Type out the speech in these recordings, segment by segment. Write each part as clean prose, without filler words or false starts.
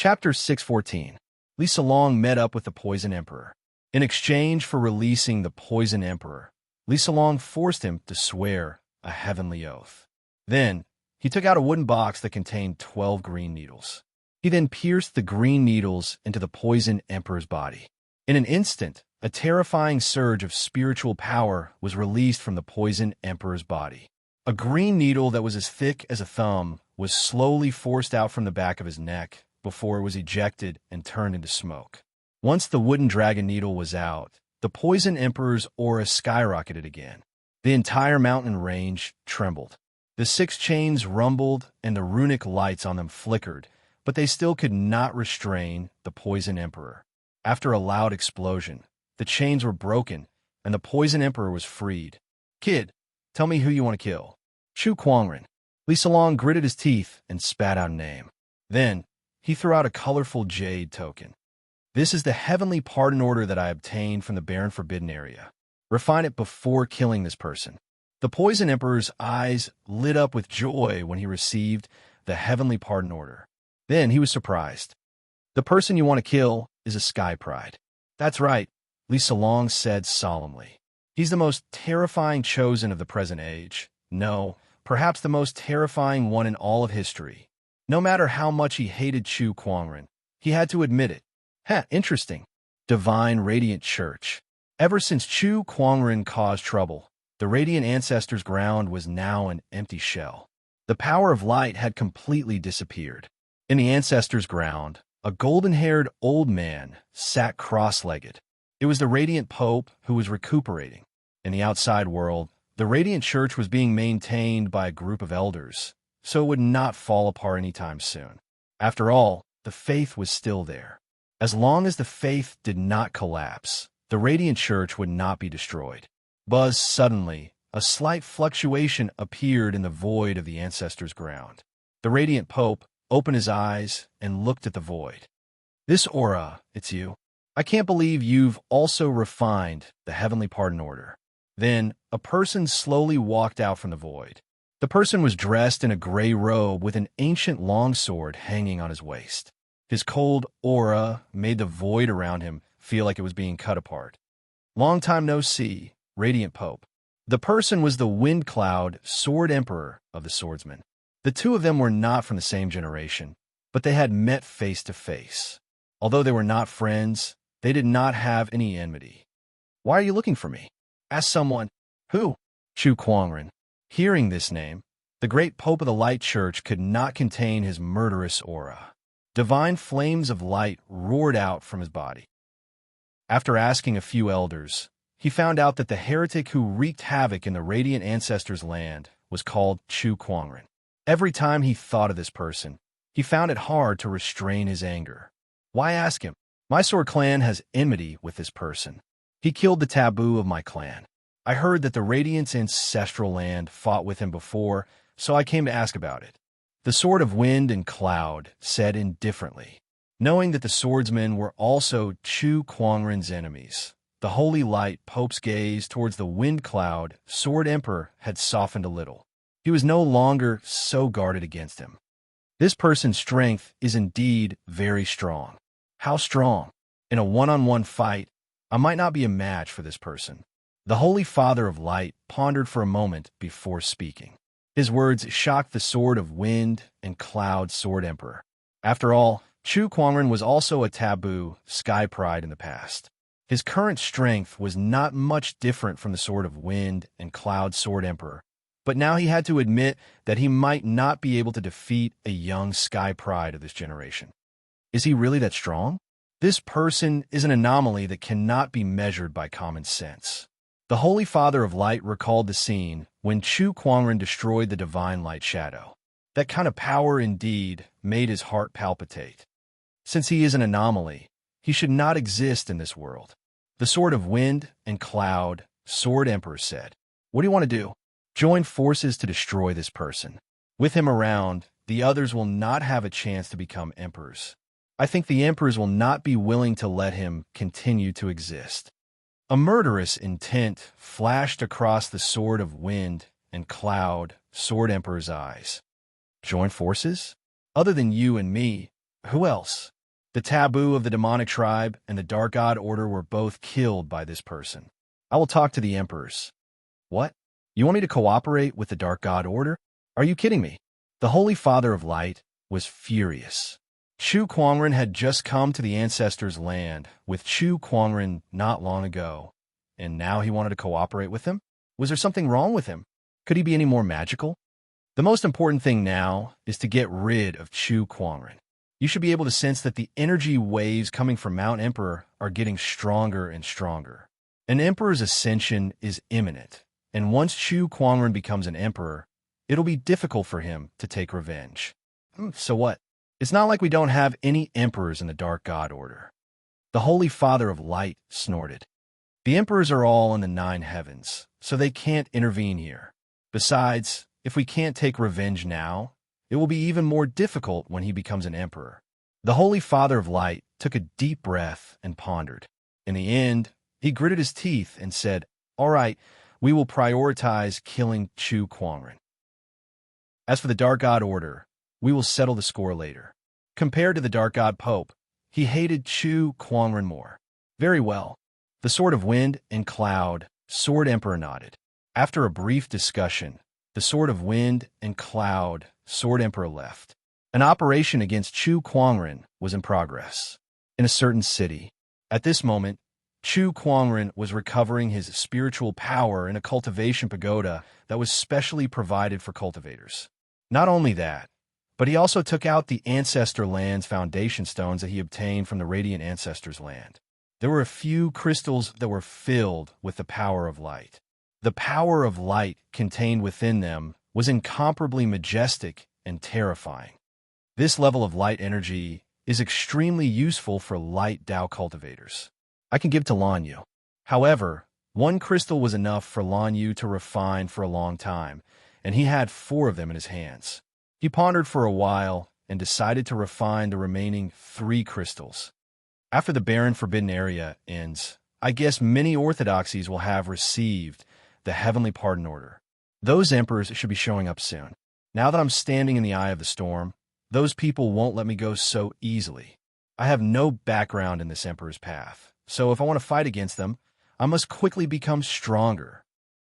Chapter 614. Li Salong met up with the Poison Emperor. In exchange for releasing the Poison Emperor, Li Salong forced him to swear a heavenly oath. Then, he took out a wooden box that contained 12 green needles. He then pierced the green needles into the Poison Emperor's body. In an instant, a terrifying surge of spiritual power was released from the Poison Emperor's body. A green needle that was as thick as a thumb was slowly forced out from the back of his neck before it was ejected and turned into smoke. Once the wooden dragon needle was out, the Poison Emperor's aura skyrocketed again. The entire mountain range trembled. The 6 chains rumbled and the runic lights on them flickered, but they still could not restrain the Poison Emperor. After a loud explosion, the chains were broken and the Poison Emperor was freed. "Kid, tell me who you want to kill." "Chu Kuangren." Li Salong gritted his teeth and spat out a name. Then, he threw out a colorful jade token. "This is the heavenly pardon order that I obtained from the Barren Forbidden area. Refine it before killing this person." The Poison Emperor's eyes lit up with joy when he received the heavenly pardon order. Then he was surprised. "The person you want to kill is a Sky Pride." "That's right," Li Salong said solemnly. "He's the most terrifying chosen of the present age. No, perhaps the most terrifying one in all of history. No matter how much he hated Chu Kuangren, he had to admit it. Interesting. Divine Radiant Church. Ever since Chu Kuangren caused trouble, the Radiant Ancestors' ground was now an empty shell. The power of light had completely disappeared. In the Ancestors' ground, a golden-haired old man sat cross-legged. It was the Radiant Pope who was recuperating. In the outside world, the Radiant Church was being maintained by a group of elders, so it would not fall apart anytime soon. After all, the faith was still there. As long as the faith did not collapse, the Radiant Church would not be destroyed. Buzz, suddenly, a slight fluctuation appeared in the void of the Ancestors' ground. The Radiant Pope opened his eyes and looked at the void. "This aura, it's you. I can't believe you've also refined the heavenly pardon order." Then, a person slowly walked out from the void. The person was dressed in a gray robe with an ancient longsword hanging on his waist. His cold aura made the void around him feel like it was being cut apart. "Long time no see, Radiant Pope." The person was the Wind Cloud Sword Emperor of the Swordsmen. The two of them were not from the same generation, but they had met face to face. Although they were not friends, they did not have any enmity. "Why are you looking for me?" asked someone. "Who?" "Chu Kuangren." Hearing this name, the great Pope of the Light Church could not contain his murderous aura. Divine flames of light roared out from his body. After asking a few elders, he found out that the heretic who wreaked havoc in the Radiant Ancestors' land was called Chu Kuangren. Every time he thought of this person, he found it hard to restrain his anger. Why ask him? My Sword clan has enmity with this person. He killed the taboo of my clan. I heard that the Radiant's ancestral land fought with him before, so I came to ask about it. The Sword of Wind and Cloud said indifferently. Knowing that the swordsmen were also Chu Kuangren's enemies, the Holy Light Pope's gaze towards the Wind Cloud Sword Emperor had softened a little. He was no longer so guarded against him. This person's strength is indeed very strong. How strong? In a one-on-one fight, I might not be a match for this person. The Holy Father of Light pondered for a moment before speaking. His words shocked the Sword of Wind and Cloud Sword Emperor. After all, Chu Kuangren was also a taboo Sky Pride in the past. His current strength was not much different from the Sword of Wind and Cloud Sword Emperor, but now he had to admit that he might not be able to defeat a young Sky Pride of this generation. Is he really that strong? This person is an anomaly that cannot be measured by common sense. The Holy Father of Light recalled the scene when Chu Kuangren destroyed the Divine Light Shadow. That kind of power indeed made his heart palpitate. Since he is an anomaly, he should not exist in this world. The Sword of Wind and Cloud Sword Emperor said, "What do you want to do?" "Join forces to destroy this person. With him around, the others will not have a chance to become emperors. I think the emperors will not be willing to let him continue to exist." A murderous intent flashed across the Sword of Wind and Cloud Sword Emperor's eyes. "Join forces? Other than you and me, who else?" The taboo of the demonic tribe and the Dark God Order were both killed by this person. I will talk to the emperors. What? You want me to cooperate with the Dark God Order? Are you kidding me? The Holy Father of Light was furious. Chu Kuangren had just come to the ancestors' land with Chu Kuangren not long ago, and now he wanted to cooperate with him? Was there something wrong with him? Could he be any more magical? The most important thing now is to get rid of Chu Kuangren. You should be able to sense that the energy waves coming from Mount Emperor are getting stronger and stronger. An emperor's ascension is imminent, and once Chu Kuangren becomes an emperor, it'll be difficult for him to take revenge. So what? It's not like we don't have any emperors in the Dark God Order. The Holy Father of Light snorted. The emperors are all in the 9 heavens, so they can't intervene here. Besides, if we can't take revenge now, it will be even more difficult when he becomes an emperor. The Holy Father of Light took a deep breath and pondered. In the end, he gritted his teeth and said, "All right, we will prioritize killing Chu Kuangren. As for the Dark God Order, we will settle the score later." Compared to the Dark God Pope, he hated Chu Kuangren more. Very well. The Sword of Wind and Cloud, Sword Emperor nodded. After a brief discussion, the Sword of Wind and Cloud, Sword Emperor left. An operation against Chu Kuangren was in progress in a certain city. At this moment, Chu Kuangren was recovering his spiritual power in a cultivation pagoda that was specially provided for cultivators. Not only that, but he also took out the Ancestor Land's foundation stones that he obtained from the Radiant Ancestors' Land. There were a few crystals that were filled with the power of light. The power of light contained within them was incomparably majestic and terrifying. This level of light energy is extremely useful for light Dao cultivators. I can give to Lan Yu. However, one crystal was enough for Lan Yu to refine for a long time, and he had 4 of them in his hands. He pondered for a while and decided to refine the remaining 3 crystals. After the barren forbidden area ends, I guess many orthodoxies will have received the Heavenly Pardon Order. Those emperors should be showing up soon. Now that I'm standing in the eye of the storm, those people won't let me go so easily. I have no background in this emperor's path, so if I want to fight against them, I must quickly become stronger.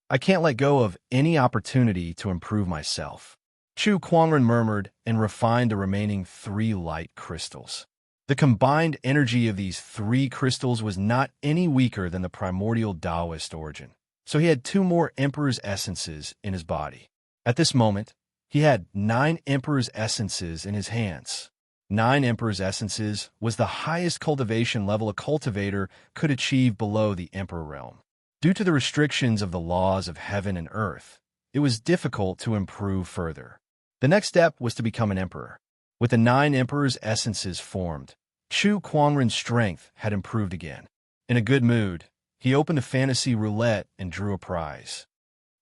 I can't let go of any opportunity to improve myself. Chu Kuangren murmured and refined the remaining 3 light crystals. The combined energy of these 3 crystals was not any weaker than the primordial Taoist origin, so he had 2 more Emperor's essences in his body. At this moment, he had 9 Emperor's essences in his hands. 9 Emperor's essences was the highest cultivation level a cultivator could achieve below the Emperor realm. Due to the restrictions of the laws of heaven and earth, it was difficult to improve further. The next step was to become an emperor. With the 9 Emperor's essences formed, Chu Kuangren's strength had improved again. In a good mood, he opened a fantasy roulette and drew a prize.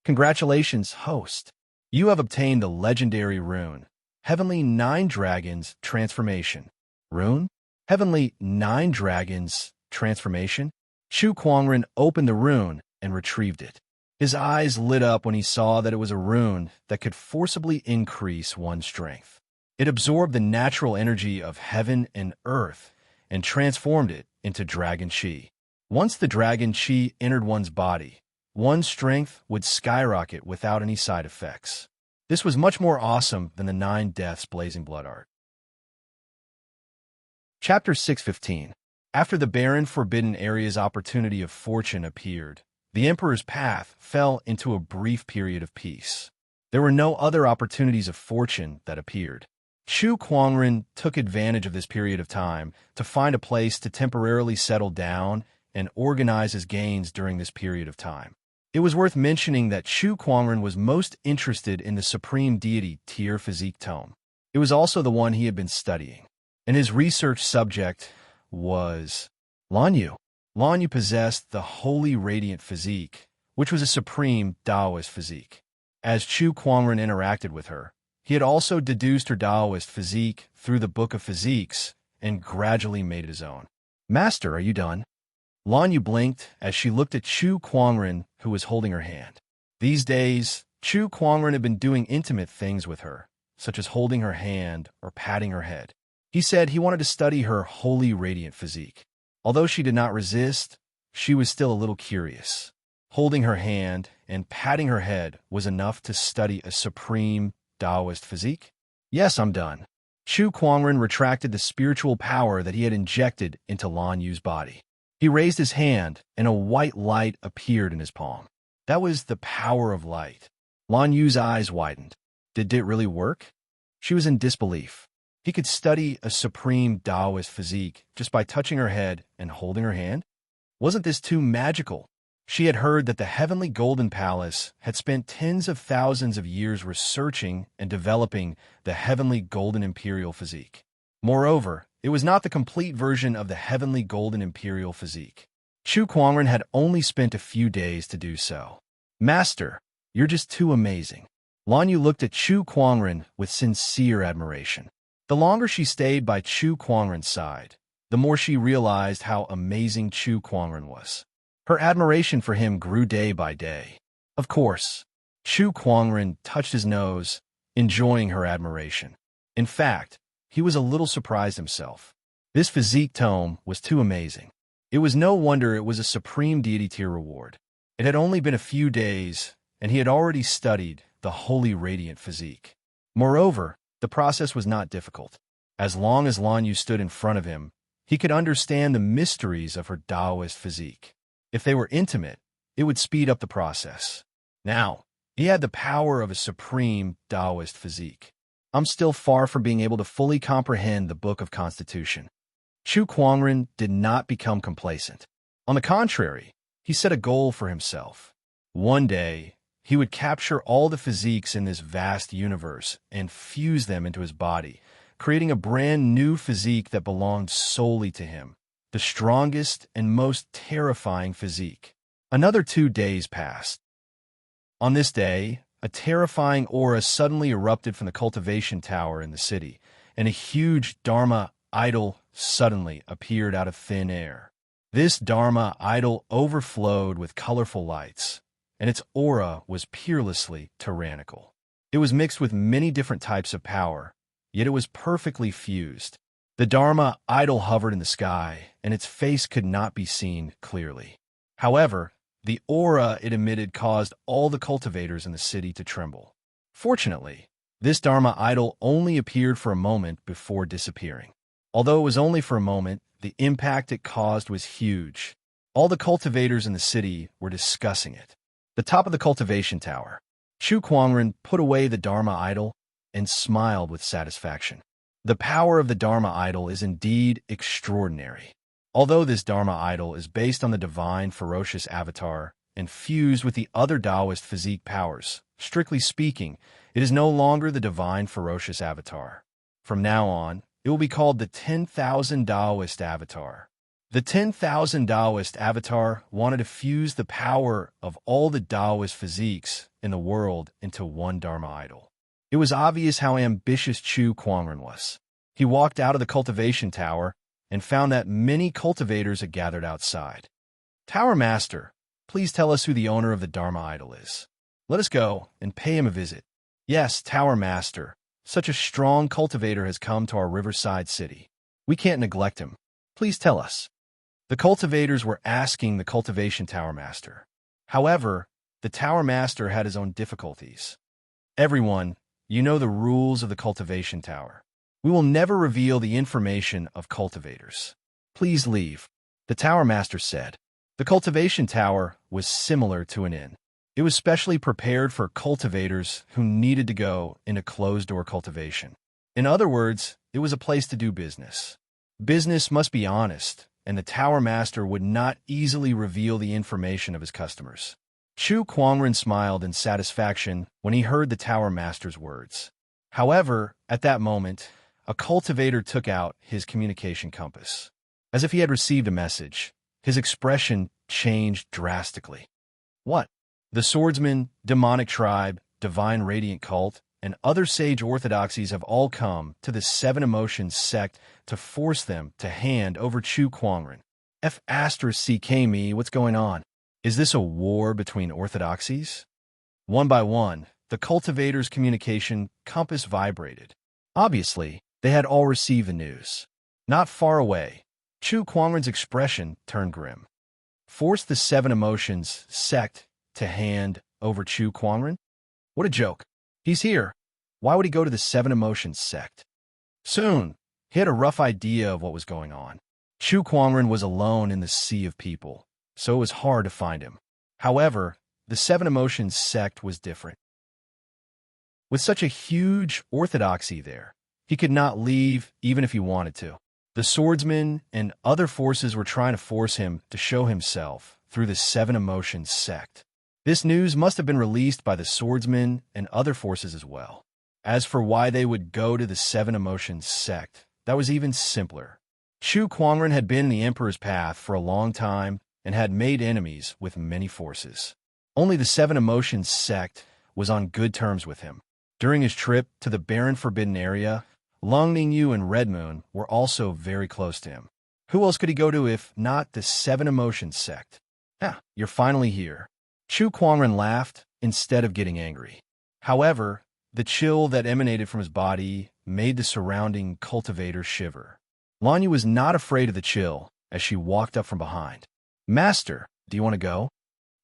Congratulations, host. You have obtained the legendary rune, Heavenly 9 Dragons Transformation. Rune? Heavenly 9 Dragons Transformation? Chu Kuangren opened the rune and retrieved it. His eyes lit up when he saw that it was a rune that could forcibly increase one's strength. It absorbed the natural energy of heaven and earth and transformed it into dragon chi. Once the dragon chi entered one's body, one's strength would skyrocket without any side effects. This was much more awesome than the 9 Deaths Blazing Blood art. Chapter 615. After the barren forbidden area's opportunity of fortune appeared, the Emperor's path fell into a brief period of peace. There were no other opportunities of fortune that appeared. Chu Kuangren took advantage of this period of time to find a place to temporarily settle down and organize his gains during this period of time. It was worth mentioning that Chu Kuangren was most interested in the Supreme Deity Tier Physique Tome. It was also the one he had been studying, and his research subject was Lan Yu. Lan Yu possessed the Holy Radiant Physique, which was a supreme Taoist physique. As Chu Kuangren interacted with her, he had also deduced her Taoist physique through the Book of Physiques and gradually made it his own. Master, are you done? Lan Yu blinked as she looked at Chu Kuangren, who was holding her hand. These days, Chu Kuangren had been doing intimate things with her, such as holding her hand or patting her head. He said he wanted to study her wholly radiant physique. Although she did not resist, she was still a little curious. Holding her hand and patting her head was enough to study a supreme Taoist physique? Yes, I'm done. Chu Kuangren retracted the spiritual power that he had injected into Lan Yu's body. He raised his hand, and a white light appeared in his palm. That was the power of light. Lan Yu's eyes widened. Did it really work? She was in disbelief. He could study a supreme Taoist physique just by touching her head and holding her hand? Wasn't this too magical? She had heard that the Heavenly Golden Palace had spent tens of thousands of years researching and developing the Heavenly Golden Imperial Physique. Moreover, it was not the complete version of the Heavenly Golden Imperial Physique. Chu Kuangren had only spent a few days to do so. Master, you're just too amazing. Lan Yu looked at Chu Kuangren with sincere admiration. The longer she stayed by Chu Kuangren's side, the more she realized how amazing Chu Kuangren was. Her admiration for him grew day by day. Of course, Chu Kuangren touched his nose, enjoying her admiration. In fact, he was a little surprised himself. This physique tome was too amazing. It was no wonder it was a supreme deity tier reward. It had only been a few days, and he had already studied the Holy Radiant Physique. Moreover, the process was not difficult. As long as Lan Yu stood in front of him, he could understand the mysteries of her Taoist physique. If they were intimate, it would speed up the process. Now, he had the power of a supreme Taoist physique. I'm still far from being able to fully comprehend the Book of Constitution. Chu Kuangren did not become complacent. On the contrary, he set a goal for himself. One day, he would capture all the physiques in this vast universe and fuse them into his body, creating a brand new physique that belonged solely to him. The strongest and most terrifying physique. Another 2 days passed. On this day, a terrifying aura suddenly erupted from the cultivation tower in the city, and a huge Dharma idol suddenly appeared out of thin air. This Dharma idol overflowed with colorful lights, and its aura was peerlessly tyrannical. It was mixed with many different types of power, yet it was perfectly fused. The Dharma idol hovered in the sky, and its face could not be seen clearly. However, the aura it emitted caused all the cultivators in the city to tremble. Fortunately, this Dharma idol only appeared for a moment before disappearing. Although it was only for a moment, the impact it caused was huge. All the cultivators in the city were discussing it. The top of the cultivation tower. Chu Kuangren put away the Dharma idol and smiled with satisfaction. The power of the Dharma idol is indeed extraordinary. Although this Dharma idol is based on the divine ferocious avatar and fused with the other Taoist physique powers, strictly speaking, it is no longer the divine ferocious avatar. From now on, it will be called the 10,000 Taoist avatar. The 10,000 Taoist avatar wanted to fuse the power of all the Taoist physiques in the world into one Dharma idol. It was obvious how ambitious Chu Kuangren was. He walked out of the cultivation tower and found that many cultivators had gathered outside. Tower Master, please tell us who the owner of the Dharma idol is. Let us go and pay him a visit. Yes, Tower Master, such a strong cultivator has come to our riverside city. We can't neglect him. Please tell us. The cultivators were asking the cultivation Tower Master. However, the Tower Master had his own difficulties. Everyone, you know the rules of the cultivation tower. We will never reveal the information of cultivators. Please leave, the Tower Master said. The cultivation tower was similar to an inn. It was specially prepared for cultivators who needed to go into closed-door cultivation. In other words, it was a place to do business. Business must be honest, and the Tower Master would not easily reveal the information of his customers. Chu Kuangren smiled in satisfaction when he heard the Tower Master's words. However, at that moment, a cultivator took out his communication compass. As if he had received a message, his expression changed drastically. What? The swordsman, demonic tribe, divine radiant cult, and other sage orthodoxies have all come to the Seven Emotions sect to force them to hand over Chu Kuangren. F***CK me, what's going on? Is this a war between orthodoxies? One by one, the cultivator's communication compass vibrated. Obviously, They had all received the news. Not far away, Chu Kuangren's expression turned grim. Force the seven emotions sect to hand over Chu Kuangren? What a joke. He's here. Why would he go to the seven emotions sect? Soon, he had a rough idea of what was going on. Chu Kuangren was alone in the sea of people, so it was hard to find him. However, the seven emotions sect was different. With such a huge orthodoxy there, he could not leave even if he wanted to. The swordsmen and other forces were trying to force him to show himself through the seven emotions sect. This news must have been released by the swordsmen and other forces as well. As for why they would go to the seven emotions sect, that was even simpler. Chu Kuangren had been in the Emperor's path for a long time and had made enemies with many forces. Only the seven emotions sect was on good terms with him. During his trip to the barren forbidden area, Long Ningyu and Red Moon were also very close to him. Who else could he go to if not the seven emotions sect? You're finally here. Chu Kuangren laughed instead of getting angry. However, the chill that emanated from his body made the surrounding cultivator shiver. Lanyu was not afraid of the chill as she walked up from behind. Master, do you want to go?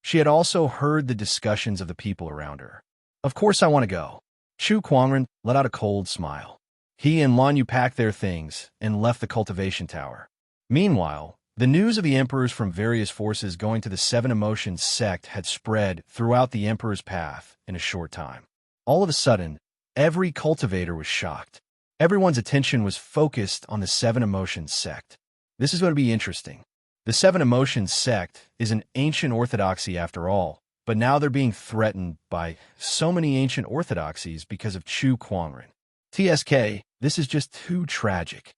She had also heard the discussions of the people around her. Of course I want to go. Chu Kuangren let out a cold smile. He and Lanyu packed their things and left the cultivation tower. Meanwhile, the news of the emperors from various forces going to the seven emotions sect had spread throughout the emperor's path in a short time. All of a sudden, every cultivator was shocked. Everyone's attention was focused on the seven emotions sect. This is going to be interesting. The seven emotions sect is an ancient orthodoxy after all, but now they're being threatened by so many ancient orthodoxies because of Chu Kuangren. TSK, this is just too tragic.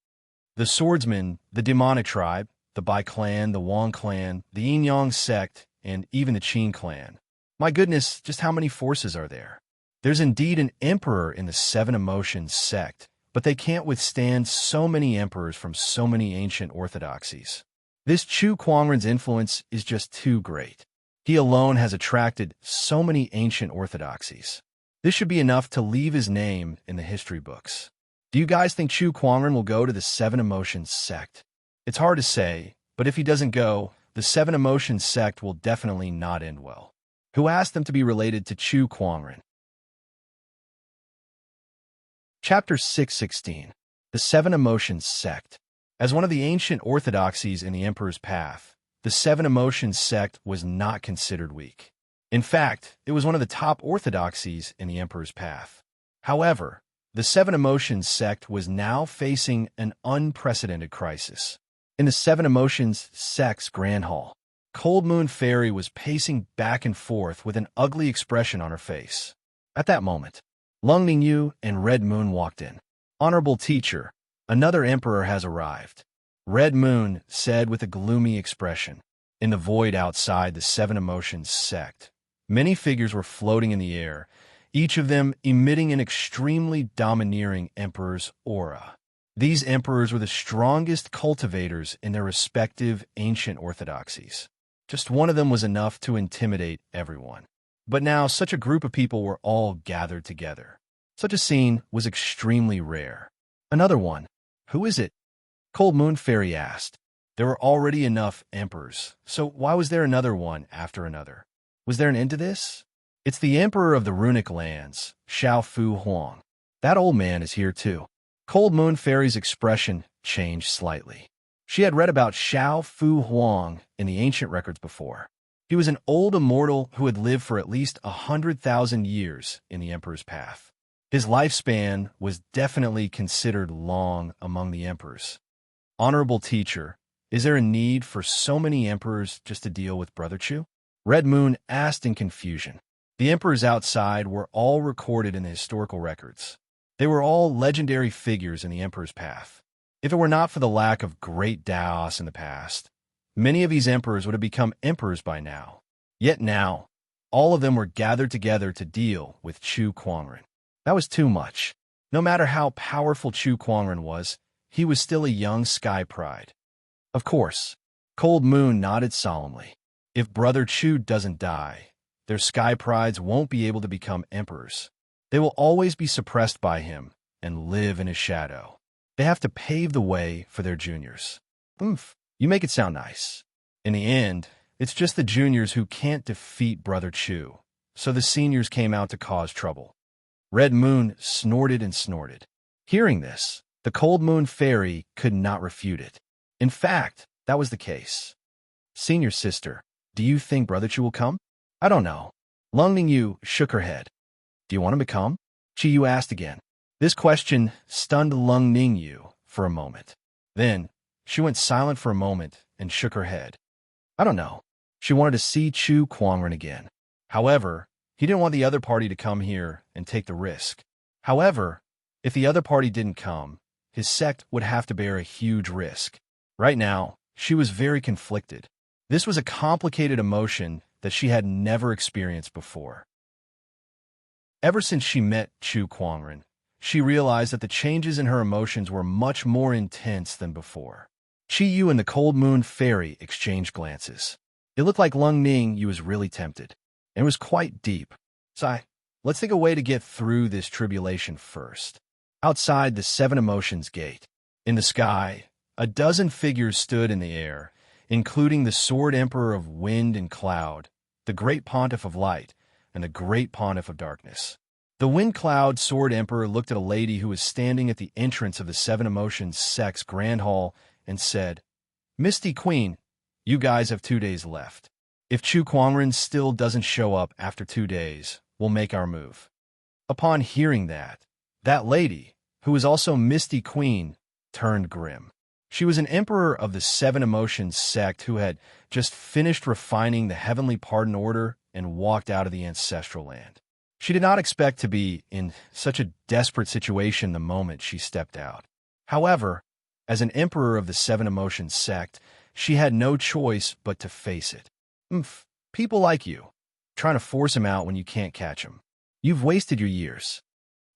The swordsmen, the demonic tribe, the Bai clan, the Wang clan, the Yin Yang sect, and even the Qin clan. My goodness, just how many forces are there? There's indeed an emperor in the seven emotions sect, but they can't withstand so many emperors from so many ancient orthodoxies. This Chu Kuangren's influence is just too great. He alone has attracted so many ancient orthodoxies. This should be enough to leave his name in the history books. Do you guys think Chu Kuangren will go to the seven emotions sect? It's hard to say, but if he doesn't go, the seven emotions sect will definitely not end well. Who asked them to be related to Chu Kuangren? Chapter 616. The Seven Emotions Sect. As one of the ancient orthodoxies in the Emperor's path, the Seven Emotions Sect was not considered weak. In fact, it was one of the top orthodoxies in the Emperor's path. However, the Seven Emotions Sect was now facing an unprecedented crisis. In the Seven Emotions Sect's Grand Hall, Cold Moon Fairy was pacing back and forth with an ugly expression on her face. At that moment, Lung Ningyu and Red Moon walked in. Honorable teacher, another emperor has arrived, Red Moon said with a gloomy expression. In the void outside the Seven Emotions Sect, many figures were floating in the air, each of them emitting an extremely domineering emperor's aura. These emperors were the strongest cultivators in their respective ancient orthodoxies. Just one of them was enough to intimidate everyone. But now such a group of people were all gathered together. Such a scene was extremely rare. Another one. Who is it? Cold Moon Fairy asked. There were already enough emperors, so why was there another one after another? Was there an end to this? It's the Emperor of the Runic Lands, Xiao Fu Huang. That old man is here too. Cold Moon Fairy's expression changed slightly. She had read about Xiao Fu Huang in the ancient records before. He was an old immortal who had lived for at least 100,000 years in the Emperor's path. His lifespan was definitely considered long among the emperors. Honorable teacher, is there a need for so many emperors just to deal with Brother Chu? Red Moon asked in confusion. The emperors outside were all recorded in the historical records. They were all legendary figures in the Emperor's path. If it were not for the lack of great Daos in the past, many of these emperors would have become emperors by now. Yet now, all of them were gathered together to deal with Chu Kuangren. That was too much. No matter how powerful Chu Kuangren was, he was still a young sky pride. Of course, Cold Moon nodded solemnly. If Brother Chu doesn't die, their sky prides won't be able to become emperors. They will always be suppressed by him and live in his shadow. They have to pave the way for their juniors. Oomph, you make it sound nice. In the end, it's just the juniors who can't defeat Brother Chu, so the seniors came out to cause trouble. Red Moon snorted and snorted. Hearing this, the Cold Moon Fairy could not refute it. In fact, that was the case. Senior sister, do you think Brother Chu will come? I don't know. Lung Ningyu shook her head. Do you want him to come? Chi Yu asked again. This question stunned Lung Ningyu for a moment. Then, she went silent for a moment and shook her head. I don't know. She wanted to see Chu Kuangren again. However, he didn't want the other party to come here and take the risk. However, if the other party didn't come, his sect would have to bear a huge risk. Right now, she was very conflicted. This was a complicated emotion that she had never experienced before. Ever since she met Chu Kuangren, she realized that the changes in her emotions were much more intense than before. Chi Yu and the Cold Moon Fairy exchanged glances. It looked like Lung Ning was really tempted, and it was quite deep. Let's think a way to get through this tribulation first. Outside the Seven Emotions Gate, in the sky, a dozen figures stood in the air, including the Sword Emperor of Wind and Cloud, the Great Pontiff of Light, and the Great Pontiff of Darkness. The Wind Cloud Sword Emperor looked at a lady who was standing at the entrance of the Seven Emotions Sect's Grand Hall and said, Misty Queen, you guys have 2 days left. If Chu Kuangren still doesn't show up after 2 days, we'll make our move. Upon hearing that lady, who was also Misty Queen, turned grim. She was an emperor of the Seven Emotions sect who had just finished refining the Heavenly Pardon Order and walked out of the ancestral land. She did not expect to be in such a desperate situation the moment she stepped out. However, as an emperor of the Seven Emotions sect, she had no choice but to face it. People like you, trying to force him out when you can't catch him. You've wasted your years.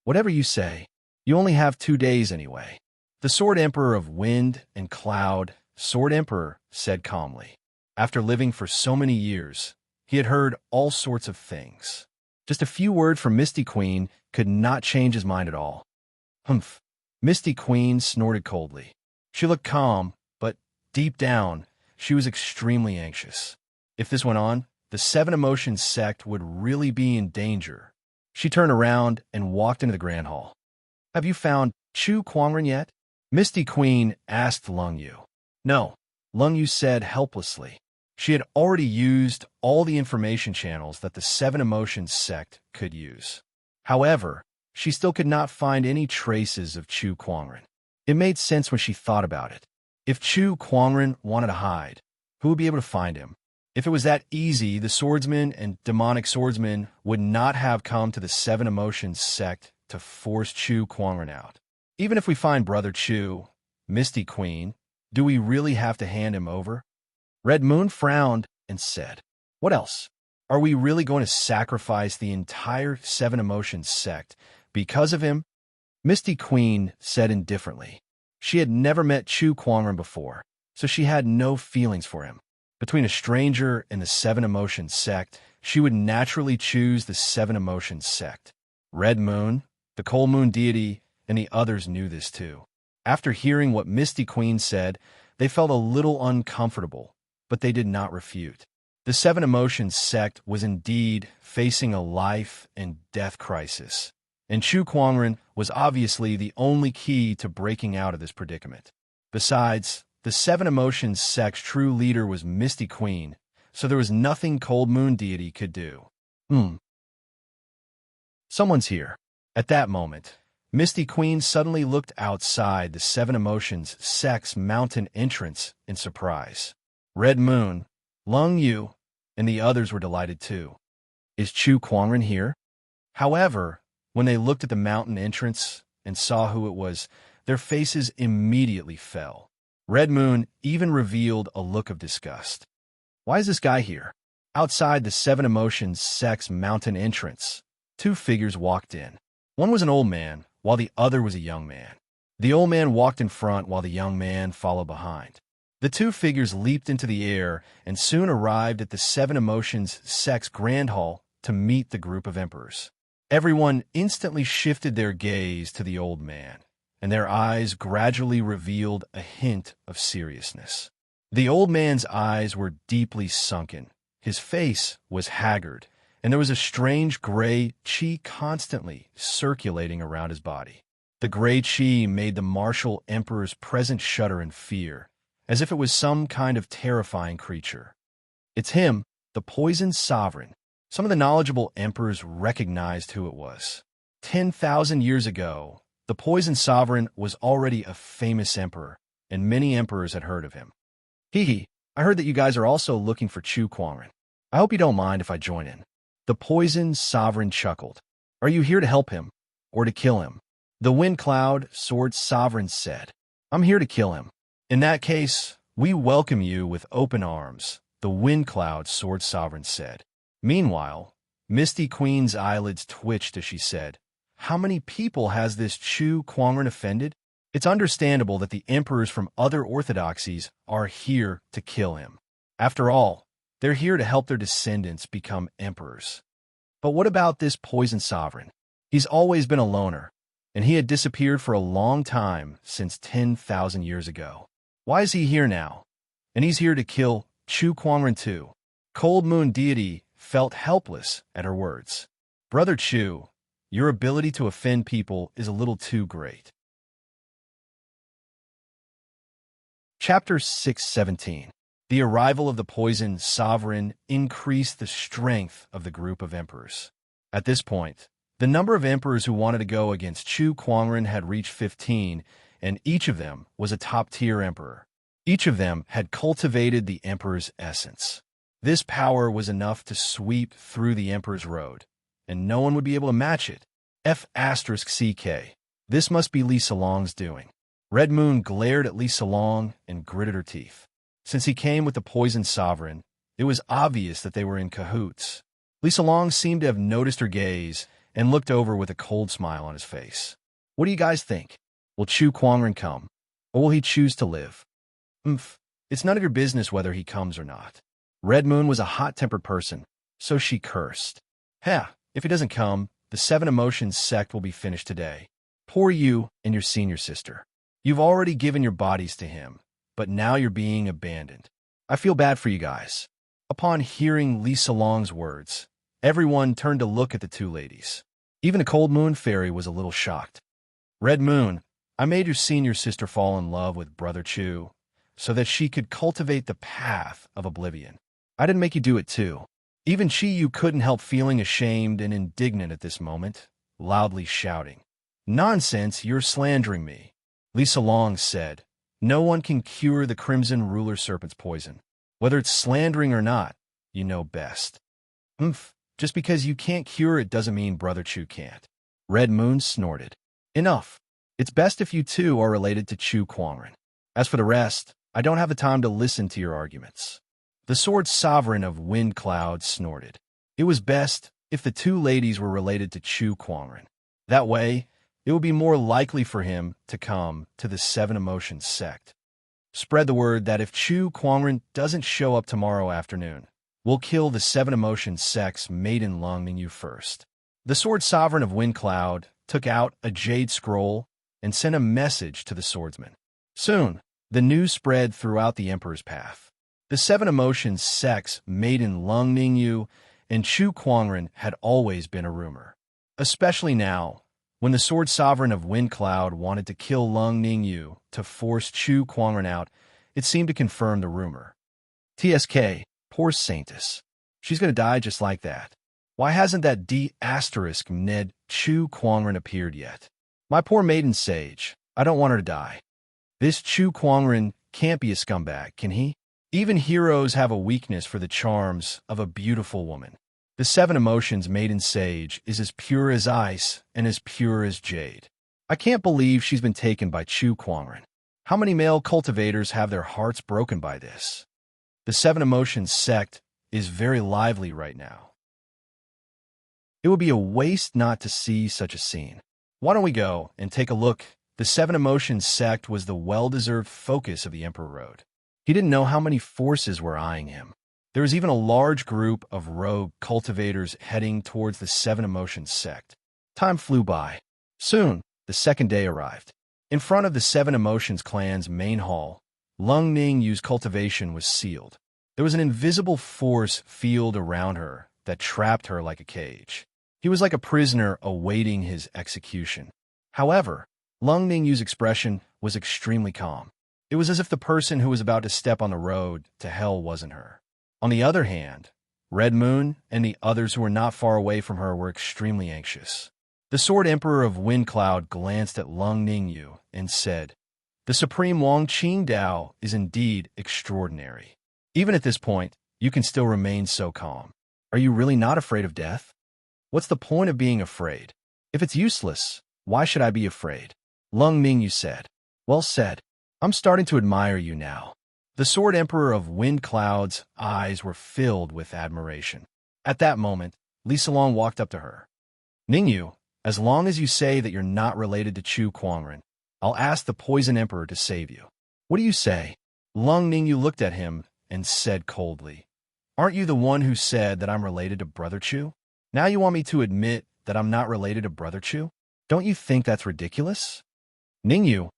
Whatever you say, you only have 2 days anyway. The Sword Emperor of Wind and Cloud, Sword Emperor, said calmly. After living for so many years, he had heard all sorts of things. Just a few words from Misty Queen could not change his mind at all. Misty Queen snorted coldly. She looked calm, but deep down, she was extremely anxious. If this went on, the Seven Emotions sect would really be in danger. She turned around and walked into the Grand Hall. Have you found Chu Kuangren yet? Misty Queen asked Lung Yu. No, Lung Yu said helplessly. She had already used all the information channels that the Seven Emotions sect could use. However, she still could not find any traces of Chu Kuangren. It made sense when she thought about it. If Chu Kuangren wanted to hide, who would be able to find him? If it was that easy, the swordsmen and demonic swordsmen would not have come to the Seven Emotions sect to force Chu Kuangren out. Even if we find Brother Chu, Misty Queen, do we really have to hand him over? Red Moon frowned and said, What else? Are we really going to sacrifice the entire Seven Emotions sect because of him? Misty Queen said indifferently. She had never met Chu Kuangren before, so she had no feelings for him. Between a stranger and the Seven Emotions sect, she would naturally choose the Seven Emotions sect. Red Moon, the Cold Moon deity, and the others knew this too. After hearing what Misty Queen said, they felt a little uncomfortable, but they did not refute. The Seven Emotions sect was indeed facing a life and death crisis, and Chu Kuangren was obviously the only key to breaking out of this predicament. Besides, the Seven Emotions sect's true leader was Misty Queen, so there was nothing Cold Moon deity could do. Someone's here. At that moment, Misty Queen suddenly looked outside the Seven Emotions sect's mountain entrance in surprise. Red Moon, Lung Yu, and the others were delighted too. Is Chu Kuangren here? However, when they looked at the mountain entrance and saw who it was, their faces immediately fell. Red Moon even revealed a look of disgust. Why is this guy here? Outside the Seven Emotions sect's mountain entrance, 2 figures walked in. One was an old man, while the other was a young man. The old man walked in front while the young man followed behind. The 2 figures leaped into the air and soon arrived at the Seven Emotions sect's Grand Hall to meet the group of emperors. Everyone instantly shifted their gaze to the old man, and their eyes gradually revealed a hint of seriousness. The old man's eyes were deeply sunken, his face was haggard, and there was a strange gray chi constantly circulating around his body. The gray chi made the martial emperor's presence shudder in fear, as if it was some kind of terrifying creature. It's him, the poisoned sovereign. Some of the knowledgeable emperors recognized who it was. 10,000 years ago, the poisoned sovereign was already a famous emperor, and many emperors had heard of him. Hee, I heard that you guys are also looking for Chu Kuangren. I hope you don't mind if I join in. The poisoned sovereign chuckled. Are you here to help him, or to kill him? The Wind Cloud Sword Sovereign said, I'm here to kill him. In that case, we welcome you with open arms, the Wind Cloud Sword Sovereign said. Meanwhile, Misty Queen's eyelids twitched as she said, How many people has this Chu Kuangren offended? It's understandable that the emperors from other orthodoxies are here to kill him. After all, they're here to help their descendants become emperors. But what about this poisoned sovereign? He's always been a loner, and he had disappeared for a long time since 10,000 years ago. Why is he here now? And he's here to kill Chu Kuangren too. Cold Moon Deity felt helpless at her words. Brother Chu, your ability to offend people is a little too great. Chapter 617. The arrival of the poisoned sovereign increased the strength of the group of emperors. At this point, the number of emperors who wanted to go against Chu Kuangren had reached 15, and each of them was a top-tier emperor. Each of them had cultivated the emperor's essence. This power was enough to sweep through the emperor's road, and no one would be able to match it. F***CK. This must be Li Salong's doing. Red Moon glared at Li Salong and gritted her teeth. Since he came with the poisoned sovereign, it was obvious that they were in cahoots. Li Salong seemed to have noticed her gaze and looked over with a cold smile on his face. What do you guys think? Will Chu Kuangren come, or will he choose to live? It's none of your business whether he comes or not. Red Moon was a hot-tempered person, so she cursed. If he doesn't come, the Seven Emotions sect will be finished today. Poor you and your senior sister. You've already given your bodies to him, but now you're being abandoned. I feel bad for you guys. Upon hearing Li Salong's words, everyone turned to look at the two ladies. Even the Cold Moon Fairy was a little shocked. Red Moon, I made your senior sister fall in love with Brother Chu, so that she could cultivate the path of oblivion. I didn't make you do it too. Even Chi Yu couldn't help feeling ashamed and indignant at this moment, loudly shouting, Nonsense, you're slandering me. Li Salong said, No one can cure the Crimson Ruler Serpent's poison. Whether it's slandering or not, you know best. Just because you can't cure it doesn't mean Brother Chu can't. Red Moon snorted. Enough. It's best if you two are related to Chu Kuangren. As for the rest, I don't have the time to listen to your arguments. The Sword Sovereign of Wind Cloud snorted. It was best if the two ladies were related to Chu Kuangren. That way, it would be more likely for him to come to the Seven Emotions sect. Spread the word that if Chu Kuangren doesn't show up tomorrow afternoon, we'll kill the Seven Emotions sect's maiden Longmingyu first. The Sword Sovereign of Wind Cloud took out a jade scroll and sent a message to the swordsman. Soon, the news spread throughout the Emperor's path. The Seven Emotions sect's maiden Longmingyu and Chu Kuangren had always been a rumor. Especially now, when the Sword Sovereign of Wind Cloud wanted to kill Lung Ningyu to force Chu Kuangren out, it seemed to confirm the rumor. TSK, poor Saintess. She's going to die just like that. Why hasn't that Ned Chu Kuangren appeared yet? My poor maiden sage, I don't want her to die. This Chu Kuangren can't be a scumbag, can he? Even heroes have a weakness for the charms of a beautiful woman. The Seven Emotions maiden sage is as pure as ice and as pure as jade. I can't believe she's been taken by Chu Kuangren. How many male cultivators have their hearts broken by this? The Seven Emotions sect is very lively right now. It would be a waste not to see such a scene. Why don't we go and take a look? The Seven Emotions sect was the well-deserved focus of the Emperor Road. He didn't know how many forces were eyeing him. There was even a large group of rogue cultivators heading towards the Seven Emotions sect. Time flew by. Soon, the second day arrived. In front of the Seven Emotions clan's main hall, Lung Ningyu's cultivation was sealed. There was an invisible force field around her that trapped her like a cage. He was like a prisoner awaiting his execution. However, Lung Ningyu's expression was extremely calm. It was as if the person who was about to step on the road to hell wasn't her. On the other hand, Red Moon and the others who were not far away from her were extremely anxious. The Sword Emperor of Wind Cloud glanced at Lung Ningyu and said, "The Supreme Wang Qingdao is indeed extraordinary. Even at this point, you can still remain so calm. Are you really not afraid of death? What's the point of being afraid? If it's useless, why should I be afraid?" Lung Ningyu said, "Well said. I'm starting to admire you now." The Sword Emperor of Wind Cloud's eyes were filled with admiration. At that moment, Li Salong walked up to her. "Ningyu, as long as you say that you're not related to Chu Kuangren, I'll ask the Poison Emperor to save you." "What do you say?" Lung Ningyu looked at him and said coldly, "Aren't you the one who said that I'm related to Brother Chu? Now you want me to admit that I'm not related to Brother Chu? Don't you think that's ridiculous? Ningyu,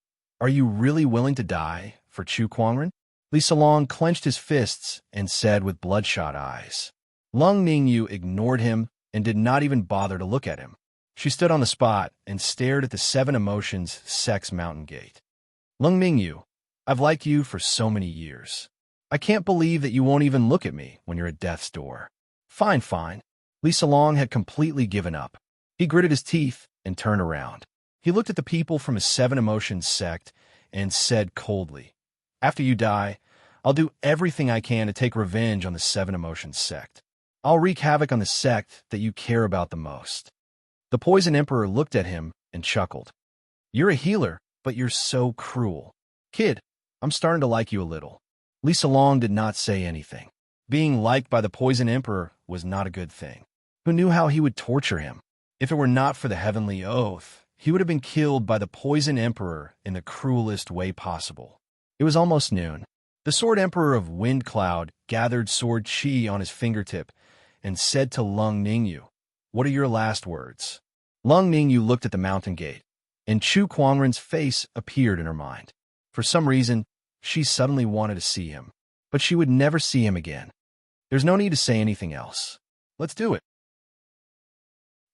are you really willing to die for Chu Kuangren?" Li Salong clenched his fists and said with bloodshot eyes. Lung Ningyu ignored him and did not even bother to look at him. She stood on the spot and stared at the Seven Emotions Sex Mountain Gate. "Lung Ningyu, I've liked you for so many years. I can't believe that you won't even look at me when you're at death's door." "Fine, fine." Li Salong had completely given up. He gritted his teeth and turned around. He looked at the people from his Seven Emotions sect and said coldly, "After you die, I'll do everything I can to take revenge on the Seven Emotions sect. I'll wreak havoc on the sect that you care about the most." The Poison Emperor looked at him and chuckled. "You're a healer, but you're so cruel. Kid, I'm starting to like you a little." Li Salong did not say anything. Being liked by the Poison Emperor was not a good thing. Who knew how he would torture him? If it were not for the Heavenly Oath, he would have been killed by the Poison Emperor in the cruelest way possible. It was almost noon. The Sword Emperor of Wind Cloud gathered sword chi on his fingertip and said to Lung Ningyu, "What are your last words?" Lung Ningyu looked at the mountain gate, and Chu Kuangren's face appeared in her mind. For some reason, she suddenly wanted to see him, but she would never see him again. There's no need to say anything else. Let's do it.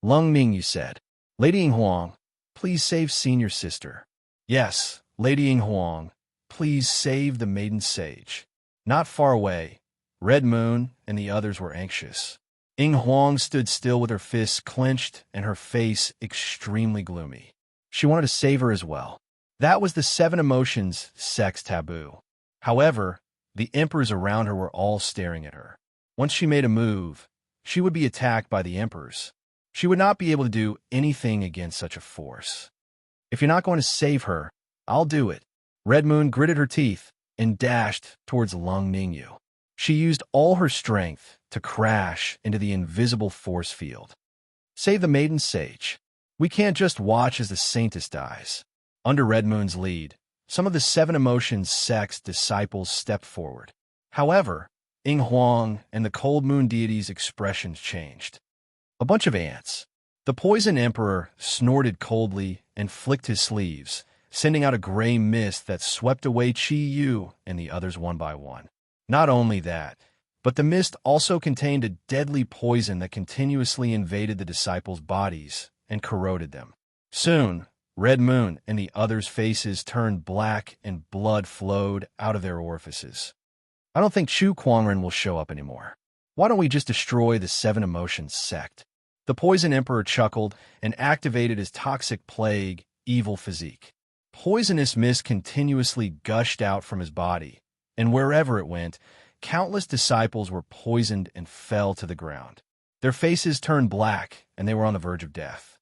Lung Ningyu said, "Lady Yinghuang, please save Senior Sister." "Yes, Lady Yinghuang, please save the Maiden Sage." Not far away, Red Moon and the others were anxious. Yinghuang stood still with her fists clenched and her face extremely gloomy. She wanted to save her as well. That was the Seven Emotions sex taboo. However, the emperors around her were all staring at her. Once she made a move, she would be attacked by the emperors. She would not be able to do anything against such a force. "If you're not going to save her, I'll do it." Red Moon gritted her teeth and dashed towards Lung Ningyu. She used all her strength to crash into the invisible force field. "Save the Maiden Sage. We can't just watch as the Saintess dies." Under Red Moon's lead, some of the Seven Emotions sect's disciples stepped forward. However, Yinghuang and the Cold Moon deity's expressions changed. A bunch of ants. The Poison Emperor snorted coldly and flicked his sleeves, sending out a gray mist that swept away Chi Yu and the others one by one. Not only that, but the mist also contained a deadly poison that continuously invaded the disciples' bodies and corroded them. Soon, Red Moon and the others' faces turned black and blood flowed out of their orifices. "I don't think Chu Kuangren will show up anymore. Why don't we just destroy the Seven Emotions sect?" The Poison Emperor chuckled and activated his toxic plague, evil physique. Poisonous mist continuously gushed out from his body, and wherever it went, countless disciples were poisoned and fell to the ground. Their faces turned black, and they were on the verge of death.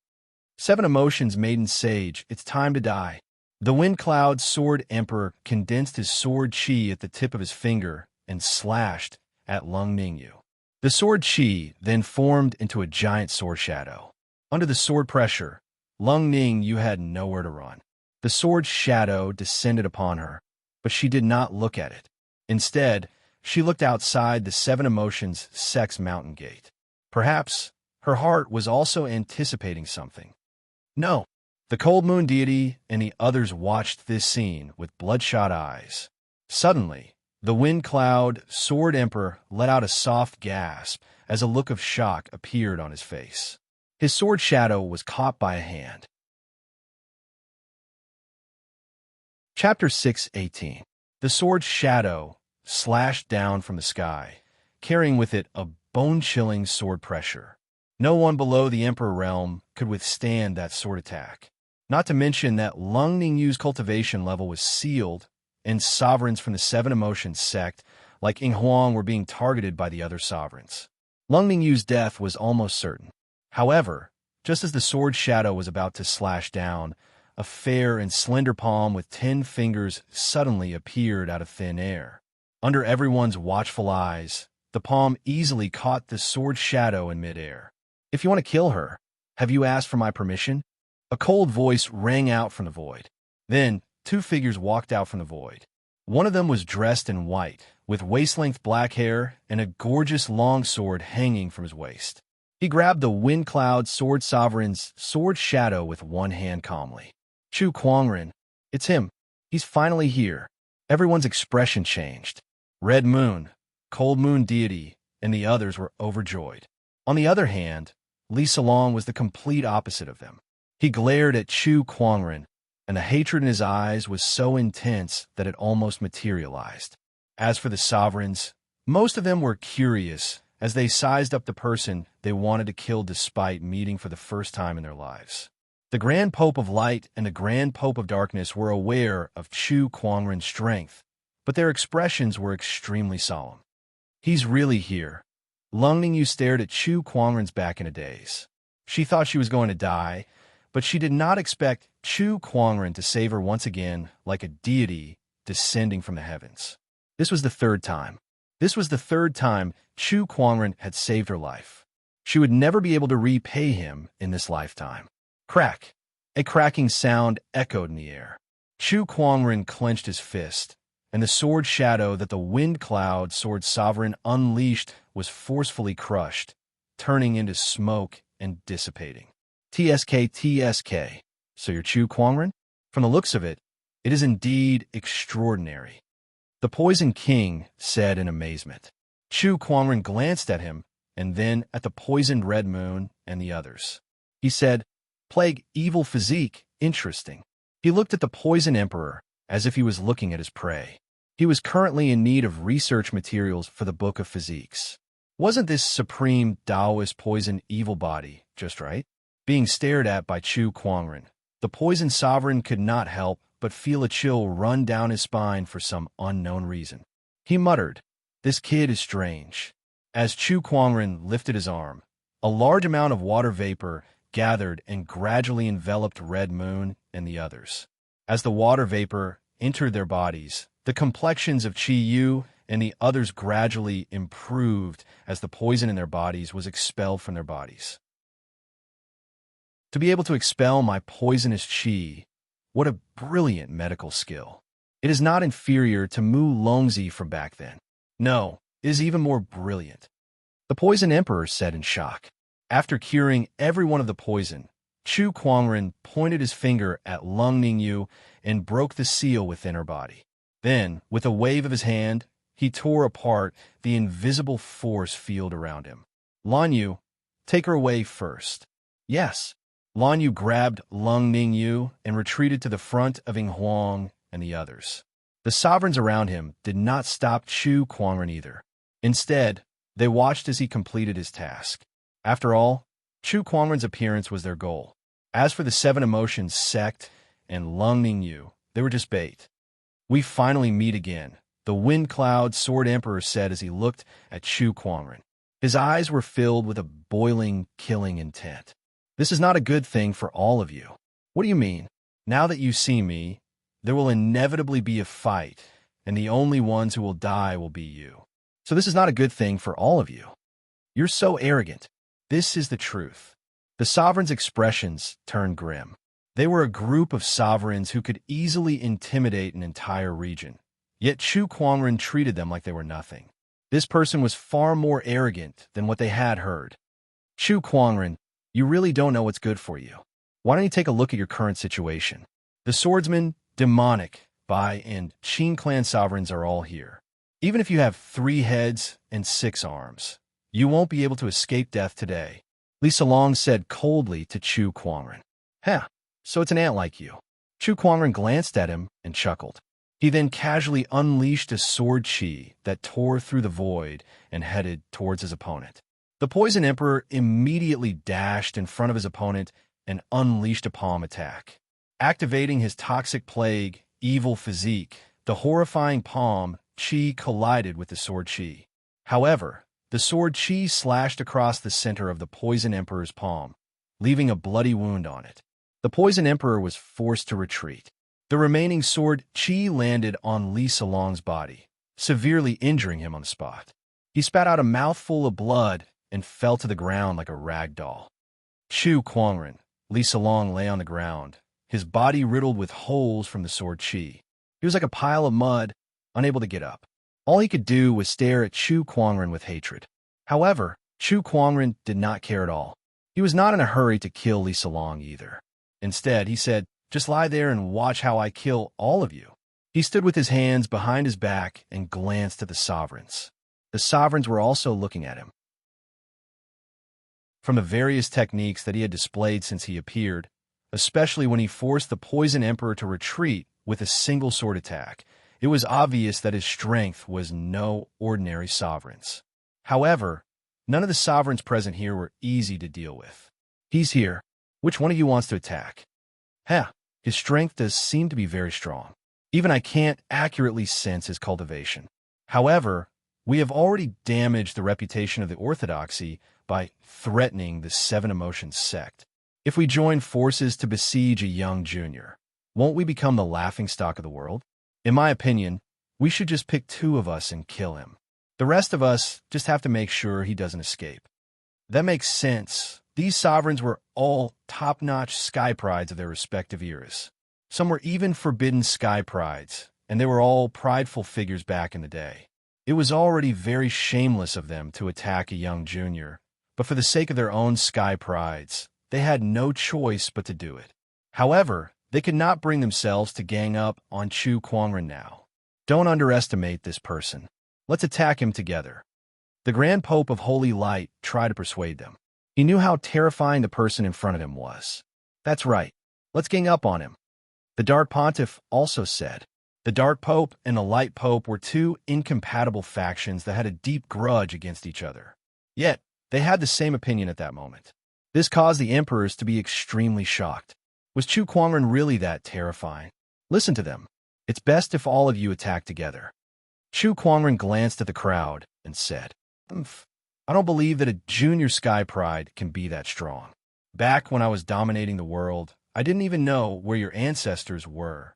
Seven Emotions Maiden Sage, it's time to die. The Wind Cloud Sword Emperor condensed his sword chi at the tip of his finger and slashed at Lung Ningyu. The sword chi then formed into a giant sword shadow. Under the sword pressure, Lung Ningyu had nowhere to run. The sword shadow descended upon her, but she did not look at it. Instead, she looked outside the Seven Emotions Sex Mountain Gate. Perhaps her heart was also anticipating something. "No, The cold moon deity and the others watched this scene with bloodshot eyes. Suddenly, the wind cloud sword emperor let out a soft gasp as a look of shock appeared on his face. His sword shadow was caught by a hand. Chapter 6:18. The sword's shadow slashed down from the sky, carrying with it a bone-chilling sword pressure. No one below the Emperor realm could withstand that sword attack. Not to mention that Lung Ningyu's cultivation level was sealed, and sovereigns from the Seven Emotions sect, like Ing Huang, were being targeted by the other sovereigns. Lung Ningyu's death was almost certain. However, just as the sword shadow was about to slash down, a fair and slender palm with 10 fingers suddenly appeared out of thin air. Under everyone's watchful eyes, the palm easily caught the sword shadow in midair. "If you want to kill her, have you asked for my permission?" A cold voice rang out from the void. Then, 2 figures walked out from the void. One of them was dressed in white, with waist-length black hair and a gorgeous long sword hanging from his waist. He grabbed the Wind Cloud Sword Sovereign's sword shadow with one hand calmly. "Chu Kuangren, it's him. He's finally here." Everyone's expression changed. Red Moon, Cold Moon Deity, and the others were overjoyed. On the other hand, Li Salong was the complete opposite of them. He glared at Chu Kuangren, and the hatred in his eyes was so intense that it almost materialized. As for the sovereigns, most of them were curious as they sized up the person they wanted to kill despite meeting for the first time in their lives. The Grand Pope of Light and the Grand Pope of Darkness were aware of Chu Kuangren's strength, but their expressions were extremely solemn. "He's really here." Lung Ningyu stared at Chu Kuangren's back in a daze. She thought she was going to die, but she did not expect Chu Kuangren to save her once again like a deity descending from the heavens. This was the third time. This was the third time Chu Kuangren had saved her life. She would never be able to repay him in this lifetime. Crack! A cracking sound echoed in the air. Chu Kuangren clenched his fist, and the sword shadow that the Wind Cloud Sword Sovereign unleashed was forcefully crushed, turning into smoke and dissipating. TSK. So you're Chu Kuangren? From the looks of it, it is indeed extraordinary. The Poison King said in amazement. Chu Kuangren glanced at him, and then at the poisoned Red Moon and the others. He said, "Plague evil physique, interesting." He looked at the Poison Emperor as if he was looking at his prey. He was currently in need of research materials for the Book of Physiques. Wasn't this supreme Taoist poison evil body just right? Being stared at by Chu Kuangren, the Poison Sovereign could not help but feel a chill run down his spine for some unknown reason. He muttered, "This kid is strange." As Chu Kuangren lifted his arm, a large amount of water vapor gathered and gradually enveloped Red Moon and the others. As the water vapor entered their bodies, the complexions of Chi Yu and the others gradually improved as the poison in their bodies was expelled from their bodies. To be able to expel my poisonous chi, what a brilliant medical skill. It is not inferior to Mu Longzi from back then. No, it is even more brilliant. The Poison Emperor said in shock. After curing every one of the poison, Chu Kuangren pointed his finger at Lung Ningyu and broke the seal within her body. Then, with a wave of his hand, he tore apart the invisible force field around him. "Lan Yu, take her away first." "Yes." Lan Yu grabbed Lung Ningyu and retreated to the front of Ing Huang and the others. The sovereigns around him did not stop Chu Kuangren either. Instead, they watched as he completed his task. After all, Chu Kuangren's appearance was their goal. As for the Seven Emotions sect and Lung Ningyu, they were just bait. "We finally meet again," the Wind Cloud Sword Emperor said as he looked at Chu Kuangren. His eyes were filled with a boiling, killing intent. "This is not a good thing for all of you." "What do you mean?" "Now that you see me, there will inevitably be a fight, and the only ones who will die will be you. So this is not a good thing for all of you." "You're so arrogant." "This is the truth." The sovereigns' expressions turned grim. They were a group of sovereigns who could easily intimidate an entire region, yet Chu Kuangren treated them like they were nothing. This person was far more arrogant than what they had heard. "Chu Kuangren, you really don't know what's good for you." Why don't you take a look at your current situation? The swordsman, demonic, Bai, and Qin clan sovereigns are all here. Even if you have 3 heads and 6 arms, you won't be able to escape death today, Li Salong said coldly to Chu Kuangren. Huh, so it's an ant like you. Chu Kuangren glanced at him and chuckled. He then casually unleashed a sword chi that tore through the void and headed towards his opponent. The Poison Emperor immediately dashed in front of his opponent and unleashed a palm attack. Activating his toxic plague, evil physique, the horrifying palm chi collided with the sword chi. However, the sword chi slashed across the center of the Poison Emperor's palm, leaving a bloody wound on it. The Poison Emperor was forced to retreat. The remaining sword chi landed on Li Salong's body, severely injuring him on the spot. He spat out a mouthful of blood and fell to the ground like a rag doll. Chu Kuangren, Li Salong lay on the ground, his body riddled with holes from the sword chi. He was like a pile of mud, unable to get up. All he could do was stare at Chu Kuangren with hatred. However, Chu Kuangren did not care at all. He was not in a hurry to kill Li Salong either. Instead, he said, "Just lie there and watch how I kill all of you." He stood with his hands behind his back and glanced at the sovereigns. The sovereigns were also looking at him. From the various techniques that he had displayed since he appeared, especially when he forced the Poison Emperor to retreat with a single sword attack, it was obvious that his strength was no ordinary sovereign's. However, none of the sovereigns present here were easy to deal with. He's here. Which one of you wants to attack? Heh, his strength does seem to be very strong. Even I can't accurately sense his cultivation. However, we have already damaged the reputation of the Orthodoxy by threatening the 7 Emotions sect. If we join forces to besiege a young junior, won't we become the laughingstock of the world? In my opinion, we should just pick 2 of us and kill him. The rest of us just have to make sure he doesn't escape. That makes sense. These sovereigns were all top-notch sky prides of their respective eras. Some were even forbidden sky prides, and they were all prideful figures back in the day. It was already very shameless of them to attack a young junior, but for the sake of their own sky prides, they had no choice but to do it. However, they could not bring themselves to gang up on Chu Kuangren now. Don't underestimate this person. Let's attack him together. The Grand Pope of Holy Light tried to persuade them. He knew how terrifying the person in front of him was. That's right. Let's gang up on him. The Dark Pontiff also said. The Dark Pope and the Light Pope were 2 incompatible factions that had a deep grudge against each other. Yet, they had the same opinion at that moment. This caused the emperors to be extremely shocked. Was Chu Kuangren really that terrifying? Listen to them. It's best if all of you attack together. Chu Kuangren glanced at the crowd and said, I don't believe that a junior sky pride can be that strong. Back when I was dominating the world, I didn't even know where your ancestors were.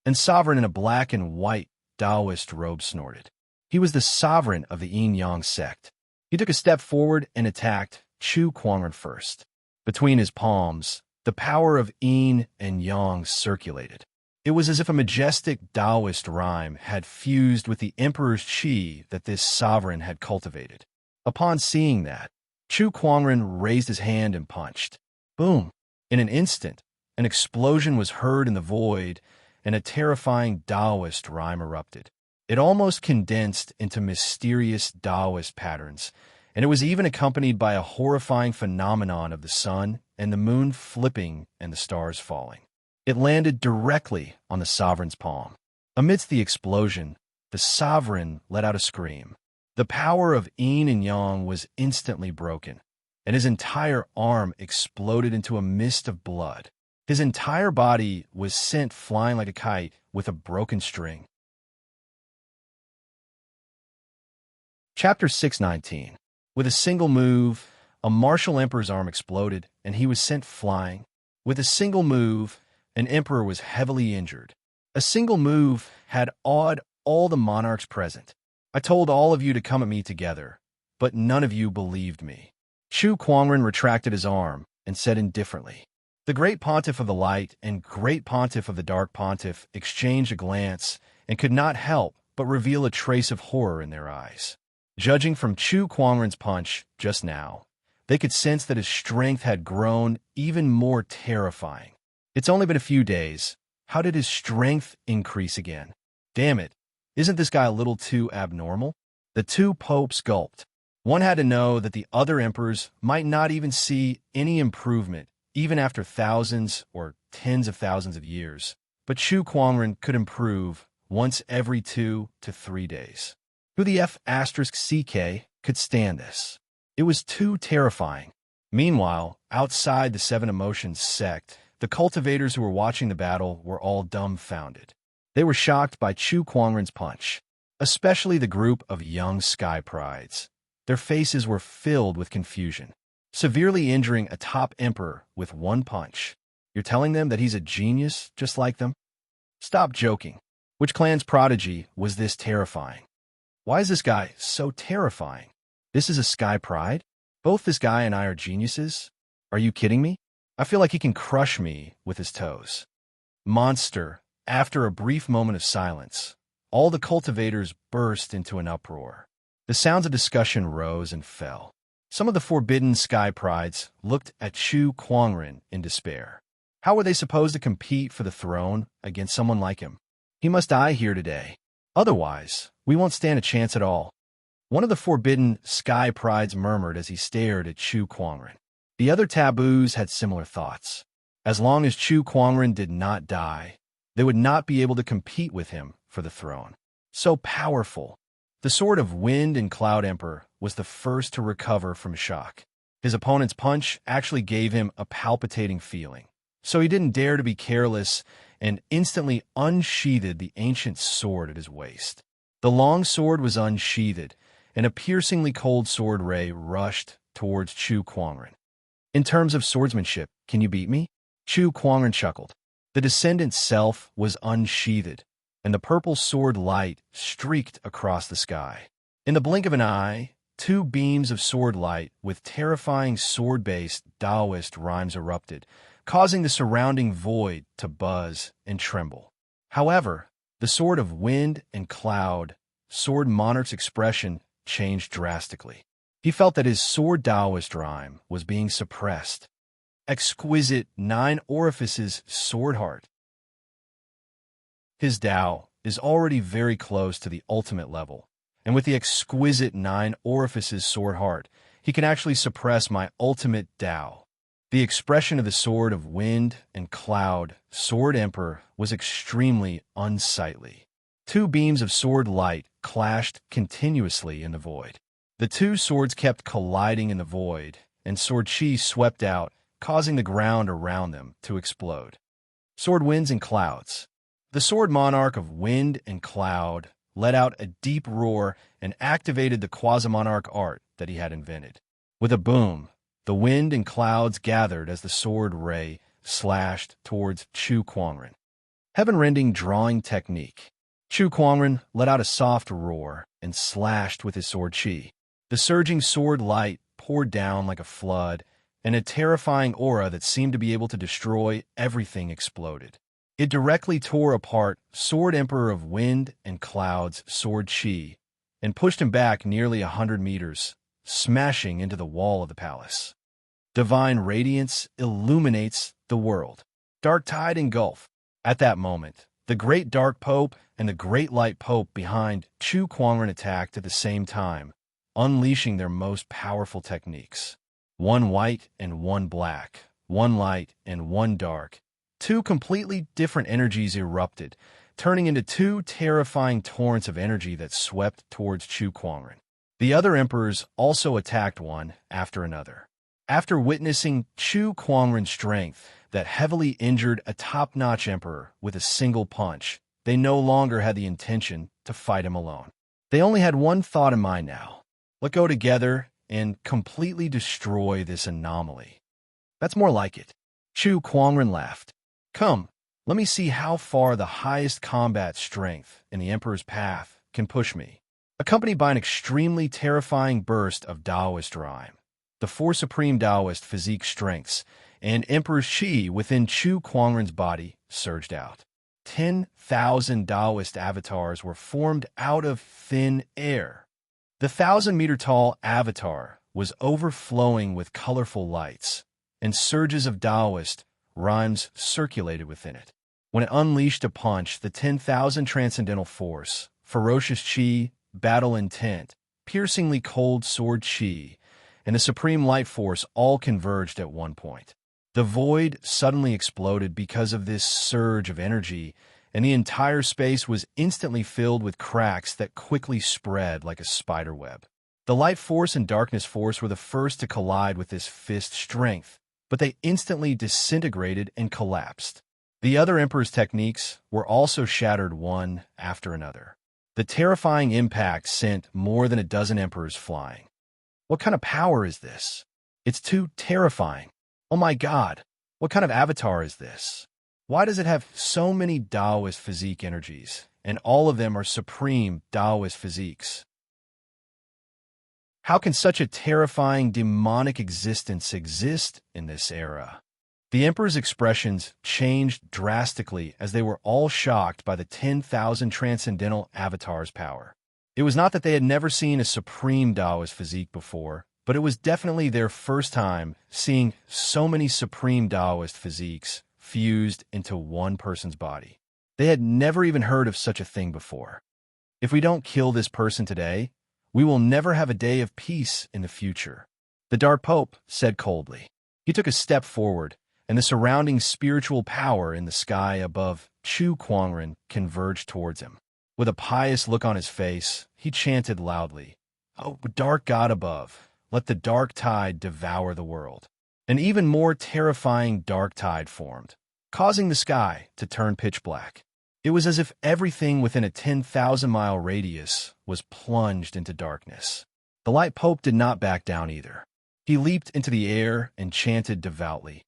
And Sovereign in a black and white Taoist robe snorted. He was the sovereign of the Yin-Yang sect. He took a step forward and attacked Chu Kuangren first. Between his palms, the power of Yin and Yang circulated. It was as if a majestic Taoist rhyme had fused with the emperor's qi that this sovereign had cultivated. Upon seeing that, Chu Kuangren raised his hand and punched. Boom! In an instant, an explosion was heard in the void, and a terrifying Taoist rhyme erupted. It almost condensed into mysterious Taoist patterns, and it was even accompanied by a horrifying phenomenon of the sun and the moon flipping and the stars falling. It landed directly on the sovereign's palm. Amidst the explosion, the sovereign let out a scream. The power of Yin and Yang was instantly broken, and his entire arm exploded into a mist of blood. His entire body was sent flying like a kite with a broken string. Chapter 619. With a single move, a martial emperor's arm exploded, and he was sent flying. With a single move, an emperor was heavily injured. A single move had awed all the monarchs present. I told all of you to come at me together, but none of you believed me. Chu Kuangren retracted his arm and said indifferently. The Great Pontiff of the Light and Great Pontiff of the Dark Pontiff exchanged a glance and could not help but reveal a trace of horror in their eyes. Judging from Chu Kuangren's punch just now, They could sense that his strength had grown even more terrifying. It's only been a few days. How did his strength increase again? Damn it, isn't this guy a little too abnormal? The two popes gulped. One had to know that the other emperors might not even see any improvement, even after thousands or tens of thousands of years. But Chu Kuangren could improve once every 2 to 3 days. Who the F***CK could stand this? It was too terrifying. Meanwhile, outside the Seven Emotions sect, the cultivators who were watching the battle were all dumbfounded. They were shocked by Chu Kuangren's punch, especially the group of young sky prides. Their faces were filled with confusion, severely injuring a top emperor with one punch. You're telling them that he's a genius just like them? Stop joking. Which clan's prodigy was this terrifying? Why is this guy so terrifying? This is a sky pride? Both this guy and I are geniuses? Are you kidding me? I feel like he can crush me with his toes. Monster. After a brief moment of silence, all the cultivators burst into an uproar. The sounds of discussion rose and fell. Some of the forbidden sky prides looked at Chu Kuangren in despair. How were they supposed to compete for the throne against someone like him? He must die here today. Otherwise, we won't stand a chance at all. One of the forbidden sky prides murmured as he stared at Chu Kuangren. The other taboos had similar thoughts. As long as Chu Kuangren did not die, they would not be able to compete with him for the throne. So powerful. The Sword of Wind and Cloud Emperor was the first to recover from shock. His opponent's punch actually gave him a palpitating feeling, so he didn't dare to be careless and instantly unsheathed the ancient sword at his waist. The long sword was unsheathed, and a piercingly cold sword ray rushed towards Chu Kuangren. In terms of swordsmanship, can you beat me? Chu Kuangren chuckled. The descendant's self was unsheathed, and the purple sword light streaked across the sky. In the blink of an eye, two beams of sword light with terrifying sword-based Taoist rhymes erupted, causing the surrounding void to buzz and tremble. However, the Sword of Wind and Cloud, Sword Monarch's expression changed drastically. He felt that his sword Taoist rhyme was being suppressed. Exquisite 9 orifices sword heart. His Tao is already very close to the ultimate level, and with the exquisite 9 orifices sword heart, he can actually suppress my ultimate Tao. The expression of the Sword of Wind and Cloud, Sword Emperor, was extremely unsightly. Two beams of sword light clashed continuously in the void. The two swords kept colliding in the void, and sword chi swept out, causing the ground around them to explode. Sword Winds and Clouds. The Sword Monarch of Wind and Cloud let out a deep roar and activated the quasi-monarch art that he had invented. With a boom, the wind and clouds gathered as the sword ray slashed towards Chu Kuangren. Heaven-rending drawing technique. Chu Kuangren let out a soft roar and slashed with his sword chi. The surging sword light poured down like a flood, and a terrifying aura that seemed to be able to destroy everything exploded. It directly tore apart Sword Emperor of Wind and Cloud's sword chi and pushed him back nearly 100 meters, smashing into the wall of the palace. Divine radiance illuminates the world. Dark tide engulf. At that moment, the Great Dark Pope and the Great Light Pope behind Chu Kuangren attacked at the same time, unleashing their most powerful techniques. One white and one black, one light and one dark. Two completely different energies erupted, turning into two terrifying torrents of energy that swept towards Chu Kuangren. The other emperors also attacked one after another. After witnessing Chu Kuangren's strength that heavily injured a top-notch emperor with a single punch, they no longer had the intention to fight him alone. They only had one thought in mind now. Let's go together and completely destroy this anomaly. That's more like it. Chu Kuangren laughed. Come, let me see how far the highest combat strength in the Emperor's path can push me. Accompanied by an extremely terrifying burst of Taoist rhyme, the four supreme Taoist physique strengths and Emperor's chi within Chu Kuangren's body surged out. 10,000 Taoist avatars were formed out of thin air. The 1,000-meter-tall avatar was overflowing with colorful lights, and surges of Taoist rhymes circulated within it. When it unleashed a punch, the 10,000 transcendental force, ferocious chi, battle intent, piercingly cold sword chi, and the supreme light force all converged at one point. The void suddenly exploded because of this surge of energy, and the entire space was instantly filled with cracks that quickly spread like a spider web. The light force and darkness force were the first to collide with this fist strength, but they instantly disintegrated and collapsed. The other Emperor's techniques were also shattered one after another. The terrifying impact sent more than a dozen Emperors flying. What kind of power is this? It's too terrifying. Oh my God, what kind of avatar is this? Why does it have so many Taoist physique energies, and all of them are supreme Taoist physiques? How can such a terrifying demonic existence exist in this era? The Emperor's expressions changed drastically as they were all shocked by the 10,000 transcendental avatars' power. It was not that they had never seen a supreme Taoist physique before, but it was definitely their first time seeing so many supreme Taoist physiques fused into one person's body. They had never even heard of such a thing before. If we don't kill this person today, we will never have a day of peace in the future, the Dark Pope said coldly. He took a step forward, and the surrounding spiritual power in the sky above Chu Kuangren converged towards him. With a pious look on his face, he chanted loudly, "Oh, dark God above, let the dark tide devour the world." An even more terrifying dark tide formed, causing the sky to turn pitch black. It was as if everything within a 10,000-mile radius was plunged into darkness. The Light Pope did not back down either. He leaped into the air and chanted devoutly,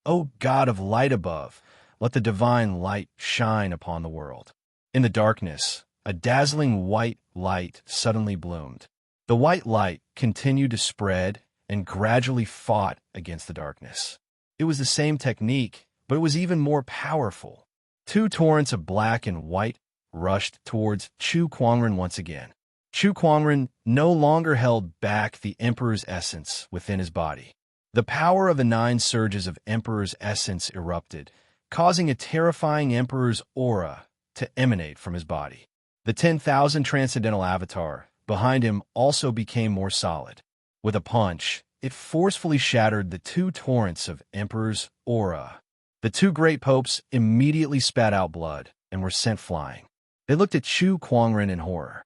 "O God of light above, let the divine light shine upon the world." In the darkness, a dazzling white light suddenly bloomed. The white light continued to spread and gradually fought against the darkness. It was the same technique, but it was even more powerful. Two torrents of black and white rushed towards Chu Kuangren once again. Chu Kuangren no longer held back the Emperor's essence within his body. The power of the 9 surges of Emperor's essence erupted, causing a terrifying Emperor's aura to emanate from his body. The 10,000 transcendental avatar behind him also became more solid. With a punch, it forcefully shattered the 2 torrents of Emperor's aura. The 2 great popes immediately spat out blood and were sent flying. They looked at Chu Kuangren in horror.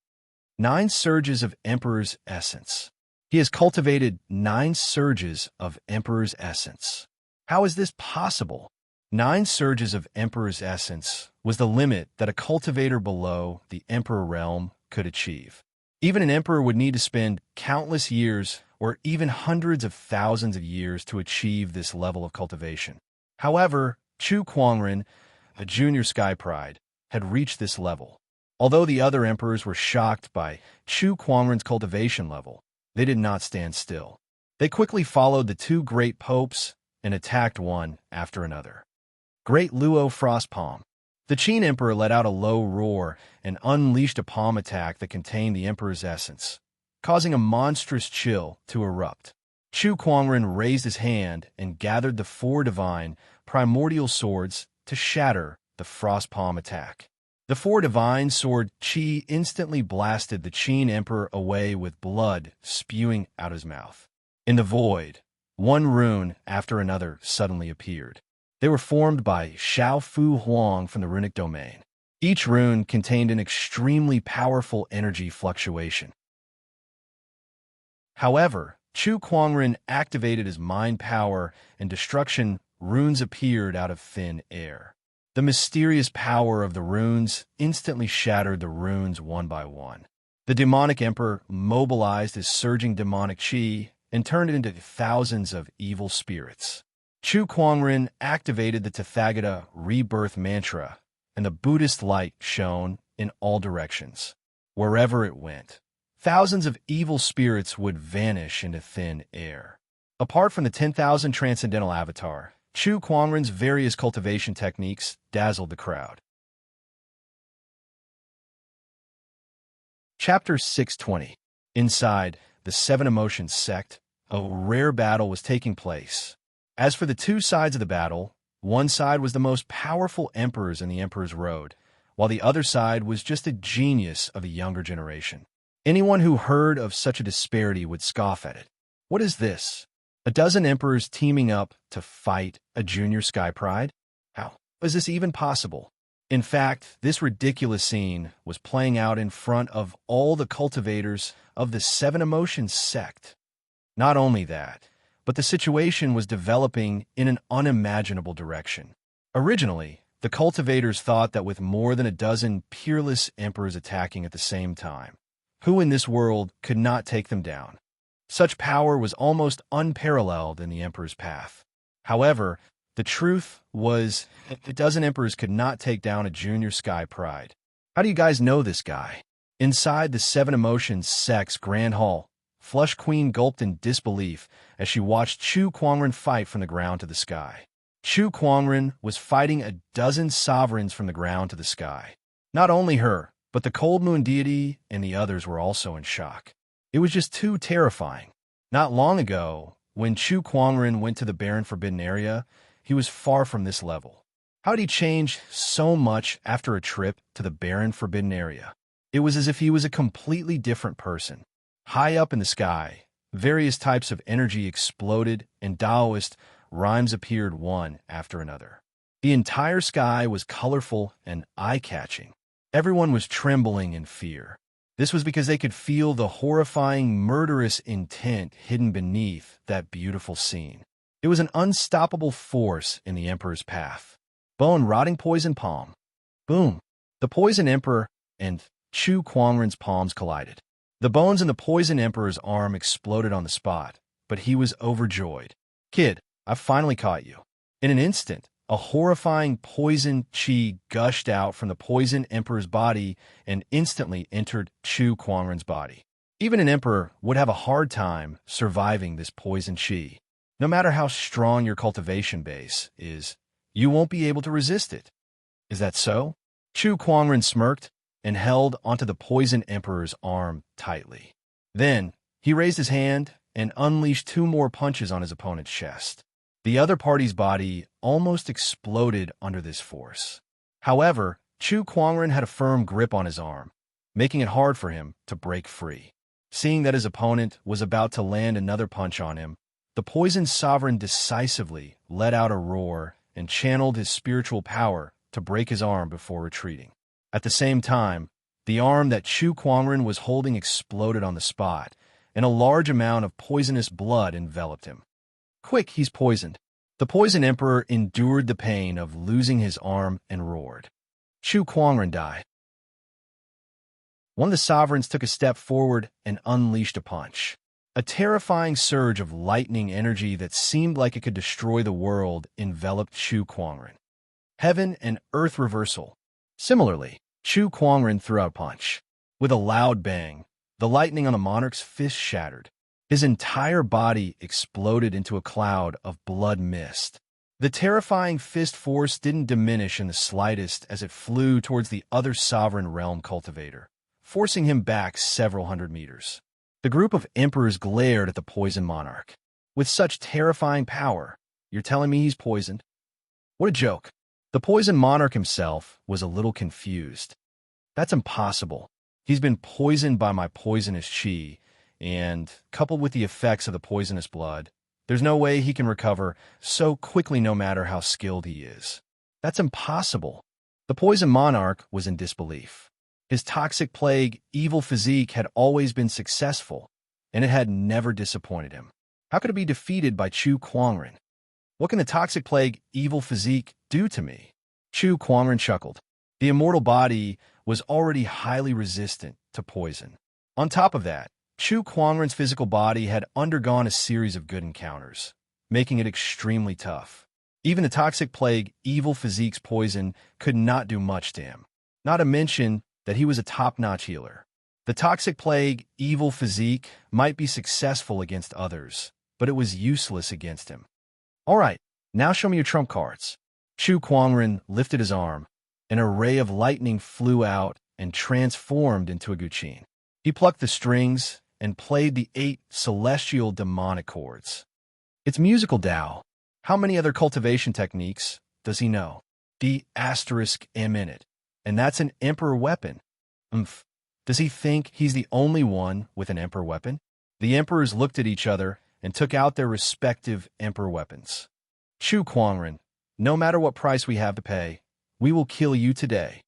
9 surges of Emperor's essence. He has cultivated 9 surges of Emperor's essence. How is this possible? 9 surges of Emperor's essence was the limit that a cultivator below the Emperor realm could achieve. Even an Emperor would need to spend countless years or even hundreds of thousands of years to achieve this level of cultivation. However, Chu Kuangren, a junior Sky Pride, had reached this level. Although the other emperors were shocked by Chu Kuangren's cultivation level, they did not stand still. They quickly followed the 2 great popes and attacked one after another. Great Luo Frost Palm. The Qin Emperor let out a low roar and unleashed a palm attack that contained the Emperor's essence, causing a monstrous chill to erupt. Chu Kuangren raised his hand and gathered the 4 divine, primordial swords to shatter the Frost Palm attack. The 4 divine sword chi instantly blasted the Qin Emperor away with blood spewing out his mouth. In the void, one rune after another suddenly appeared. They were formed by Xiao Fu Huang from the runic domain. Each rune contained an extremely powerful energy fluctuation. However, Chu Kuangren activated his mind power, and destruction runes appeared out of thin air. The mysterious power of the runes instantly shattered the runes one by one. The demonic emperor mobilized his surging demonic chi and turned it into thousands of evil spirits. Chu Kuangren activated the Tathagata rebirth mantra, and the Buddhist light shone in all directions. Wherever it went, thousands of evil spirits would vanish into thin air. Apart from the 10,000 transcendental avatar, Chu Kuangren's various cultivation techniques dazzled the crowd. Chapter 620. Inside the 7 Emotions sect, a rare battle was taking place. As for the two sides of the battle, one side was the most powerful emperors in the Emperor's Road, while the other side was just a genius of a younger generation. Anyone who heard of such a disparity would scoff at it. What is this? A dozen emperors teaming up to fight a junior Sky Pride? How is this even possible? In fact, this ridiculous scene was playing out in front of all the cultivators of the Seven Emotions sect. Not only that, but the situation was developing in an unimaginable direction. Originally, the cultivators thought that with more than a dozen peerless emperors attacking at the same time, who in this world could not take them down? Such power was almost unparalleled in the Emperor's path. However, the truth was a dozen emperors could not take down a junior Sky Pride. How do you guys know this guy? Inside the Seven Emotions sect's Grand Hall, Flush Queen gulped in disbelief as she watched Chu Kuangren fight from the ground to the sky. Chu Kuangren was fighting a dozen sovereigns from the ground to the sky. Not only her, but the Cold Moon deity and the others were also in shock. It was just too terrifying. Not long ago, when Chu Kuangren went to the Barren Forbidden Area, he was far from this level. How did he change so much after a trip to the Barren Forbidden Area? It was as if he was a completely different person. High up in the sky, various types of energy exploded and Taoist rhymes appeared one after another. The entire sky was colorful and eye-catching. Everyone was trembling in fear. This was because they could feel the horrifying, murderous intent hidden beneath that beautiful scene. It was an unstoppable force in the Emperor's path. Bone rotting poison palm. Boom! The Poison Emperor and Chu Kuangren's palms collided. The bones in the Poison Emperor's arm exploded on the spot, but he was overjoyed. Kid, I've finally caught you. In an instant, a horrifying poison chi gushed out from the Poison Emperor's body and instantly entered Chu Kuangren's body. Even an emperor would have a hard time surviving this poison chi. No matter how strong your cultivation base is, you won't be able to resist it. Is that so? Chu Kuangren smirked and held onto the Poison Emperor's arm tightly. Then, he raised his hand and unleashed two more punches on his opponent's chest. The other party's body almost exploded under this force. However, Chu Kuangren had a firm grip on his arm, making it hard for him to break free. Seeing that his opponent was about to land another punch on him, the Poison Sovereign decisively let out a roar and channeled his spiritual power to break his arm before retreating. At the same time, the arm that Chu Kuangren was holding exploded on the spot, and a large amount of poisonous blood enveloped him. Quick, he's poisoned. The Poison Emperor endured the pain of losing his arm and roared. Chu Kuangren died. One of the sovereigns took a step forward and unleashed a punch. A terrifying surge of lightning energy that seemed like it could destroy the world enveloped Chu Kuangren. Heaven and earth reversal. Similarly, Chu Kuangren threw out a punch. With a loud bang, the lightning on the monarch's fist shattered. His entire body exploded into a cloud of blood mist. The terrifying fist force didn't diminish in the slightest as it flew towards the other sovereign realm cultivator, forcing him back several hundred meters. The group of emperors glared at the poison monarch. With such terrifying power, you're telling me he's poisoned? What a joke. The poison monarch himself was a little confused. That's impossible. He's been poisoned by my poisonous chi, and, coupled with the effects of the poisonous blood, there's no way he can recover so quickly no matter how skilled he is. That's impossible. The poison monarch was in disbelief. His toxic plague, evil physique had always been successful, and it had never disappointed him. How could it be defeated by Chu Kuangren? What can the toxic plague, evil physique do to me? Chu Kuangren chuckled. The immortal body was already highly resistant to poison. On top of that, Chu Kuangren's physical body had undergone a series of good encounters, making it extremely tough. Even the toxic plague, evil physique's poison could not do much to him. Not to mention that he was a top-notch healer. The toxic plague, evil physique might be successful against others, but it was useless against him. All right, now show me your trump cards. Chu Kuangren lifted his arm. An array of lightning flew out and transformed into a guqin. He plucked the strings and played the 8 celestial demonic chords. It's musical Tao. How many other cultivation techniques does he know? D*M in it. And that's an emperor weapon. Does he think he's the only one with an emperor weapon? The emperors looked at each other and took out their respective emperor weapons. Chu Kuangren, no matter what price we have to pay, we will kill you today.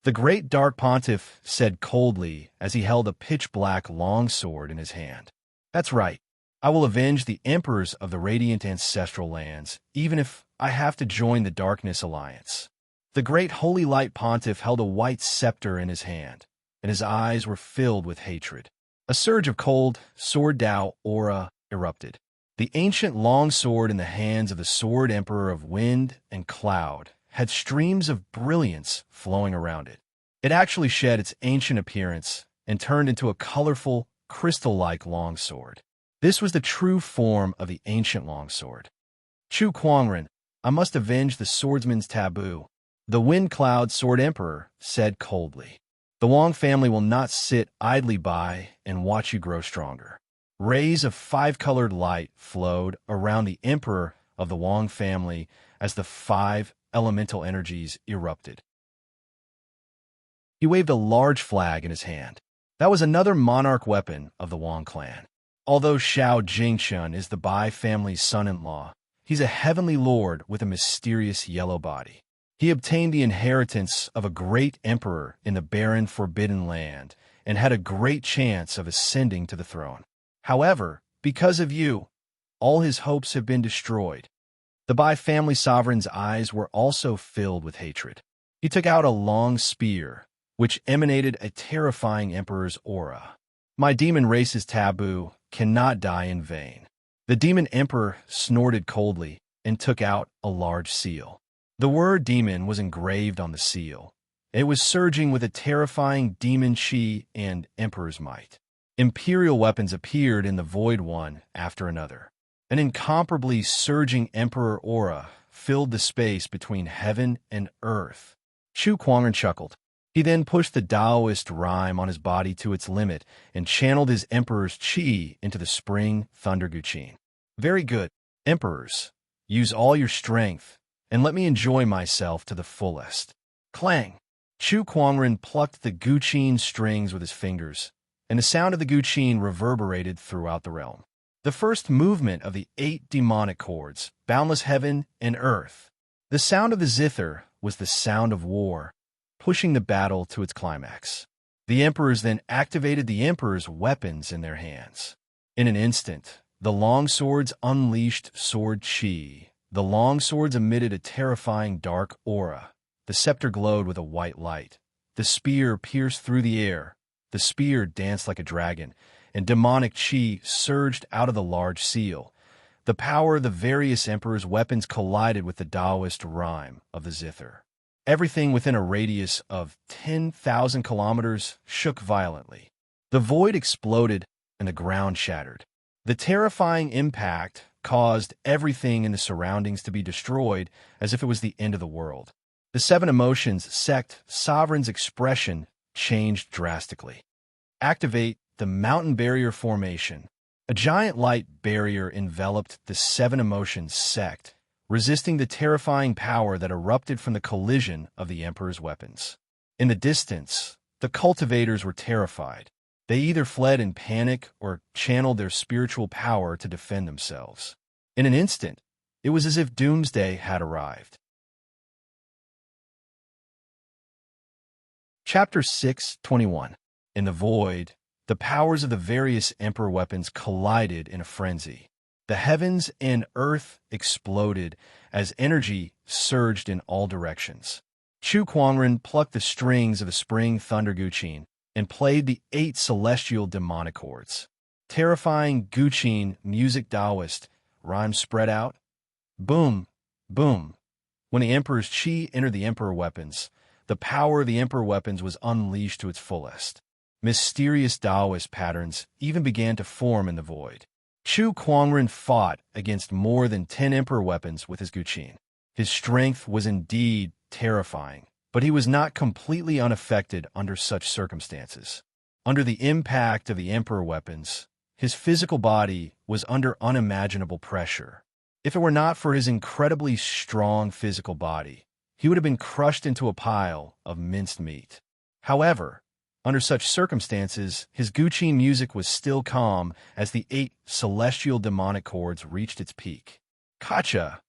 The great dark pontiff said coldly as he held a pitch-black longsword in his hand. That's right. I will avenge the emperors of the radiant ancestral lands, even if I have to join the Darkness Alliance. The great holy light pontiff held a white scepter in his hand, and his eyes were filled with hatred. A surge of cold, sword Tao aura erupted. The ancient longsword in the hands of the sword emperor of wind and cloud had streams of brilliance flowing around it. It actually shed its ancient appearance and turned into a colorful, crystal-like longsword. This was the true form of the ancient longsword. Chu Kuangren, I must avenge the swordsman's taboo, the wind cloud sword emperor said coldly. The Wang family will not sit idly by and watch you grow stronger. Rays of 5-colored light flowed around the emperor of the Wang family as the 5 elemental energies erupted. He waved a large flag in his hand. That was another monarch weapon of the Wang clan. Although Xiao Jingshun is the Bai family's son-in-law, he's a heavenly lord with a mysterious yellow body. He obtained the inheritance of a great emperor in the barren Forbidden Land and had a great chance of ascending to the throne. However, because of you, all his hopes have been destroyed. The Bai family sovereign's eyes were also filled with hatred. He took out a long spear, which emanated a terrifying emperor's aura. My demon race's taboo cannot die in vain. The demon emperor snorted coldly and took out a large seal. The word demon was engraved on the seal. It was surging with a terrifying demon chi and emperor's might. Imperial weapons appeared in the void one after another. An incomparably surging emperor aura filled the space between heaven and earth. Chu Kuangren chuckled. He then pushed the Taoist rhyme on his body to its limit and channeled his emperor's chi into the spring thunder guqin. Very good, emperors. Use all your strength and let me enjoy myself to the fullest. Clang! Chu Kuangren plucked the guqin strings with his fingers, and the sound of the guqin reverberated throughout the realm. The first movement of the 8 demonic chords, boundless heaven and earth. The sound of the zither was the sound of war, pushing the battle to its climax. The emperors then activated the emperor's weapons in their hands. In an instant, the longswords unleashed sword chi. The longswords emitted a terrifying dark aura. The scepter glowed with a white light. The spear pierced through the air. The spear danced like a dragon, and demonic chi surged out of the large seal. The power of the various emperors' weapons collided with the Taoist rhyme of the zither. Everything within a radius of 10,000 kilometers shook violently. The void exploded and the ground shattered. The terrifying impact caused everything in the surroundings to be destroyed as if it was the end of the world. The 7 emotions sect sovereign's expression changed drastically. Activate the mountain barrier formation. A giant light barrier enveloped the 7 emotions sect, resisting the terrifying power that erupted from the collision of the emperor's weapons. In the distance, the cultivators were terrified. They either fled in panic or channeled their spiritual power to defend themselves. In an instant, it was as if doomsday had arrived. Chapter 6:21. In the void, the powers of the various emperor weapons collided in a frenzy. The heavens and earth exploded as energy surged in all directions. Chu Kuangren plucked the strings of the spring thunder guqin and played the 8 celestial demonic chords. Terrifying guqin music Taoist rhymes spread out. Boom, boom. When the emperor's chi entered the emperor weapons, the power of the emperor weapons was unleashed to its fullest. Mysterious Taoist patterns even began to form in the void. Chu Kuangren fought against more than 10 emperor weapons with his guqin. His strength was indeed terrifying, but he was not completely unaffected under such circumstances. Under the impact of the Emperor weapons, his physical body was under unimaginable pressure. If it were not for his incredibly strong physical body, he would have been crushed into a pile of minced meat. However, under such circumstances, his Guqin music was still calm as the 8 celestial demonic chords reached its peak. Kacha!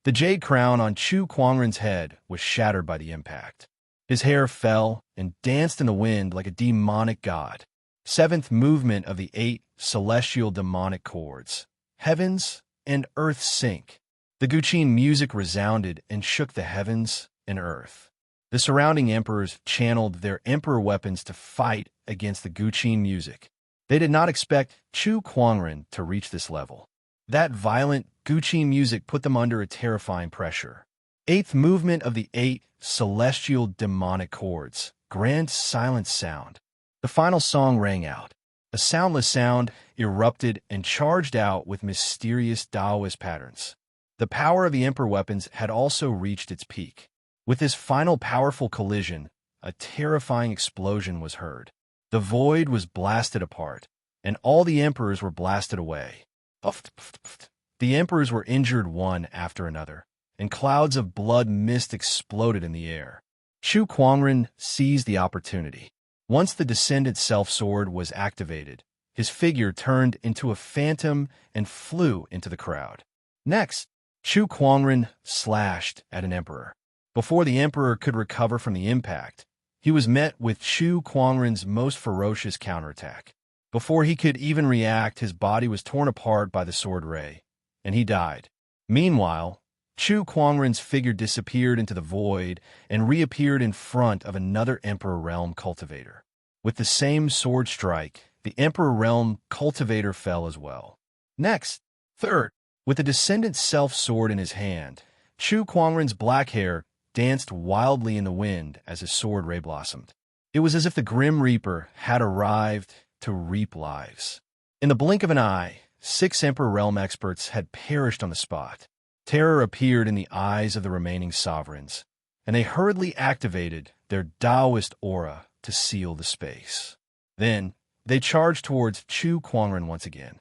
The jade crown on Chu Kuangren's head was shattered by the impact. His hair fell and danced in the wind like a demonic god. 7th movement of the 8 celestial demonic chords. Heavens and earth sync. The Guqin music resounded and shook the heavens and earth. The surrounding emperors channeled their emperor weapons to fight against the Guqin music. They did not expect Chu Kuangren to reach this level. That violent Guqin music put them under a terrifying pressure. 8th movement of the 8 celestial demonic chords. Grand silence sound. The final song rang out. A soundless sound erupted and charged out with mysterious Taoist patterns. The power of the emperor weapons had also reached its peak. With this final powerful collision, a terrifying explosion was heard. The void was blasted apart, and all the emperors were blasted away. The emperors were injured one after another, and clouds of blood mist exploded in the air. Chu Kuangren seized the opportunity. Once the Descendant Self-Sword was activated, his figure turned into a phantom and flew into the crowd. Next, Chu Kuangren slashed at an emperor. Before the emperor could recover from the impact, he was met with Chu Kuangren's most ferocious counterattack. Before he could even react, his body was torn apart by the sword ray, and he died. Meanwhile, Chu Kuangren's figure disappeared into the void and reappeared in front of another Emperor Realm Cultivator. With the same sword strike, the Emperor Realm Cultivator fell as well. Next, third, with the Descendant Self-Sword in his hand, Chu Kuangren's black hair danced wildly in the wind as his sword ray blossomed. It was as if the Grim Reaper had arrived to reap lives. In the blink of an eye, 6 Emperor Realm experts had perished on the spot. Terror appeared in the eyes of the remaining sovereigns, and they hurriedly activated their Taoist aura to seal the space. Then, they charged towards Chu Kuangren once again.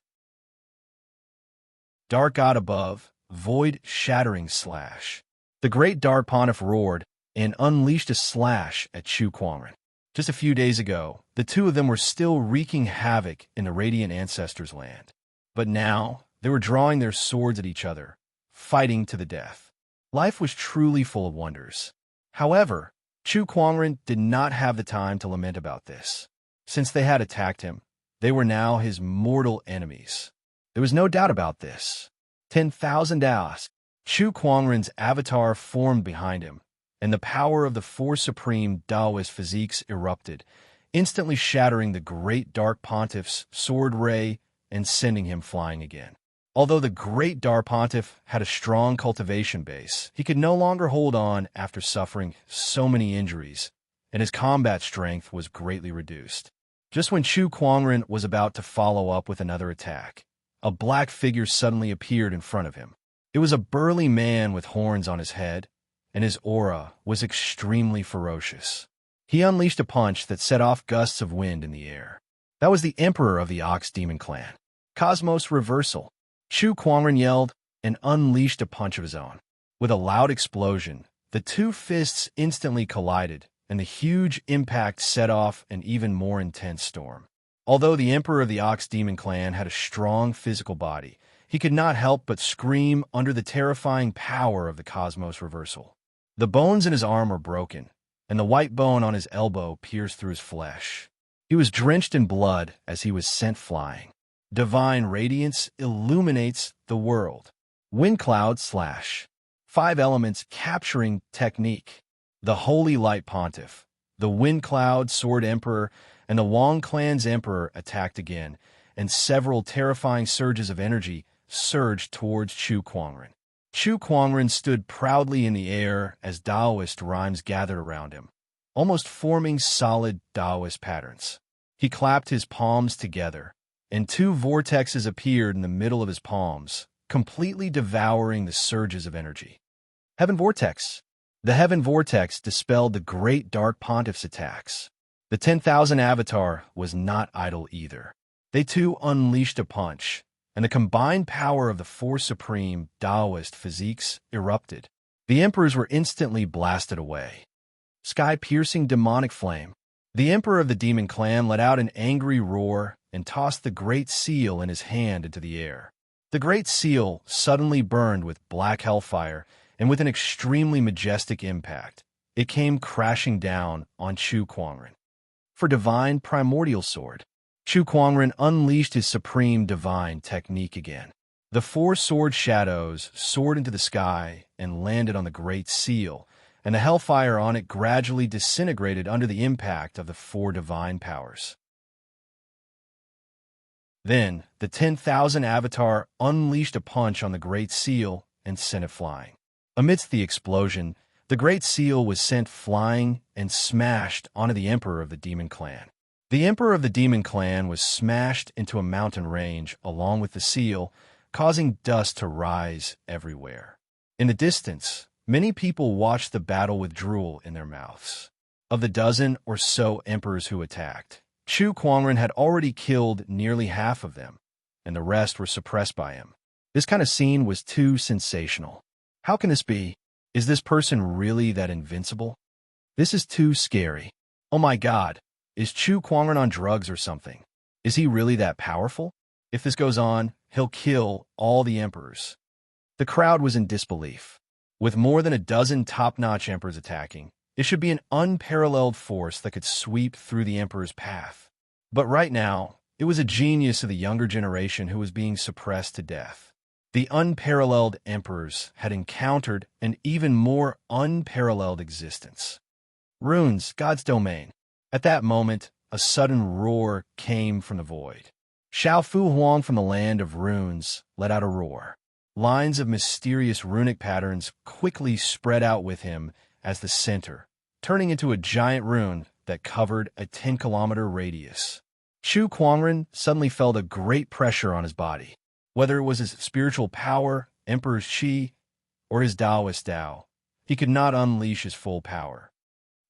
Dark God above, void-shattering slash. The great Dark Pontiff roared and unleashed a slash at Chu Kuangren. Just a few days ago, the two of them were still wreaking havoc in the Radiant Ancestors' land. But now, they were drawing their swords at each other, fighting to the death. Life was truly full of wonders. However, Chu Kuangren did not have the time to lament about this. Since they had attacked him, they were now his mortal enemies. There was no doubt about this. 10,000 hours. Chu Kuangren's avatar formed behind him, and the power of the 4 supreme Taoist physiques erupted, instantly shattering the great Dark Pontiff's sword ray and sending him flying again. Although the great Dark Pontiff had a strong cultivation base, he could no longer hold on after suffering so many injuries, and his combat strength was greatly reduced. Just when Chu Kuangren was about to follow up with another attack, a black figure suddenly appeared in front of him. It was a burly man with horns on his head, and his aura was extremely ferocious. He unleashed a punch that set off gusts of wind in the air. That was the Emperor of the Ox Demon Clan. Cosmos Reversal. Chu Kuangren yelled and unleashed a punch of his own. With a loud explosion, the 2 fists instantly collided, and the huge impact set off an even more intense storm. Although the Emperor of the Ox Demon Clan had a strong physical body, he could not help but scream under the terrifying power of the Cosmos Reversal. The bones in his arm were broken, and the white bone on his elbow pierced through his flesh. He was drenched in blood as he was sent flying. Divine radiance illuminates the world. Wind cloud slash. 5 elements capturing technique. The Holy Light Pontiff, the Wind Cloud Sword Emperor, and the Wong Clan's Emperor attacked again, and several terrifying surges of energy surged towards Chu Kuangren. Chu Kuangren stood proudly in the air as Taoist rhymes gathered around him, almost forming solid Taoist patterns. He clapped his palms together, and 2 vortexes appeared in the middle of his palms, completely devouring the surges of energy. Heaven Vortex. The Heaven Vortex dispelled the great Dark Pontiff's attacks. The 10,000 Avatar was not idle either. They too unleashed a punch, and the combined power of the four supreme Taoist physiques erupted. The emperors were instantly blasted away. Sky-piercing demonic flame. The emperor of the demon clan let out an angry roar and tossed the great seal in his hand into the air. The great seal suddenly burned with black hellfire, and with an extremely majestic impact, it came crashing down on Chu Kuangren. For divine primordial sword, Chu Kuangren unleashed his supreme divine technique again. The four sword shadows soared into the sky and landed on the great seal, and the hellfire on it gradually disintegrated under the impact of the four divine powers. Then, the 10,000 Avatar unleashed a punch on the great seal and sent it flying. Amidst the explosion, the great seal was sent flying and smashed onto the emperor of the demon clan. The emperor of the demon clan was smashed into a mountain range along with the seal, causing dust to rise everywhere. In the distance, many people watched the battle with drool in their mouths. Of the dozen or so emperors who attacked, Chu Kuangren had already killed nearly half of them, and the rest were suppressed by him. This kind of scene was too sensational. How can this be? Is this person really that invincible? This is too scary. Oh my God, is Chu Kuangren on drugs or something? Is he really that powerful? If this goes on, he'll kill all the emperors. The crowd was in disbelief. With more than a dozen top-notch emperors attacking, it should be an unparalleled force that could sweep through the emperor's path. But right now, it was a genius of the younger generation who was being suppressed to death. The unparalleled emperors had encountered an even more unparalleled existence. Runes, God's domain. At that moment, a sudden roar came from the void. Xiao Fu Huang from the land of runes let out a roar. Lines of mysterious runic patterns quickly spread out with him as the center, turning into a giant rune that covered a 10-kilometer radius. Chu Kuangren suddenly felt a great pressure on his body. Whether it was his spiritual power, Emperor's Qi, or his Taoist Tao, he could not unleash his full power.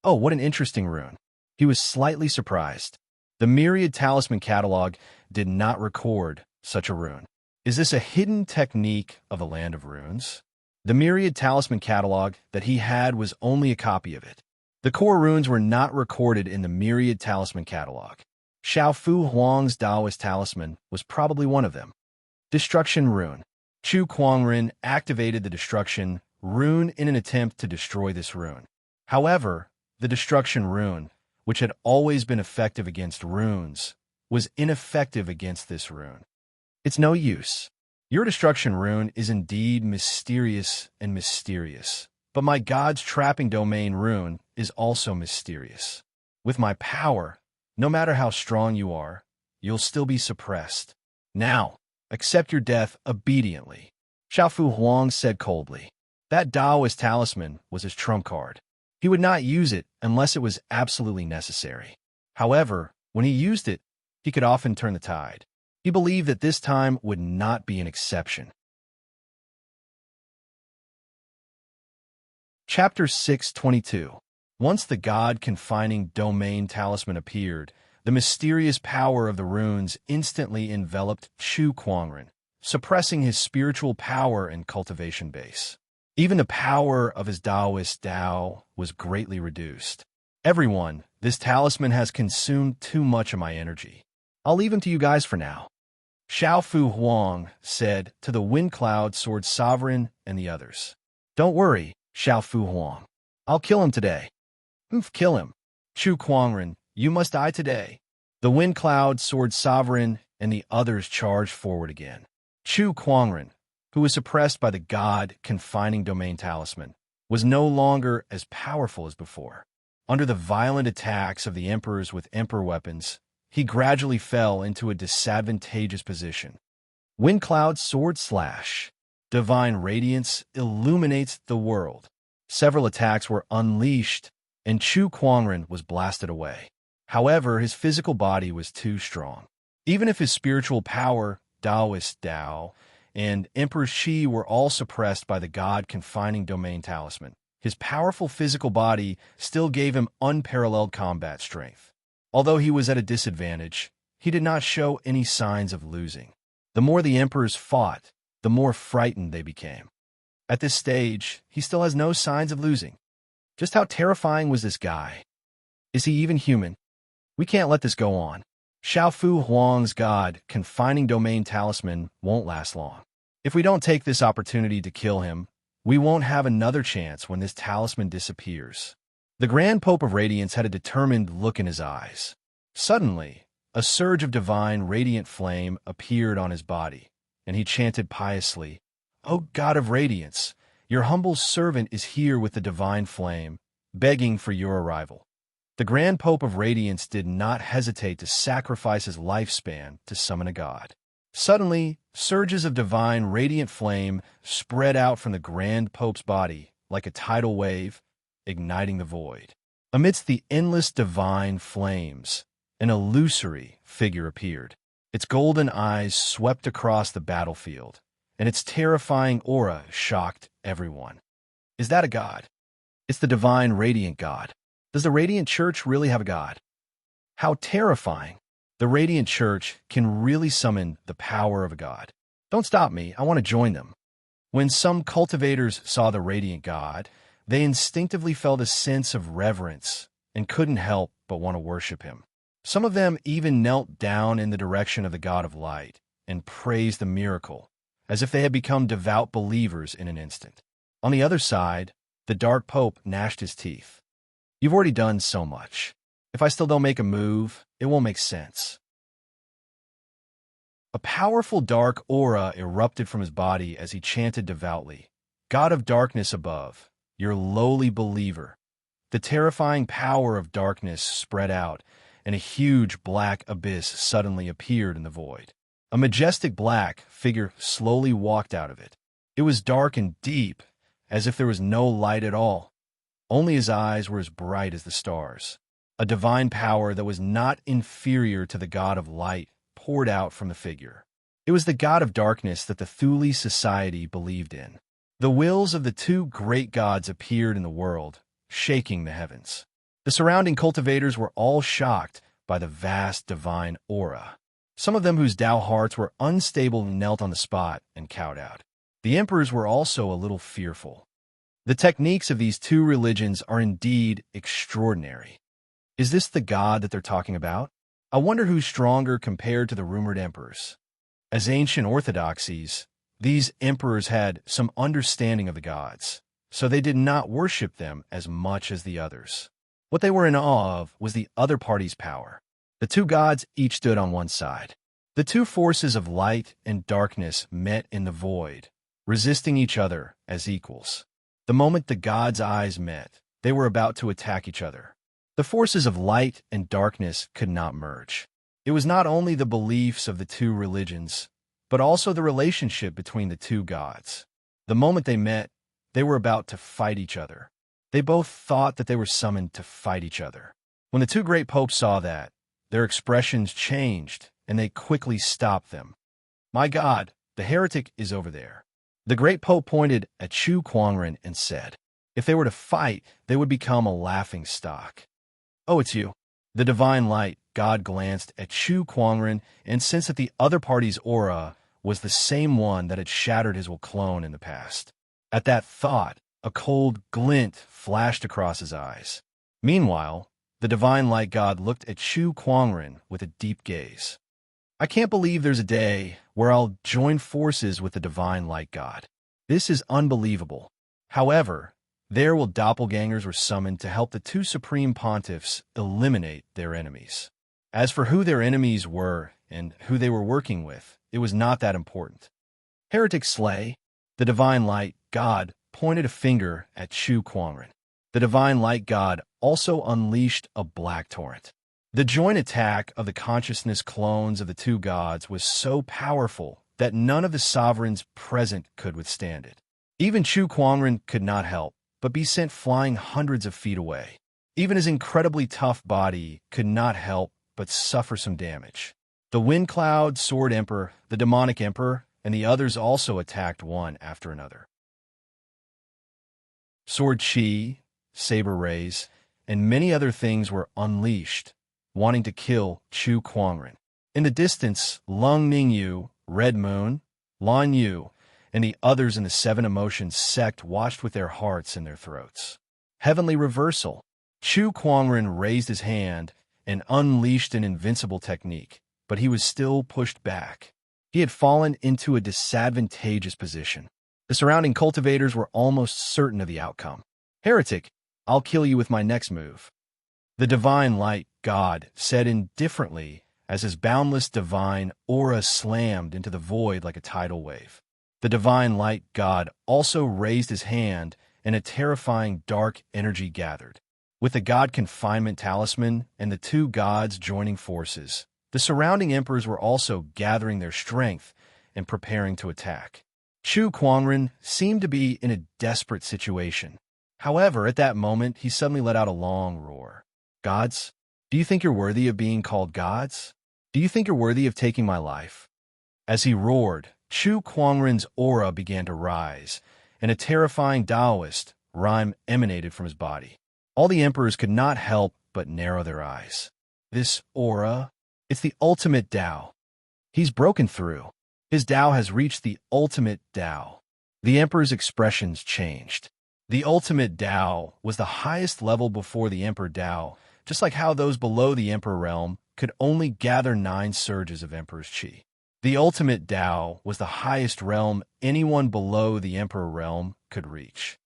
Oh, what an interesting rune. He was slightly surprised. The Myriad Talisman catalog did not record such a rune. Is this a hidden technique of the Land of Runes? The Myriad Talisman catalog that he had was only a copy of it. The core runes were not recorded in the Myriad Talisman catalog. Xiao Fu Huang's Taoist talisman was probably one of them. Destruction Rune. Chu Kuangren activated the Destruction Rune in an attempt to destroy this rune. However, the Destruction Rune, which had always been effective against runes, was ineffective against this rune. It's no use. Your Destruction Rune is indeed mysterious and mysterious, but my God's Trapping Domain Rune is also mysterious. With my power, no matter how strong you are, you'll still be suppressed. Now, accept your death obediently. Xiao Fu Huang said coldly. That Taoist talisman was his trump card. He would not use it unless it was absolutely necessary. However, when he used it, he could often turn the tide. He believed that this time would not be an exception. Chapter 622. Once the God-confining domain talisman appeared, the mysterious power of the runes instantly enveloped Chu Kuangren, suppressing his spiritual power and cultivation base. Even the power of his Taoist Tao was greatly reduced. Everyone, this talisman has consumed too much of my energy. I'll leave him to you guys for now. Xiao Fu Huang said to the Wind Cloud Sword Sovereign and the others. Don't worry, Xiao Fu Huang. I'll kill him today. Kill him. Chu Kuangren, you must die today. The Wind Cloud Sword Sovereign and the others charged forward again. Chu Kuangren, who was suppressed by the God-confining domain talisman, was no longer as powerful as before. Under the violent attacks of the emperors with emperor weapons, he gradually fell into a disadvantageous position. Wind Cloud Sword Slash. Divine radiance illuminates the world. Several attacks were unleashed, and Chu Kuangren was blasted away. However, his physical body was too strong. Even if his spiritual power, Taoist Tao, and Emperor Qi were all suppressed by the God-confining domain talisman, his powerful physical body still gave him unparalleled combat strength. Although he was at a disadvantage, he did not show any signs of losing. The more the emperors fought, the more frightened they became. At this stage, he still has no signs of losing. Just how terrifying was this guy? Is he even human? We can't let this go on. Xiaofu Huang's god, confining domain talisman, won't last long. If we don't take this opportunity to kill him, we won't have another chance when this talisman disappears. The Grand Pope of Radiance had a determined look in his eyes. Suddenly, a surge of divine radiant flame appeared on his body, and he chanted piously, "O God of Radiance, your humble servant is here with the divine flame, begging for your arrival." The Grand Pope of Radiance did not hesitate to sacrifice his lifespan to summon a god. Suddenly, surges of divine radiant flame spread out from the Grand Pope's body like a tidal wave, igniting the void. Amidst the endless divine flames, an illusory figure appeared. Its golden eyes swept across the battlefield, and its terrifying aura shocked everyone. Is that a god? It's the divine radiant god. Does the Radiant Church really have a god? How terrifying. The Radiant Church can really summon the power of a god. Don't stop me, I want to join them. When some cultivators saw the Radiant God, they instinctively felt a sense of reverence and couldn't help but want to worship him. Some of them even knelt down in the direction of the God of Light and praised the miracle, as if they had become devout believers in an instant. On the other side, the Dark Pope gnashed his teeth. You've already done so much. If I still don't make a move, it won't make sense. A powerful dark aura erupted from his body as he chanted devoutly, "God of darkness above, your lowly believer." The terrifying power of darkness spread out, and a huge black abyss suddenly appeared in the void. A majestic black figure slowly walked out of it. It was dark and deep, as if there was no light at all. Only his eyes were as bright as the stars. A divine power that was not inferior to the God of Light poured out from the figure. It was the God of Darkness that the Thule society believed in. The wills of the two great gods appeared in the world, shaking the heavens. The surrounding cultivators were all shocked by the vast divine aura. Some of them whose Tao hearts were unstable knelt on the spot and cowed out. The emperors were also a little fearful. The techniques of these two religions are indeed extraordinary. Is this the god that they're talking about? I wonder who's stronger compared to the rumored emperors. As ancient orthodoxies, these emperors had some understanding of the gods, so they did not worship them as much as the others. What they were in awe of was the other party's power. The two gods each stood on one side. The two forces of light and darkness met in the void, resisting each other as equals. The moment the gods' eyes met, they were about to attack each other. The forces of light and darkness could not merge. It was not only the beliefs of the two religions, but also the relationship between the two gods. The moment they met, they were about to fight each other. They both thought that they were summoned to fight each other. When the two great popes saw that, their expressions changed, and they quickly stopped them. "My God, the heretic is over there." The great pope pointed at Chu Kuangren and said, if they were to fight, they would become a laughing stock. "Oh, it's you." The divine light god glanced at Chu Kuangren and sensed that the other party's aura was the same one that had shattered his clone in the past. At that thought, a cold glint flashed across his eyes. Meanwhile, the divine light god looked at Chu Kuangren with a deep gaze. "I can't believe there's a day where I'll join forces with the divine light god. This is unbelievable. However, there will doppelgangers were summoned to help the two supreme pontiffs eliminate their enemies. As for who their enemies were and who they were working with, it was not that important. Heretic slay." The divine light god pointed a finger at Chu Kuangren. The divine light god also unleashed a black torrent. The joint attack of the consciousness clones of the two gods was so powerful that none of the sovereigns present could withstand it. Even Chu Kuangren could not help but be sent flying hundreds of feet away. Even his incredibly tough body could not help but suffer some damage. The Wind Cloud, Sword Emperor, the Demonic Emperor, and the others also attacked one after another. Sword Chi, Saber Rays, and many other things were unleashed, wanting to kill Chu Kuangren. In the distance, Lung Ningyu, Red Moon, Lan Yu, and the others in the Seven Emotions sect watched with their hearts in their throats. Heavenly Reversal. Chu Kuangren raised his hand and unleashed an invincible technique, but he was still pushed back. He had fallen into a disadvantageous position. The surrounding cultivators were almost certain of the outcome. Heretic, I'll kill you with my next move. The Divine Light God said indifferently as his boundless divine aura slammed into the void like a tidal wave. The Divine Light God also raised his hand and a terrifying dark energy gathered. With the God Confinement Talisman and the two gods joining forces, the surrounding emperors were also gathering their strength and preparing to attack. Chu Kuangren seemed to be in a desperate situation. However, at that moment, he suddenly let out a long roar. Gods? Do you think you're worthy of being called gods? Do you think you're worthy of taking my life? As he roared, Chu Kuangren's aura began to rise, and a terrifying Taoist rhyme emanated from his body. All the emperors could not help but narrow their eyes. This aura, it's the ultimate Tao. He's broken through. His Tao has reached the ultimate Tao. The emperor's expressions changed. The ultimate Tao was the highest level before the Emperor Tao, just like how those below the Emperor realm could only gather 9 surges of Emperor's Qi. The ultimate Tao was the highest realm anyone below the Emperor realm could reach.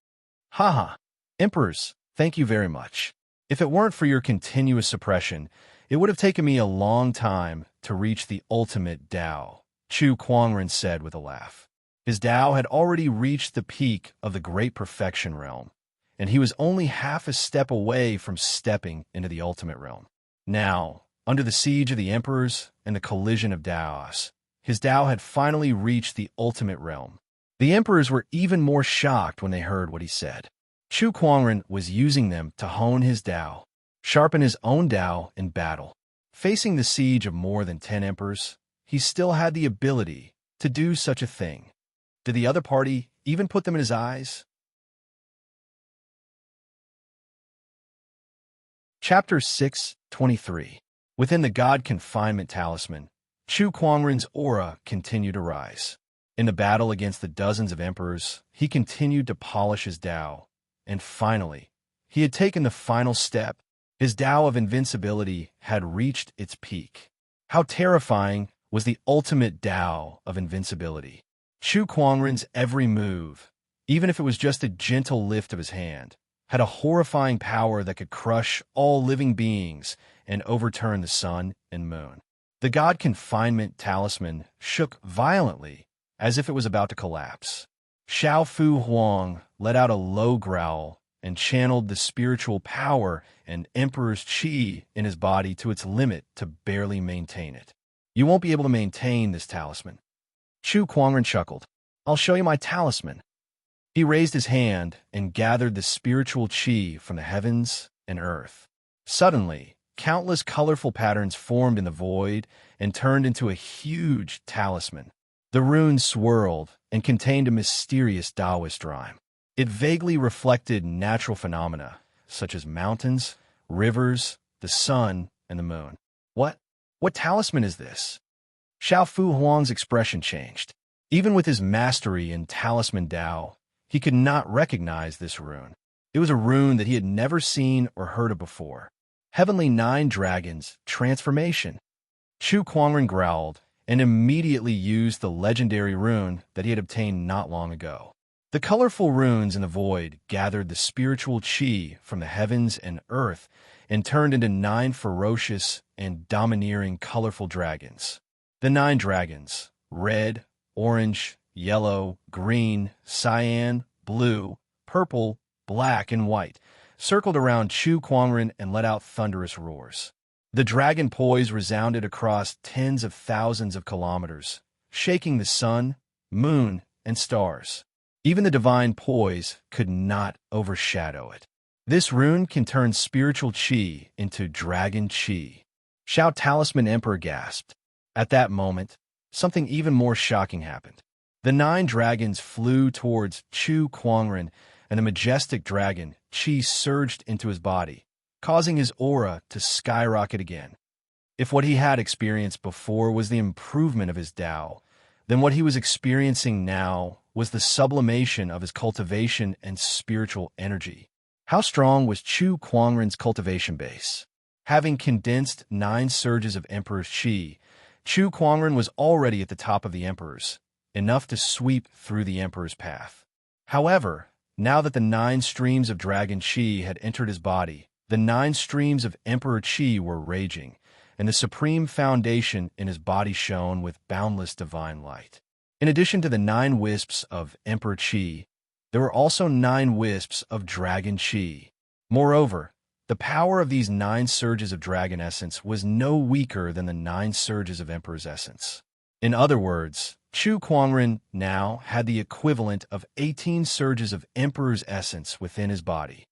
Haha, Emperors, thank you very much. If it weren't for your continuous suppression, it would have taken me a long time to reach the ultimate Tao, Chu Kuangren said with a laugh. His Tao had already reached the peak of the Great Perfection realm, and he was only half a step away from stepping into the ultimate realm. Now, under the siege of the emperors and the collision of Taos, his Tao had finally reached the ultimate realm. The emperors were even more shocked when they heard what he said. Chu Kuangren was using them to hone his Tao, sharpen his own Tao in battle. Facing the siege of more than 10 emperors, he still had the ability to do such a thing. Did the other party even put them in his eyes? Chapter 6:23. Within the God Confinement Talisman, Chu Kuangren's aura continued to rise. In the battle against the dozens of emperors, he continued to polish his Tao, and finally, he had taken the final step. His Tao of invincibility had reached its peak. How terrifying was the ultimate Tao of invincibility! Chu Kuangren's every move, even if it was just a gentle lift of his hand, had a horrifying power that could crush all living beings and overturn the sun and moon. The God Confinement Talisman shook violently as if it was about to collapse. Xiao Fu Huang let out a low growl and channeled the spiritual power and Emperor's Qi in his body to its limit to barely maintain it. You won't be able to maintain this talisman. Chu Kuangren chuckled. I'll show you my talisman. He raised his hand and gathered the spiritual Qi from the heavens and earth. Suddenly, countless colorful patterns formed in the void and turned into a huge talisman. The runes swirled and contained a mysterious Taoist rhyme. It vaguely reflected natural phenomena, such as mountains, rivers, the sun, and the moon. What talisman is this? Xiao Fu Huang's expression changed. Even with his mastery in Talisman Tao, he could not recognize this rune. It was a rune that he had never seen or heard of before. Heavenly 9 Dragons Transformation. Chu Kuangren growled and immediately used the legendary rune that he had obtained not long ago. The colorful runes in the void gathered the spiritual Qi from the heavens and earth and turned into 9 ferocious and domineering colorful dragons. The 9 dragons, red, orange, yellow, green, cyan, blue, purple, black, and white, circled around Chu Kuangren and let out thunderous roars. The dragon poise resounded across tens of thousands of kilometers, shaking the sun, moon, and stars. Even the divine poise could not overshadow it. This rune can turn spiritual Qi into dragon Qi. Xiao Talisman Emperor gasped. At that moment, something even more shocking happened. The 9 dragons flew towards Chu Kuangren, and the majestic dragon Qi surged into his body, causing his aura to skyrocket again. If what he had experienced before was the improvement of his Tao, then what he was experiencing now was the sublimation of his cultivation and spiritual energy. How strong was Chu Kuangren's cultivation base? Having condensed 9 surges of Emperor's Qi, Chu Kuangren was already at the top of the Emperor's, enough to sweep through the Emperor's path. However, now that the 9 streams of Dragon Qi had entered his body, the 9 streams of Emperor Qi were raging, and the supreme foundation in his body shone with boundless divine light. In addition to the 9 wisps of Emperor Qi, there were also 9 wisps of Dragon Qi. Moreover, the power of these 9 surges of Dragon Essence was no weaker than the 9 surges of Emperor's Essence. In other words, Chu Kuangren now had the equivalent of 18 surges of Emperor's Essence within his body.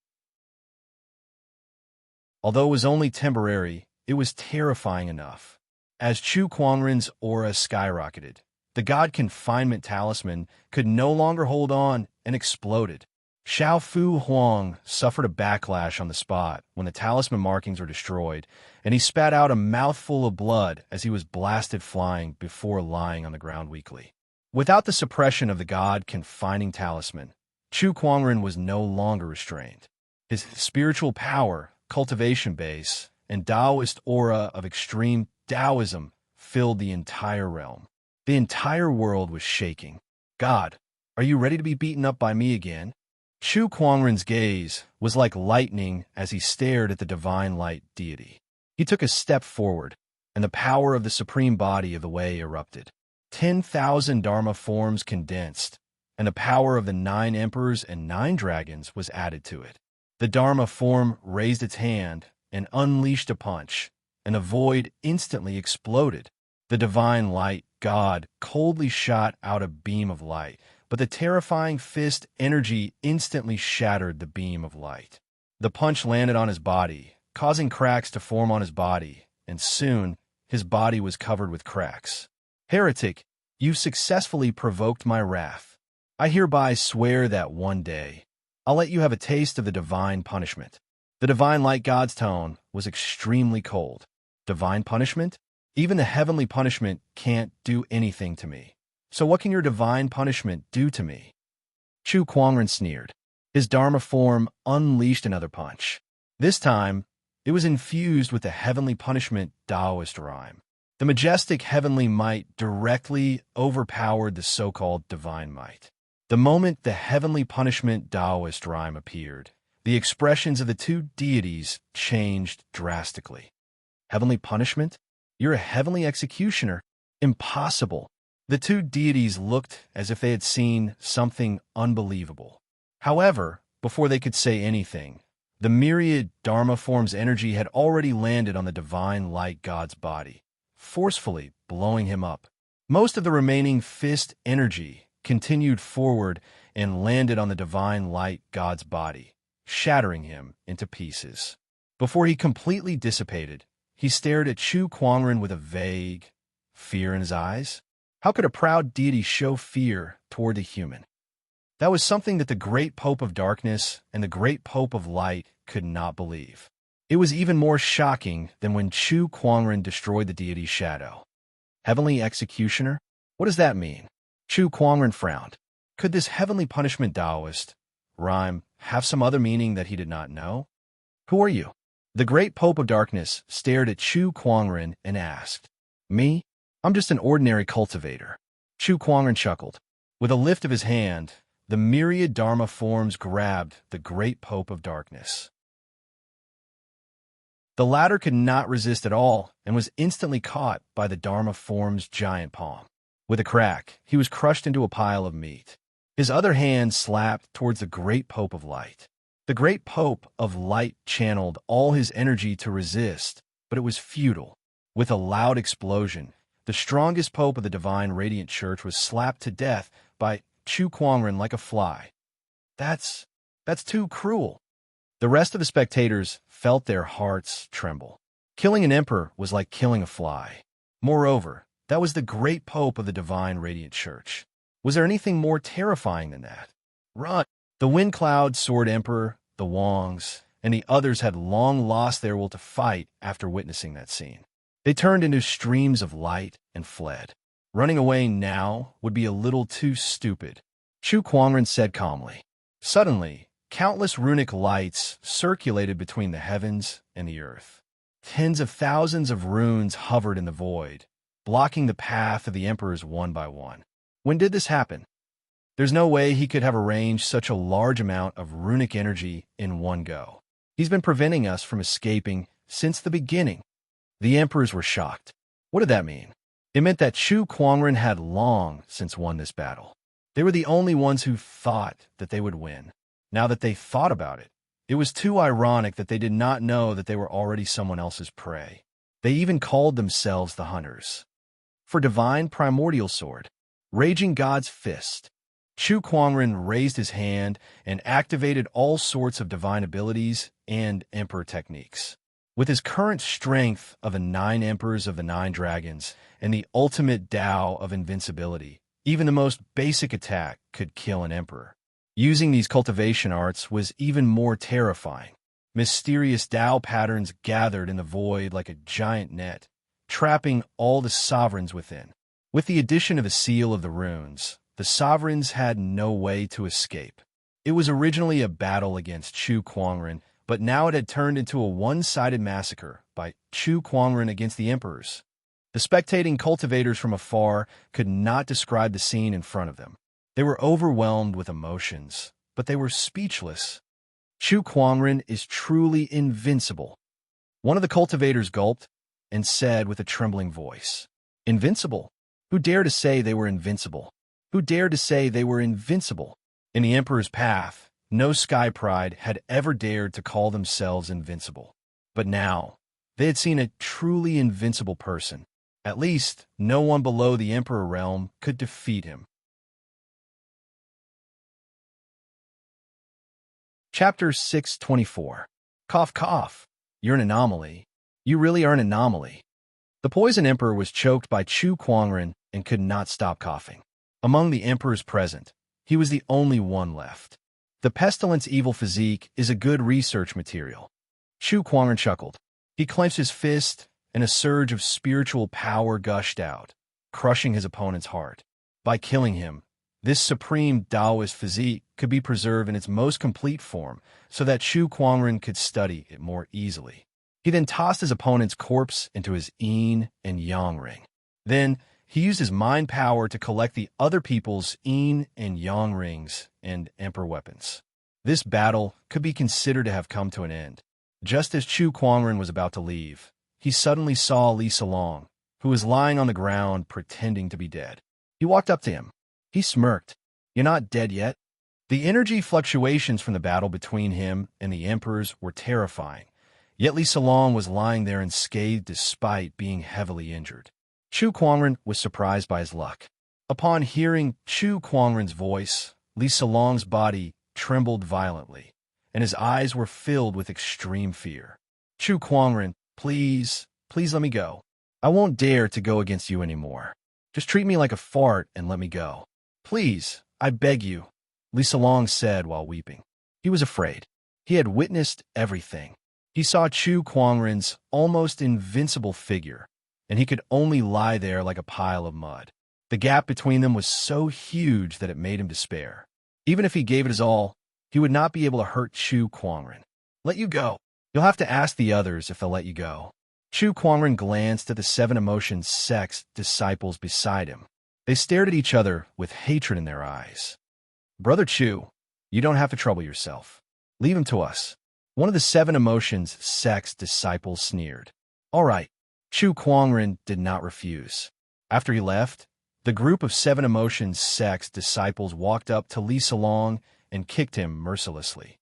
Although it was only temporary, it was terrifying enough. As Chu Kuangren's aura skyrocketed, the God Confinement Talisman could no longer hold on and exploded. Xiao Fu Huang suffered a backlash on the spot when the talisman markings were destroyed, and he spat out a mouthful of blood as he was blasted flying before lying on the ground weakly. Without the suppression of the God Confining Talisman, Chu Kuangren was no longer restrained. His spiritual power, cultivation base, and Taoist aura of extreme Taoism filled the entire realm. The entire world was shaking. God, are you ready to be beaten up by me again? Chu Kuangren's gaze was like lightning as he stared at the divine light deity. He took a step forward, and the power of the supreme body of the way erupted. 10,000 Dharma forms condensed, and the power of the 9 emperors and 9 dragons was added to it. The Dharma form raised its hand and unleashed a punch, and the void instantly exploded. The divine light, God, coldly shot out a beam of light, but the terrifying fist energy instantly shattered the beam of light. The punch landed on his body, causing cracks to form on his body, and soon his body was covered with cracks. Heretic, you've successfully provoked my wrath. I hereby swear that one day I'll let you have a taste of the divine punishment. The divine light God's tone was extremely cold. Divine punishment? Even the heavenly punishment can't do anything to me. So what can your divine punishment do to me? Chu Kuangren sneered. His Dharma form unleashed another punch. This time, it was infused with the heavenly punishment Taoist rhyme. The majestic heavenly might directly overpowered the so-called divine might. The moment the heavenly punishment Taoist rhyme appeared, the expressions of the 2 deities changed drastically. Heavenly punishment? You're a heavenly executioner? Impossible. The 2 deities looked as if they had seen something unbelievable. However, before they could say anything, the myriad Dharma form's energy had already landed on the divine light God's body, forcefully blowing him up. Most of the remaining fist energy continued forward and landed on the divine light God's body, shattering him into pieces. Before he completely dissipated, he stared at Chu Kuangren with a vague fear in his eyes. How could a proud deity show fear toward a human? That was something that the great Pope of Darkness and the great Pope of Light could not believe. It was even more shocking than when Chu Kuangren destroyed the deity's shadow. Heavenly executioner? What does that mean? Chu Kuangren frowned. Could this heavenly punishment Taoist rhyme have some other meaning that he did not know? Who are you? The great Pope of Darkness stared at Chu Kuangren and asked, Me? I'm just an ordinary cultivator. Chu Kuangren chuckled. With a lift of his hand, the myriad Dharma forms grabbed the great Pope of Darkness. The latter could not resist at all and was instantly caught by the Dharma form's giant palm. With a crack, he was crushed into a pile of meat. His other hand slapped towards the great Pope of Light. The great Pope of Light channeled all his energy to resist, but it was futile. With a loud explosion, the strongest Pope of the Divine Radiant Church was slapped to death by Chu Kuangren like a fly. That's too cruel. The rest of the spectators felt their hearts tremble. Killing an emperor was like killing a fly. Moreover, that was the great Pope of the Divine Radiant Church. Was there anything more terrifying than that? Run! The Wind Cloud Sword Emperor, the Wangs, and the others had long lost their will to fight after witnessing that scene. They turned into streams of light and fled. Running away now would be a little too stupid, Chu Kuangren said calmly. Suddenly, countless runic lights circulated between the heavens and the earth. Tens of thousands of runes hovered in the void, blocking the path of the emperors one by one. When did this happen? There's no way he could have arranged such a large amount of runic energy in one go. He's been preventing us from escaping since the beginning. The emperors were shocked. What did that mean? It meant that Chu Kuangren had long since won this battle. They were the only ones who thought that they would win. Now that they thought about it, it was too ironic that they did not know that they were already someone else's prey. They even called themselves the Hunters. For Divine Primordial Sword, Raging God's Fist, Chu Kuangren raised his hand and activated all sorts of divine abilities and emperor techniques. With his current strength of the 9 emperors of the 9 dragons and the ultimate Tao of invincibility, even the most basic attack could kill an emperor. Using these cultivation arts was even more terrifying. Mysterious Tao patterns gathered in the void like a giant net, trapping all the sovereigns within. With the addition of a seal of the runes, the sovereigns had no way to escape. It was originally a battle against Chu Kuangren, but now it had turned into a one-sided massacre by Chu Kuangren against the emperors. The spectating cultivators from afar could not describe the scene in front of them. They were overwhelmed with emotions, but they were speechless. Chu Kuangren is truly invincible. One of the cultivators gulped and said with a trembling voice, "Invincible? Who dared to say they were invincible? Who dared to say they were invincible?" In the Emperor's path, no Sky Pride had ever dared to call themselves invincible. But now, they had seen a truly invincible person. At least, no one below the Emperor realm could defeat him. Chapter 624. Cough, cough. You're an anomaly. You really are an anomaly. The Poison Emperor was choked by Chu Kuangren and could not stop coughing. Among the emperors present, he was the only one left. The pestilence evil physique is a good research material. Chu Kuangren chuckled. He clenched his fist, and a surge of spiritual power gushed out, crushing his opponent's heart. By killing him, this supreme Taoist physique could be preserved in its most complete form so that Chu Kuangren could study it more easily. He then tossed his opponent's corpse into his yin and yang ring. Then, he used his mind power to collect the other people's yin and yang rings and emperor weapons. This battle could be considered to have come to an end. Just as Chu Kuangren was about to leave, he suddenly saw Li Salong, who was lying on the ground pretending to be dead. He walked up to him. He smirked. "You're not dead yet?" The energy fluctuations from the battle between him and the emperors were terrifying, yet Li Salong was lying there unscathed despite being heavily injured. Chu Kuangren was surprised by his luck. Upon hearing Chu Kuangren's voice, Li Salong's body trembled violently, and his eyes were filled with extreme fear. "Chu Kuangren, please let me go. I won't dare to go against you anymore. Just treat me like a fart and let me go. Please, I beg you," Li Salong said while weeping. He was afraid. He had witnessed everything. He saw Chu Kuangren's almost invincible figure, and he could only lie there like a pile of mud. The gap between them was so huge that it made him despair. Even if he gave it his all, he would not be able to hurt Chu Kuangren. "Let you go. You'll have to ask the others if they'll let you go." Chu Kuangren glanced at the 7 Emotions Sect's disciples beside him. They stared at each other with hatred in their eyes. "Brother Chu, you don't have to trouble yourself. Leave him to us." One of the 7 Emotions Sect's disciples sneered. "All right." Chu Kuangren did not refuse. After he left, the group of 7 Emotions Sect's disciples walked up to Li Salong and kicked him mercilessly.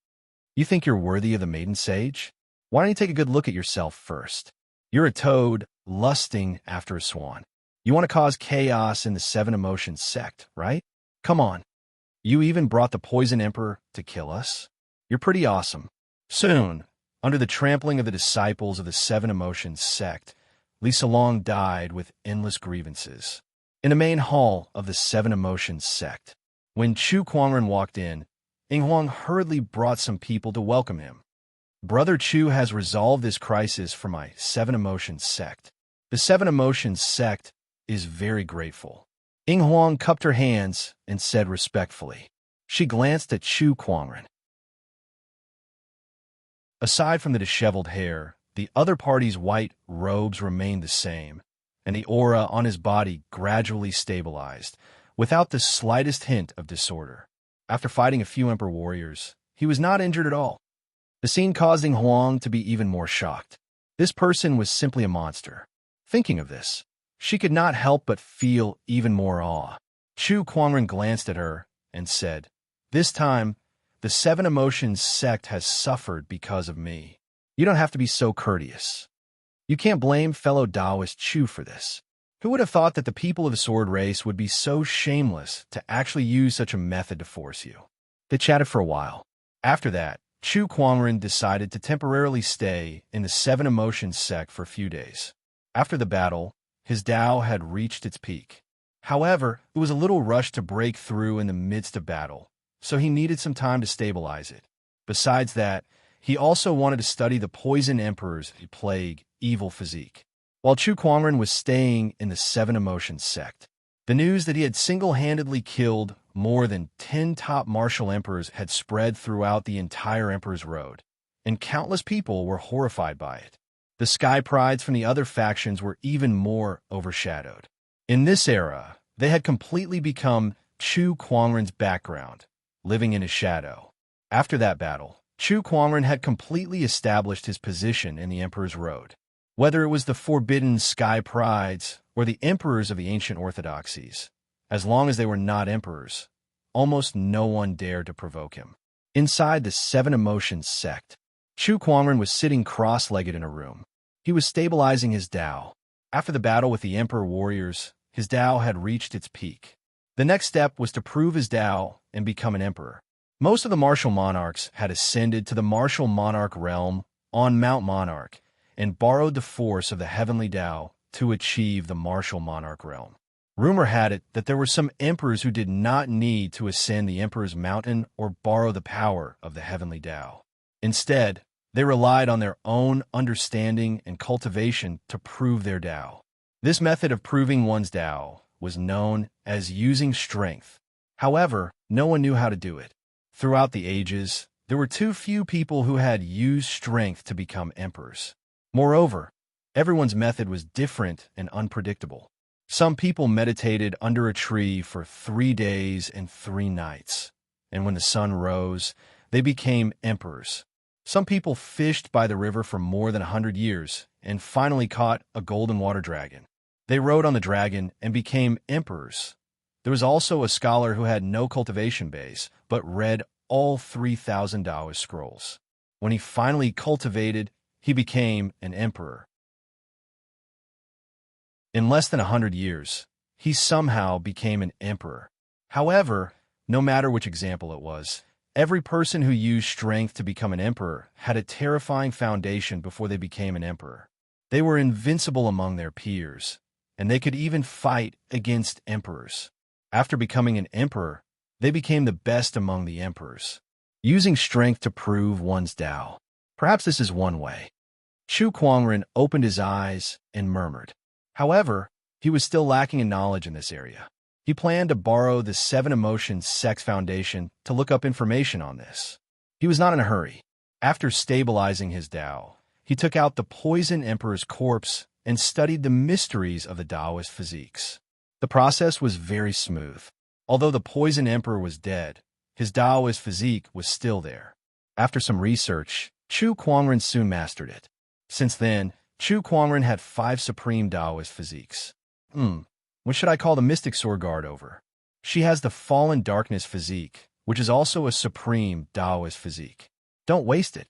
"You think you're worthy of the Maiden Sage? Why don't you take a good look at yourself first? You're a toad lusting after a swan. You want to cause chaos in the 7 Emotions Sect, right? Come on. You even brought the Poison Emperor to kill us? You're pretty awesome." Soon, under the trampling of the disciples of the 7 Emotions Sect, Li Salong died with endless grievances. In the main hall of the 7 Emotions Sect, when Chu Kuangren walked in, Ing Huang hurriedly brought some people to welcome him. Brother Chu has resolved this crisis for my Seven Emotions sect. The Seven Emotions sect is very grateful. Ying Huang cupped her hands and said respectfully. She glanced at Chu Kuangren. Aside from the disheveled hair, the other party's white robes remained the same, and the aura on his body gradually stabilized, without the slightest hint of disorder. After fighting a few Emperor warriors, he was not injured at all. The scene caused Ying Huang to be even more shocked. This person was simply a monster. Thinking of this, she could not help but feel even more awe. Chu Kuangren glanced at her and said, "This time, the Seven Emotions sect has suffered because of me. You don't have to be so courteous. You can't blame fellow Taoist Chu for this. Who would have thought that the people of the sword race would be so shameless to actually use such a method to force you?" They chatted for a while. After that, Chu Kuangren decided to temporarily stay in the Seven Emotions sect for a few days. After the battle, his Tao had reached its peak. However, it was a little rushed to break through in the midst of battle, so he needed some time to stabilize it. Besides that, he also wanted to study the Poison Emperor's plague, evil physique. While Chu Kuangren was staying in the Seven Emotions sect, the news that he had single-handedly killed more than 10 top martial emperors had spread throughout the entire Emperor's Road, and countless people were horrified by it. The sky prides from the other factions were even more overshadowed. In this era, they had completely become Chu Kuangren's background, living in his shadow. After that battle, Chu Kuangren had completely established his position in the Emperor's Road. Whether it was the forbidden sky prides or the emperors of the ancient orthodoxies, as long as they were not emperors, almost no one dared to provoke him. Inside the Seven Emotions sect, Chu Kuangren was sitting cross-legged in a room. He was stabilizing his Tao. After the battle with the Emperor warriors, his Tao had reached its peak. The next step was to prove his Tao and become an emperor. Most of the martial monarchs had ascended to the martial monarch realm on Mount Monarch and borrowed the force of the heavenly Tao to achieve the martial monarch realm. Rumor had it that there were some emperors who did not need to ascend the emperor's mountain or borrow the power of the heavenly Tao. Instead, they relied on their own understanding and cultivation to prove their Tao. This method of proving one's Tao was known as using strength. However, no one knew how to do it. Throughout the ages, there were too few people who had used strength to become emperors. Moreover, everyone's method was different and unpredictable. Some people meditated under a tree for 3 days and 3 nights, and when the sun rose, they became emperors. Some people fished by the river for more than 100 years and finally caught a golden water dragon. They rode on the dragon and became emperors. There was also a scholar who had no cultivation base, but read all 3,000 Taoist scrolls. When he finally cultivated, he became an emperor. In less than 100 years, he somehow became an emperor. However, no matter which example it was, every person who used strength to become an emperor had a terrifying foundation before they became an emperor. They were invincible among their peers, and they could even fight against emperors. After becoming an emperor, they became the best among the emperors, using strength to prove one's Tao. Perhaps this is one way. Chu Kuangren opened his eyes and murmured. However, he was still lacking in knowledge in this area. He planned to borrow the Seven Emotions Sex Foundation to look up information on this. He was not in a hurry. After stabilizing his Tao, he took out the Poison Emperor's corpse and studied the mysteries of the Taoist physiques. The process was very smooth. Although the Poison Emperor was dead, his Taoist physique was still there. After some research, Chu Kuangren soon mastered it. Since then, Chu Kuangren had 5 supreme Taoist physiques. What should I call the Mystic Sword Guard over? She has the Fallen Darkness physique, which is also a supreme Taoist physique. Don't waste it.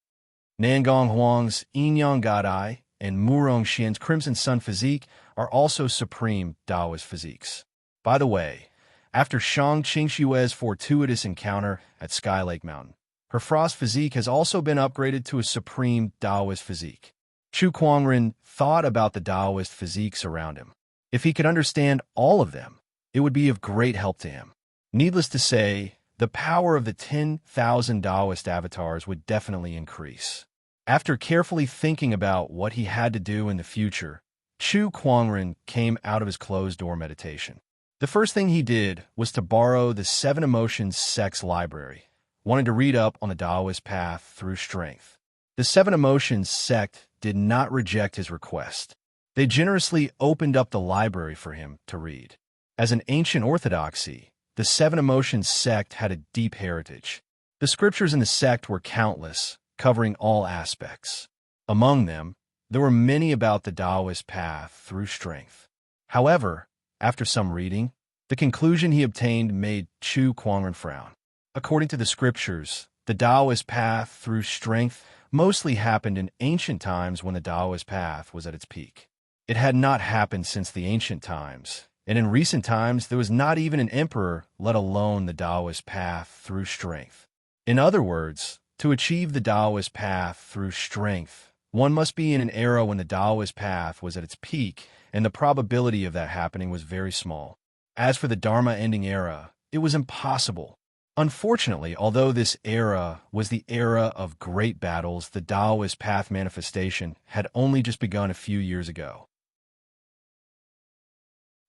Nangong Huang's Yin-Yang God Eye and Murong Xian's Crimson Sun physique are also supreme Taoist physiques. By the way, after Shang Qingxue's fortuitous encounter at Sky Lake Mountain, her Frost physique has also been upgraded to a supreme Taoist physique. Chu Kuangren thought about the Taoist physiques around him. If he could understand all of them, it would be of great help to him. Needless to say, the power of the 10,000 Taoist avatars would definitely increase. After carefully thinking about what he had to do in the future, Chu Kuangren came out of his closed-door meditation. The first thing he did was to borrow the Seven Emotions Sect's library, wanting to read up on the Taoist path through strength. The Seven Emotions Sect did not reject his request. They generously opened up the library for him to read. As an ancient orthodoxy, the Seven Emotions Sect had a deep heritage. The scriptures in the sect were countless, covering all aspects. Among them, there were many about the Taoist path through strength. However, after some reading, the conclusion he obtained made Chu Kuangren frown. According to the scriptures, the Taoist path through strength mostly happened in ancient times when the Taoist path was at its peak. It had not happened since the ancient times, and in recent times there was not even an emperor, let alone the Taoist path through strength. In other words, to achieve the Taoist path through strength, one must be in an era when the Taoist path was at its peak, and the probability of that happening was very small. As for the Dharma-ending era, it was impossible. Unfortunately, although this era was the era of great battles, the Taoist path manifestation had only just begun a few years ago.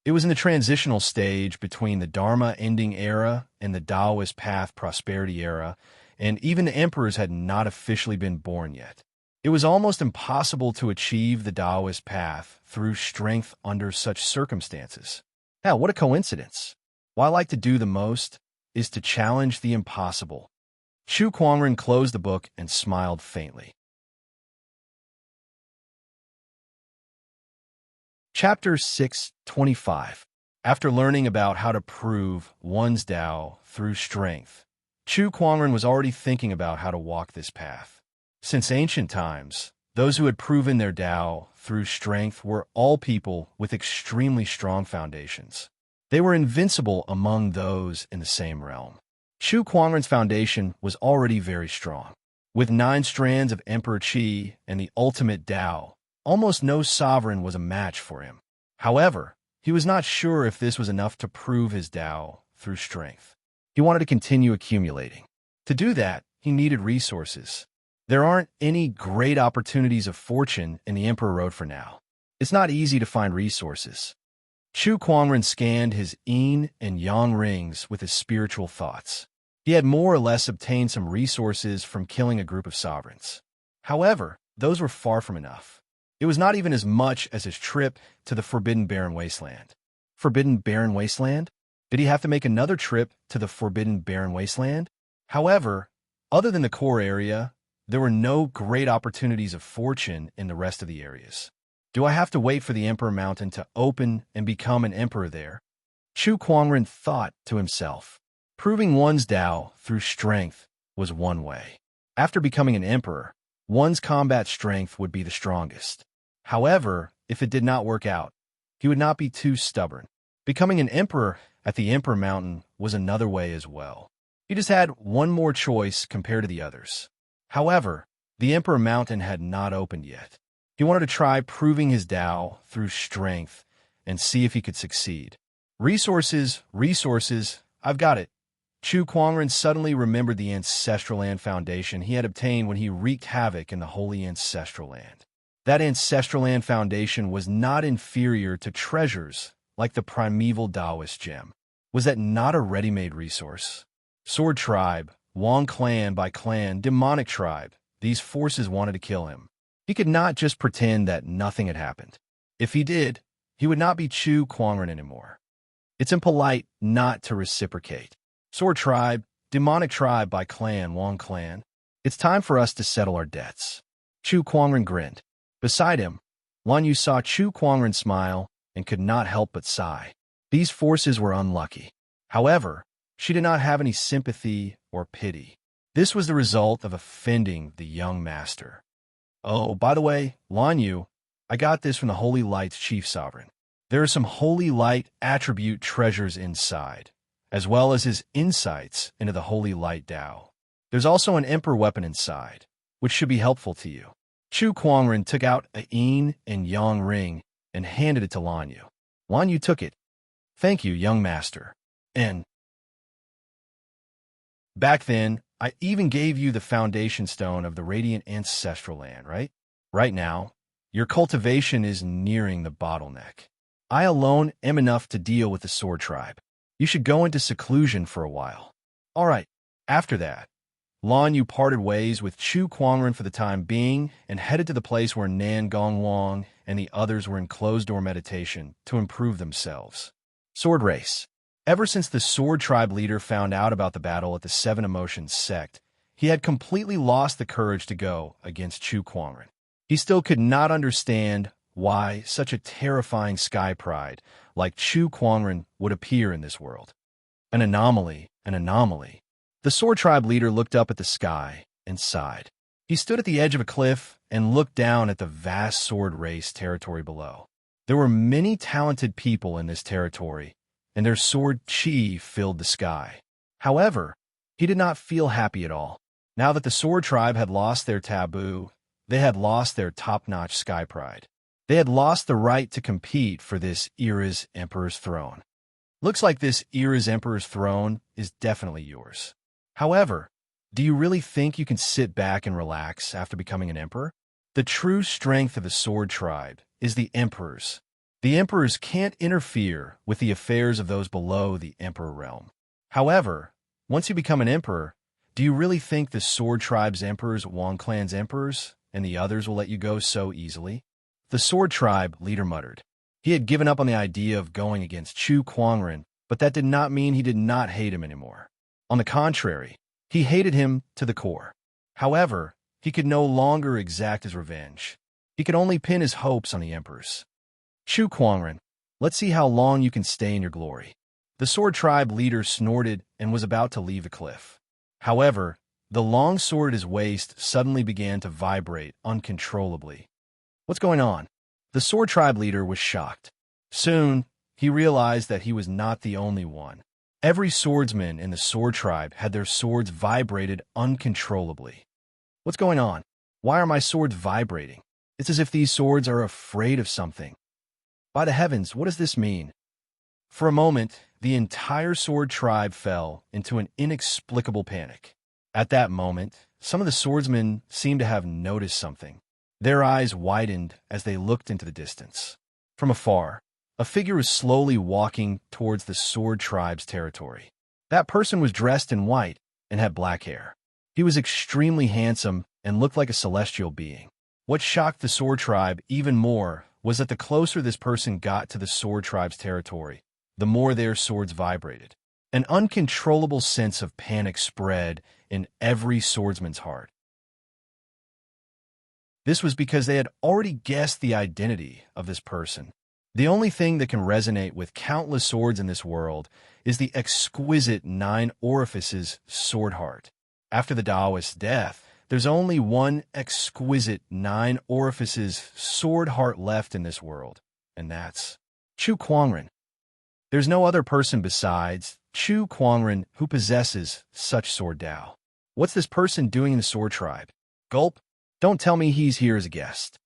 It was in the transitional stage between the Dharma-ending era and the Taoist path prosperity era, and even the emperors had not officially been born yet. It was almost impossible to achieve the Taoist path through strength under such circumstances. Now, what a coincidence. What I like to do the most is to challenge the impossible. Chu Kuangren closed the book and smiled faintly. Chapter 625. After learning about how to prove one's Tao through strength, Chu Kuangren was already thinking about how to walk this path. Since ancient times, those who had proven their Tao through strength were all people with extremely strong foundations. They were invincible among those in the same realm. Chu Kuangren's foundation was already very strong. With 9 strands of Emperor Qi and the ultimate Tao, almost no sovereign was a match for him. However, he was not sure if this was enough to prove his Tao through strength. He wanted to continue accumulating. To do that, he needed resources. There aren't any great opportunities of fortune in the Emperor Road for now. It's not easy to find resources. Chu Kuangren scanned his yin and yang rings with his spiritual thoughts. He had more or less obtained some resources from killing a group of sovereigns. However, those were far from enough. It was not even as much as his trip to the Forbidden Barren Wasteland. Forbidden Barren Wasteland? Did he have to make another trip to the Forbidden Barren Wasteland? However, other than the core area, there were no great opportunities of fortune in the rest of the areas. Do I have to wait for the Emperor Mountain to open and become an emperor there? Chu Kuangren thought to himself. Proving one's Tao through strength was one way. After becoming an emperor, one's combat strength would be the strongest. However, if it did not work out, he would not be too stubborn. Becoming an emperor at the Emperor Mountain was another way as well. He just had one more choice compared to the others. However, the Emperor Mountain had not opened yet. He wanted to try proving his Tao through strength and see if he could succeed. Resources, I've got it. Chu Kuangren suddenly remembered the Ancestral Land Foundation he had obtained when he wreaked havoc in the Holy Ancestral Land. That Ancestral Land Foundation was not inferior to treasures like the primeval Taoist gem. Was that not a ready-made resource? Sword Tribe, Wong Clan by Clan, Demonic Tribe, these forces wanted to kill him. He could not just pretend that nothing had happened. If he did, he would not be Chu Kuangren anymore. It's impolite not to reciprocate. Sword Tribe, Demonic Tribe by Clan, Wong Clan, it's time for us to settle our debts. Chu Kuangren grinned. Beside him, Lan Yu saw Chu Kuangren smile and could not help but sigh. These forces were unlucky. However, she did not have any sympathy or pity. This was the result of offending the young master. Oh, by the way, Lan Yu, I got this from the Holy Light's chief sovereign. There are some Holy Light attribute treasures inside, as well as his insights into the Holy Light Tao. There's also an Emperor weapon inside, which should be helpful to you. Chu Kuangren took out a yin and yang ring and handed it to Lan Yu. Lan Yu took it. Thank you, young master. And back then, I even gave you the foundation stone of the radiant ancestral land, right? Right now, your cultivation is nearing the bottleneck. I alone am enough to deal with the sword tribe. You should go into seclusion for a while. All right, after that, Lan Yu parted ways with Chu Kuangren for the time being and headed to the place where Nan Gongwang and the others were in closed-door meditation to improve themselves. Sword Race. Ever since the Sword Tribe leader found out about the battle at the Seven Emotions sect, he had completely lost the courage to go against Chu Kuangren. He still could not understand why such a terrifying sky pride like Chu Kuangren would appear in this world. An anomaly, an anomaly. The Sword Tribe leader looked up at the sky and sighed. He stood at the edge of a cliff and looked down at the vast Sword Race territory below. There were many talented people in this territory, and their sword chi filled the sky. However, he did not feel happy at all. Now that the Sword Tribe had lost their taboo, they had lost their top-notch sky pride. They had lost the right to compete for this era's Emperor's throne. Looks like this era's Emperor's throne is definitely yours. However, do you really think you can sit back and relax after becoming an emperor? The true strength of the Sword Tribe is the emperors. The emperors can't interfere with the affairs of those below the emperor realm. However, once you become an emperor, do you really think the Sword Tribe's emperors, Wang Clan's emperors, and the others will let you go so easily? The Sword Tribe leader muttered. He had given up on the idea of going against Chu Kuangren, but that did not mean he did not hate him anymore. On the contrary, he hated him to the core. However, he could no longer exact his revenge. He could only pin his hopes on the emperors. Chu Kuangren, let's see how long you can stay in your glory. The Sword Tribe leader snorted and was about to leave the cliff. However, the long sword at his waist suddenly began to vibrate uncontrollably. What's going on? The Sword Tribe leader was shocked. Soon, he realized that he was not the only one. Every swordsman in the Sword Tribe had their swords vibrated uncontrollably. What's going on? Why are my swords vibrating? It's as if these swords are afraid of something. By the heavens, what does this mean? For a moment, the entire Sword Tribe fell into an inexplicable panic. At that moment, some of the swordsmen seemed to have noticed something. Their eyes widened as they looked into the distance. From afar, a figure was slowly walking towards the Sword Tribe's territory. That person was dressed in white and had black hair. He was extremely handsome and looked like a celestial being. What shocked the Sword Tribe even more was that the closer this person got to the Sword Tribe's territory, the more their swords vibrated. An uncontrollable sense of panic spread in every swordsman's heart. This was because they had already guessed the identity of this person. The only thing that can resonate with countless swords in this world is the exquisite 9 orifices sword heart. After the Taoist's death, there's only one exquisite 9 orifices sword heart left in this world, and that's Chu Kuangren. There's no other person besides Chu Kuangren who possesses such sword Tao. What's this person doing in the Sword Tribe? Gulp. Don't tell me he's here as a guest.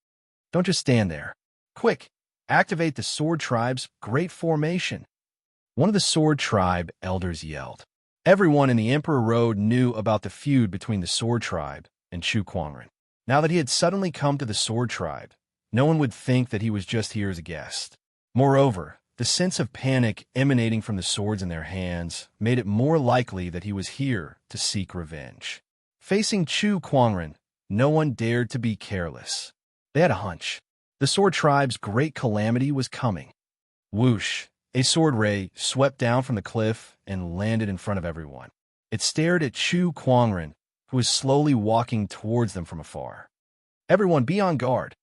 Don't just stand there. Quick, activate the Sword Tribe's Great Formation. One of the Sword Tribe elders yelled. Everyone in the Emperor Road knew about the feud between the Sword Tribe and Chu Kuangren. Now that he had suddenly come to the Sword Tribe, no one would think that he was just here as a guest. Moreover, the sense of panic emanating from the swords in their hands made it more likely that he was here to seek revenge. Facing Chu Kuangren, no one dared to be careless. They had a hunch. The Sword Tribe's great calamity was coming. Whoosh! A sword ray swept down from the cliff and landed in front of everyone. It stared at Chu Kuangren, who was slowly walking towards them from afar. Everyone be on guard,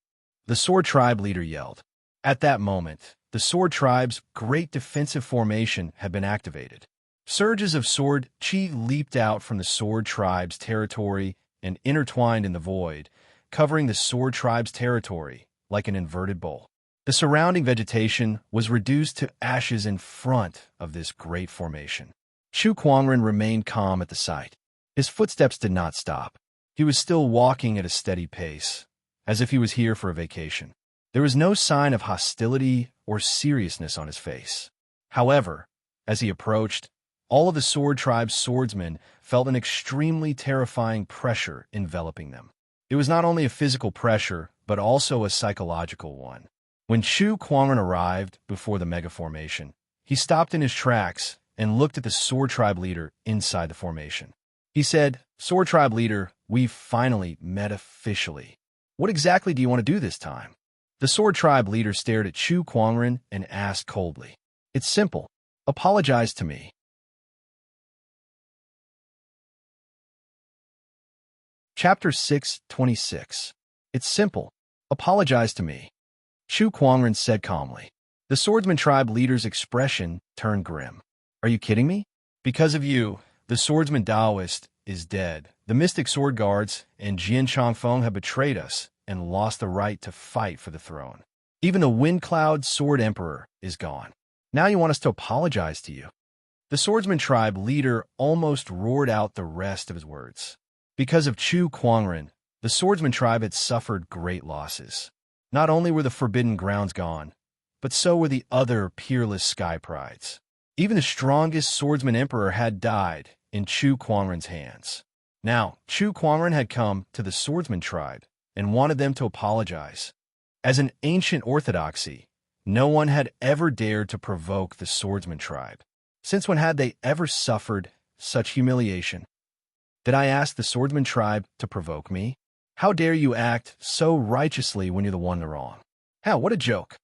the Sword Tribe leader yelled. At that moment, the Sword Tribe's great defensive formation had been activated. Surges of sword chi leaped out from the Sword Tribe's territory and intertwined in the void, covering the Sword Tribe's territory like an inverted bowl. The surrounding vegetation was reduced to ashes in front of this great formation. Chu Kuangren remained calm at the sight. His footsteps did not stop. He was still walking at a steady pace, as if he was here for a vacation. There was no sign of hostility or seriousness on his face. However, as he approached, All of the Sword Tribe's swordsmen felt an extremely terrifying pressure enveloping them. It was not only a physical pressure, but also a psychological one. When Chu Kuangren arrived before the mega formation, he stopped in his tracks and looked at the Sword Tribe leader inside the formation. He said, "Sword Tribe leader, we've finally met officially. What exactly do you want to do this time?" The Sword Tribe leader stared at Chu Kuangren and asked coldly, "It's simple. Apologize to me." Chapter 6:26. It's simple. Apologize to me. Chu Kuangren said calmly. The Swordsman Tribe leader's expression turned grim. Are you kidding me? Because of you, the Swordsman Taoist is dead. The Mystic Sword Guards and Jian Changfeng have betrayed us and lost the right to fight for the throne. Even the Wind Cloud Sword Emperor is gone. Now you want us to apologize to you? The Swordsman Tribe leader almost roared out the rest of his words. Because of Chu Kuangren, the Swordsman Tribe had suffered great losses. Not only were the Forbidden Grounds gone, but so were the other peerless Sky Prides. Even the strongest Swordsman Emperor had died in Chu Kuangren's hands. Now, Chu Kuangren had come to the Swordsman Tribe and wanted them to apologize. As an ancient orthodoxy, no one had ever dared to provoke the Swordsman Tribe. Since when had they ever suffered such humiliation? Did I ask the Swordsman Tribe to provoke me? How dare you act so righteously when you're the one in the wrong? Hell, what a joke.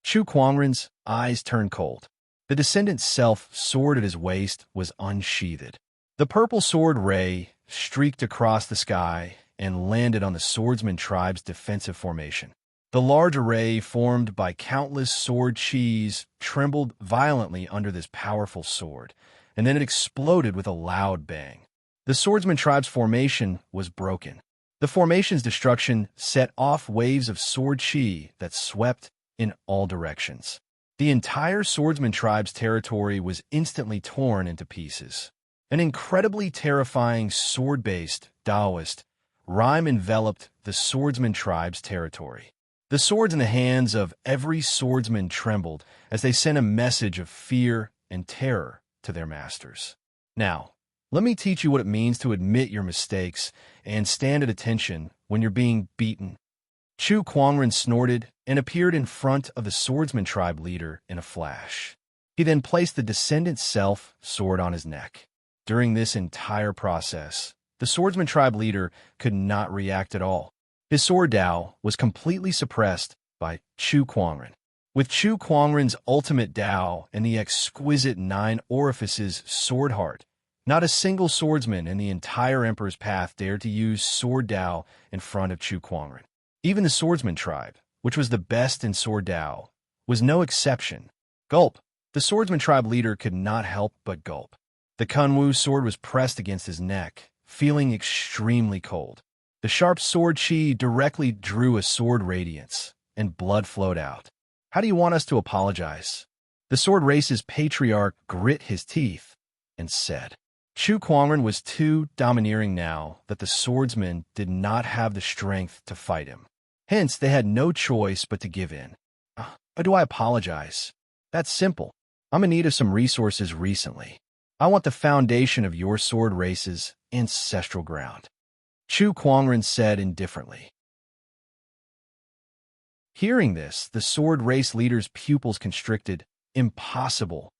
Chu Kuangren's eyes turned cold. The descendant's self-sword at his waist was unsheathed. The purple sword ray streaked across the sky and landed on the Swordsman Tribe's defensive formation. The large array formed by countless sword chis trembled violently under this powerful sword, and then it exploded with a loud bang. The Swordsman Tribe's formation was broken. The formation's destruction set off waves of sword chi that swept in all directions. The entire Swordsman Tribe's territory was instantly torn into pieces. An incredibly terrifying sword-based Taoist rhyme enveloped the Swordsman Tribe's territory. The swords in the hands of every swordsman trembled as they sent a message of fear and terror to their masters. Now, let me teach you what it means to admit your mistakes and stand at attention when you're being beaten. Chu Kuangren snorted and appeared in front of the Swordsman Tribe leader in a flash. He then placed the descendant's self-sword on his neck. During this entire process, the Swordsman Tribe leader could not react at all. His sword Dao was completely suppressed by Chu Kuangren. With Chu Kuangren's ultimate Dao and the exquisite 9 orifices sword heart, not a single swordsman in the entire Emperor's path dared to use sword Dao in front of Chu Kuangren. Even the Swordsman Tribe, which was the best in sword Dao, was no exception. Gulp. The Swordsman Tribe leader could not help but gulp. The Kunwu sword was pressed against his neck, feeling extremely cold. The sharp sword chi directly drew a sword radiance, and blood flowed out. How do you want us to apologize? The sword race's patriarch grit his teeth and said. Chu Kuangren was too domineering now that the swordsmen did not have the strength to fight him. Hence, they had no choice but to give in. How do I apologize? That's simple. I'm in need of some resources recently. I want the foundation of your sword race's ancestral ground. Chu Kuangren said indifferently. Hearing this, the sword race leader's pupils constricted. Impossible.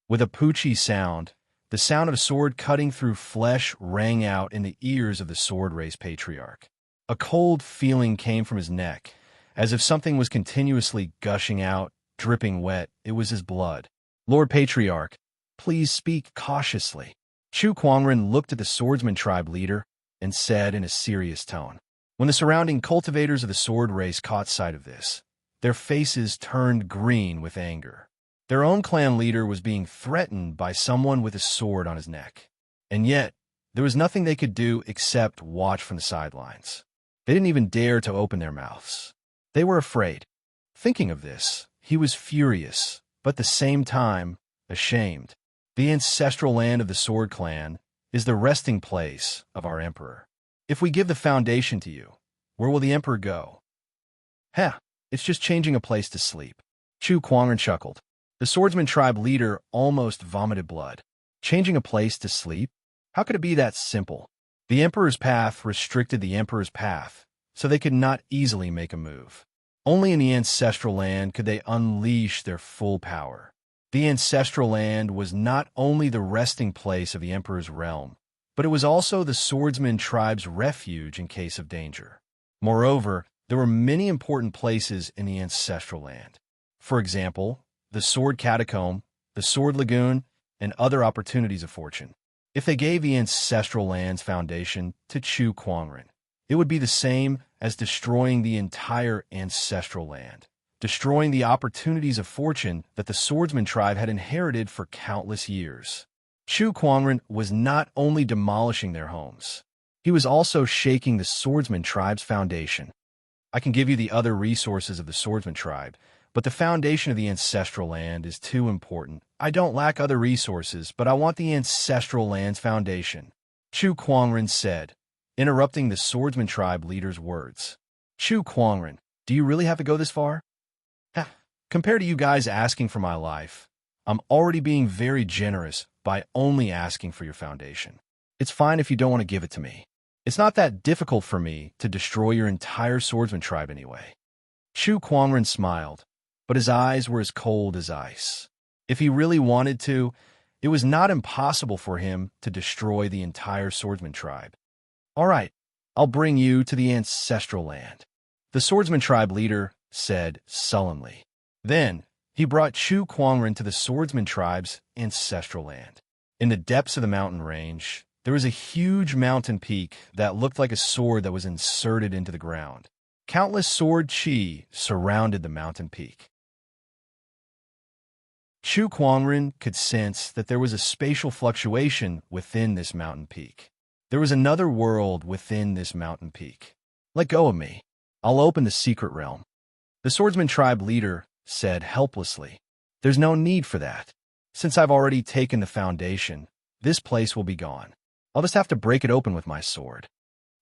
With a poochie sound, the sound of a sword cutting through flesh rang out in the ears of the sword race patriarch. A cold feeling came from his neck, as if something was continuously gushing out, dripping wet. It was his blood. Lord Patriarch, please speak cautiously. Chu Kuangren looked at the Swordsman Tribe leader and said in a serious tone. When the surrounding cultivators of the sword race caught sight of this, their faces turned green with anger. Their own clan leader was being threatened by someone with a sword on his neck. And yet, there was nothing they could do except watch from the sidelines. They didn't even dare to open their mouths. They were afraid. Thinking of this, he was furious, but at the same time, ashamed. The ancestral land of the Sword Clan is the resting place of our emperor. If we give the foundation to you, where will the emperor go? It's just changing a place to sleep. Chu Kuangren chuckled. The Swordsman Tribe leader almost vomited blood. Changing a place to sleep? How could it be that simple? The Emperor's path restricted the Emperor's path, so they could not easily make a move. Only in the Ancestral Land could they unleash their full power. The Ancestral Land was not only the resting place of the Emperor's realm, but it was also the swordsman tribe's refuge in case of danger. Moreover, there were many important places in the Ancestral Land. For example, the Sword Catacomb, the Sword Lagoon, and other opportunities of fortune. If they gave the Ancestral Land's foundation to Chu Kuangren, it would be the same as destroying the entire Ancestral Land, destroying the opportunities of fortune that the swordsman tribe had inherited for countless years. Chu Kuangren was not only demolishing their homes, he was also shaking the swordsman tribe's foundation. I can give you the other resources of the swordsman tribe, but the foundation of the Ancestral Land is too important. I don't lack other resources, but I want the Ancestral Land's foundation, Chu Kuangren said, interrupting the swordsman tribe leader's words. Chu Kuangren, do you really have to go this far? Compared to you guys asking for my life, I'm already being very generous by only asking for your foundation. It's fine if you don't want to give it to me. It's not that difficult for me to destroy your entire swordsman tribe anyway. Chu Kuangren smiled, but his eyes were as cold as ice. If he really wanted to, it was not impossible for him to destroy the entire swordsman tribe. All right, I'll bring you to the Ancestral Land, the swordsman tribe leader said sullenly. Then, he brought Chu Kuangren to the swordsman tribe's Ancestral Land. In the depths of the mountain range, there was a huge mountain peak that looked like a sword that was inserted into the ground. Countless sword chi surrounded the mountain peak. Chu Kuangren could sense that there was a spatial fluctuation within this mountain peak. There was another world within this mountain peak. Let go of me. I'll open the secret realm. The swordsman tribe leader said helplessly. There's no need for that. Since I've already taken the foundation, this place will be gone. I'll just have to break it open with my sword.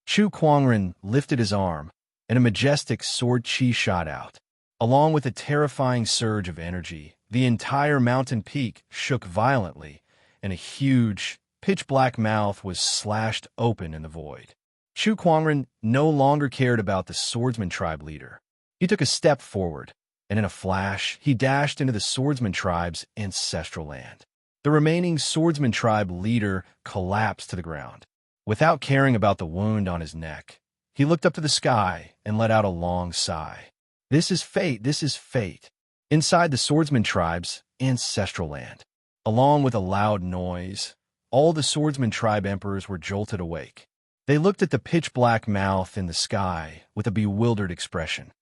Chu Kuangren lifted his arm, and a majestic sword chi shot out. Along with a terrifying surge of energy, the entire mountain peak shook violently, and a huge, pitch-black mouth was slashed open in the void. Chu Kuangren no longer cared about the swordsman tribe leader. He took a step forward, and in a flash, he dashed into the swordsman tribe's Ancestral Land. The remaining swordsman tribe leader collapsed to the ground. Without caring about the wound on his neck, he looked up to the sky and let out a long sigh. This is fate, this is fate. Inside the swordsman tribe's Ancestral Land, along with a loud noise, all the swordsman tribe emperors were jolted awake. They looked at the pitch-black mouth in the sky with a bewildered expression.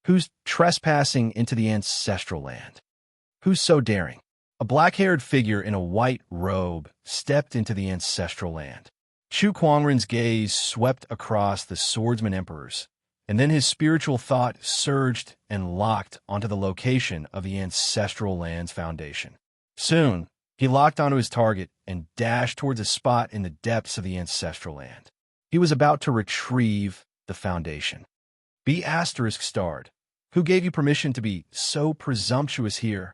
Who's trespassing into the Ancestral Land? Who's so daring? A black-haired figure in a white robe stepped into the Ancestral Land. Chu Kuangren's gaze swept across the swordsman emperors, and then his spiritual thought surged and locked onto the location of the Ancestral Land's foundation. Soon, he locked onto his target and dashed towards a spot in the depths of the Ancestral Land. He was about to retrieve the foundation. B****, who gave you permission to be so presumptuous here?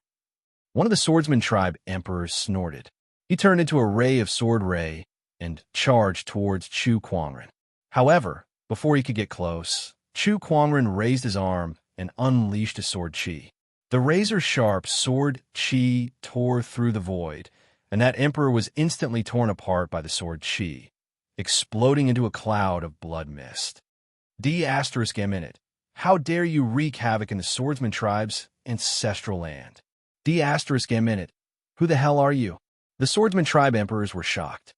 One of the swordsman tribe emperors snorted. He turned into a ray of sword ray and charged towards Chu Kuangren. However, before he could get close, Chu Kuangren raised his arm and unleashed a sword chi. The razor-sharp sword chi tore through the void, and that emperor was instantly torn apart by the sword chi, exploding into a cloud of blood mist. D****, how dare you wreak havoc in the swordsman tribe's Ancestral Land? D****, who the hell are you? The swordsman tribe emperors were shocked.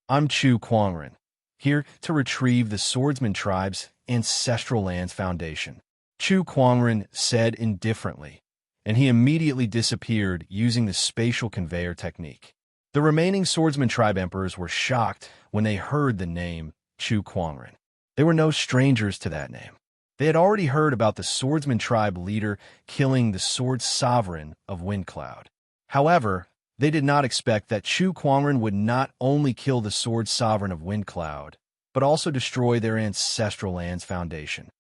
I'm Chu Kuangren, here to retrieve the swordsman tribe's Ancestral Land's foundation. Chu Kuangren said indifferently, and he immediately disappeared using the spatial conveyor technique. The remaining swordsman tribe emperors were shocked when they heard the name Chu Kuangren. They were no strangers to that name. They had already heard about the swordsman tribe leader killing the sword sovereign of Windcloud. However, they did not expect that Chu Kuangren would not only kill the sword sovereign of Windcloud, but also destroy their Ancestral Land's foundation.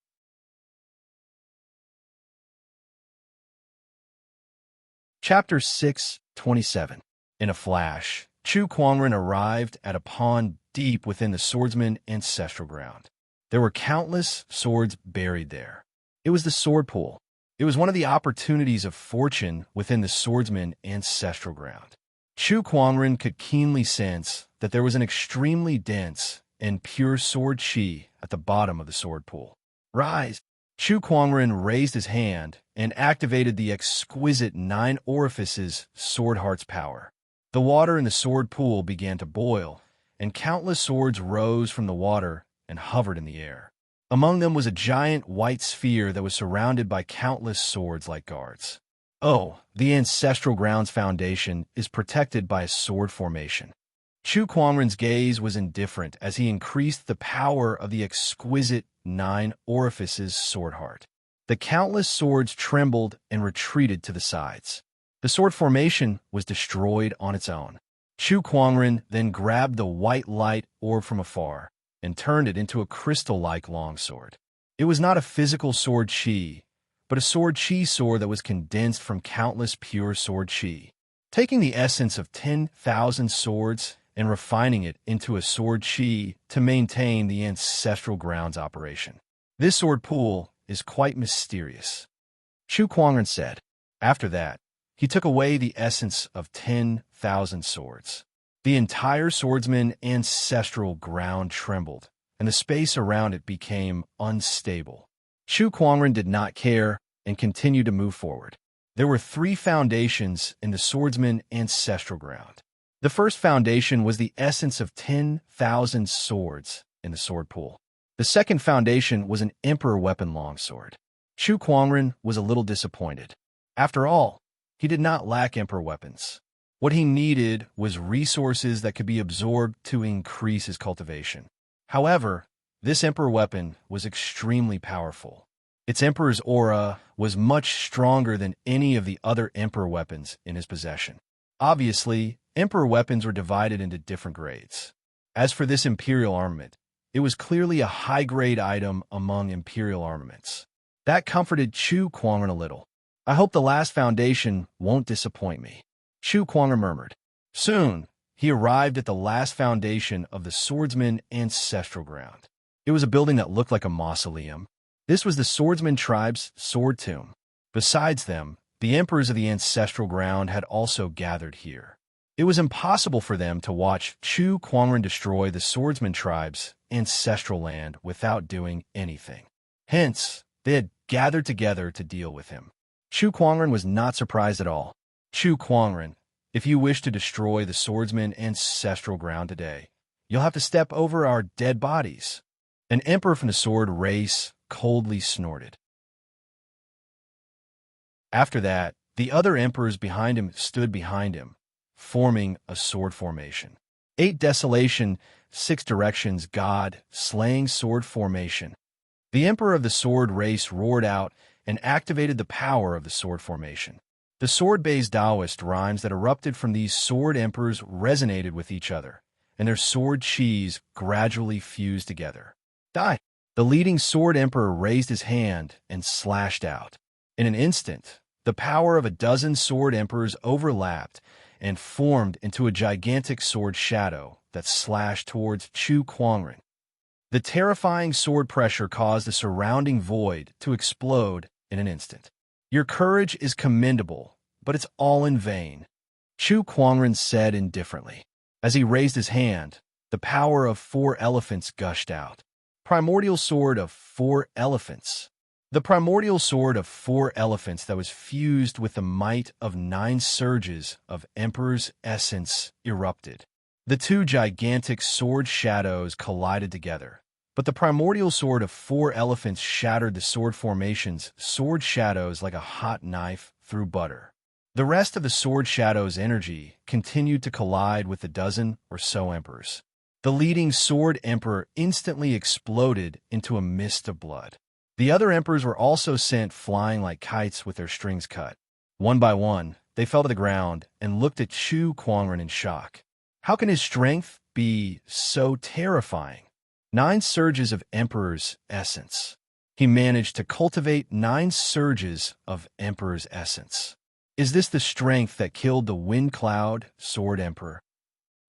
Chapter 6:27. In a flash, Chu Kuangren arrived at a pond deep within the swordsman's ancestral ground. There were countless swords buried there. It was the sword pool. It was one of the opportunities of fortune within the swordsman's ancestral ground. Chu Kuangren could keenly sense that there was an extremely dense and pure sword chi at the bottom of the sword pool. Rise! Chu Kuangren raised his hand and activated the exquisite 9 orifices sword heart's power. The water in the sword pool began to boil, and countless swords rose from the water and hovered in the air. Among them was a giant white sphere that was surrounded by countless swords like guards. Oh, the ancestral ground's foundation is protected by a sword formation. Chu Kuangren's gaze was indifferent as he increased the power of the exquisite 9 orifices sword heart. The countless swords trembled and retreated to the sides. The sword formation was destroyed on its own. Chu Kuangren then grabbed the white light orb from afar and turned it into a crystal-like longsword. It was not a physical sword chi, but a sword chi sword that was condensed from countless pure sword chi. Taking the essence of 10,000 swords and refining it into a sword chi to maintain the ancestral ground's operation. This sword pool is quite mysterious, Chu Kuangren said. After that, he took away the essence of 10,000 swords. The entire swordsman's ancestral ground trembled, and the space around it became unstable. Chu Kuangren did not care and continued to move forward. There were 3 foundations in the swordsman's ancestral ground. The first foundation was the essence of 10,000 swords in the sword pool. The second foundation was an emperor weapon longsword. Chu Kuangren was a little disappointed. After all, he did not lack emperor weapons. What he needed was resources that could be absorbed to increase his cultivation. However, this emperor weapon was extremely powerful. Its emperor's aura was much stronger than any of the other emperor weapons in his possession. Obviously, emperor weapons were divided into different grades. As for this imperial armament, it was clearly a high-grade item among imperial armaments. That comforted Chu Kuangren a little. I hope the last foundation won't disappoint me, Chu Kuangren murmured. Soon, he arrived at the last foundation of the swordsman's ancestral ground. It was a building that looked like a mausoleum. This was the swordsman tribe's sword tomb. Besides them, the emperors of the ancestral ground had also gathered here. It was impossible for them to watch Chu Kuangren destroy the swordsman tribe's ancestral land without doing anything. Hence, they had gathered together to deal with him. Chu Kuangren was not surprised at all. Chu Kuangren, if you wish to destroy the swordsman's ancestral ground today, you'll have to step over our dead bodies. An emperor from the sword race coldly snorted. After that, the other emperors behind him stood behind him, forming a sword formation. 8 desolation, 6 directions, God, slaying sword formation. The emperor of the sword race roared out and activated the power of the sword formation. The sword-based Taoist rhymes that erupted from these sword emperors resonated with each other, and their sword chis gradually fused together. Die! The leading sword emperor raised his hand and slashed out. In an instant, the power of a dozen sword emperors overlapped and formed into a gigantic sword shadow that slashed towards Chu Kuangren. The terrifying sword pressure caused the surrounding void to explode in an instant. Your courage is commendable, but it's all in vain, Chu Kuangren said indifferently. As he raised his hand, the power of 4 elephants gushed out. Primordial sword of 4 elephants. The primordial sword of 4 elephants that was fused with the might of 9 surges of Emperor's essence erupted. The 2 gigantic sword shadows collided together, but the primordial sword of 4 elephants shattered the sword formation's sword shadows like a hot knife through butter. The rest of the sword shadow's energy continued to collide with the dozen or so emperors. The leading sword emperor instantly exploded into a mist of blood. The other emperors were also sent flying like kites with their strings cut. One by one, they fell to the ground and looked at Chu Kuangren in shock. How can his strength be so terrifying? 9 surges of Emperor's essence. He managed to cultivate 9 surges of Emperor's essence. Is this the strength that killed the Wind Cloud Sword Emperor?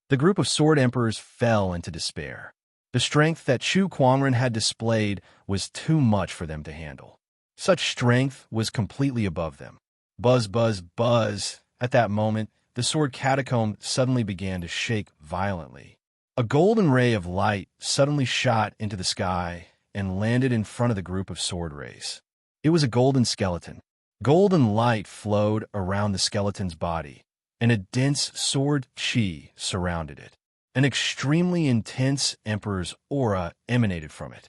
The group of Sword Emperors fell into despair. The strength that Chu Kuangren had displayed was too much for them to handle. Such strength was completely above them. Buzz, buzz, buzz. At that moment, the sword catacomb suddenly began to shake violently. A golden ray of light suddenly shot into the sky and landed in front of the group of sword rays. It was a golden skeleton. Golden light flowed around the skeleton's body, and a dense sword chi surrounded it. An extremely intense emperor's aura emanated from it.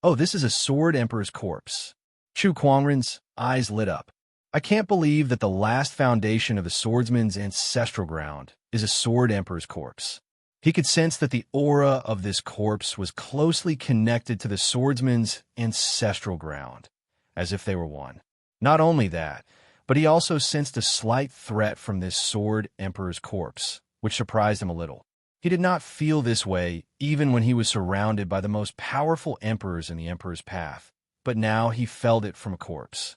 Oh, this is a sword emperor's corpse. Chu Kuangren's eyes lit up. I can't believe that the last foundation of the swordsman's ancestral ground is a sword emperor's corpse. He could sense that the aura of this corpse was closely connected to the swordsman's ancestral ground, as if they were one. Not only that, but he also sensed a slight threat from this sword emperor's corpse, which surprised him a little. He did not feel this way even when he was surrounded by the most powerful emperors in the emperor's path, but now he felt it from a corpse.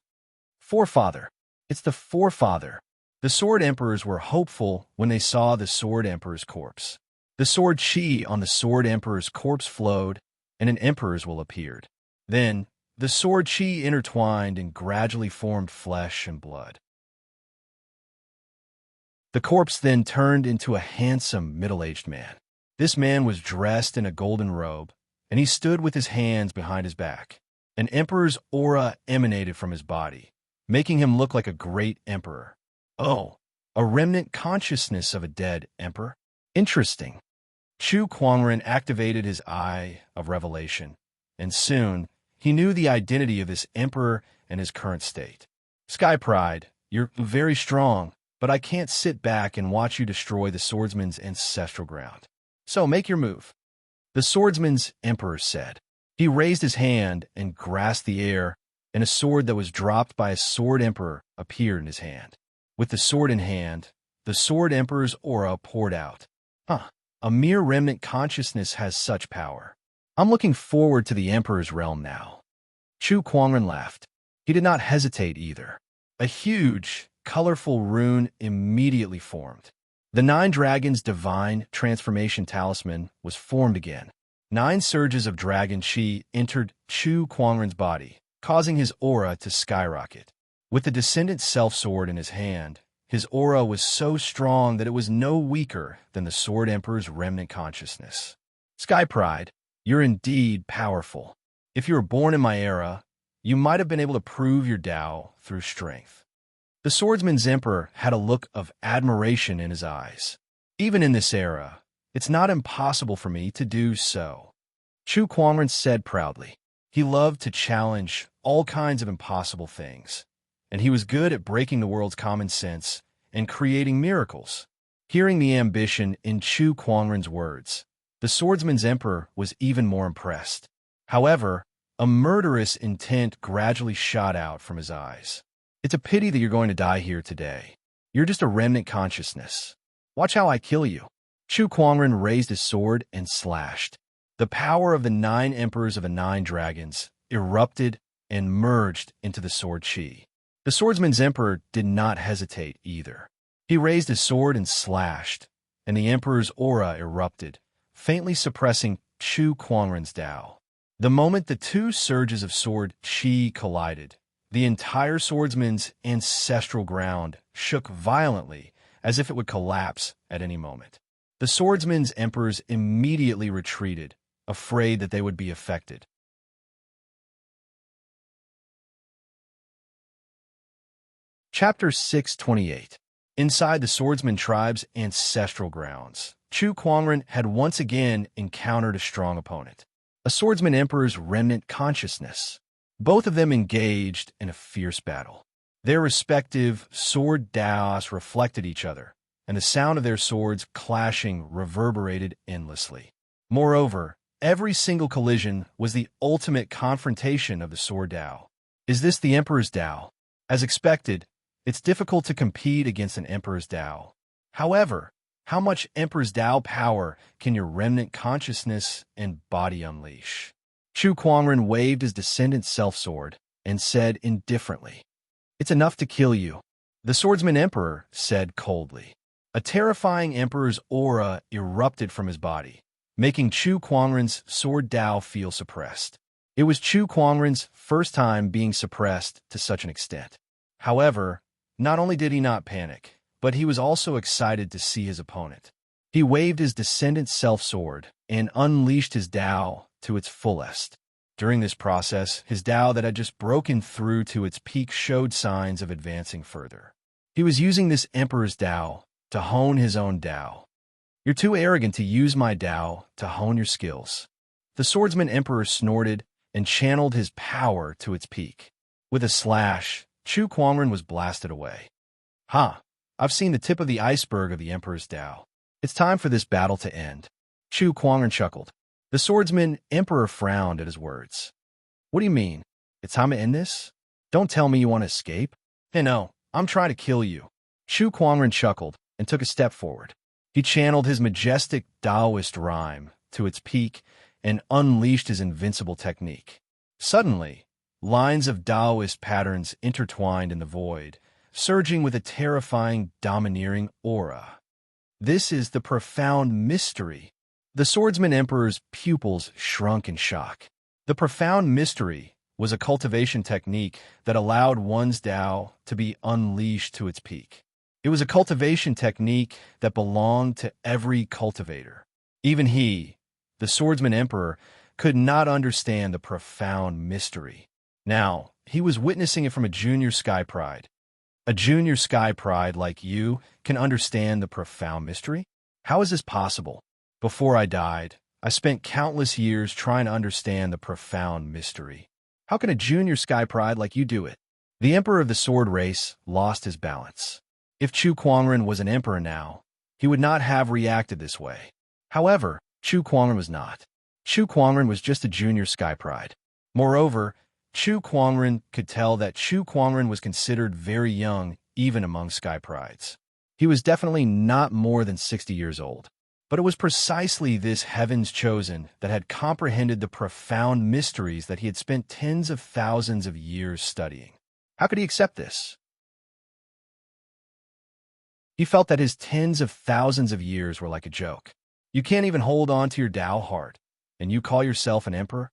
Forefather. It's the forefather. The sword emperors were hopeful when they saw the sword emperor's corpse. The sword chi on the sword emperor's corpse flowed, and an emperor's will appeared. Then, the sword chi intertwined and gradually formed flesh and blood. The corpse then turned into a handsome, middle-aged man. This man was dressed in a golden robe, and he stood with his hands behind his back. An emperor's aura emanated from his body, making him look like a great emperor. Oh, a remnant consciousness of a dead emperor? Interesting. Chu Kuangren activated his eye of revelation, and soon he knew the identity of this emperor and his current state. Sky Pride, you're very strong, but I can't sit back and watch you destroy the swordsman's ancestral ground. So make your move. The swordsman's emperor said. He raised his hand and grasped the air, and a sword that was dropped by a sword emperor appeared in his hand. With the sword in hand, the sword emperor's aura poured out. A mere remnant consciousness has such power. I'm looking forward to the emperor's realm now. Chu Kuangren laughed. He did not hesitate either. A huge, colorful rune immediately formed. The 9 Dragons' divine transformation talisman was formed again. 9 surges of dragon chi entered Chu Kuangren's body, causing his aura to skyrocket. With the descendant self-sword in his hand, his aura was so strong that it was no weaker than the Sword Emperor's remnant consciousness. Sky Pride, you're indeed powerful. If you were born in my era, you might have been able to prove your Tao through strength. The Swordsman's Emperor had a look of admiration in his eyes. Even in this era, it's not impossible for me to do so. Chu Kuangren said proudly. He loved to challenge all kinds of impossible things, and he was good at breaking the world's common sense and creating miracles. Hearing the ambition in Chu Kuangren's words, the Swordsman's Emperor was even more impressed. However, a murderous intent gradually shot out from his eyes. It's a pity that you're going to die here today. You're just a remnant consciousness. Watch how I kill you. Chu Kuangren raised his sword and slashed. The power of the 9 emperors of the 9 dragons erupted and merged into the sword chi. The Swordsman's Emperor did not hesitate either. He raised his sword and slashed, and the Emperor's aura erupted, faintly suppressing Chu Kuangren's Tao. The moment the 2 surges of sword chi collided, the entire swordsman's ancestral ground shook violently as if it would collapse at any moment. The swordsman's emperors immediately retreated, afraid that they would be affected. Chapter 628. Inside the swordsman tribe's ancestral grounds, Chu Kuangren had once again encountered a strong opponent, a swordsman emperor's remnant consciousness. Both of them engaged in a fierce battle. Their respective sword daos reflected each other, and the sound of their swords clashing reverberated endlessly. Moreover, every single collision was the ultimate confrontation of the sword Tao. Is this the Emperor's Tao? As expected, it's difficult to compete against an Emperor's Tao. However, how much Emperor's Tao power can your remnant consciousness and body unleash? Chu Kuangren waved his descendant self-sword and said indifferently, "It's enough to kill you. The swordsman emperor said coldly. A terrifying emperor's aura erupted from his body, making Chu Kuangren's sword Dao feel suppressed. It was Chu Kuangren's first time being suppressed to such an extent. However, not only did he not panic, but he was also excited to see his opponent. He waved his descendant self-sword and unleashed his Dao to its fullest. During this process, his Dao that had just broken through to its peak showed signs of advancing further. He was using this Emperor's Dao to hone his own Dao. You're too arrogant to use my Dao to hone your skills. The swordsman Emperor snorted and channeled his power to its peak. With a slash, Chu Kuangren was blasted away. Ha! I've seen the tip of the iceberg of the Emperor's Dao. It's time for this battle to end. Chu Kuangren chuckled. The swordsman Emperor frowned at his words. What do you mean? It's time to end this? Don't tell me you want to escape. Hey, no, I'm trying to kill you. Chu Kuangren chuckled and took a step forward. He channeled his majestic Taoist rhyme to its peak and unleashed his invincible technique. Suddenly, lines of Taoist patterns intertwined in the void, surging with a terrifying, domineering aura. This is the profound mystery. The swordsman emperor's pupils shrunk in shock. The profound mystery was a cultivation technique that allowed one's Dao to be unleashed to its peak. It was a cultivation technique that belonged to every cultivator. Even he, the swordsman emperor, could not understand the profound mystery. Now, he was witnessing it from a junior sky pride. A junior sky pride like you can understand the profound mystery? How is this possible? Before I died, I spent countless years trying to understand the profound mystery. How can a junior sky pride like you do it? The emperor of the sword race lost his balance. If Chu Kuangren was an emperor now, he would not have reacted this way. However, Chu Kuangren was not. Chu Kuangren was just a junior sky pride. Moreover, Chu Kuangren could tell that Chu Kuangren was considered very young even among sky prides. He was definitely not more than 60 years old. But it was precisely this heaven's chosen that had comprehended the profound mysteries that he had spent tens of thousands of years studying. How could he accept this? He felt that his tens of thousands of years were like a joke. You can't even hold on to your Tao heart, and you call yourself an emperor?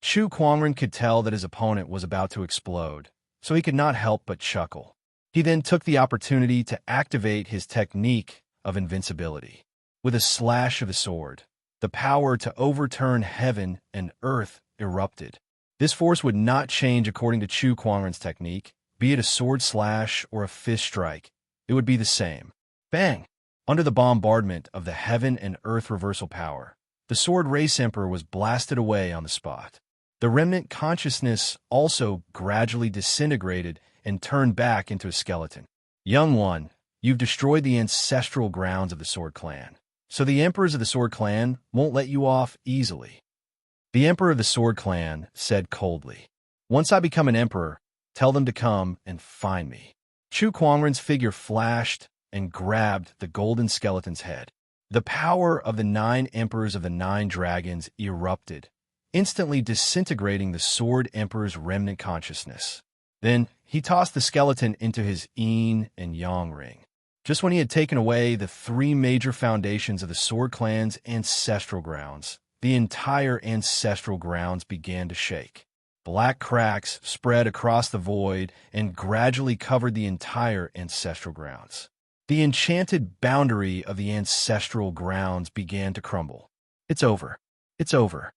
Chu Kuangren could tell that his opponent was about to explode, so he could not help but chuckle. He then took the opportunity to activate his technique of invincibility. With a slash of his sword, the power to overturn heaven and earth erupted. This force would not change according to Chu Kuangren's technique, be it a sword slash or a fist strike. It would be the same. Bang! Under the bombardment of the heaven and earth reversal power, the sword race emperor was blasted away on the spot. The remnant consciousness also gradually disintegrated and turned back into a skeleton. Young one, you've destroyed the ancestral grounds of the Sword Clan. So the emperors of the Sword Clan won't let you off easily. The emperor of the Sword Clan said coldly, Once I become an emperor, tell them to come and find me. Chu Kuangren's figure flashed and grabbed the golden skeleton's head. The power of the 9 emperors of the 9 dragons erupted, instantly disintegrating the sword emperor's remnant consciousness. Then he tossed the skeleton into his yin and yang ring. Just when he had taken away the 3 major foundations of the Sword Clan's ancestral grounds, the entire ancestral grounds began to shake. Black cracks spread across the void and gradually covered the entire ancestral grounds. The enchanted boundary of the ancestral grounds began to crumble. It's over. It's over.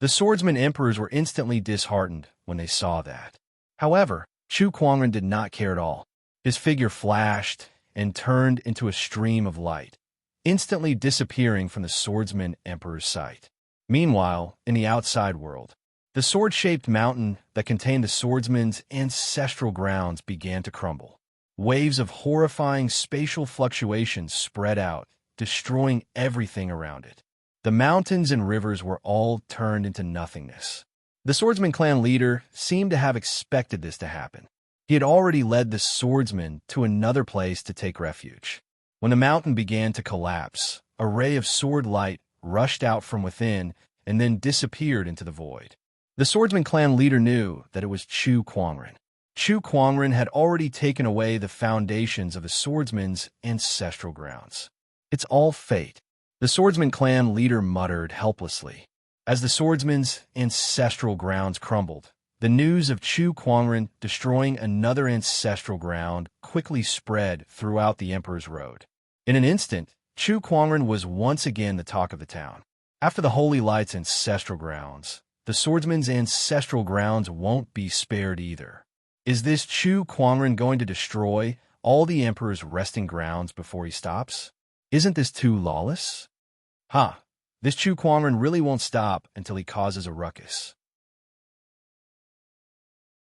The swordsman emperors were instantly disheartened when they saw that. However, Chu Kuangren did not care at all. His figure flashed and turned into a stream of light, instantly disappearing from the swordsman emperor's sight. Meanwhile, in the outside world, the sword-shaped mountain that contained the swordsman's ancestral grounds began to crumble. Waves of horrifying spatial fluctuations spread out, destroying everything around it. The mountains and rivers were all turned into nothingness. The swordsman clan leader seemed to have expected this to happen. He had already led the swordsman to another place to take refuge. When the mountain began to collapse, a ray of sword light rushed out from within and then disappeared into the void. The swordsman clan leader knew that it was Chu Kuangren. Chu Kuangren had already taken away the foundations of the swordsman's ancestral grounds. It's all fate, the swordsman clan leader muttered helplessly. As the swordsman's ancestral grounds crumbled, the news of Chu Kuangren destroying another ancestral ground quickly spread throughout the Emperor's Road. In an instant, Chu Kuangren was once again the talk of the town. After the Holy Light's ancestral grounds, the swordsman's ancestral grounds won't be spared either. Is this Chu Kuangren going to destroy all the Emperor's resting grounds before he stops? Isn't this too lawless? This Chu Kuangren really won't stop until he causes a ruckus.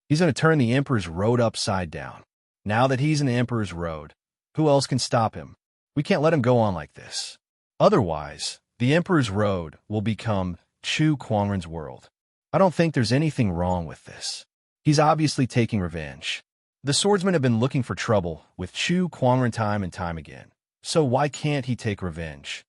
He's going to turn the Emperor's Road upside down. Now that he's in the Emperor's Road, who else can stop him? We can't let him go on like this. Otherwise, the Emperor's Road will become Chu Kuangren's world. I don't think there's anything wrong with this. He's obviously taking revenge. The swordsmen have been looking for trouble with Chu Kuangren time and time again. So why can't he take revenge?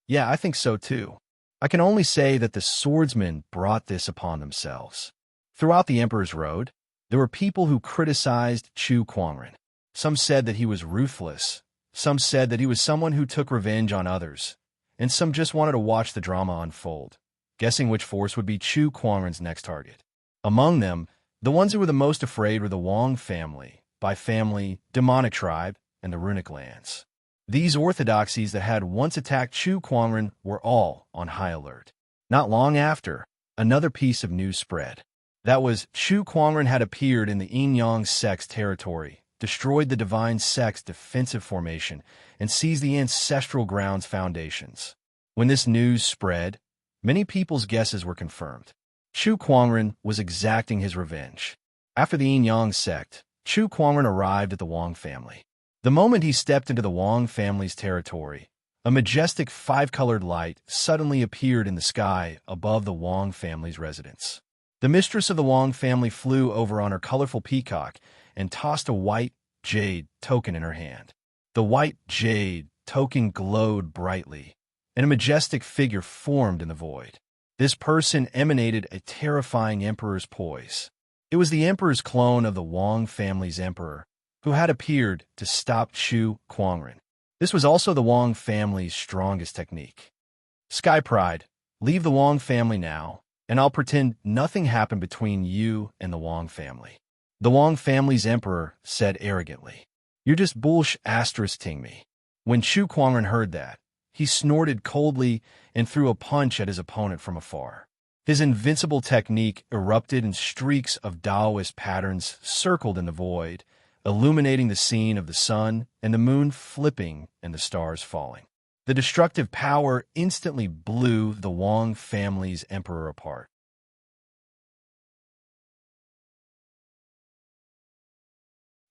Yeah, I think so too. I can only say that the swordsmen brought this upon themselves. Throughout the Emperor's Road, there were people who criticized Chu Kuangren. Some said that he was ruthless. Some said that he was someone who took revenge on others. And some just wanted to watch the drama unfold, guessing which force would be Chu Kuangren's next target. Among them, the ones who were the most afraid were the Wang family, by family, demonic tribe, and the runic lands. These orthodoxies that had once attacked Chu Kuangren were all on high alert. Not long after, another piece of news spread. That was, Chu Kuangren had appeared in the Yin-Yang sect's territory, destroyed the divine sect's defensive formation, and seized the ancestral grounds foundations. When this news spread, many people's guesses were confirmed. Chu Kuangren was exacting his revenge. After the Yin-Yang sect, Chu Kuangren arrived at the Wang family. The moment he stepped into the Wang family's territory, a majestic five-colored light suddenly appeared in the sky above the Wang family's residence. The mistress of the Wang family flew over on her colorful peacock and tossed a white jade token in her hand. The white jade token glowed brightly, and a majestic figure formed in the void. This person emanated a terrifying emperor's poise. It was the emperor's clone of the Wang family's emperor, who had appeared to stop Chu Kuangren. This was also the Wang family's strongest technique. Sky Pride, leave the Wang family now, and I'll pretend nothing happened between you and the Wang family. The Wang family's emperor said arrogantly. You're just bullsh*ting me. When Chu Kuangren heard that, he snorted coldly and threw a punch at his opponent from afar. His invincible technique erupted in streaks of Taoist patterns circled in the void, illuminating the scene of the sun and the moon flipping and the stars falling. The destructive power instantly blew the Wang family's emperor apart.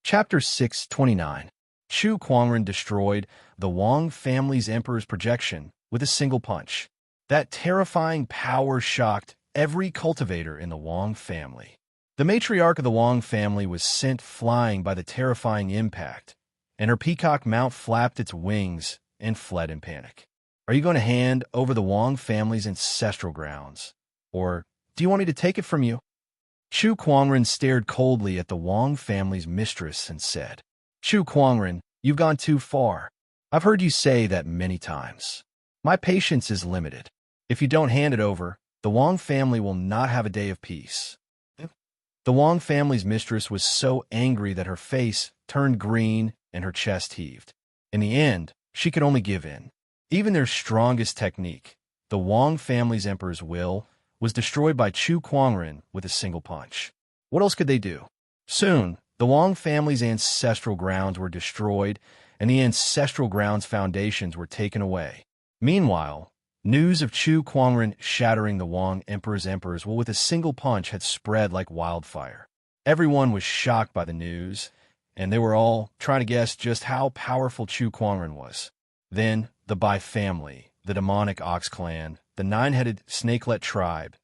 Chapter 629. Chu Kuangren destroyed the Wang family's emperor's projection with a single punch. That terrifying power shocked every cultivator in the Wang family. The matriarch of the Wang family was sent flying by the terrifying impact, and her peacock mount flapped its wings and fled in panic. Are you going to hand over the Wang family's ancestral grounds? Or do you want me to take it from you? Chu Kuangren stared coldly at the Wang family's mistress and said, Chu Kuangren, you've gone too far. I've heard you say that many times. My patience is limited. If you don't hand it over, the Wang family will not have a day of peace. The Wang family's mistress was so angry that her face turned green and her chest heaved. In the end, she could only give in. Even their strongest technique, the Wang family's emperor's will, was destroyed by Chu Kuangren with a single punch. What else could they do? Soon, the Wang family's ancestral grounds were destroyed and the ancestral grounds foundations were taken away. Meanwhile, news of Chu Kuangren shattering the Wang emperor's will with a single punch had spread like wildfire. Everyone was shocked by the news, and they were all trying to guess just how powerful Chu Kuangren was. Then, the Bai family, the demonic ox clan, the nine-headed snakelet tribe.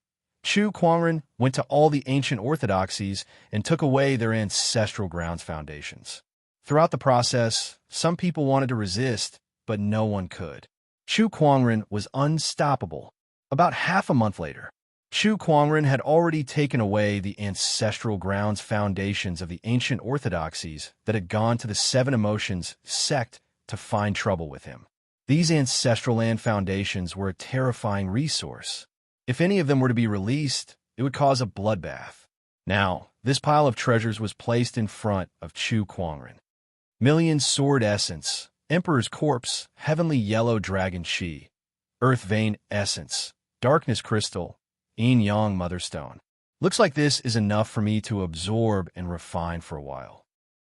Chu Kuangren went to all the ancient orthodoxies and took away their ancestral grounds foundations. Throughout the process, some people wanted to resist, but no one could. Chu Kuangren was unstoppable. About half a month later, Chu Kuangren had already taken away the ancestral grounds foundations of the ancient orthodoxies that had gone to the Seven Emotions sect to find trouble with him. These ancestral land foundations were a terrifying resource. If any of them were to be released, it would cause a bloodbath. Now, this pile of treasures was placed in front of Chu Kuangren. Million Sword Essence, Emperor's Corpse, Heavenly Yellow Dragon Chi, Earth Vein Essence, Darkness Crystal, Yin Yang Motherstone. Looks like this is enough for me to absorb and refine for a while.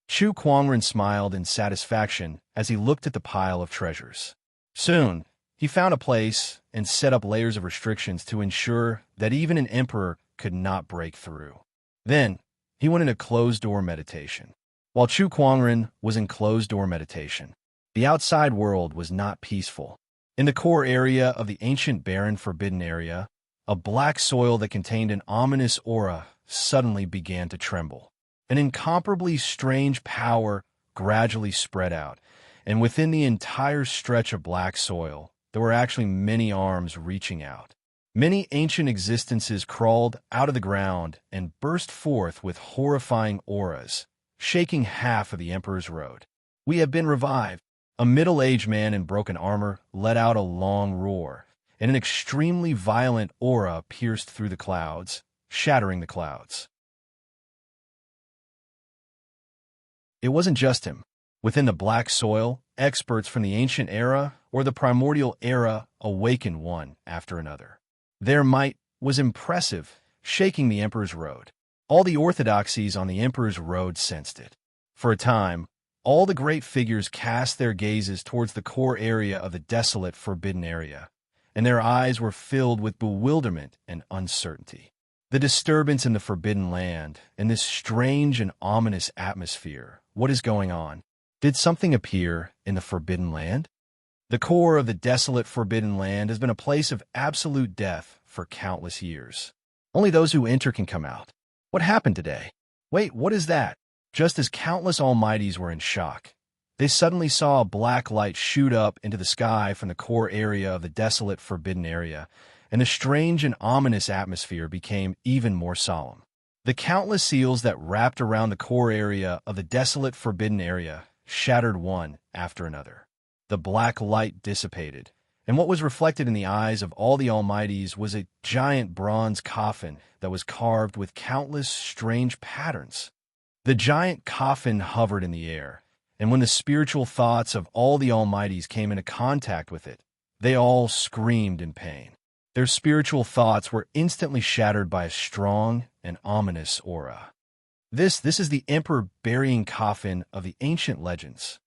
Chu Kuangren smiled in satisfaction as he looked at the pile of treasures. Soon, he found a place and set up layers of restrictions to ensure that even an emperor could not break through. Then, he went into closed-door meditation. While Chu Kuangren was in closed-door meditation, the outside world was not peaceful. In the core area of the ancient barren forbidden area, a black soil that contained an ominous aura suddenly began to tremble. An incomparably strange power gradually spread out, and within the entire stretch of black soil, there were actually many arms reaching out. Many ancient existences crawled out of the ground and burst forth with horrifying auras, shaking half of the Emperor's Road. "We have been revived." A middle-aged man in broken armor let out a long roar, and an extremely violent aura pierced through the clouds, shattering the clouds. It wasn't just him. Within the black soil, experts from the ancient era or the primordial era awakened one after another. Their might was impressive, shaking the Emperor's Road. All the orthodoxies on the Emperor's Road sensed it. For a time, all the great figures cast their gazes towards the core area of the desolate forbidden area, and their eyes were filled with bewilderment and uncertainty. The disturbance in the forbidden land, and this strange and ominous atmosphere, what is going on? Did something appear in the forbidden land? The core of the desolate forbidden land has been a place of absolute death for countless years. Only those who enter can come out. What happened today? Wait, what is that? Just as countless almighties were in shock, they suddenly saw a black light shoot up into the sky from the core area of the desolate forbidden area, and the strange and ominous atmosphere became even more solemn. The countless seals that wrapped around the core area of the desolate forbidden area shattered one after another. The black light dissipated, and what was reflected in the eyes of all the almighties was a giant bronze coffin that was carved with countless strange patterns. The giant coffin hovered in the air, and when the spiritual thoughts of all the almighties came into contact with it, they all screamed in pain. Their spiritual thoughts were instantly shattered by a strong and ominous aura. This is the emperor burying coffin of the ancient legends.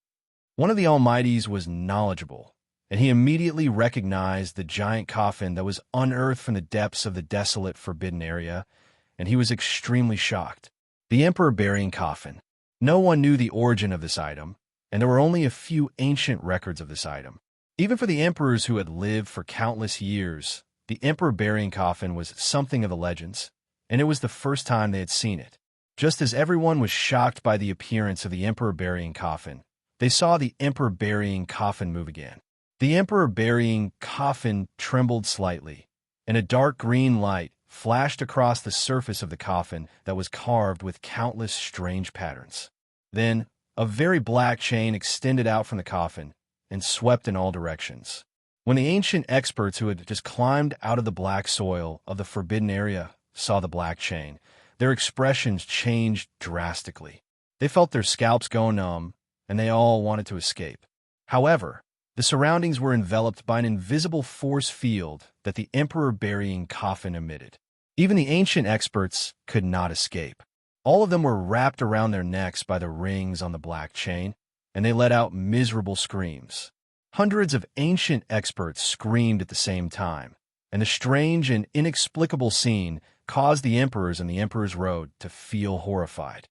One of the almighties was knowledgeable, and he immediately recognized the giant coffin that was unearthed from the depths of the desolate forbidden area, and he was extremely shocked. The emperor burying coffin. No one knew the origin of this item, and there were only a few ancient records of this item. Even for the emperors who had lived for countless years, the emperor burying coffin was something of the legends, and it was the first time they had seen it. Just as everyone was shocked by the appearance of the emperor burying coffin, they saw the emperor burying coffin move again. The emperor burying coffin trembled slightly, and a dark green light flashed across the surface of the coffin that was carved with countless strange patterns. Then, a very black chain extended out from the coffin and swept in all directions. When the ancient experts who had just climbed out of the black soil of the forbidden area saw the black chain, their expressions changed drastically. They felt their scalps go numb, and they all wanted to escape. However, the surroundings were enveloped by an invisible force field that the emperor burying coffin emitted. Even the ancient experts could not escape. All of them were wrapped around their necks by the rings on the black chain, and they let out miserable screams. Hundreds of ancient experts screamed at the same time, and the strange and inexplicable scene caused the emperors and the Emperor's Road to feel horrified.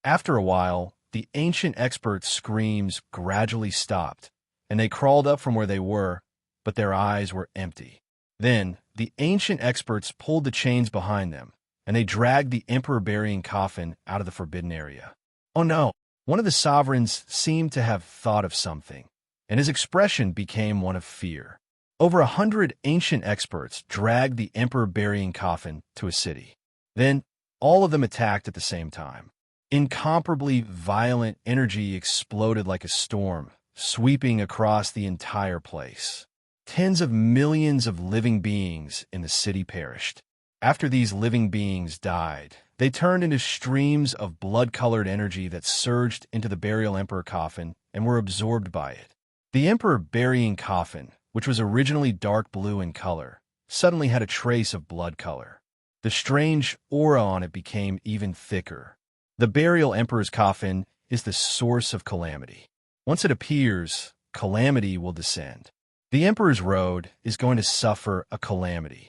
After a while, the ancient experts' screams gradually stopped, and they crawled up from where they were, but their eyes were empty. Then, the ancient experts pulled the chains behind them, and they dragged the emperor burying coffin out of the forbidden area. Oh no! One of the sovereigns seemed to have thought of something, and his expression became one of fear. Over 100 ancient experts dragged the emperor-burying coffin to a city. Then, all of them attacked at the same time. Incomparably violent energy exploded like a storm, sweeping across the entire place. Tens of millions of living beings in the city perished. After these living beings died, they turned into streams of blood-colored energy that surged into the burial emperor coffin and were absorbed by it. The emperor-burying coffin, which was originally dark blue in color, suddenly had a trace of blood color. The strange aura on it became even thicker. The burial emperor's coffin is the source of calamity. Once it appears, calamity will descend. The emperor's road is going to suffer a calamity.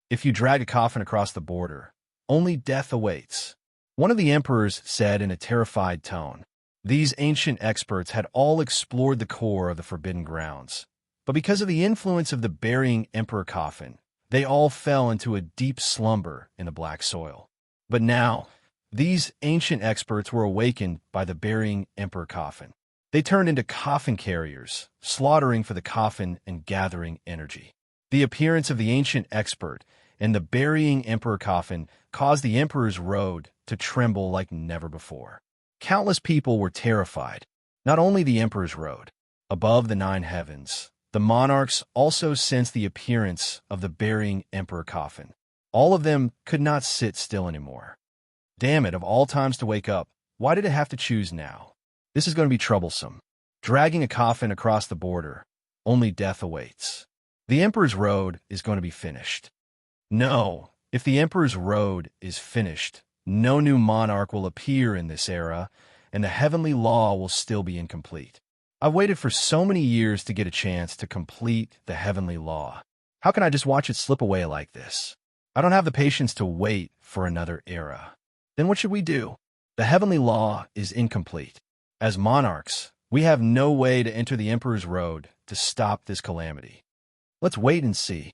If you drag a coffin across the border, only death awaits. One of the emperors said in a terrified tone. These ancient experts had all explored the core of the forbidden grounds. But because of the influence of the burying emperor coffin, they all fell into a deep slumber in the black soil. But now, these ancient experts were awakened by the burying emperor coffin. They turned into coffin carriers, slaughtering for the coffin and gathering energy. The appearance of the ancient expert and the burying emperor coffin caused the emperor's road to tremble like never before. Countless people were terrified. Not only the emperor's road. Above the 9 heavens, the monarchs also sensed the appearance of the burying emperor coffin. All of them could not sit still anymore. Damn it, of all times to wake up, why did it have to choose now? This is going to be troublesome. Dragging a coffin across the border, only death awaits. The emperor's road is going to be finished. No, if the emperor's road is finished, no new monarch will appear in this era, and the heavenly law will still be incomplete. I've waited for so many years to get a chance to complete the heavenly law. How can I just watch it slip away like this? I don't have the patience to wait for another era. Then what should we do? The heavenly law is incomplete. As monarchs, we have no way to enter the emperor's road to stop this calamity. Let's wait and see.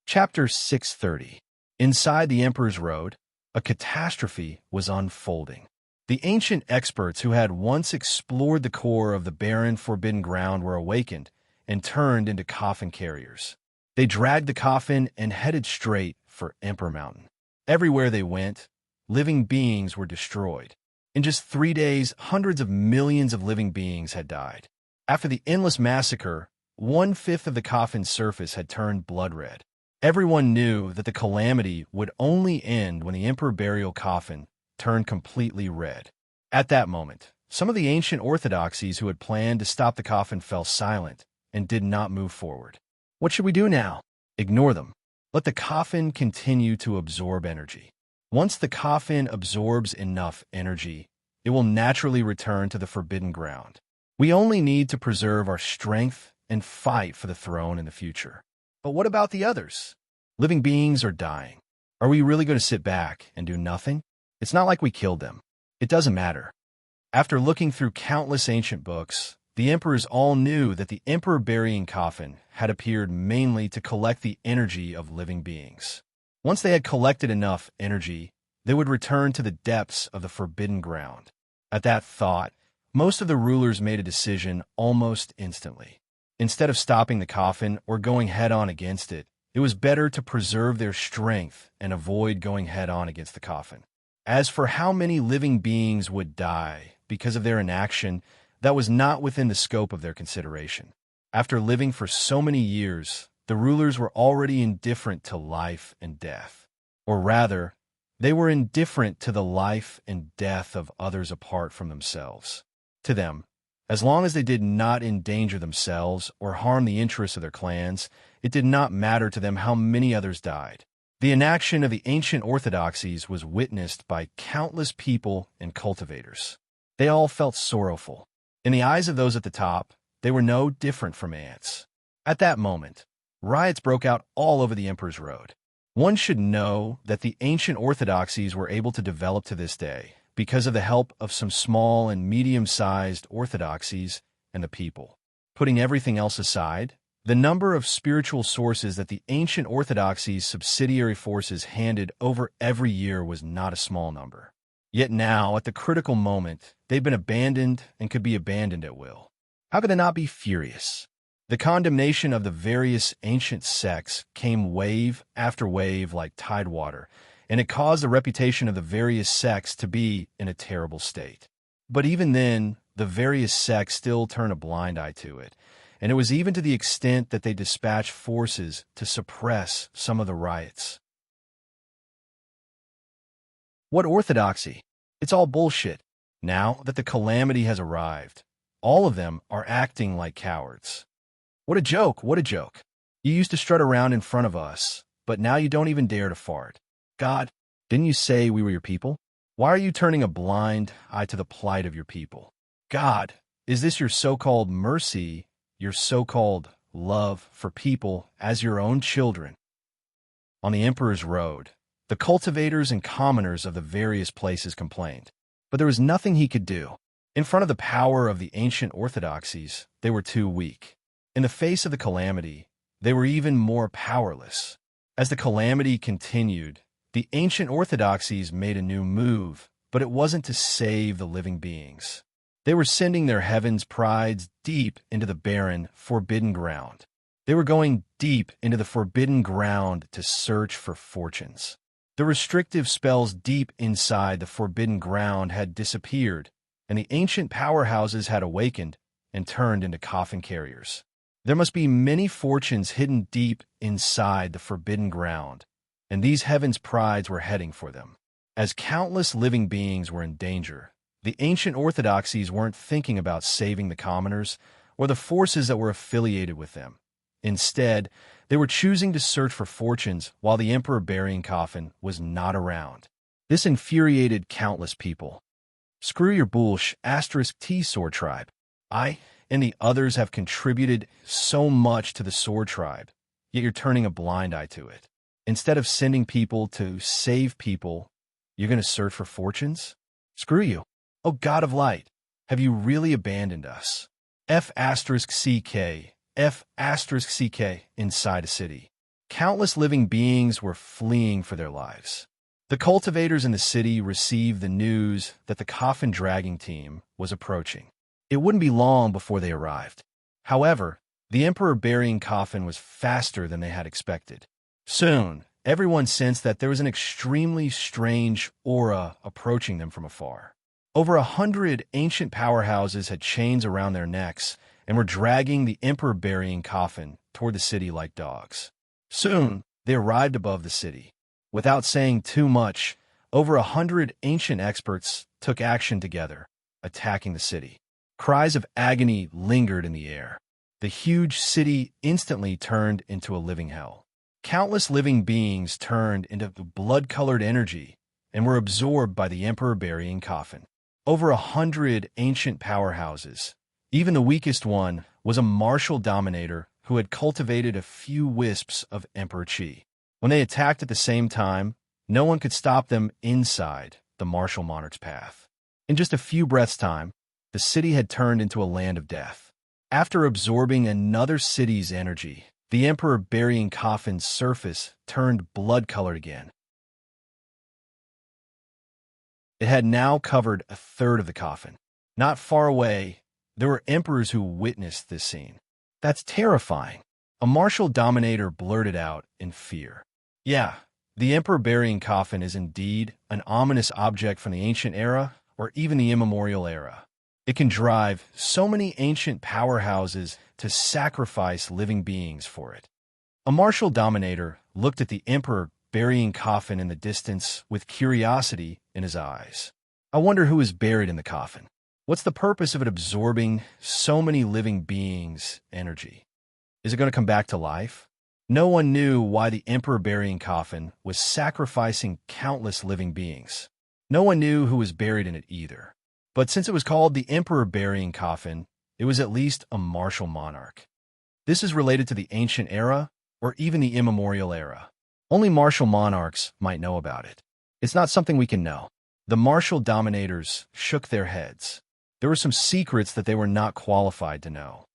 Chapter 630. Inside the emperor's road, a catastrophe was unfolding. The ancient experts who had once explored the core of the barren, forbidden ground were awakened and turned into coffin carriers. They dragged the coffin and headed straight for Emperor Mountain. Everywhere they went, living beings were destroyed. In just 3 days, hundreds of millions of living beings had died. After the endless massacre, 1/5 of the coffin's surface had turned blood red. Everyone knew that the calamity would only end when the emperor burial coffin turned completely red. At that moment, some of the ancient orthodoxies who had planned to stop the coffin fell silent and did not move forward. What should we do now? Ignore them. Let the coffin continue to absorb energy. Once the coffin absorbs enough energy, it will naturally return to the forbidden ground. We only need to preserve our strength and fight for the throne in the future. But what about the others? Living beings are dying. Are we really going to sit back and do nothing? It's not like we killed them. It doesn't matter. After looking through countless ancient books, the emperors all knew that the emperor burying coffin had appeared mainly to collect the energy of living beings. Once they had collected enough energy, they would return to the depths of the forbidden ground. At that thought, most of the rulers made a decision almost instantly. Instead of stopping the coffin or going head-on against it, it was better to preserve their strength and avoid going head-on against the coffin. As for how many living beings would die because of their inaction, that was not within the scope of their consideration. After living for so many years, the rulers were already indifferent to life and death. Or rather, they were indifferent to the life and death of others apart from themselves. To them, as long as they did not endanger themselves or harm the interests of their clans, it did not matter to them how many others died. The inaction of the ancient orthodoxies was witnessed by countless people and cultivators. They all felt sorrowful. In the eyes of those at the top, they were no different from ants. At that moment, riots broke out all over the emperor's road. One should know that the ancient orthodoxies were able to develop to this day because of the help of some small and medium-sized orthodoxies and the people. Putting everything else aside, the number of spiritual sources that the ancient orthodoxies' subsidiary forces handed over every year was not a small number. Yet now, at the critical moment, they've been abandoned and could be abandoned at will. How could they not be furious? The condemnation of the various ancient sects came wave after wave like tidewater, and it caused the reputation of the various sects to be in a terrible state. But even then, the various sects still turn a blind eye to it, and it was even to the extent that they dispatched forces to suppress some of the riots. What orthodoxy? It's all bullshit. Now that the calamity has arrived, all of them are acting like cowards. What a joke, what a joke. You used to strut around in front of us, but now you don't even dare to fart. God, didn't you say we were your people? Why are you turning a blind eye to the plight of your people? God, is this your so-called mercy, your so-called love for people as your own children? On the Emperor's Road, the cultivators and commoners of the various places complained, but there was nothing he could do. In front of the power of the ancient orthodoxies, they were too weak. In the face of the calamity, they were even more powerless. As the calamity continued, the ancient orthodoxies made a new move, but it wasn't to save the living beings. They were sending their heaven's prides deep into the barren, forbidden ground. They were going deep into the forbidden ground to search for fortunes. The restrictive spells deep inside the forbidden ground had disappeared, and the ancient powerhouses had awakened and turned into coffin carriers. There must be many fortunes hidden deep inside the forbidden ground, and these heaven's prides were heading for them. As countless living beings were in danger, the ancient orthodoxies weren't thinking about saving the commoners or the forces that were affiliated with them. Instead, they were choosing to search for fortunes while the Emperor burying coffin was not around. This infuriated countless people. Screw your bullsh *T sword tribe. I and the others have contributed so much to the sword tribe, yet you're turning a blind eye to it. Instead of sending people to save people, you're going to search for fortunes? Screw you. Oh God of light, have you really abandoned us? F***CK inside a city. Countless living beings were fleeing for their lives. The cultivators in the city received the news that the coffin dragging team was approaching. It wouldn't be long before they arrived. However, the Emperor burying coffin was faster than they had expected. Soon, everyone sensed that there was an extremely strange aura approaching them from afar. Over 100 ancient powerhouses had chains around their necks and were dragging the Emperor burying coffin toward the city like dogs. Soon, they arrived above the city. Without saying too much, over 100 ancient experts took action together, attacking the city. Cries of agony lingered in the air. The huge city instantly turned into a living hell. Countless living beings turned into blood-colored energy and were absorbed by the Emperor burying coffin. Over 100 ancient powerhouses. Even the weakest one was a martial dominator who had cultivated a few wisps of Emperor Chi. When they attacked at the same time, no one could stop them inside the martial monarch's path. In just a few breaths' time, the city had turned into a land of death. After absorbing another city's energy, the Emperor burying coffin's surface turned blood-colored again. It had now covered a third of the coffin. Not far away, there were emperors who witnessed this scene. That's terrifying. A martial dominator blurted out in fear. Yeah, the Emperor burying coffin is indeed an ominous object from the ancient era or even the immemorial era. It can drive so many ancient powerhouses to sacrifice living beings for it. A martial dominator looked at the Emperor burying coffin in the distance with curiosity in his eyes. I wonder who is buried in the coffin. What's the purpose of it absorbing so many living beings' energy? Is it going to come back to life? No one knew why the Emperor burying coffin was sacrificing countless living beings. No one knew who was buried in it either. But since it was called the Emperor burying coffin, it was at least a martial monarch. This is related to the ancient era or even the immemorial era. Only martial monarchs might know about it. It's not something we can know. The martial dominators shook their heads. There were some secrets that they were not qualified to know.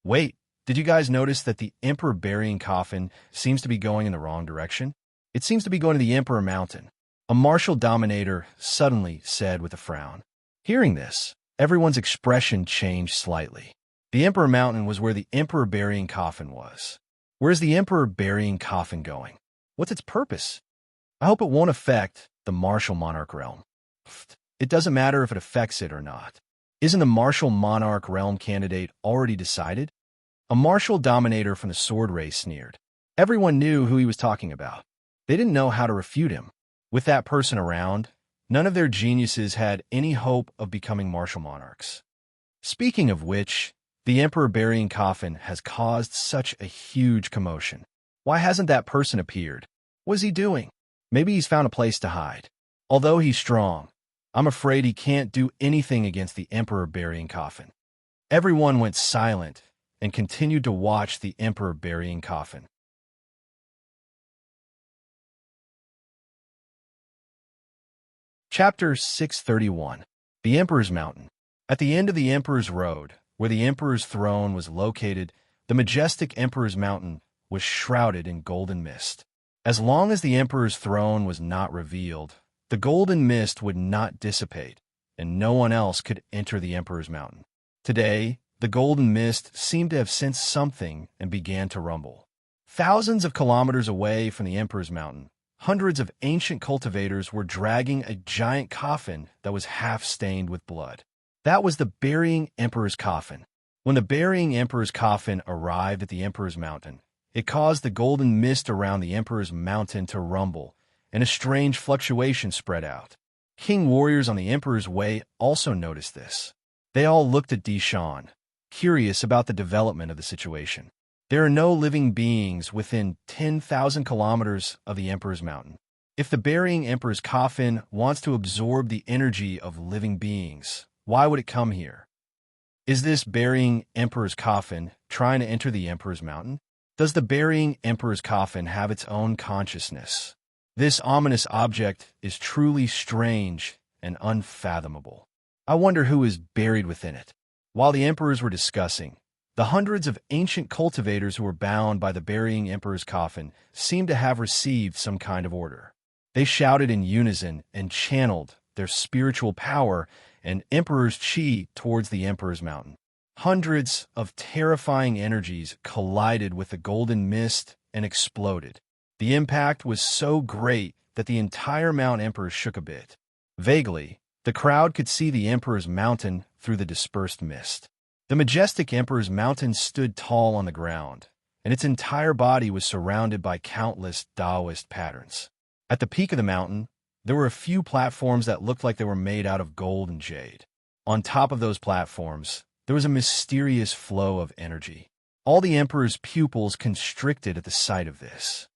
Wait, did you guys notice that the Emperor burying coffin seems to be going in the wrong direction? It seems to be going to the Emperor Mountain. a martial dominator suddenly said with a frown. Hearing this, everyone's expression changed slightly. The Emperor Mountain was where the Emperor burying coffin was. Where's the Emperor burying coffin going? What's its purpose? I hope it won't affect the martial monarch realm. It doesn't matter if it affects it or not. Isn't the martial monarch realm candidate already decided? A martial dominator from the sword race sneered. Everyone knew who he was talking about. They didn't know how to refute him. With that person around, none of their geniuses had any hope of becoming martial monarchs. Speaking of which, the Emperor burying coffin has caused such a huge commotion. Why hasn't that person appeared? What is he doing? Maybe he's found a place to hide. Although he's strong, I'm afraid he can't do anything against the Emperor burying coffin. Everyone went silent and continued to watch the Emperor burying coffin. Chapter 631. The Emperor's Mountain. At the end of the Emperor's Road, where the Emperor's throne was located, the majestic Emperor's Mountain was shrouded in golden mist. As long as the Emperor's throne was not revealed, the golden mist would not dissipate, and no one else could enter the Emperor's Mountain. Today, the golden mist seemed to have sensed something and began to rumble. Thousands of kilometers away from the Emperor's Mountain, hundreds of ancient cultivators were dragging a giant coffin that was half-stained with blood. That was the burying Emperor's coffin. When the burying Emperor's coffin arrived at the Emperor's Mountain, it caused the golden mist around the Emperor's Mountain to rumble, and a strange fluctuation spread out. King warriors on the Emperor's Way also noticed this. They all looked at Deshawn, curious about the development of the situation. There are no living beings within 10,000 kilometers of the Emperor's Mountain. If the burying Emperor's coffin wants to absorb the energy of living beings, why would it come here? Is this burying Emperor's coffin trying to enter the Emperor's Mountain? Does the burying Emperor's coffin have its own consciousness? This ominous object is truly strange and unfathomable. I wonder who is buried within it. While the emperors were discussing, the hundreds of ancient cultivators who were bound by the burying Emperor's coffin seemed to have received some kind of order. They shouted in unison and channeled their spiritual power and Emperor's chi towards the Emperor's Mountain. Hundreds of terrifying energies collided with the golden mist and exploded. The impact was so great that the entire Mount Emperor shook a bit. Vaguely, the crowd could see the Emperor's Mountain through the dispersed mist. The majestic Emperor's Mountain stood tall on the ground, and its entire body was surrounded by countless Taoist patterns. At the peak of the mountain, there were a few platforms that looked like they were made out of gold and jade. On top of those platforms, there was a mysterious flow of energy. All the Emperor's pupils constricted at the sight of this.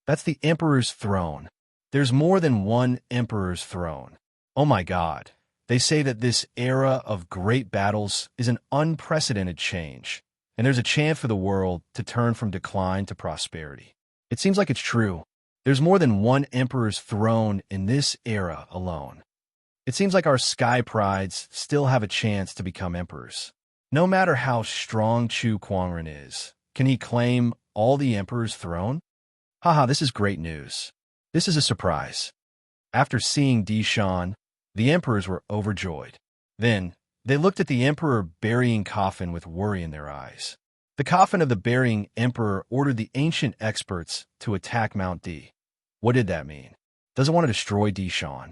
That's the Emperor's throne. There's more than one Emperor's throne. Oh my God. They say that this era of great battles is an unprecedented change, and there's a chance for the world to turn from decline to prosperity. It seems like it's true. There's more than one Emperor's throne in this era alone. It seems like our sky prides still have a chance to become emperors. No matter how strong Chu Kuangren is, can he claim all the Emperor's throne? Haha, this is great news. This is a surprise. After seeing Deshawn, the emperors were overjoyed. Then, they looked at the Emperor burying coffin with worry in their eyes. The coffin of the burying Emperor ordered the ancient experts to attack Mount D. What did that mean? Does it want to destroy Deshawn?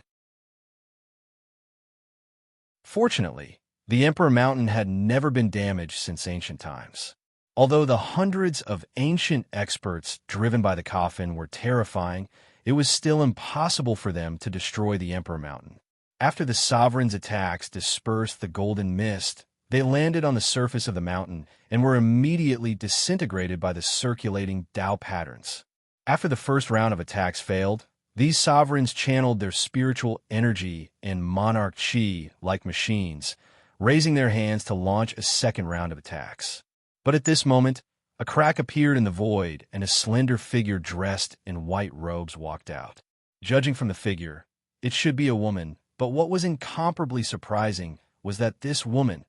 Fortunately, the Emperor Mountain had never been damaged since ancient times. Although the hundreds of ancient experts driven by the coffin were terrifying, it was still impossible for them to destroy the Emperor Mountain. After the sovereign's attacks dispersed the golden mist, they landed on the surface of the mountain and were immediately disintegrated by the circulating Tao patterns. After the first round of attacks failed, these sovereigns channeled their spiritual energy and monarch chi like machines, raising their hands to launch a second round of attacks. But at this moment, a crack appeared in the void and a slender figure dressed in white robes walked out. Judging from the figure, it should be a woman, but what was incomparably surprising was that this woman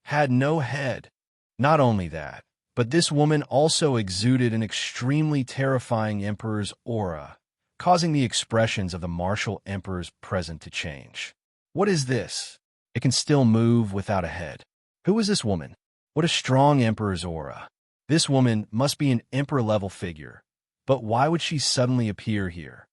had no head. Not only that, but this woman also exuded an extremely terrifying emperor's aura, causing the expressions of the martial emperors present to change. What is this? It can still move without a head. Who is this woman? What a strong emperor's aura. This woman must be an emperor-level figure. But why would she suddenly appear here?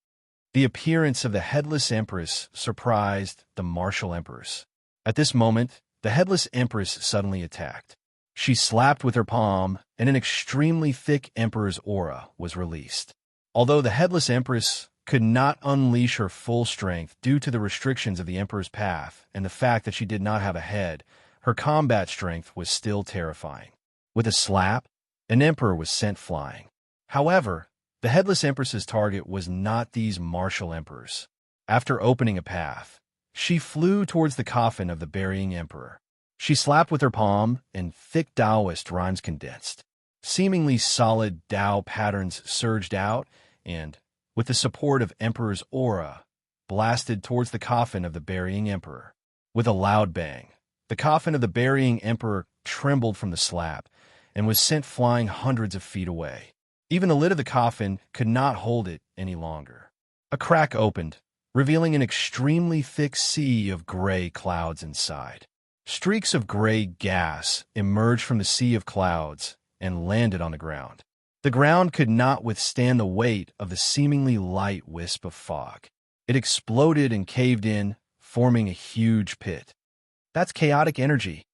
The appearance of the headless empress surprised the martial emperors. At this moment, the headless empress suddenly attacked. She slapped with her palm, and an extremely thick emperor's aura was released. Although the headless empress could not unleash her full strength due to the restrictions of the emperor's path and the fact that she did not have a head, her combat strength was still terrifying. With a slap, an emperor was sent flying. However, the headless empress's target was not these martial emperors. After opening a path, she flew towards the coffin of the burying emperor. She slapped with her palm, and thick Taoist rhymes condensed. Seemingly solid Tao patterns surged out and, with the support of Emperor's aura, blasted towards the coffin of the burying emperor. With a loud bang, the coffin of the burying emperor trembled from the slap and was sent flying hundreds of feet away. Even the lid of the coffin could not hold it any longer. A crack opened, revealing an extremely thick sea of gray clouds inside. Streaks of gray gas emerged from the sea of clouds and landed on the ground. The ground could not withstand the weight of the seemingly light wisp of fog. It exploded and caved in, forming a huge pit. That's chaotic energy.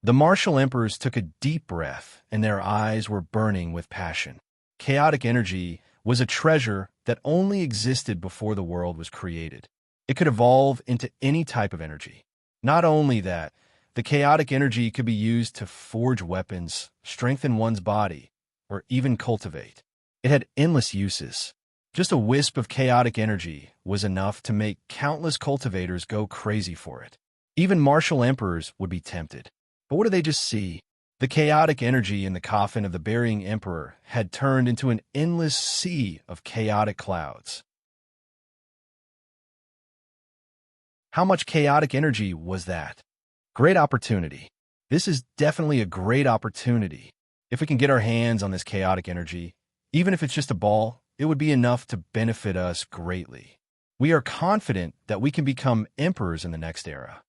The martial emperors took a deep breath, and their eyes were burning with passion. Chaotic energy was a treasure that only existed before the world was created. It could evolve into any type of energy. Not only that, the chaotic energy could be used to forge weapons, strengthen one's body, or even cultivate. It had endless uses. Just a wisp of chaotic energy was enough to make countless cultivators go crazy for it. Even martial emperors would be tempted. But what did they just see? The chaotic energy in the coffin of the burying emperor had turned into an endless sea of chaotic clouds. How much chaotic energy was that? Great opportunity. This is definitely a great opportunity. If we can get our hands on this chaotic energy, even if it's just a ball, it would be enough to benefit us greatly. We are confident that we can become emperors in the next era.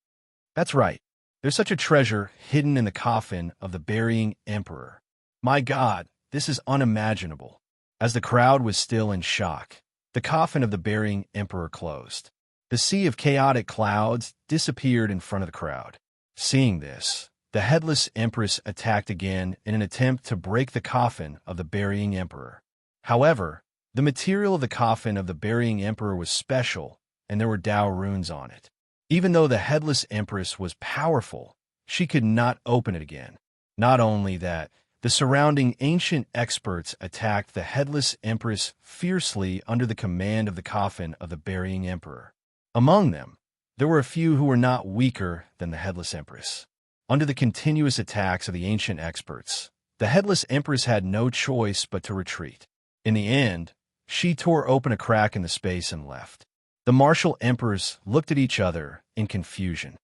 That's right. There's such a treasure hidden in the coffin of the burying emperor. My God, this is unimaginable. As the crowd was still in shock, the coffin of the burying emperor closed. The sea of chaotic clouds disappeared in front of the crowd. Seeing this, the headless empress attacked again in an attempt to break the coffin of the burying emperor. However, the material of the coffin of the burying emperor was special, and there were Tao runes on it. Even though the headless empress was powerful, she could not open it again. Not only that, the surrounding ancient experts attacked the headless empress fiercely under the command of the coffin of the burying emperor. Among them, there were a few who were not weaker than the headless empress. Under the continuous attacks of the ancient experts, the headless empress had no choice but to retreat. In the end, she tore open a crack in the space and left. The martial emperors looked at each other in confusion.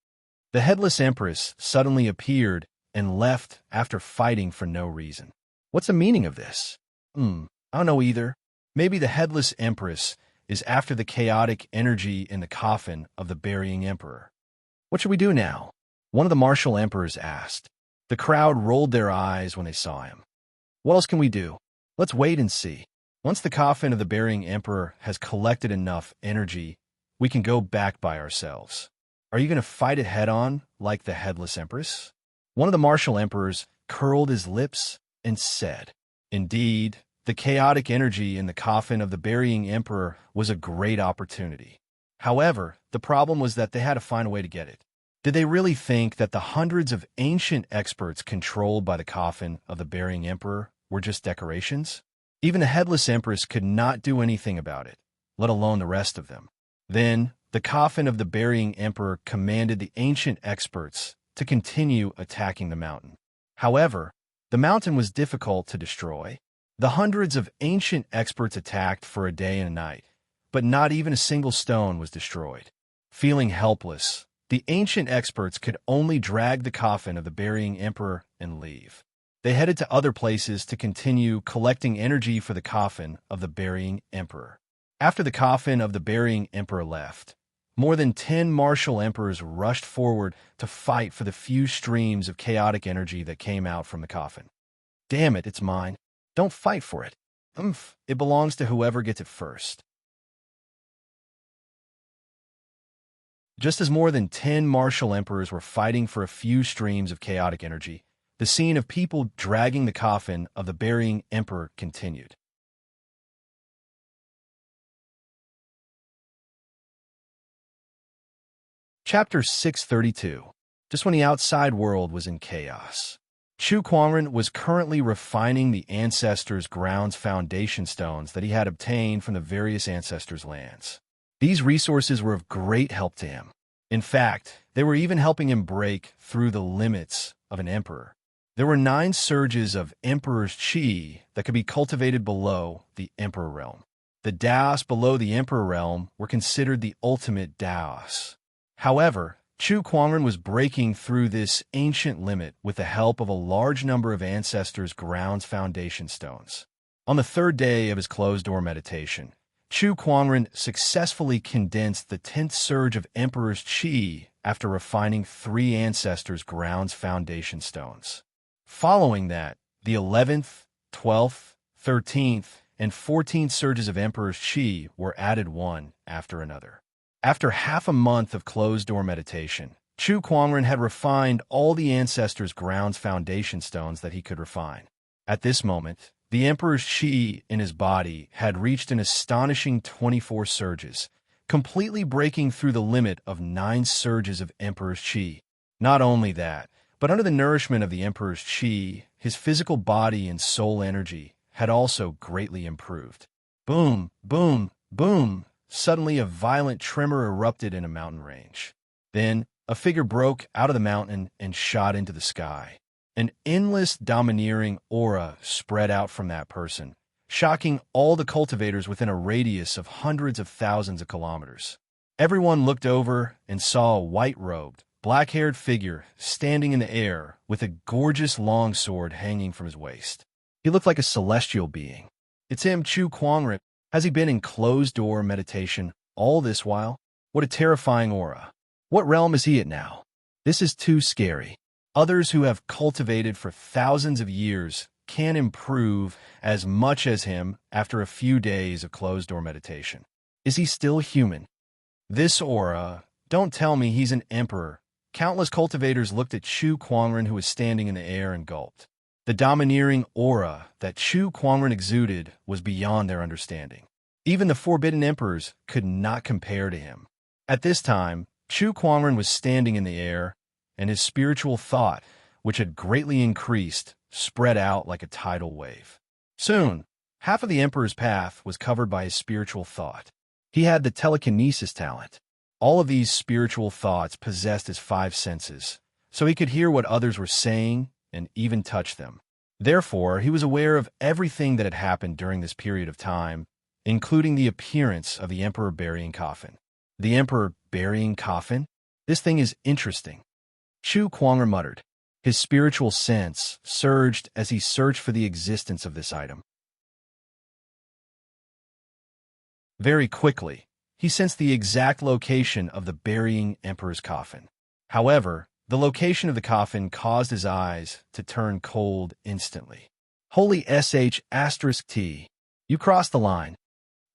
The headless empress suddenly appeared and left after fighting for no reason. What's the meaning of this? I don't know either. Maybe the headless empress is after the chaotic energy in the coffin of the burying emperor. What should we do now? One of the martial emperors asked. The crowd rolled their eyes when they saw him. What else can we do? Let's wait and see. Once the coffin of the burying emperor has collected enough energy, we can go back by ourselves. Are you going to fight it head-on like the headless empress? One of the martial emperors curled his lips and said, Indeed, the chaotic energy in the coffin of the burying emperor was a great opportunity. However, the problem was that they had to find a way to get it. Did they really think that the hundreds of ancient experts controlled by the coffin of the burying emperor were just decorations? Even the headless empress could not do anything about it, let alone the rest of them. Then, the coffin of the burying emperor commanded the ancient experts to continue attacking the mountain. However, the mountain was difficult to destroy. The hundreds of ancient experts attacked for a day and a night, but not even a single stone was destroyed. Feeling helpless, the ancient experts could only drag the coffin of the burying emperor and leave. They headed to other places to continue collecting energy for the coffin of the burying emperor. After the coffin of the burying emperor left, more than 10 martial emperors rushed forward to fight for the few streams of chaotic energy that came out from the coffin. Damn it, it's mine. Don't fight for it. It belongs to whoever gets it first. Just as more than 10 martial emperors were fighting for a few streams of chaotic energy, the scene of people dragging the coffin of the burying emperor continued. Chapter 632. Just when the outside world was in chaos. Chu Kuangren was currently refining the ancestors' grounds foundation stones that he had obtained from the various ancestors' lands. These resources were of great help to him. In fact, they were even helping him break through the limits of an emperor. There were 9 surges of emperor's qi that could be cultivated below the emperor realm. The Daos below the emperor realm were considered the ultimate Daos. However, Chu Kuangren was breaking through this ancient limit with the help of a large number of ancestors' grounds foundation stones. On the 3rd day of his closed-door meditation, Chu Kuangren successfully condensed the 10th surge of Emperor's Qi after refining 3 ancestors' grounds foundation stones. Following that, the 11th, 12th, 13th, and 14th surges of Emperor's Qi were added one after another. After half a month of closed-door meditation, Chu Kuangren had refined all the ancestors' grounds foundation stones that he could refine. At this moment, the Emperor's Qi in his body had reached an astonishing 24 surges, completely breaking through the limit of 9 surges of Emperor's Qi. Not only that, but under the nourishment of the Emperor's Qi, his physical body and soul energy had also greatly improved. Boom, boom, boom! Suddenly a violent tremor erupted in a mountain range. Then, a figure broke out of the mountain and shot into the sky. An endless, domineering aura spread out from that person, shocking all the cultivators within a radius of hundreds of thousands of kilometers. Everyone looked over and saw a white-robed, black-haired figure standing in the air with a gorgeous long sword hanging from his waist. He looked like a celestial being. It's him, Chu Kuangren. Has he been in closed-door meditation all this while? What a terrifying aura. What realm is he at now? This is too scary. Others who have cultivated for thousands of years can't improve as much as him after a few days of closed-door meditation. Is he still human? This aura, don't tell me he's an emperor. Countless cultivators looked at Chu Kuangren, who was standing in the air, and gulped. The domineering aura that Chu Kuangren exuded was beyond their understanding. Even the forbidden emperors could not compare to him. At this time, Chu Kuangren was standing in the air, and his spiritual thought, which had greatly increased, spread out like a tidal wave. Soon, half of the emperor's path was covered by his spiritual thought. He had the telekinesis talent. All of these spiritual thoughts possessed his 5 senses, so he could hear what others were saying and even touch them. Therefore, he was aware of everything that had happened during this period of time, including the appearance of the emperor burying coffin. The emperor burying coffin? This thing is interesting. Chu Kuangren muttered. His spiritual sense surged as he searched for the existence of this item. Very quickly, he sensed the exact location of the burying emperor's coffin. However, the location of the coffin caused his eyes to turn cold instantly. Holy **T. You crossed the line.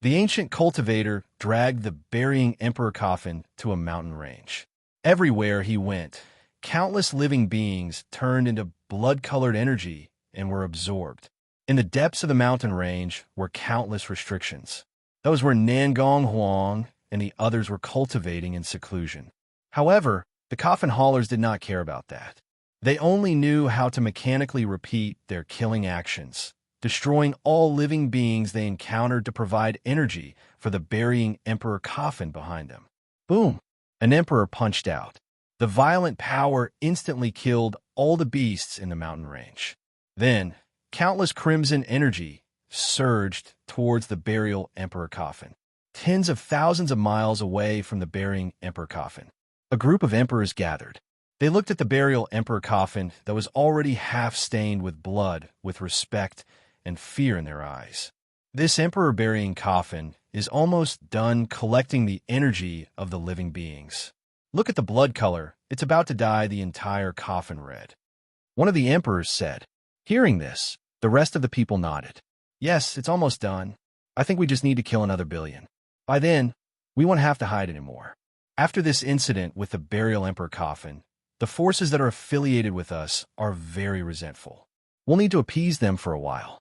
The ancient cultivator dragged the burying emperor coffin to a mountain range. Everywhere he went, countless living beings turned into blood-colored energy and were absorbed. In the depths of the mountain range were countless restrictions. Those were Nangong Huang, and the others were cultivating in seclusion. However, the coffin haulers did not care about that. They only knew how to mechanically repeat their killing actions, destroying all living beings they encountered to provide energy for the burying emperor coffin behind them. Boom! An emperor punched out. The violent power instantly killed all the beasts in the mountain range. Then, countless crimson energy surged towards the burial emperor coffin, tens of thousands of miles away from the burying emperor coffin. A group of emperors gathered. They looked at the burial emperor coffin that was already half stained with blood with respect and fear in their eyes. This emperor-burying coffin is almost done collecting the energy of the living beings. Look at the blood color. It's about to dye the entire coffin red. One of the emperors said. Hearing this, the rest of the people nodded. Yes, it's almost done. I think we just need to kill another billion. By then, we won't have to hide anymore. After this incident with the burial emperor coffin, the forces that are affiliated with us are very resentful. We'll need to appease them for a while.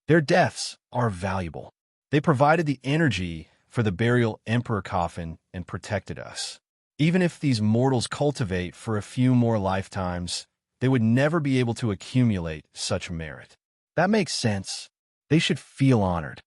Their deaths are valuable. They provided the energy for the burial emperor coffin and protected us. Even if these mortals cultivate for a few more lifetimes, they would never be able to accumulate such merit. That makes sense. They should feel honored.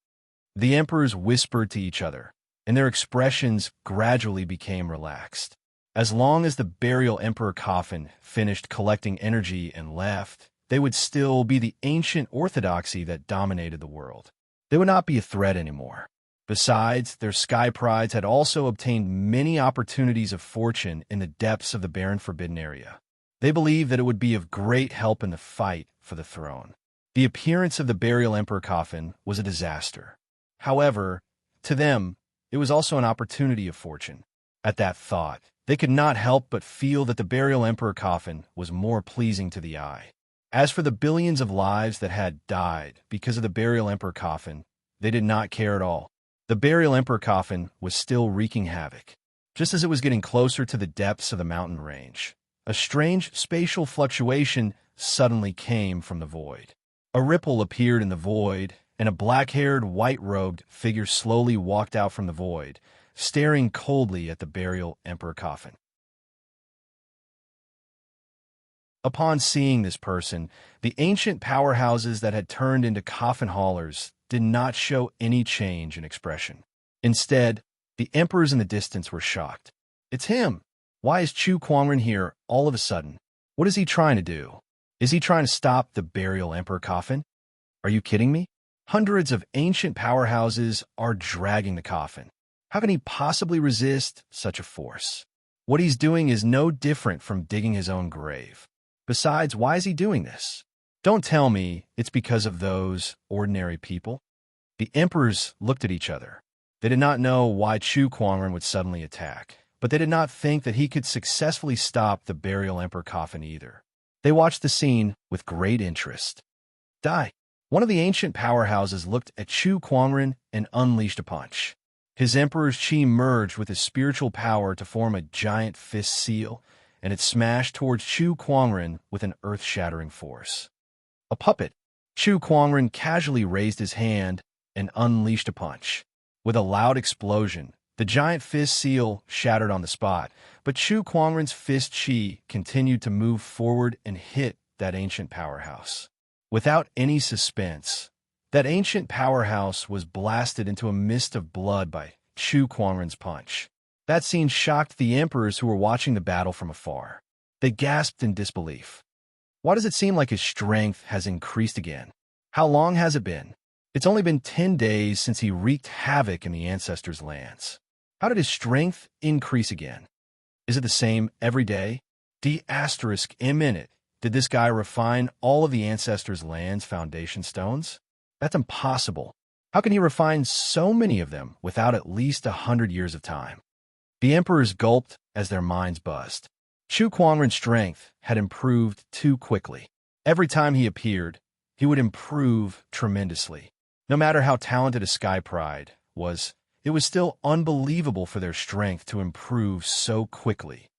The emperors whispered to each other, and their expressions gradually became relaxed. As long as the burial emperor coffin finished collecting energy and left, they would still be the ancient orthodoxy that dominated the world. They would not be a threat anymore. Besides, their sky prides had also obtained many opportunities of fortune in the depths of the barren forbidden area. They believed that it would be of great help in the fight for the throne. The appearance of the burial emperor coffin was a disaster. However, to them, it was also an opportunity of fortune. At that thought, they could not help but feel that the burial emperor coffin was more pleasing to the eye. As for the billions of lives that had died because of the burial emperor coffin, they did not care at all. The burial emperor coffin was still wreaking havoc. Just as it was getting closer to the depths of the mountain range, a strange spatial fluctuation suddenly came from the void. A ripple appeared in the void, and a black-haired, white-robed figure slowly walked out from the void, staring coldly at the burial emperor coffin. Upon seeing this person, the ancient powerhouses that had turned into coffin haulers did not show any change in expression. Instead, the emperors in the distance were shocked. It's him! Why is Chu Kuangren here all of a sudden? What is he trying to do? Is he trying to stop the burial emperor coffin? Are you kidding me? Hundreds of ancient powerhouses are dragging the coffin. How can he possibly resist such a force? What he's doing is no different from digging his own grave. Besides, why is he doing this? Don't tell me it's because of those ordinary people. The emperors looked at each other. They did not know why Chu Kuangren would suddenly attack, but they did not think that he could successfully stop the burial emperor coffin either. They watched the scene with great interest. Die! One of the ancient powerhouses looked at Chu Kuangren and unleashed a punch. His emperor's chi merged with his spiritual power to form a giant fist seal, and it smashed towards Chu Kuangren with an earth-shattering force. A puppet, Chu Kuangren casually raised his hand and unleashed a punch. With a loud explosion, the giant fist seal shattered on the spot, but Chu Kuangren's fist chi continued to move forward and hit that ancient powerhouse. Without any suspense, that ancient powerhouse was blasted into a mist of blood by Chu Kuangren's punch. That scene shocked the emperors who were watching the battle from afar. They gasped in disbelief. Why does it seem like his strength has increased again? How long has it been? It's only been 10 days since he wreaked havoc in the ancestors' lands. How did his strength increase again? Is it the same every day? D***M*. Did this guy refine all of the ancestors' lands' foundation stones? That's impossible. How can he refine so many of them without at least 100 years of time? The emperors gulped as their minds buzzed. Chu Kuangren's strength had improved too quickly. Every time he appeared, he would improve tremendously. No matter how talented a Sky Pride was, it was still unbelievable for their strength to improve so quickly.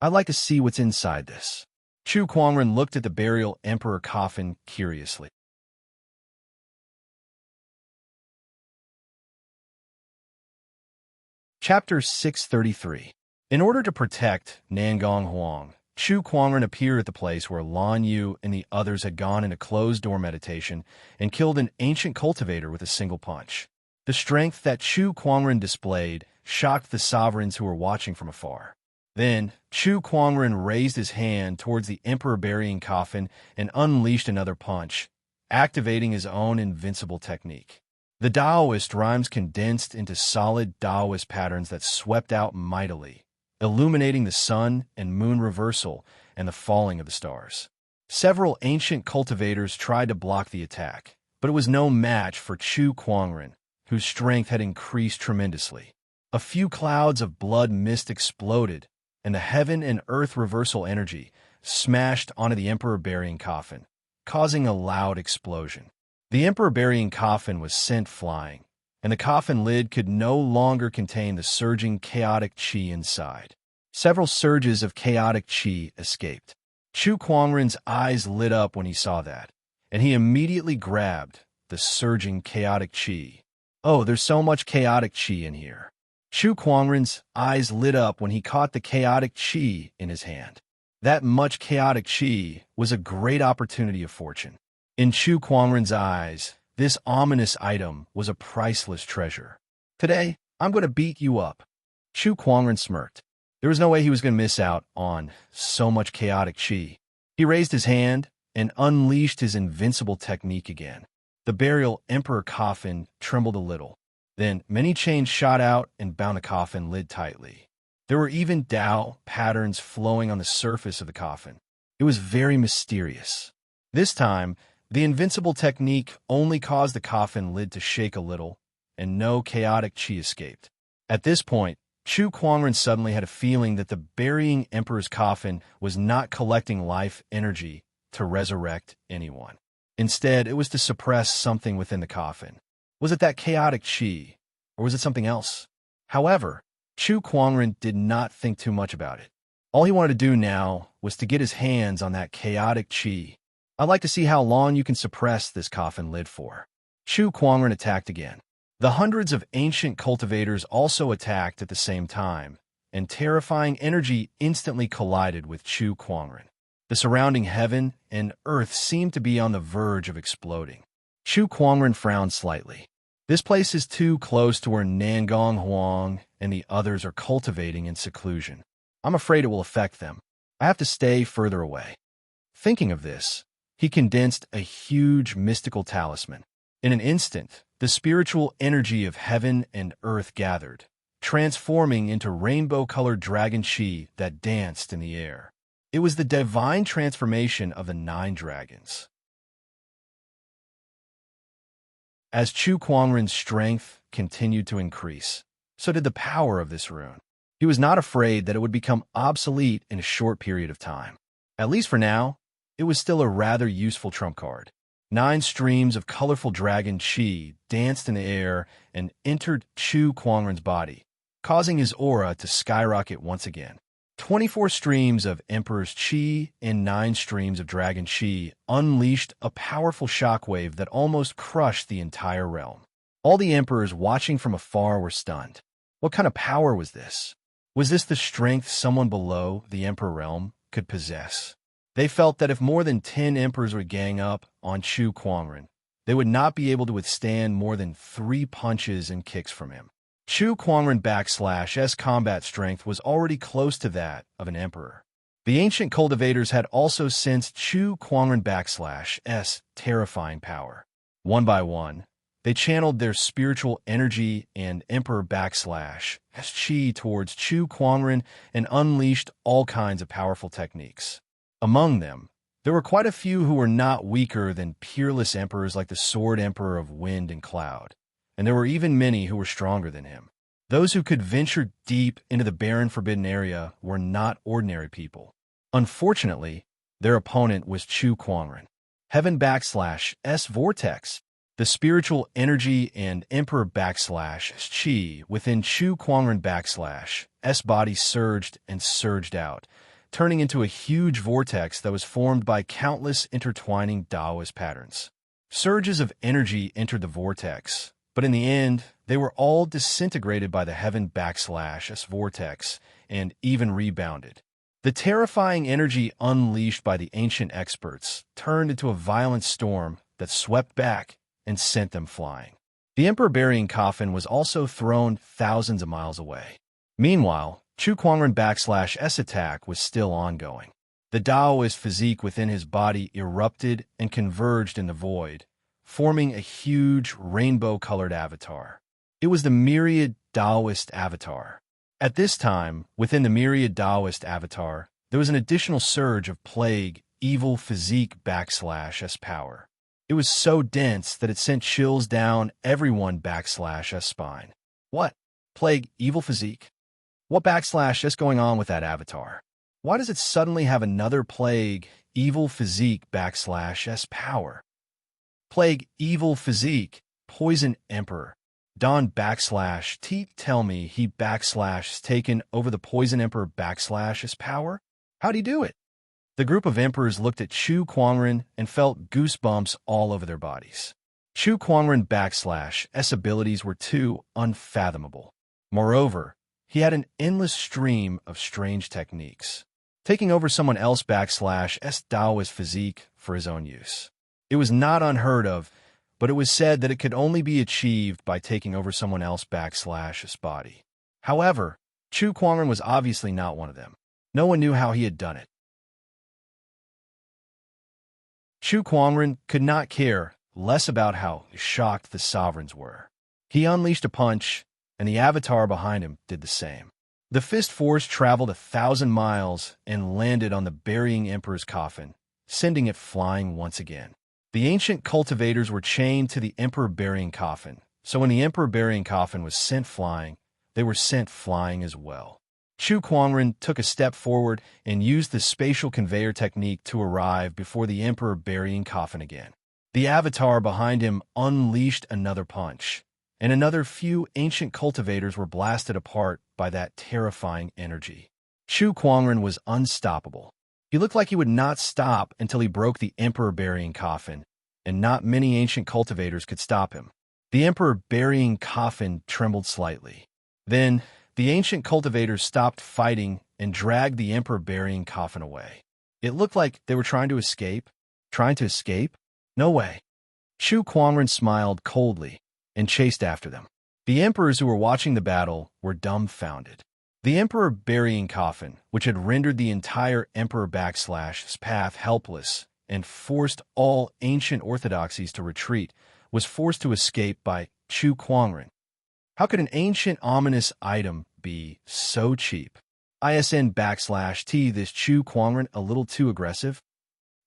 I'd like to see what's inside this. Chu Kuangren looked at the burial emperor coffin curiously. Chapter 633. In order to protect Nangong Huang, Chu Kuangren appeared at the place where Lan Yu and the others had gone into closed-door meditation and killed an ancient cultivator with a single punch. The strength that Chu Kuangren displayed shocked the sovereigns who were watching from afar. Then, Chu Kuangren raised his hand towards the emperor-burying coffin and unleashed another punch, activating his own invincible technique. The Taoist rhymes condensed into solid Taoist patterns that swept out mightily, illuminating the sun and moon reversal and the falling of the stars. Several ancient cultivators tried to block the attack, but it was no match for Chu Kuangren, whose strength had increased tremendously. A few clouds of blood mist exploded, and the heaven and earth reversal energy smashed onto the Emperor burying coffin, causing a loud explosion. The Emperor burying coffin was sent flying, and the coffin lid could no longer contain the surging chaotic qi inside. Several surges of chaotic qi escaped. Chu Kuangren's eyes lit up when he saw that, and he immediately grabbed the surging chaotic qi. Oh, there's so much chaotic qi in here. Chu Kuangren's eyes lit up when he caught the chaotic qi in his hand. That much chaotic qi was a great opportunity of fortune. In Chu Kuangren's eyes, this ominous item was a priceless treasure. Today, I'm going to beat you up. Chu Kuangren smirked. There was no way he was going to miss out on so much chaotic qi. He raised his hand and unleashed his invincible technique again. The burial emperor coffin trembled a little. Then many chains shot out and bound the coffin lid tightly. There were even Dao patterns flowing on the surface of the coffin. It was very mysterious. This time, the invincible technique only caused the coffin lid to shake a little, and no chaotic qi escaped. At this point, Chu Kuangren suddenly had a feeling that the burying emperor's coffin was not collecting life energy to resurrect anyone. Instead, it was to suppress something within the coffin. Was it that chaotic qi, or was it something else? However, Chu Kuangren did not think too much about it. All he wanted to do now was to get his hands on that chaotic qi. I'd like to see how long you can suppress this coffin lid for. Chu Kuangren attacked again. The hundreds of ancient cultivators also attacked at the same time, and terrifying energy instantly collided with Chu Kuangren. The surrounding heaven and earth seemed to be on the verge of exploding. Chu Kuangren frowned slightly. This place is too close to where Nangong Huang and the others are cultivating in seclusion. I'm afraid it will affect them. I have to stay further away. Thinking of this, he condensed a huge mystical talisman. In an instant, the spiritual energy of heaven and earth gathered, transforming into rainbow-colored dragon qi that danced in the air. It was the divine transformation of the 9 dragons. As Chu Kuangren's strength continued to increase, so did the power of this rune. He was not afraid that it would become obsolete in a short period of time. At least for now, it was still a rather useful trump card. 9 streams of colorful dragon qi danced in the air and entered Chu Kuangren's body, causing his aura to skyrocket once again. 24 streams of Emperor's qi and 9 streams of dragon qi unleashed a powerful shockwave that almost crushed the entire realm. All the emperors watching from afar were stunned. What kind of power was this? Was this the strength someone below the emperor realm could possess? They felt that if more than 10 emperors would gang up on Chu Kuangren, they would not be able to withstand more than 3 punches and kicks from him. Chu Kuangren /S combat strength was already close to that of an emperor. The ancient cultivators had also sensed Chu Kuangren /S terrifying power. One by one, they channeled their spiritual energy and emperor /S qi towards Chu Kuangren and unleashed all kinds of powerful techniques. Among them, there were quite a few who were not weaker than peerless emperors like the Sword Emperor of Wind and Cloud, and there were even many who were stronger than him. Those who could venture deep into the barren forbidden area were not ordinary people. Unfortunately, their opponent was Chu Kuangren. Heaven /S vortex, the spiritual energy and emperor /qi within Chu Kuangren /S body surged and surged out, turning into a huge vortex that was formed by countless intertwining Taoist patterns. Surges of energy entered the vortex, but in the end, they were all disintegrated by the heaven /S vortex and even rebounded. The terrifying energy unleashed by the ancient experts turned into a violent storm that swept back and sent them flying. The emperor burying coffin was also thrown thousands of miles away. Meanwhile, Chu Kuangren /S attack was still ongoing. The Taoist physique within his body erupted and converged in the void, forming a huge rainbow-colored avatar. It was the Myriad Taoist avatar. At this time, within the Myriad Taoist avatar, there was an additional surge of plague, evil physique /S power. It was so dense that it sent chills down everyone/s spine. What? Plague evil physique? What / is going on with that avatar? Why does it suddenly have another plague evil physique / power? Plague evil physique, poison emperor. Don / T tell me he / taken over the poison emperor / power? How'd he do it? The group of emperors looked at Chu Kuangren and felt goosebumps all over their bodies. Chu Kuangren / S abilities were too unfathomable. Moreover, he had an endless stream of strange techniques, taking over someone else / S Daoist physique for his own use. It was not unheard of, but it was said that it could only be achieved by taking over someone else / S body. However, Chu Kuangren was obviously not one of them. No one knew how he had done it. Chu Kuangren could not care less about how shocked the sovereigns were. He unleashed a punch, and the avatar behind him did the same. The fist force traveled 1,000 miles and landed on the burying emperor's coffin, sending it flying once again. The ancient cultivators were chained to the emperor burying coffin, so when the emperor burying coffin was sent flying, they were sent flying as well. Chu Kuangren took a step forward and used the spatial conveyor technique to arrive before the emperor burying coffin again. The avatar behind him unleashed another punch, and another few ancient cultivators were blasted apart by that terrifying energy. Chu Kuangren was unstoppable. He looked like he would not stop until he broke the emperor burying coffin, and not many ancient cultivators could stop him. The emperor burying coffin trembled slightly. Then, the ancient cultivators stopped fighting and dragged the emperor burying coffin away. It looked like they were trying to escape. Trying to escape? No way. Chu Kuangren smiled coldly and chased after them. The emperors who were watching the battle were dumbfounded. The emperor burying coffin, which had rendered the entire emperor / path helpless and forced all ancient orthodoxies to retreat, was forced to escape by Chu Kuangren. How could an ancient ominous item be so cheap? ISN / T this Chu Kuangren a little too aggressive?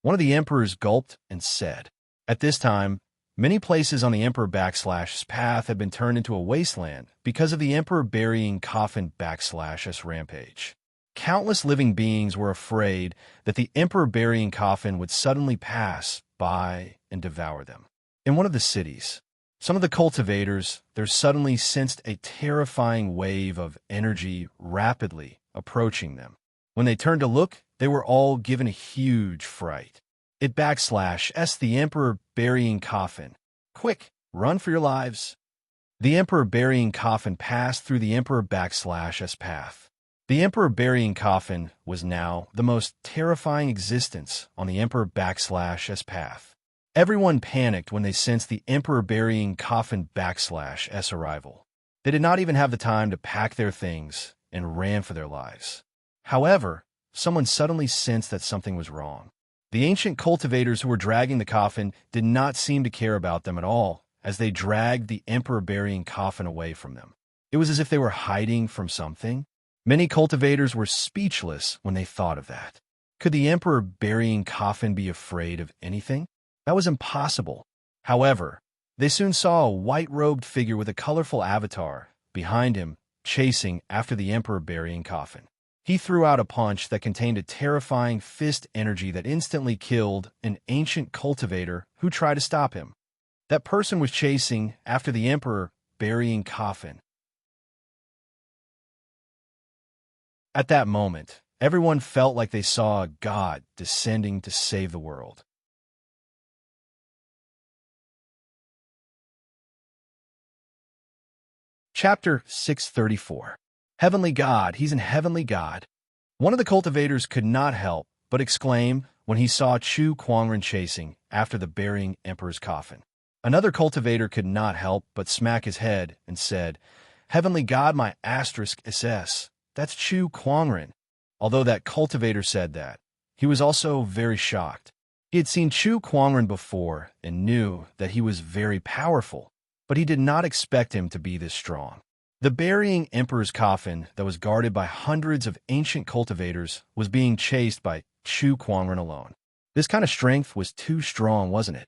One of the emperors gulped and said. At this time, many places on the emperor / path had been turned into a wasteland because of the emperor burying coffin / S rampage. Countless living beings were afraid that the emperor burying coffin would suddenly pass by and devour them. In one of the cities, some of the cultivators there suddenly sensed a terrifying wave of energy rapidly approaching them. When they turned to look, they were all given a huge fright. It / S the emperor burying coffin. Quick, run for your lives. The emperor burying coffin passed through the emperor / S path. The emperor burying coffin was now the most terrifying existence on the emperor / S path. Everyone panicked when they sensed the emperor burying coffin / S arrival. They did not even have the time to pack their things and ran for their lives. However, someone suddenly sensed that something was wrong. The ancient cultivators who were dragging the coffin did not seem to care about them at all as they dragged the emperor burying coffin away from them. It was as if they were hiding from something. Many cultivators were speechless when they thought of that. Could the emperor burying coffin be afraid of anything? That was impossible. However, they soon saw a white-robed figure with a colorful avatar behind him, chasing after the emperor burying coffin. He threw out a punch that contained a terrifying fist energy that instantly killed an ancient cultivator who tried to stop him. That person was chasing after the emperor burying coffin. At that moment, everyone felt like they saw a god descending to save the world. Chapter 634. Heavenly God, he's an heavenly God. One of the cultivators could not help but exclaim when he saw Chu Kuangren chasing after the burying emperor's coffin. Another cultivator could not help but smack his head and said, Heavenly God, my *SS, that's Chu Kuangren. Although that cultivator said that, he was also very shocked. He had seen Chu Kuangren before and knew that he was very powerful, but he did not expect him to be this strong. The burying emperor's coffin that was guarded by hundreds of ancient cultivators was being chased by Chu Kuangren alone. This kind of strength was too strong, wasn't it?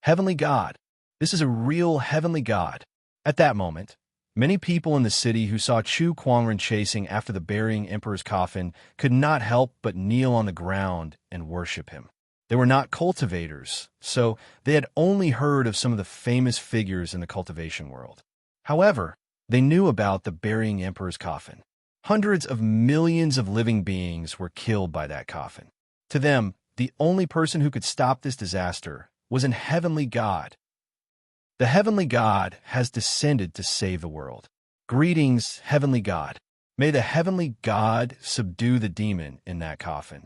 Heavenly God. This is a real heavenly God. At that moment, many people in the city who saw Chu Kuangren chasing after the burying emperor's coffin could not help but kneel on the ground and worship him. They were not cultivators, so they had only heard of some of the famous figures in the cultivation world. However, they knew about the burying emperor's coffin. Hundreds of millions of living beings were killed by that coffin. To them, the only person who could stop this disaster was an heavenly God. The heavenly God has descended to save the world. Greetings, heavenly God. May the heavenly God subdue the demon in that coffin.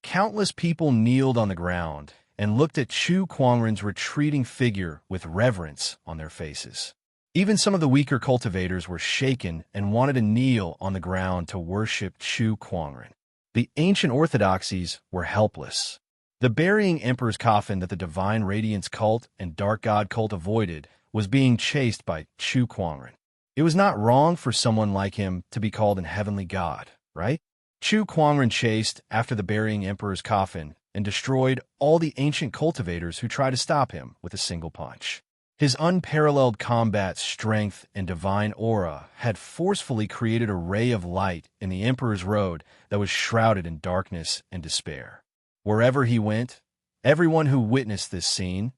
Countless people kneeled on the ground and looked at Chu Kuangren's retreating figure with reverence on their faces. Even some of the weaker cultivators were shaken and wanted to kneel on the ground to worship Chu Kuangren. The ancient orthodoxies were helpless. The burying emperor's coffin that the Divine Radiance cult and Dark God cult avoided was being chased by Chu Kuangren. It was not wrong for someone like him to be called an heavenly God, right? Chu Kuangren chased after the burying emperor's coffin and destroyed all the ancient cultivators who tried to stop him with a single punch. His unparalleled combat strength and divine aura had forcefully created a ray of light in the emperor's road that was shrouded in darkness and despair. Wherever he went, everyone who witnessed this scene,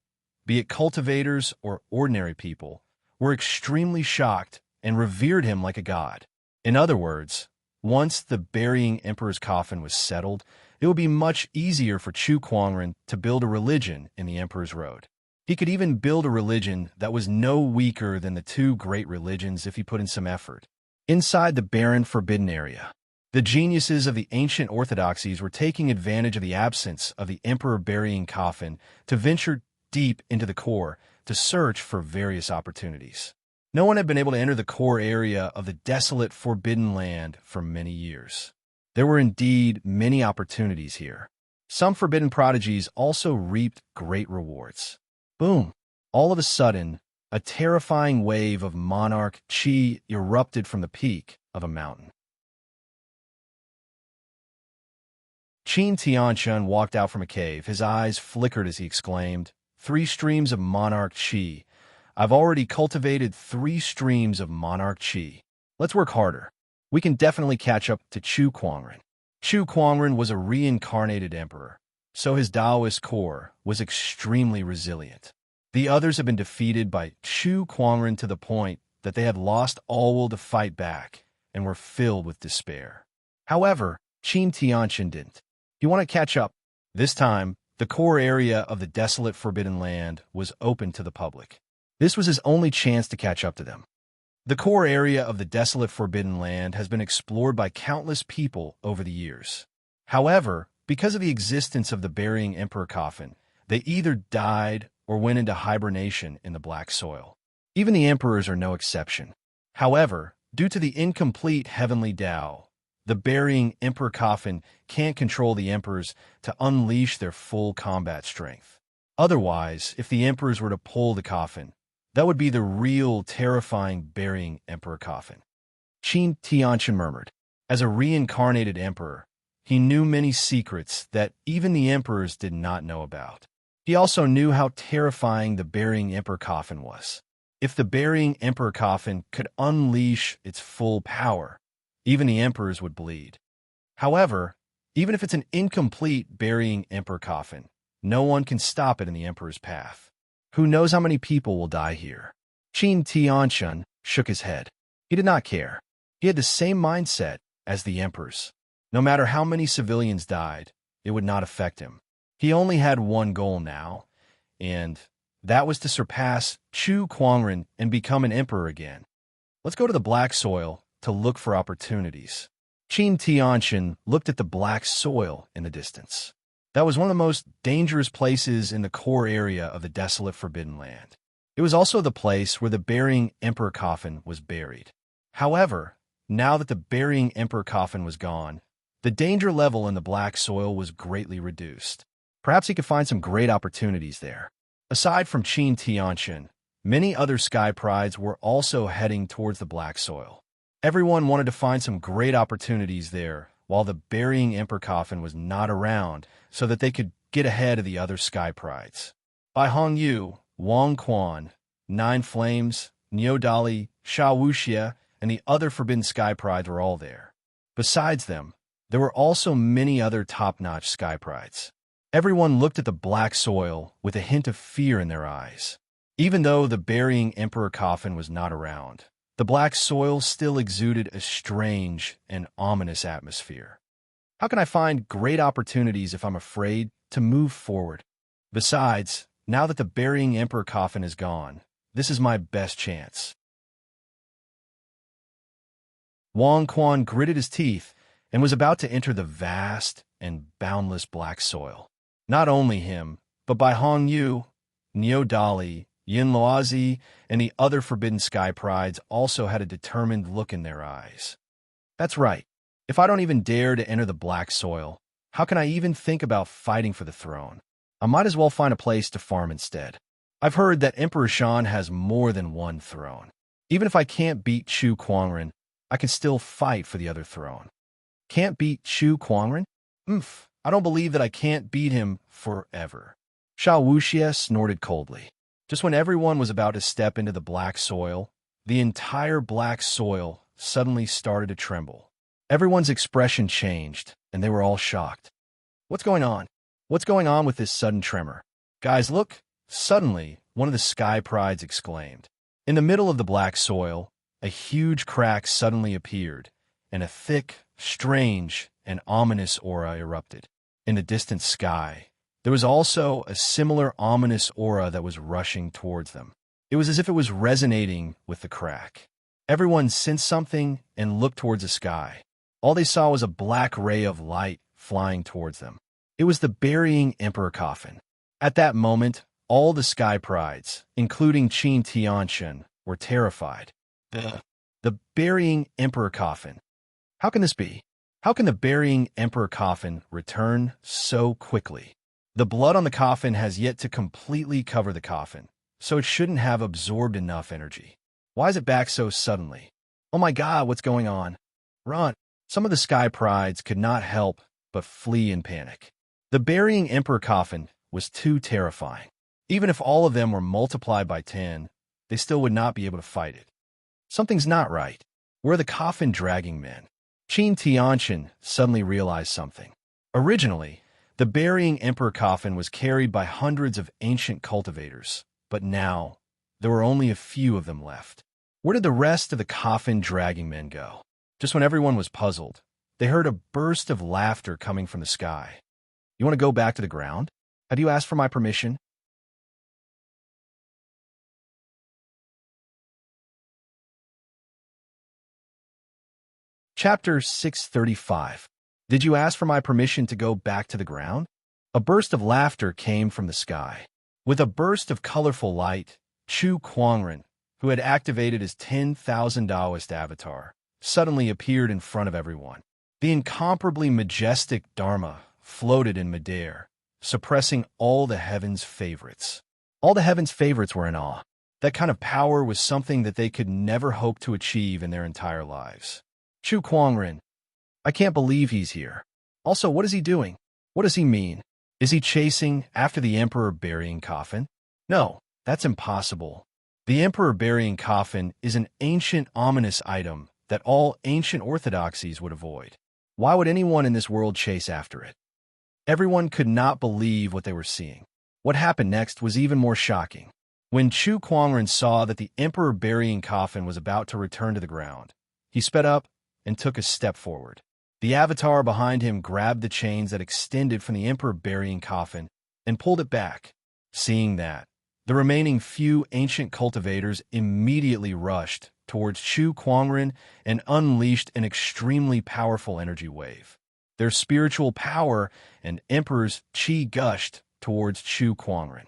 be it cultivators or ordinary people, were extremely shocked and revered him like a god. In other words, once the burying emperor's coffin was settled, it would be much easier for Chu Kuangren to build a religion in the emperor's road. He could even build a religion that was no weaker than the two great religions if he put in some effort. Inside the barren forbidden area, the geniuses of the ancient orthodoxies were taking advantage of the absence of the emperor burying coffin to venture deep into the core to search for various opportunities. No one had been able to enter the core area of the desolate forbidden land for many years. There were indeed many opportunities here. Some forbidden prodigies also reaped great rewards. Boom! All of a sudden, a terrifying wave of monarch chi erupted from the peak of a mountain. Qin Tianchun walked out from a cave. His eyes flickered as he exclaimed, 3 streams of monarch chi. I've already cultivated 3 streams of monarch chi. Let's work harder. We can definitely catch up to Chu Kuangren. Chu Kuangren was a reincarnated emperor, so his Taoist core was extremely resilient. The others had been defeated by Chu Kuangren to the point that they had lost all will to fight back and were filled with despair. However, Qin Tianchun didn't. He wanted to catch up. This time, the core area of the desolate forbidden land was open to the public. This was his only chance to catch up to them. The core area of the desolate forbidden land has been explored by countless people over the years. However, because of the existence of the burying emperor coffin, they either died or went into hibernation in the black soil. Even the emperors are no exception. However, due to the incomplete heavenly Tao, the burying emperor coffin can't control the emperors to unleash their full combat strength. Otherwise, if the emperors were to pull the coffin, that would be the real terrifying burying emperor coffin. Qin Tianchun murmured. As a reincarnated emperor, he knew many secrets that even the emperors did not know about. He also knew how terrifying the burying emperor coffin was. If the burying emperor coffin could unleash its full power, even the emperors would bleed. However, even if it's an incomplete burying emperor coffin, no one can stop it in the emperor's path. Who knows how many people will die here? Qin Tianchun shook his head. He did not care. He had the same mindset as the emperors. No matter how many civilians died, it would not affect him. He only had one goal now, and that was to surpass Chu Kuangren and become an emperor again. Let's go to the black soil to look for opportunities. Qin Tianchun looked at the black soil in the distance. That was one of the most dangerous places in the core area of the desolate forbidden land. It was also the place where the burying emperor coffin was buried. However, now that the burying emperor coffin was gone, the danger level in the black soil was greatly reduced. Perhaps he could find some great opportunities there. Aside from Qin Tianchun, many other sky prides were also heading towards the black soil. Everyone wanted to find some great opportunities there, while the burying emperor coffin was not around, so that they could get ahead of the other sky prides. By Hong Yu, Wang Quan, Nine Flames, Neodali, Sha Wuxia, and the other Forbidden Sky Prides were all there. Besides them, there were also many other top-notch Sky Prides. Everyone looked at the black soil with a hint of fear in their eyes. Even though the burying Emperor coffin was not around, the black soil still exuded a strange and ominous atmosphere. How can I find great opportunities if I'm afraid to move forward? Besides, now that the burying Emperor coffin is gone, this is my best chance. Wang Quan gritted his teeth and was about to enter the vast and boundless black soil. Not only him, but Bai Hong Yu, Neodali, Yin Loazi, and the other Forbidden Sky Prides also had a determined look in their eyes. That's right. If I don't even dare to enter the black soil, how can I even think about fighting for the throne? I might as well find a place to farm instead. I've heard that Emperor Shan has more than one throne. Even if I can't beat Chu Kuangren, I can still fight for the other throne. Can't beat Chu Kuangren? I don't believe that I can't beat him forever. Sha Wuxia snorted coldly. Just when everyone was about to step into the black soil, the entire black soil suddenly started to tremble. Everyone's expression changed, and they were all shocked. What's going on? What's going on with this sudden tremor? Guys, look! Suddenly, one of the Sky Prides exclaimed. In the middle of the black soil, a huge crack suddenly appeared, and a thick, strange, and ominous aura erupted. In the distant sky, there was also a similar ominous aura that was rushing towards them. It was as if it was resonating with the crack. Everyone sensed something and looked towards the sky. All they saw was a black ray of light flying towards them. It was the burying Emperor coffin. At that moment, all the Sky Prides, including Qin Tianshan, were terrified. The burying Emperor coffin. How can this be? How can the burying Emperor coffin return so quickly? The blood on the coffin has yet to completely cover the coffin, so it shouldn't have absorbed enough energy. Why is it back so suddenly? Oh my God, what's going on? Run! Some of the Sky Prides could not help but flee in panic. The burying Emperor coffin was too terrifying. Even if all of them were multiplied by 10, they still would not be able to fight it. Something's not right. Where are the coffin-dragging men? Qin Tianshan suddenly realized something. Originally, the burying Emperor coffin was carried by hundreds of ancient cultivators, but now there were only a few of them left. Where did the rest of the coffin-dragging men go? Just when everyone was puzzled, they heard a burst of laughter coming from the sky. You want to go back to the ground? Have you asked for my permission? Chapter 635. Did you ask for my permission to go back to the ground? A burst of laughter came from the sky. With a burst of colorful light, Chu Kuangren, who had activated his 10,000 Taoist avatar, suddenly appeared in front of everyone. The incomparably majestic Dharma floated in midair, suppressing all the heavens' favorites. All the heavens' favorites were in awe. That kind of power was something that they could never hope to achieve in their entire lives. Chu Kuangren, I can't believe he's here. Also, what is he doing? What does he mean? Is he chasing after the Emperor burying coffin? No, that's impossible. The Emperor burying coffin is an ancient ominous item that all ancient orthodoxies would avoid. Why would anyone in this world chase after it? Everyone could not believe what they were seeing. What happened next was even more shocking. When Chu Kuangren saw that the Emperor burying coffin was about to return to the ground, he sped up and took a step forward. The avatar behind him grabbed the chains that extended from the Emperor burying coffin and pulled it back. Seeing that, the remaining few ancient cultivators immediately rushed towards Chu Kuangren and unleashed an extremely powerful energy wave. Their spiritual power and Emperor's qi gushed towards Chu Kuangren.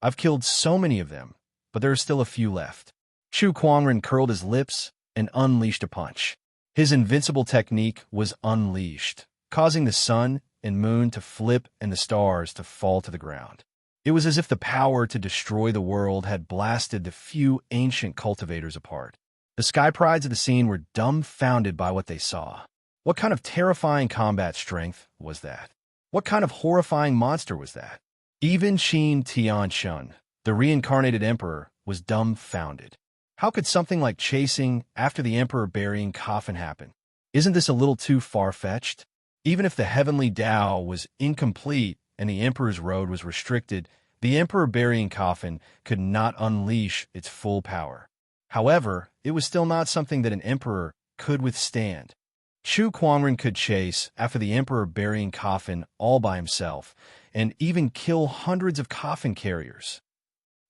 I've killed so many of them, but there are still a few left. Chu Kuangren curled his lips and unleashed a punch. His invincible technique was unleashed, causing the sun and moon to flip and the stars to fall to the ground. It was as if the power to destroy the world had blasted the few ancient cultivators apart. The Sky Prides of the scene were dumbfounded by what they saw. What kind of terrifying combat strength was that? What kind of horrifying monster was that? Even Qin Tianshun, the reincarnated emperor, was dumbfounded. How could something like chasing after the emperor burying coffin happen? Isn't this a little too far-fetched? Even if the heavenly Tao was incomplete and the emperor's road was restricted, the emperor burying coffin could not unleash its full power. However, it was still not something that an emperor could withstand. Chu Kuangren could chase after the emperor burying coffin all by himself, and even kill hundreds of coffin carriers.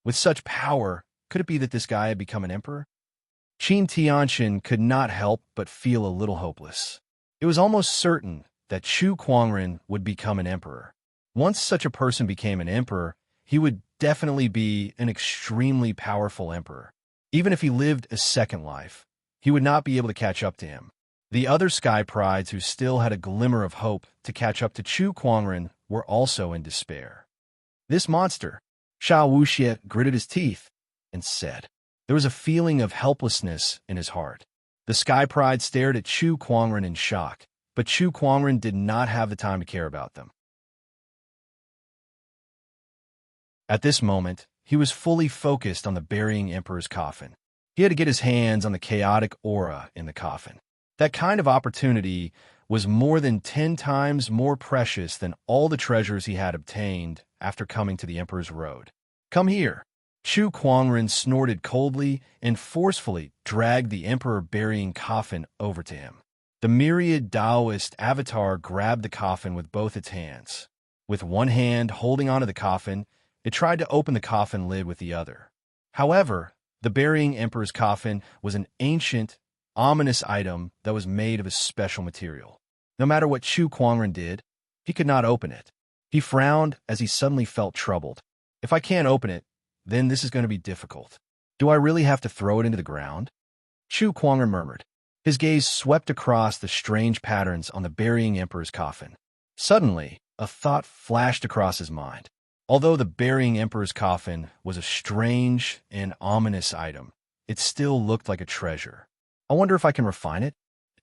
With such power, could it be that this guy had become an emperor? Qin Tianxin could not help but feel a little hopeless. It was almost certain that Chu Kuangren would become an emperor. Once such a person became an emperor, he would definitely be an extremely powerful emperor. Even if he lived a second life, he would not be able to catch up to him. The other Sky Prides who still had a glimmer of hope to catch up to Chu Kuangren were also in despair. This monster, Xiao Wuxie gritted his teeth and said. There was a feeling of helplessness in his heart. The Sky Pride stared at Chu Kuangren in shock, but Chu Kuangren did not have the time to care about them. At this moment, he was fully focused on the burying emperor's coffin. He had to get his hands on the chaotic aura in the coffin. That kind of opportunity was more than 10 times more precious than all the treasures he had obtained after coming to the emperor's road. Come here. Chu Kuangren snorted coldly and forcefully dragged the emperor burying coffin over to him. The myriad Taoist avatar grabbed the coffin with both its hands. With one hand holding onto the coffin, it tried to open the coffin lid with the other. However, the burying emperor's coffin was an ancient, ominous item that was made of a special material. No matter what Chu Kuangren did, he could not open it. He frowned as he suddenly felt troubled. If I can't open it, then this is going to be difficult. Do I really have to throw it into the ground? Chu Kuangren murmured. His gaze swept across the strange patterns on the burying emperor's coffin. Suddenly, a thought flashed across his mind. Although the burying emperor's coffin was a strange and ominous item, it still looked like a treasure. I wonder if I can refine it?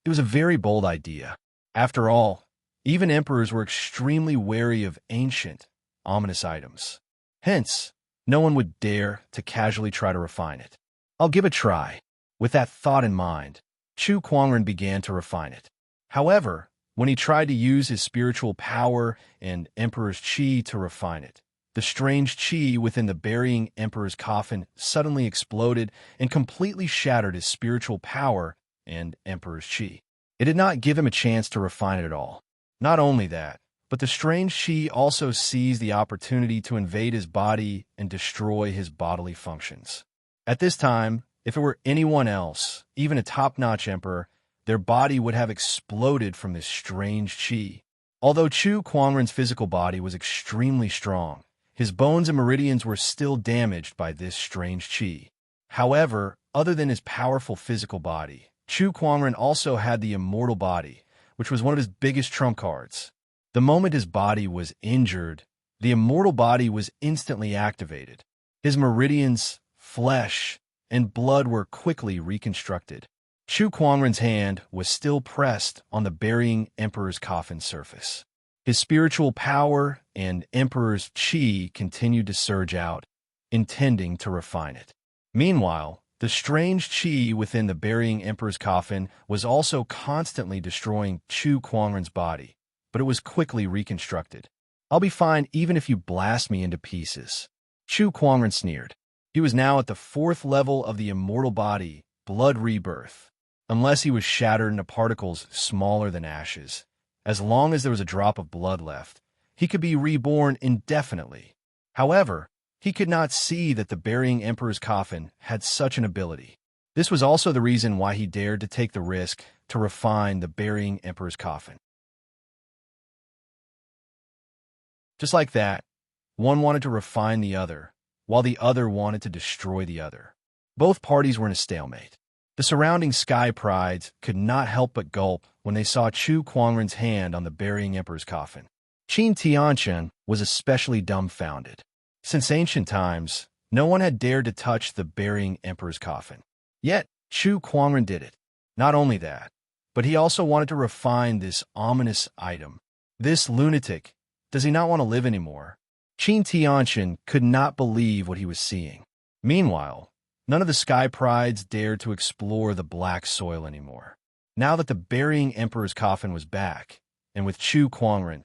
It was a very bold idea. After all, even emperors were extremely wary of ancient, ominous items. Hence, no one would dare to casually try to refine it. I'll give it a try. With that thought in mind, Chu Kuangren began to refine it. However, when he tried to use his spiritual power and emperor's qi to refine it, the strange qi within the burying emperor's coffin suddenly exploded and completely shattered his spiritual power and emperor's qi. It did not give him a chance to refine it at all. Not only that, but the strange qi also seized the opportunity to invade his body and destroy his bodily functions. At this time, if it were anyone else, even a top-notch emperor, their body would have exploded from this strange qi. Although Chu Kuangren's physical body was extremely strong, his bones and meridians were still damaged by this strange qi. However, other than his powerful physical body, Chu Kuangren also had the immortal body, which was one of his biggest trump cards. The moment his body was injured, the immortal body was instantly activated. His meridians, flesh, and blood were quickly reconstructed. Chu Kuangren's hand was still pressed on the burying emperor's coffin surface. His spiritual power and emperor's qi continued to surge out, intending to refine it. Meanwhile, the strange qi within the burying emperor's coffin was also constantly destroying Chu Kuangren's body, but it was quickly reconstructed. I'll be fine even if you blast me into pieces. Chu Kuangren sneered. He was now at the 4th level of the immortal body, blood rebirth. Unless he was shattered into particles smaller than ashes, as long as there was a drop of blood left, he could be reborn indefinitely. However, he could not see that the burying emperor's coffin had such an ability. This was also the reason why he dared to take the risk to refine the burying emperor's coffin. Just like that, one wanted to refine the other, while the other wanted to destroy the other. Both parties were in a stalemate. The surrounding Sky Prides could not help but gulp when they saw Chu Kuangren's hand on the burying emperor's coffin. Qin Tianchen was especially dumbfounded. Since ancient times, no one had dared to touch the burying emperor's coffin. Yet, Chu Kuangren did it. Not only that, but he also wanted to refine this ominous item. This lunatic, does he not want to live anymore? Qin Tianqian could not believe what he was seeing. Meanwhile, none of the Sky Prides dared to explore the black soil anymore. Now that the burying emperor's coffin was back, and with Chu Kuangren,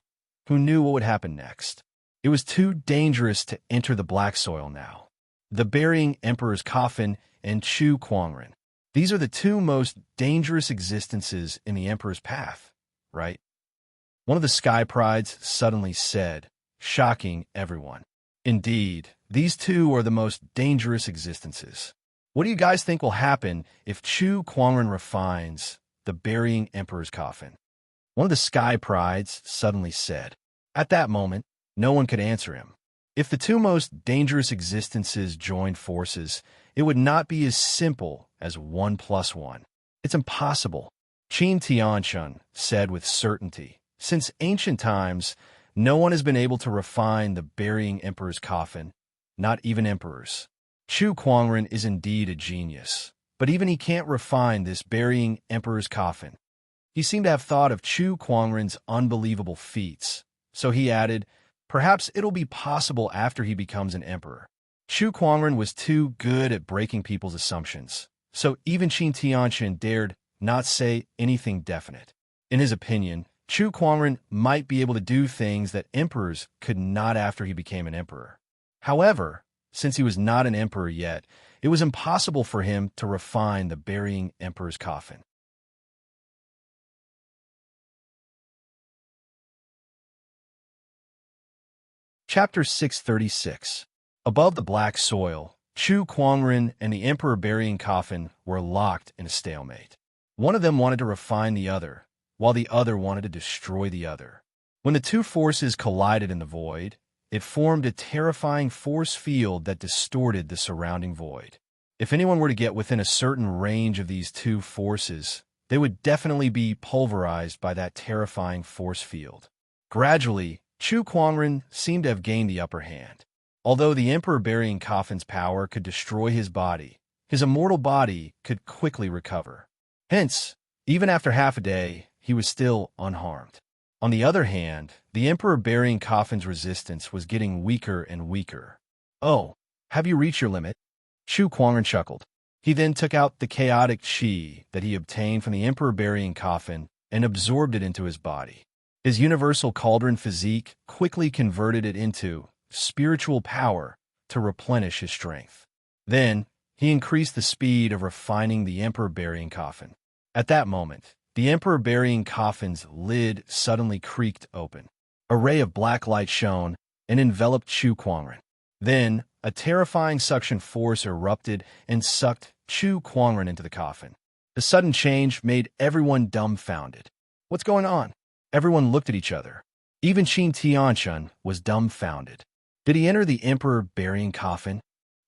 who knew what would happen next, it was too dangerous to enter the black soil now. The burying emperor's coffin and Chu Kuangren. These are the two most dangerous existences in the emperor's path, right? One of the Sky Prides suddenly said, shocking everyone. Indeed, these two are the most dangerous existences. What do you guys think will happen if Chu Kuangren refines the burying emperor's coffin? One of the Sky Prides suddenly said. At that moment, no one could answer him. If the two most dangerous existences joined forces, it would not be as simple as 1 + 1. It's impossible, Qin Tianqian said with certainty. Since ancient times, no one has been able to refine the burying emperor's coffin, not even emperors. Chu Kuangren is indeed a genius, but even he can't refine this burying emperor's coffin. He seemed to have thought of Chu Kuangren's unbelievable feats, so he added, perhaps it'll be possible after he becomes an emperor. Chu Kuangren was too good at breaking people's assumptions, so even Qin Tianqian dared not say anything definite. In his opinion, Chu Kuangren might be able to do things that emperors could not after he became an emperor. However, since he was not an emperor yet, it was impossible for him to refine the burying emperor's coffin. Chapter 636. Above the black soil, Chu Kuangren and the emperor burying coffin were locked in a stalemate. One of them wanted to refine the other, while the other wanted to destroy the other. When the two forces collided in the void, it formed a terrifying force field that distorted the surrounding void. If anyone were to get within a certain range of these two forces, they would definitely be pulverized by that terrifying force field. Gradually, Chu Kuangren seemed to have gained the upper hand. Although the emperor burying coffin's power could destroy his body, his immortal body could quickly recover. Hence, even after half a day, he was still unharmed. On the other hand, the emperor burying coffin's resistance was getting weaker and weaker. Oh, have you reached your limit? Chu Kuangren chuckled. He then took out the chaotic qi that he obtained from the emperor burying coffin and absorbed it into his body. His universal cauldron physique quickly converted it into spiritual power to replenish his strength. Then, he increased the speed of refining the emperor burying coffin. At that moment, the emperor burying coffin's lid suddenly creaked open. A ray of black light shone and enveloped Chu Kuangren. Then, a terrifying suction force erupted and sucked Chu Kuangren into the coffin. The sudden change made everyone dumbfounded. What's going on? Everyone looked at each other. Even Qin Tianqian was dumbfounded. Did he enter the emperor burying coffin?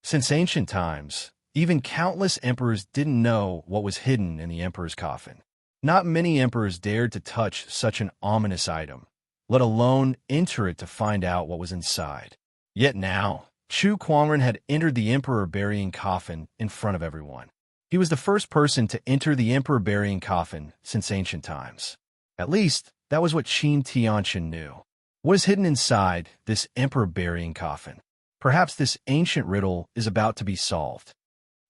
Since ancient times, even countless emperors didn't know what was hidden in the emperor's coffin. Not many emperors dared to touch such an ominous item, let alone enter it to find out what was inside. Yet now, Chu Kuangren had entered the emperor burying coffin in front of everyone. He was the first person to enter the emperor burying coffin since ancient times. At least, that was what Qin Tianqian knew. What is hidden inside this emperor burying coffin? Perhaps this ancient riddle is about to be solved.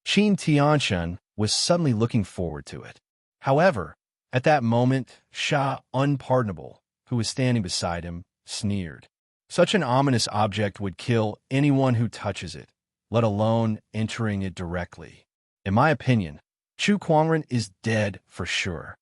Qin Tianqian was suddenly looking forward to it. However, at that moment, Sha Unpardonable, who was standing beside him, sneered. Such an ominous object would kill anyone who touches it, let alone entering it directly. In my opinion, Chu Kuangren is dead for sure.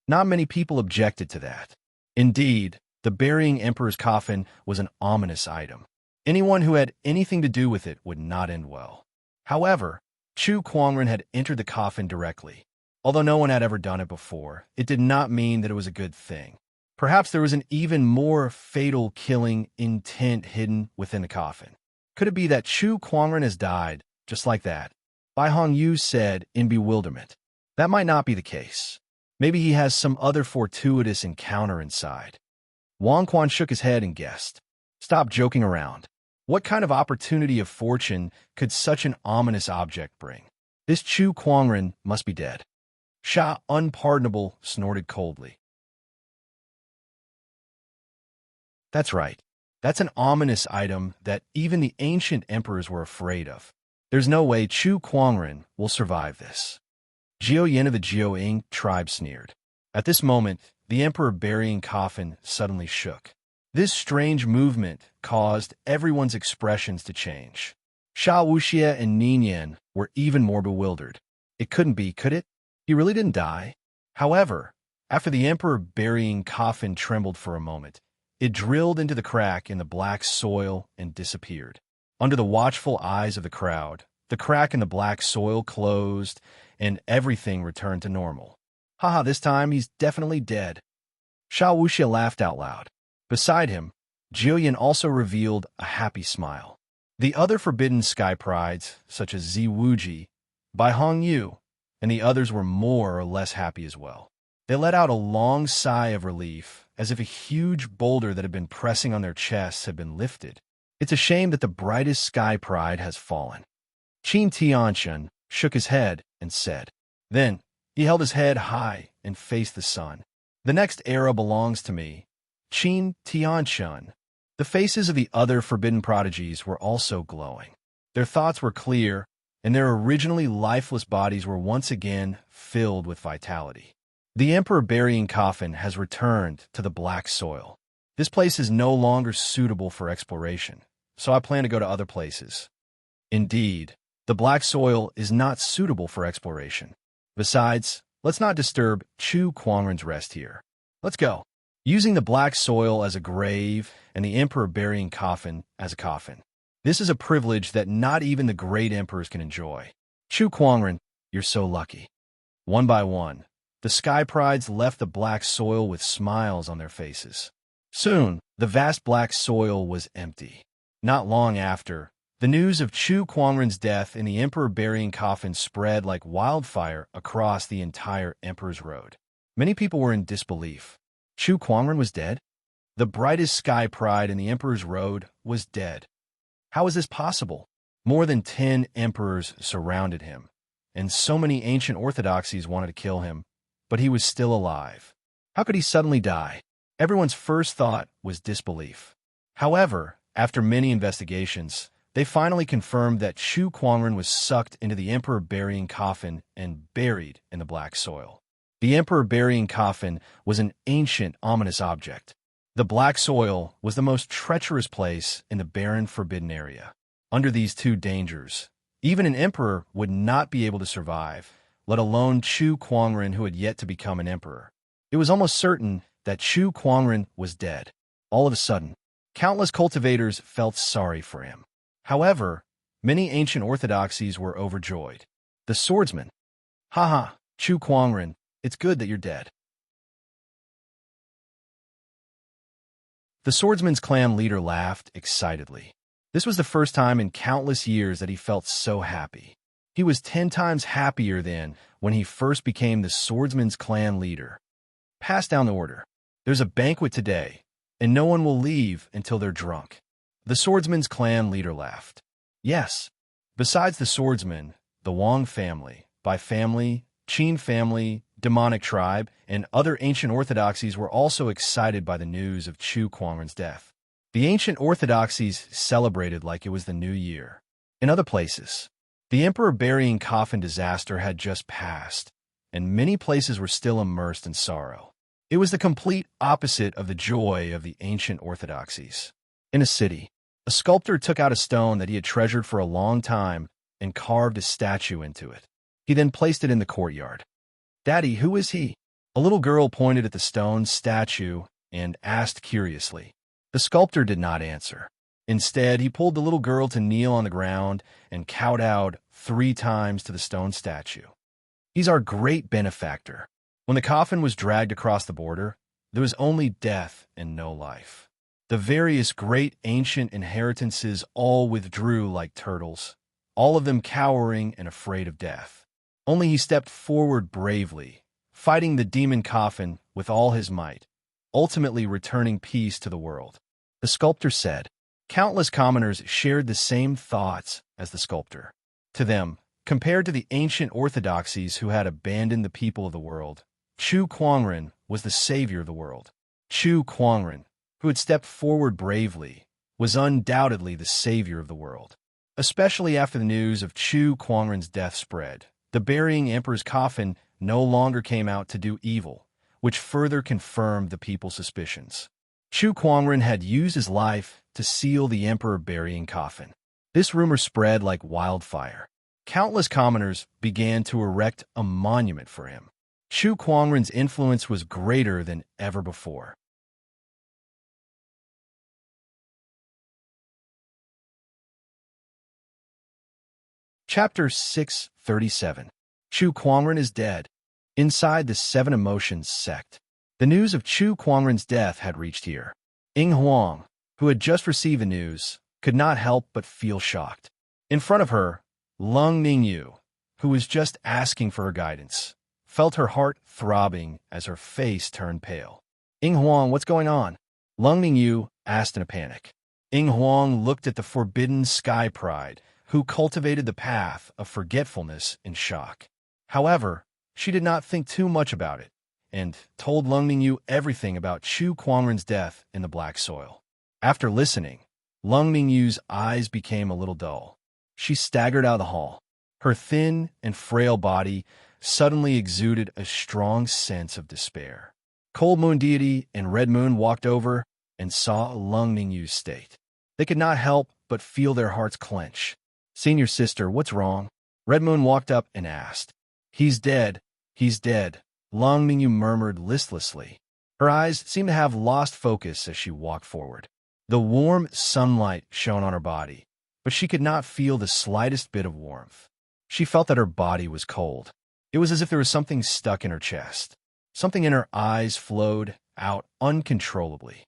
Not many people objected to that. Indeed, the burying emperor's coffin was an ominous item. Anyone who had anything to do with it would not end well. However, Chu Kuangren had entered the coffin directly. Although no one had ever done it before, it did not mean that it was a good thing. Perhaps there was an even more fatal killing intent hidden within the coffin. Could it be that Chu Kuangren has died, just like that? Bai Hongyu said in bewilderment. That might not be the case. Maybe he has some other fortuitous encounter inside. Wang Quan shook his head and guessed. Stop joking around. What kind of opportunity of fortune could such an ominous object bring? This Chu Kuangren must be dead. Sha Unpardonable snorted coldly. That's right. That's an ominous item that even the ancient emperors were afraid of. There's no way Chu Kuangren will survive this. Jiao Yin of the Jiao Ying tribe sneered. At this moment, the emperor burying coffin suddenly shook. This strange movement caused everyone's expressions to change. Sha Wuxia and Ninian were even more bewildered. It couldn't be, could it? He really didn't die. However, after the emperor burying coffin trembled for a moment, it drilled into the crack in the black soil and disappeared. Under the watchful eyes of the crowd, the crack in the black soil closed and everything returned to normal. Haha, this time he's definitely dead. Sha Wuxia laughed out loud. Beside him, Jiao Yin also revealed a happy smile. The other forbidden sky prides, such as Zi Wuji, Bai Hong Yu, and the others were more or less happy as well. They let out a long sigh of relief, as if a huge boulder that had been pressing on their chests had been lifted. It's a shame that the brightest sky pride has fallen. Qin Tianshan shook his head and said. Then, he held his head high and faced the sun. The next era belongs to me. Qin Tianshan. The faces of the other forbidden prodigies were also glowing. Their thoughts were clear, and their originally lifeless bodies were once again filled with vitality. The emperor burying coffin has returned to the black soil. This place is no longer suitable for exploration, so I plan to go to other places. Indeed, the black soil is not suitable for exploration. Besides, let's not disturb Chu Kuangren's rest here. Let's go. Using the black soil as a grave and the emperor burying coffin as a coffin. This is a privilege that not even the great emperors can enjoy. Chu Kuangren, you're so lucky. One by one, the sky prides left the black soil with smiles on their faces. Soon, the vast black soil was empty. Not long after, the news of Chu Kuangren's death in the emperor burying coffin spread like wildfire across the entire Emperor's Road. Many people were in disbelief. Chu Kuangren was dead? The brightest sky pride in the Emperor's Road was dead. How is this possible? More than 10 emperors surrounded him, and so many ancient orthodoxies wanted to kill him, but he was still alive. How could he suddenly die? Everyone's first thought was disbelief. However, after many investigations, they finally confirmed that Chu Kuangren was sucked into the emperor burying coffin and buried in the black soil. The emperor burying coffin was an ancient, ominous object. The black soil was the most treacherous place in the barren, forbidden area. Under these two dangers, even an emperor would not be able to survive, let alone Chu Kuangren, who had yet to become an emperor. It was almost certain that Chu Kuangren was dead. All of a sudden, countless cultivators felt sorry for him. However, many ancient orthodoxies were overjoyed. The swordsman. Haha, Chu Kuangren, it's good that you're dead. The swordsman's clan leader laughed excitedly. This was the first time in countless years that he felt so happy. He was 10 times happier than when he first became the swordsman's clan leader. Pass down the order. There's a banquet today, and no one will leave until they're drunk. The swordsman's clan leader laughed. Yes. Besides the swordsman, the Wang family, Bai family, Qin family, demonic tribe, and other ancient orthodoxies were also excited by the news of Chu Kuangren's death. The ancient orthodoxies celebrated like it was the new year. In other places, the emperor burying coffin disaster had just passed, and many places were still immersed in sorrow. It was the complete opposite of the joy of the ancient orthodoxies. In a city, a sculptor took out a stone that he had treasured for a long time and carved a statue into it. He then placed it in the courtyard. "Daddy, who is he?" A little girl pointed at the stone statue and asked curiously. The sculptor did not answer. Instead, he pulled the little girl to kneel on the ground and kowtowed 3 times to the stone statue. "He's our great benefactor." When the coffin was dragged across the border, there was only death and no life. The various great ancient inheritances all withdrew like turtles, all of them cowering and afraid of death. Only he stepped forward bravely, fighting the demon coffin with all his might, ultimately returning peace to the world. The sculptor said. Countless commoners shared the same thoughts as the sculptor. To them, compared to the ancient orthodoxies who had abandoned the people of the world, Chu Kuangren was the savior of the world. Chu Kuangren, who had stepped forward bravely, was undoubtedly the savior of the world. Especially after the news of Chu Kuangren's death spread, the burying emperor's coffin no longer came out to do evil, which further confirmed the people's suspicions. Chu Kuangren had used his life to seal the emperor burying coffin. This rumor spread like wildfire. Countless commoners began to erect a monument for him. Chu Kuangren's influence was greater than ever before. Chapter 637. Chu Kuangren is dead. Inside the Seven Emotions sect. The news of Chu Kuangren's death had reached here. Ying Huang, who had just received the news, could not help but feel shocked. In front of her, Lung Ningyu, who was just asking for her guidance, felt her heart throbbing as her face turned pale. Ying Huang, what's going on? Lung Ningyu asked in a panic. Ying Huang looked at the forbidden sky pride, who cultivated the path of forgetfulness in shock. However, she did not think too much about it, and told Lung Ningyu everything about Chu Kuangren's death in the black soil. After listening, Lung Ningyu's eyes became a little dull. She staggered out of the hall. Her thin and frail body suddenly exuded a strong sense of despair. Cold Moon Deity and Red Moon walked over and saw Lung Ningyu's state. They could not help but feel their hearts clench. Senior sister, what's wrong? Red Moon walked up and asked. He's dead. He's dead, Lung Ningyu murmured listlessly. Her eyes seemed to have lost focus as she walked forward. The warm sunlight shone on her body, but she could not feel the slightest bit of warmth. She felt that her body was cold. It was as if there was something stuck in her chest. Something in her eyes flowed out uncontrollably.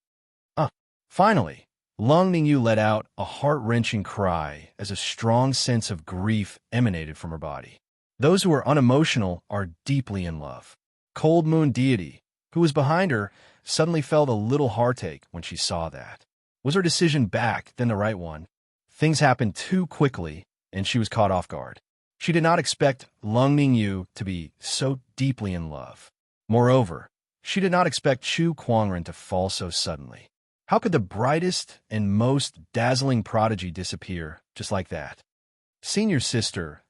Finally, Lung Ningyu let out a heart-wrenching cry as a strong sense of grief emanated from her body. Those who are unemotional are deeply in love. Cold Moon Deity, who was behind her, suddenly felt a little heartache when she saw that. Was her decision back then the right one? Things happened too quickly, and she was caught off guard. She did not expect Lung Ningyu to be so deeply in love. Moreover, she did not expect Chu Kuangren to fall so suddenly. How could the brightest and most dazzling prodigy disappear just like that? Senior sister,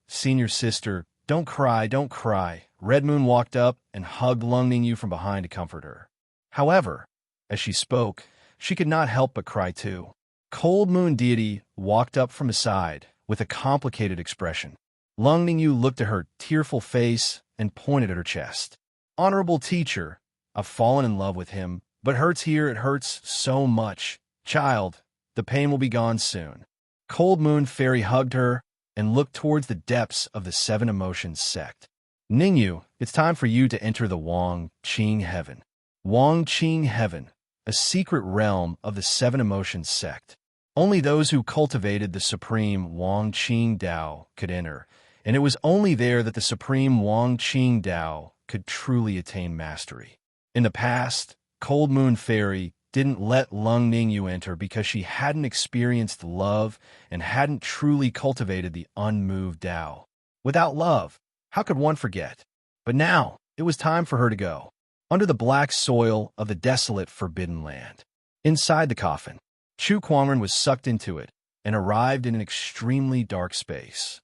don't cry, don't cry. Red Moon walked up and hugged Lung Ningyu from behind to comfort her. However, as she spoke, she could not help but cry too. Cold Moon Deity walked up from his side with a complicated expression. Lung Ningyu looked at her tearful face and pointed at her chest. Honorable teacher, I've fallen in love with him, but hurts here, it hurts so much. Child, the pain will be gone soon. Cold Moon Fairy hugged her and looked towards the depths of the Seven Emotions sect. Ningyu, it's time for you to enter the Wang Qing Heaven. Wang Qing Heaven, a secret realm of the Seven Emotions sect. Only those who cultivated the supreme Wang Qing Dao could enter, and it was only there that the supreme Wang Qing Dao could truly attain mastery. In the past, Cold Moon Fairy didn't let Lung Ningyu enter because she hadn't experienced love and hadn't truly cultivated the unmoved Tao. Without love, how could one forget? But now, it was time for her to go. Under the black soil of the desolate Forbidden Land. Inside the coffin, Chu Kuangren was sucked into it and arrived in an extremely dark space.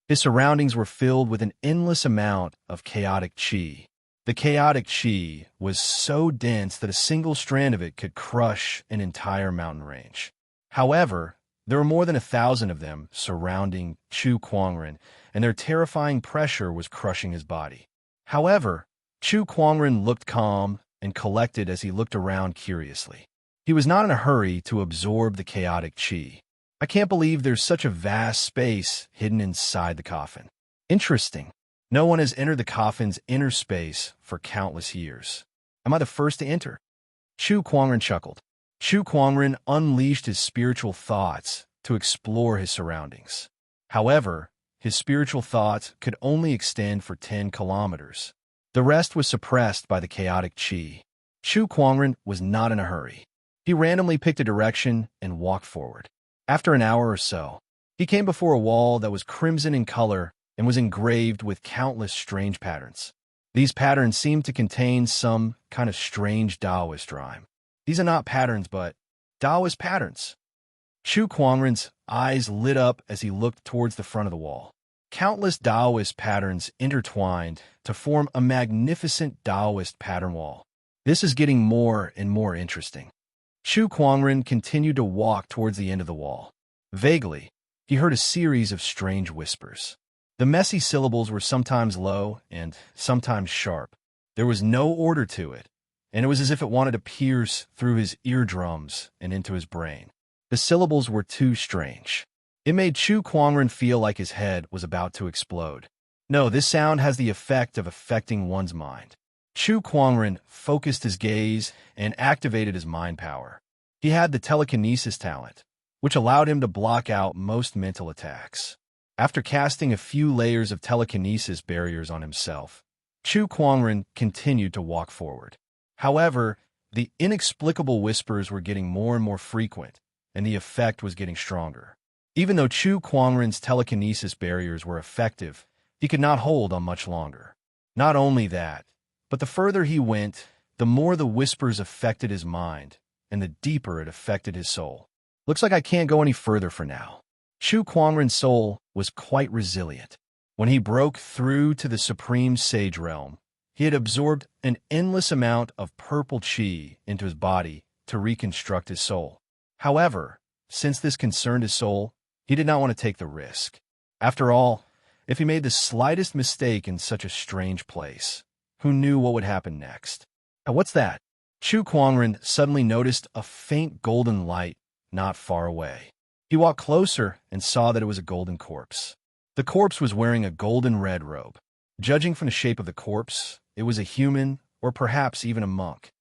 His surroundings were filled with an endless amount of chaotic qi. The chaotic qi was so dense that a single strand of it could crush an entire mountain range. However, there were more than 1,000 of them surrounding Chu Kuangren, and their terrifying pressure was crushing his body. However, Chu Kuangren looked calm and collected as he looked around curiously. He was not in a hurry to absorb the chaotic qi. I can't believe there's such a vast space hidden inside the coffin. Interesting. No one has entered the coffin's inner space for countless years. Am I the first to enter? Chu Kuangren chuckled. Chu Kuangren unleashed his spiritual thoughts to explore his surroundings. However, his spiritual thoughts could only extend for 10 kilometers. The rest was suppressed by the chaotic qi. Chu Kuangren was not in a hurry. He randomly picked a direction and walked forward. After an hour or so, he came before a wall that was crimson in color and was engraved with countless strange patterns. These patterns seem to contain some kind of strange Taoist rhyme. These are not patterns, but Taoist patterns. Chu Kuangren's eyes lit up as he looked towards the front of the wall. Countless Taoist patterns intertwined to form a magnificent Taoist pattern wall. This is getting more and more interesting. Chu Kuangren continued to walk towards the end of the wall. Vaguely, he heard a series of strange whispers. The messy syllables were sometimes low and sometimes sharp. There was no order to it, and it was as if it wanted to pierce through his eardrums and into his brain. The syllables were too strange. It made Chu Kuangren feel like his head was about to explode. No, this sound has the effect of affecting one's mind. Chu Kuangren focused his gaze and activated his mind power. He had the telekinesis talent, which allowed him to block out most mental attacks. After casting a few layers of telekinesis barriers on himself, Chu Kuangren continued to walk forward. However, the inexplicable whispers were getting more and more frequent, and the effect was getting stronger. Even though Chu Kuangren's telekinesis barriers were effective, he could not hold on much longer. Not only that, but the further he went, the more the whispers affected his mind, and the deeper it affected his soul. Looks like I can't go any further for now. Chu Kuangren's soul was quite resilient. When he broke through to the Supreme Sage realm, he had absorbed an endless amount of purple qi into his body to reconstruct his soul. However, since this concerned his soul, he did not want to take the risk. After all, if he made the slightest mistake in such a strange place, who knew what would happen next? What's that? Chu Kuangren suddenly noticed a faint golden light not far away. He walked closer and saw that it was a golden corpse. The corpse was wearing a golden red robe. Judging from the shape of the corpse, it was a human or perhaps even a monk.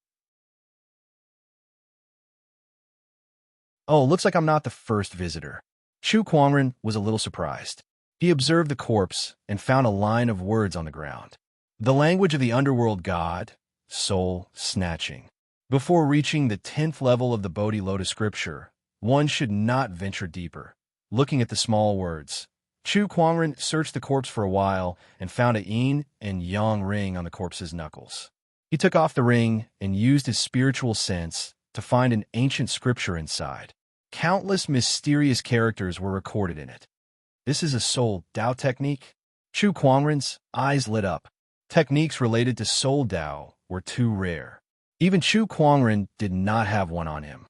Oh, looks like I'm not the first visitor. Chu Kuangren was a little surprised. He observed the corpse and found a line of words on the ground. The language of the underworld god, soul snatching. Before reaching the 10th level of the Bodhi Lotus scripture, one should not venture deeper. Looking at the small words, Chu Kuangren searched the corpse for a while and found a yin and yang ring on the corpse's knuckles. He took off the ring and used his spiritual sense to find an ancient scripture inside. Countless mysterious characters were recorded in it. This is a soul Dao technique? Chu Kuangren's eyes lit up. Techniques related to soul Dao were too rare. Even Chu Kuangren did not have one on him.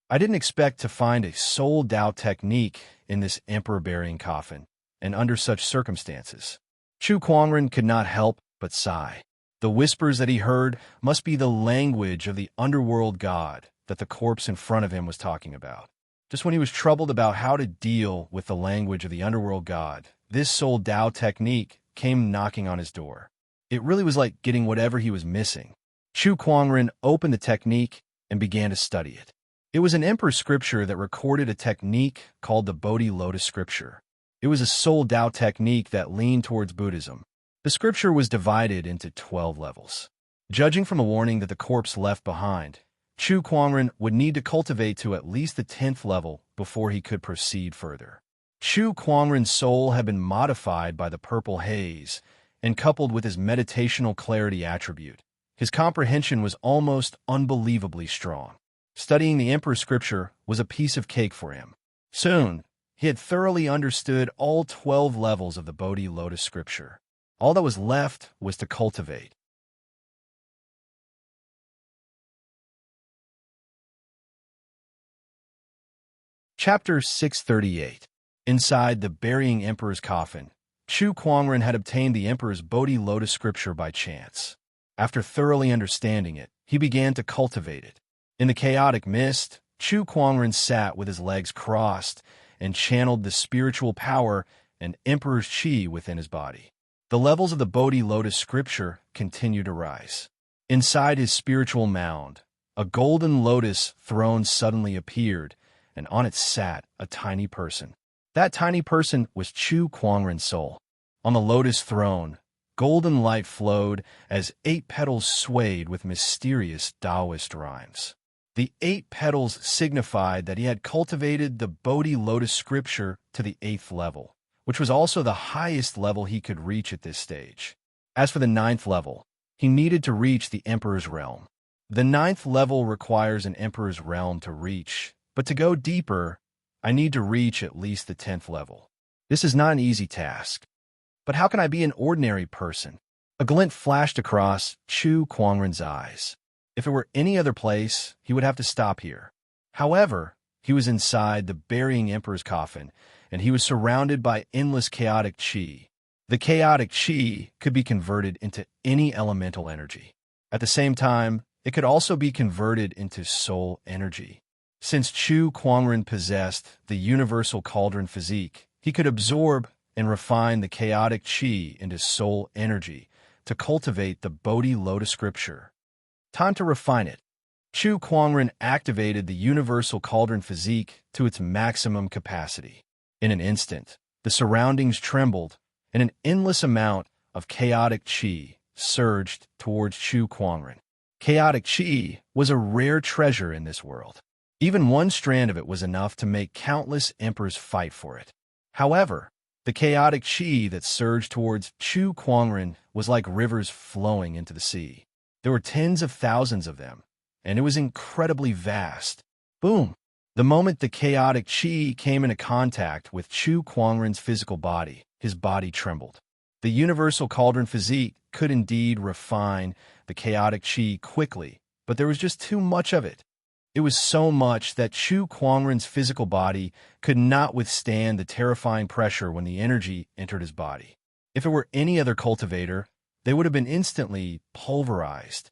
I didn't expect to find a soul Dao technique in this emperor-burying coffin, and under such circumstances. Chu Kuangren could not help but sigh. The whispers that he heard must be the language of the underworld god that the corpse in front of him was talking about. Just when he was troubled about how to deal with the language of the underworld god, this soul Dao technique came knocking on his door. It really was like getting whatever he was missing. Chu Kuangren opened the technique and began to study it. It was an emperor scripture that recorded a technique called the Bodhi Lotus scripture. It was a soul Dao technique that leaned towards Buddhism. The scripture was divided into 12 levels. Judging from a warning that the corpse left behind, Chu Kuangren would need to cultivate to at least the 10th level before he could proceed further. Chu Kuangren's soul had been modified by the purple haze, and coupled with his meditational clarity attribute, his comprehension was almost unbelievably strong. Studying the Emperor's scripture was a piece of cake for him. Soon, he had thoroughly understood all 12 levels of the Bodhi Lotus scripture. All that was left was to cultivate. Chapter 638. Inside the burying Emperor's coffin, Chu Kuangren had obtained the Emperor's Bodhi Lotus scripture by chance. After thoroughly understanding it, he began to cultivate it. In the chaotic mist, Chu Kuangren sat with his legs crossed and channeled the spiritual power and Emperor's qi within his body. The levels of the Bodhi Lotus scripture continued to rise. Inside his spiritual mound, a golden lotus throne suddenly appeared, and on it sat a tiny person. That tiny person was Chu Kuangren's soul. On the lotus throne, golden light flowed as 8 petals swayed with mysterious Taoist rhymes. The 8 petals signified that he had cultivated the Bodhi Lotus scripture to the 8th level, which was also the highest level he could reach at this stage. As for the ninth level, he needed to reach the Emperor's realm. The ninth level requires an Emperor's realm to reach, but to go deeper, I need to reach at least the 10th level. This is not an easy task. But how can I be an ordinary person? A glint flashed across Chu Kuangren's eyes. If it were any other place, he would have to stop here. However, he was inside the burying Emperor's coffin, and he was surrounded by endless chaotic qi. The chaotic qi could be converted into any elemental energy. At the same time, it could also be converted into soul energy. Since Chu Kuangren possessed the universal cauldron physique, he could absorb and refine the chaotic qi into soul energy to cultivate the Bodhi Lotus scripture. Time to refine it. Chu Kuangren activated the universal cauldron physique to its maximum capacity. In an instant, the surroundings trembled, and an endless amount of chaotic qi surged towards Chu Kuangren. Chaotic qi was a rare treasure in this world. Even one strand of it was enough to make countless emperors fight for it. However, the chaotic qi that surged towards Chu Kuangren was like rivers flowing into the sea. There were tens of thousands of them, and it was incredibly vast. Boom! The moment the chaotic qi came into contact with Chu Kuangren's physical body, his body trembled. The universal cauldron physique could indeed refine the chaotic qi quickly, but there was just too much of it. It was so much that Chu Kuangren's physical body could not withstand the terrifying pressure when the energy entered his body. If it were any other cultivator, they would have been instantly pulverized.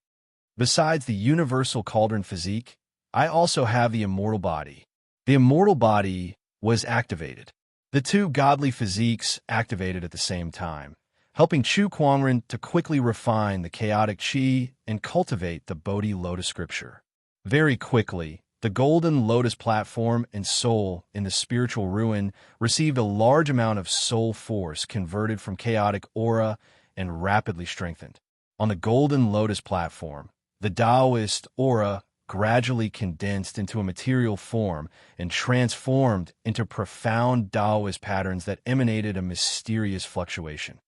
Besides the universal cauldron physique, I also have the immortal body. The immortal body was activated. The two godly physiques activated at the same time, helping Chu Kuangren to quickly refine the chaotic qi and cultivate the Bodhi Lotus scripture. Very quickly, the Golden Lotus platform and soul in the spiritual ruin received a large amount of soul force converted from chaotic aura and rapidly strengthened. On the Golden Lotus platform, the Taoist aura gradually condensed into a material form and transformed into profound Taoist patterns that emanated a mysterious fluctuation.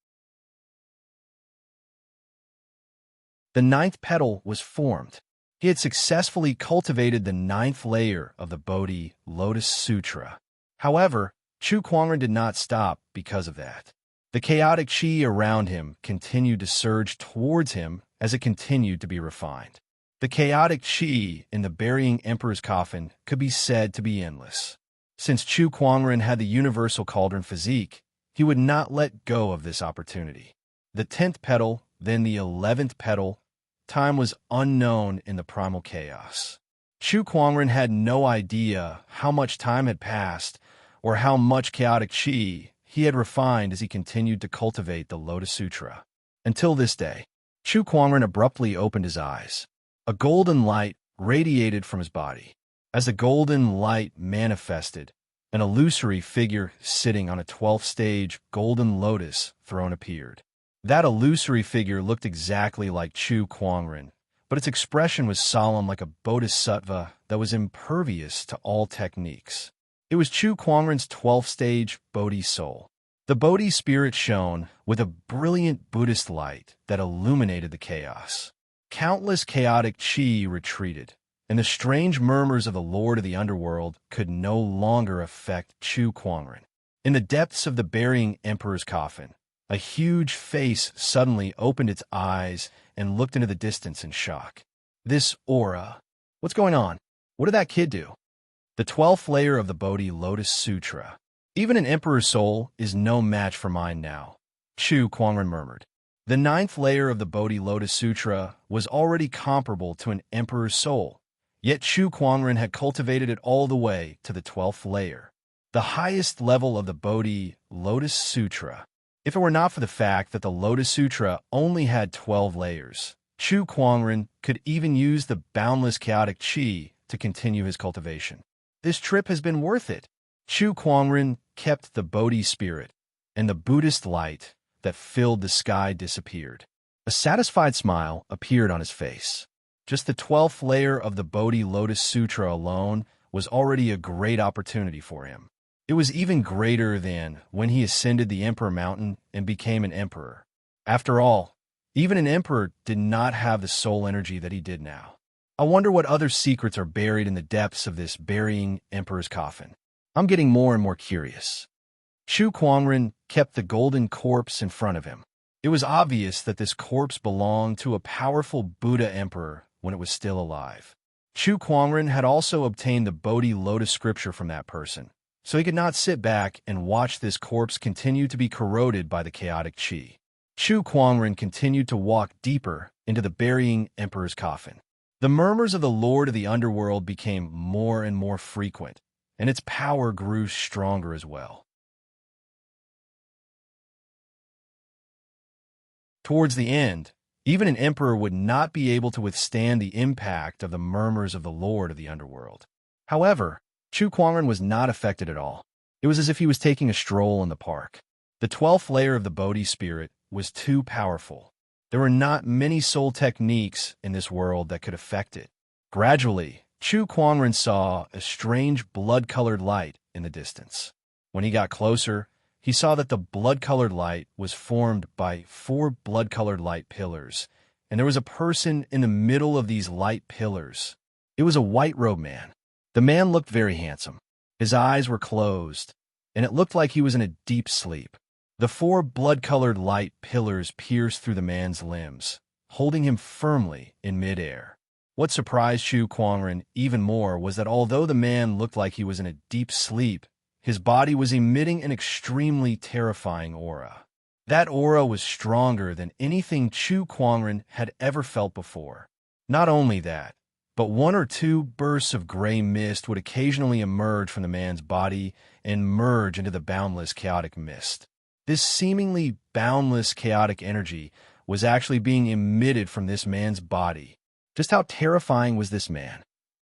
The ninth petal was formed. He had successfully cultivated the ninth layer of the Bodhi Lotus Sutra. However, Chu Kuangren did not stop because of that. The chaotic qi around him continued to surge towards him as it continued to be refined. The chaotic qi in the burying emperor's coffin could be said to be endless. Since Chu Kuangren had the universal cauldron physique, he would not let go of this opportunity. The 10th petal, then the 11th petal. Time was unknown in the primal chaos. Chu Kuangren had no idea how much time had passed or how much chaotic qi he had refined as he continued to cultivate the Lotus Sutra. Until this day, Chu Kuangren abruptly opened his eyes. A golden light radiated from his body. As the golden light manifested, an illusory figure sitting on a 12th-stage golden lotus throne appeared. That illusory figure looked exactly like Chu Kuangren, but its expression was solemn like a bodhisattva that was impervious to all techniques. It was Chu Kuangren's 12th stage Bodhi soul. The Bodhi spirit shone with a brilliant Buddhist light that illuminated the chaos. Countless chaotic qi retreated, and the strange murmurs of the Lord of the Underworld could no longer affect Chu Kuangren. In the depths of the burying emperor's coffin, a huge face suddenly opened its eyes and looked into the distance in shock. This aura. What's going on? What did that kid do? The 12th layer of the Bodhi Lotus Sutra. Even an emperor's soul is no match for mine now, Chu Kuangren murmured. The 9th layer of the Bodhi Lotus Sutra was already comparable to an emperor's soul, yet Chu Kuangren had cultivated it all the way to the 12th layer, the highest level of the Bodhi Lotus Sutra. If it were not for the fact that the Lotus Sutra only had 12 layers, Chu Kuangren could even use the boundless chaotic qi to continue his cultivation. This trip has been worth it. Chu Kuangren kept the Bodhi spirit, and the Buddhist light that filled the sky disappeared. A satisfied smile appeared on his face. Just the 12th layer of the Bodhi Lotus Sutra alone was already a great opportunity for him. It was even greater than when he ascended the Emperor Mountain and became an emperor. After all, Even an emperor did not have the soul energy that he did now. I wonder what other secrets are buried in the depths of this burying emperor's coffin. I'm getting more and more curious. Chu Kuangren kept the golden corpse in front of him. It was obvious that this corpse belonged to a powerful Buddha emperor when it was still alive. Chu Kuangren had also obtained the Bodhi Lotus scripture from that person, so he could not sit back and watch this corpse continue to be corroded by the chaotic qi. Chu Kuangren continued to walk deeper into the burying emperor's coffin. The murmurs of the Lord of the Underworld became more and more frequent, and its power grew stronger as well. Towards the end, even an emperor would not be able to withstand the impact of the murmurs of the Lord of the Underworld. However, Chu Kuangren was not affected at all. It was as if he was taking a stroll in the park. The 12th layer of the Bodhi spirit was too powerful. There were not many soul techniques in this world that could affect it. Gradually, Chu Kuangren saw a strange blood-colored light in the distance. When he got closer, he saw that the blood-colored light was formed by 4 blood-colored light pillars, and there was a person in the middle of these light pillars. It was a white-robed man. The man looked very handsome. His eyes were closed, and it looked like he was in a deep sleep. The 4 blood-colored light pillars pierced through the man's limbs, holding him firmly in midair. What surprised Chu Kuangren even more was that although the man looked like he was in a deep sleep, his body was emitting an extremely terrifying aura. That aura was stronger than anything Chu Kuangren had ever felt before. Not only that, but 1 or 2 bursts of gray mist would occasionally emerge from the man's body and merge into the boundless chaotic mist. This seemingly boundless chaotic energy was actually being emitted from this man's body. Just how terrifying was this man?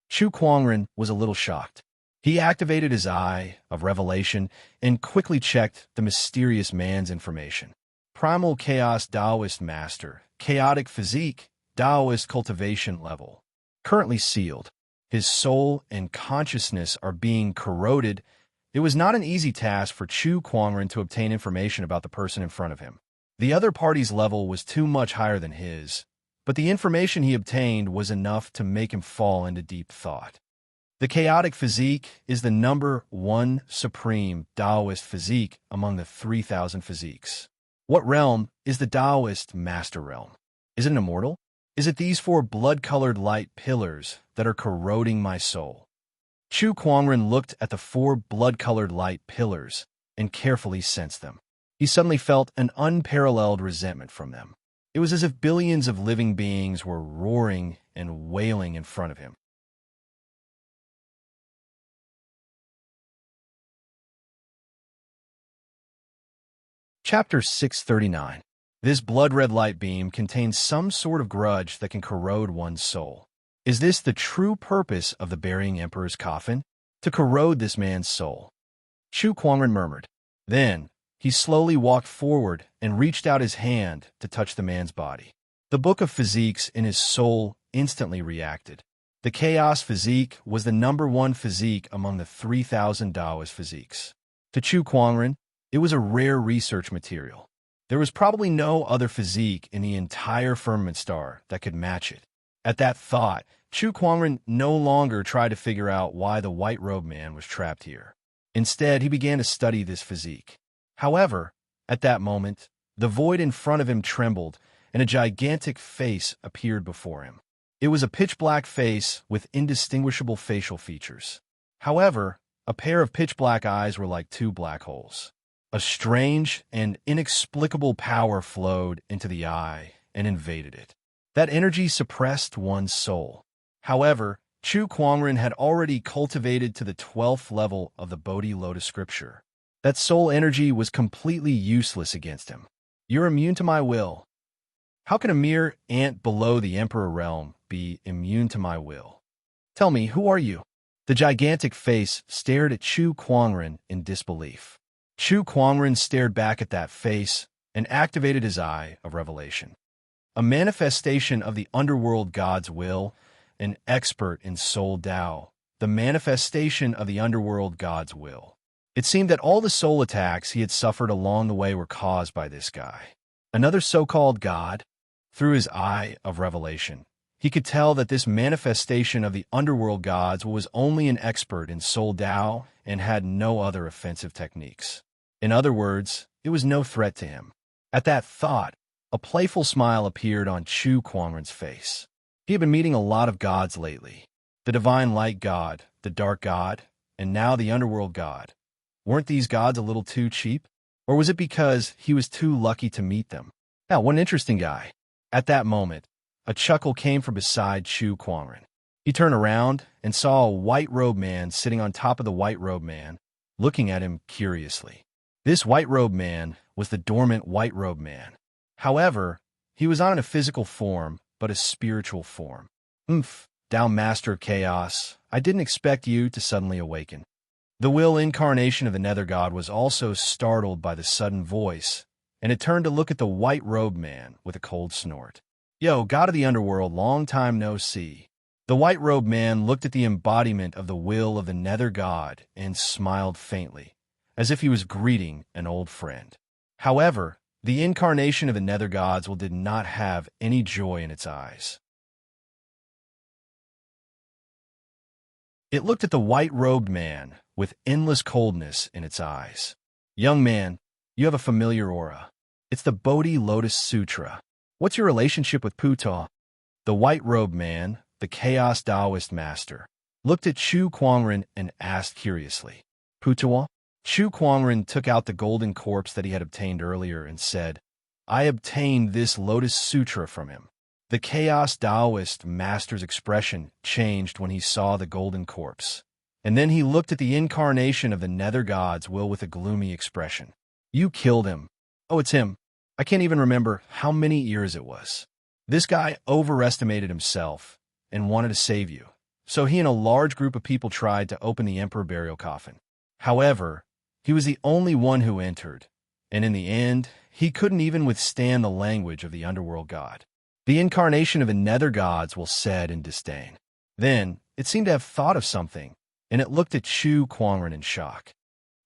Chu Kuangren was a little shocked. He activated his eye of revelation and quickly checked the mysterious man's information. Primal Chaos Taoist Master, Chaotic Physique, Taoist Cultivation Level. Currently sealed. His soul and consciousness are being corroded. It was not an easy task for Chu Kuangren to obtain information about the person in front of him. The other party's level was too much higher than his, but the information he obtained was enough to make him fall into deep thought. The chaotic physique is the number 1 supreme Taoist physique among the 3,000 physiques. What realm is the Taoist master realm? Is it an immortal? Is it these 4 blood-colored light pillars that are corroding my soul? Chu Kuangren looked at the 4 blood-colored light pillars and carefully sensed them. He suddenly felt an unparalleled resentment from them. It was as if billions of living beings were roaring and wailing in front of him. Chapter 639. This blood-red light beam contains some sort of grudge that can corrode one's soul. Is this the true purpose of the burying emperor's coffin? To corrode this man's soul? Chu Kuangren murmured. Then, he slowly walked forward and reached out his hand to touch the man's body. The book of physiques in his soul instantly reacted. The chaos physique was the number 1 physique among the 3,000 Taoist physiques. To Chu Kuangren, it was a rare research material. There was probably no other physique in the entire firmament star that could match it. At that thought, Chu Kuangren no longer tried to figure out why the white-robed man was trapped here. Instead, he began to study this physique. However, at that moment, the void in front of him trembled, and a gigantic face appeared before him. It was a pitch-black face with indistinguishable facial features. However, a pair of pitch-black eyes were like 2 black holes. A strange and inexplicable power flowed into the eye and invaded it. That energy suppressed one's soul. However, Chu Kuangren had already cultivated to the 12th level of the Bodhi Lotus scripture. That soul energy was completely useless against him. You're immune to my will. How can a mere ant below the Emperor realm be immune to my will? Tell me, who are you? The gigantic face stared at Chu Kuangren in disbelief. Chu Kuangren stared back at that face and activated his eye of revelation. A manifestation of the underworld god's will, an expert in soul Tao, the manifestation of the underworld god's will. It seemed that all the soul attacks he had suffered along the way were caused by this guy. Another so-called god? Through his eye of revelation, he could tell that this manifestation of the underworld gods was only an expert in Soul Tao and had no other offensive techniques. In other words, it was no threat to him. At that thought, a playful smile appeared on Chu Kuangren's face. He had been meeting a lot of gods lately. The divine light god, the dark god, and now the underworld god. Weren't these gods a little too cheap? Or was it because he was too lucky to meet them? Now, what an interesting guy. At that moment, a chuckle came from beside Chu Kuangren. He turned around and saw a white-robed man sitting on top of the white-robed man, looking at him curiously. This white-robed man was the dormant white-robed man. However, he was not in a physical form, but a spiritual form. Thou master of chaos, I didn't expect you to suddenly awaken. The will incarnation of the Nether God was also startled by the sudden voice, and it turned to look at the white-robed man with a cold snort. Yo, God of the underworld, long time no see. The white-robed man looked at the embodiment of the will of the Nether God and smiled faintly, as if he was greeting an old friend. However, the incarnation of the Nether Gods did not have any joy in its eyes. It looked at the white-robed man with endless coldness in its eyes. Young man, you have a familiar aura. It's the Bodhi Lotus Sutra. What's your relationship with Puta? The white-robed man, the Chaos Taoist master, looked at Chu Kuangren and asked curiously, Puta? Chu Kuangren took out the golden corpse that he had obtained earlier and said, I obtained this Lotus Sutra from him. The Chaos Taoist master's expression changed when he saw the golden corpse, and then he looked at the incarnation of the Nether God's will with a gloomy expression. You killed him. Oh, it's him. I can't even remember how many years it was. This guy overestimated himself and wanted to save you, so he and a large group of people tried to open the Emperor burial coffin. However, he was the only one who entered, and in the end, he couldn't even withstand the language of the underworld god. The incarnation of the Nether Gods said in disdain. Then, it seemed to have thought of something, and it looked at Chu Kuangren in shock.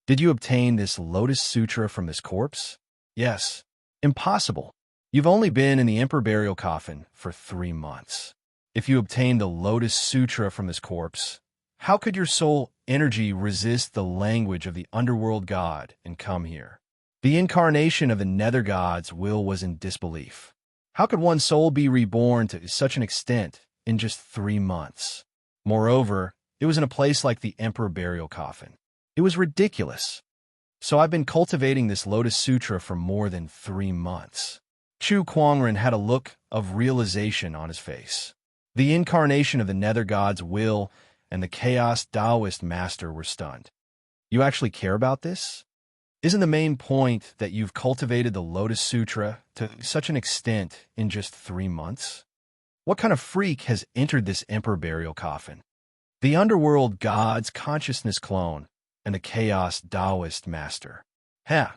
Did you obtain this Lotus Sutra from this corpse? Yes. Impossible. You've only been in the Emperor burial coffin for 3 months. If you obtained the Lotus Sutra from this corpse, how could your soul energy resist the language of the underworld god and come here? The incarnation of the Nether God's will was in disbelief. How could one's soul be reborn to such an extent in just 3 months? Moreover, it was in a place like the Emperor burial coffin. It was ridiculous. So I've been cultivating this Lotus Sutra for more than 3 months. Chu Kuangren had a look of realization on his face. The incarnation of the Nether God's will and the Chaos Taoist master were stunned. You actually care about this? Isn't the main point that you've cultivated the Lotus Sutra to such an extent in just 3 months? What kind of freak has entered this Emperor burial coffin? The underworld god's consciousness clone and the Chaos Taoist master. I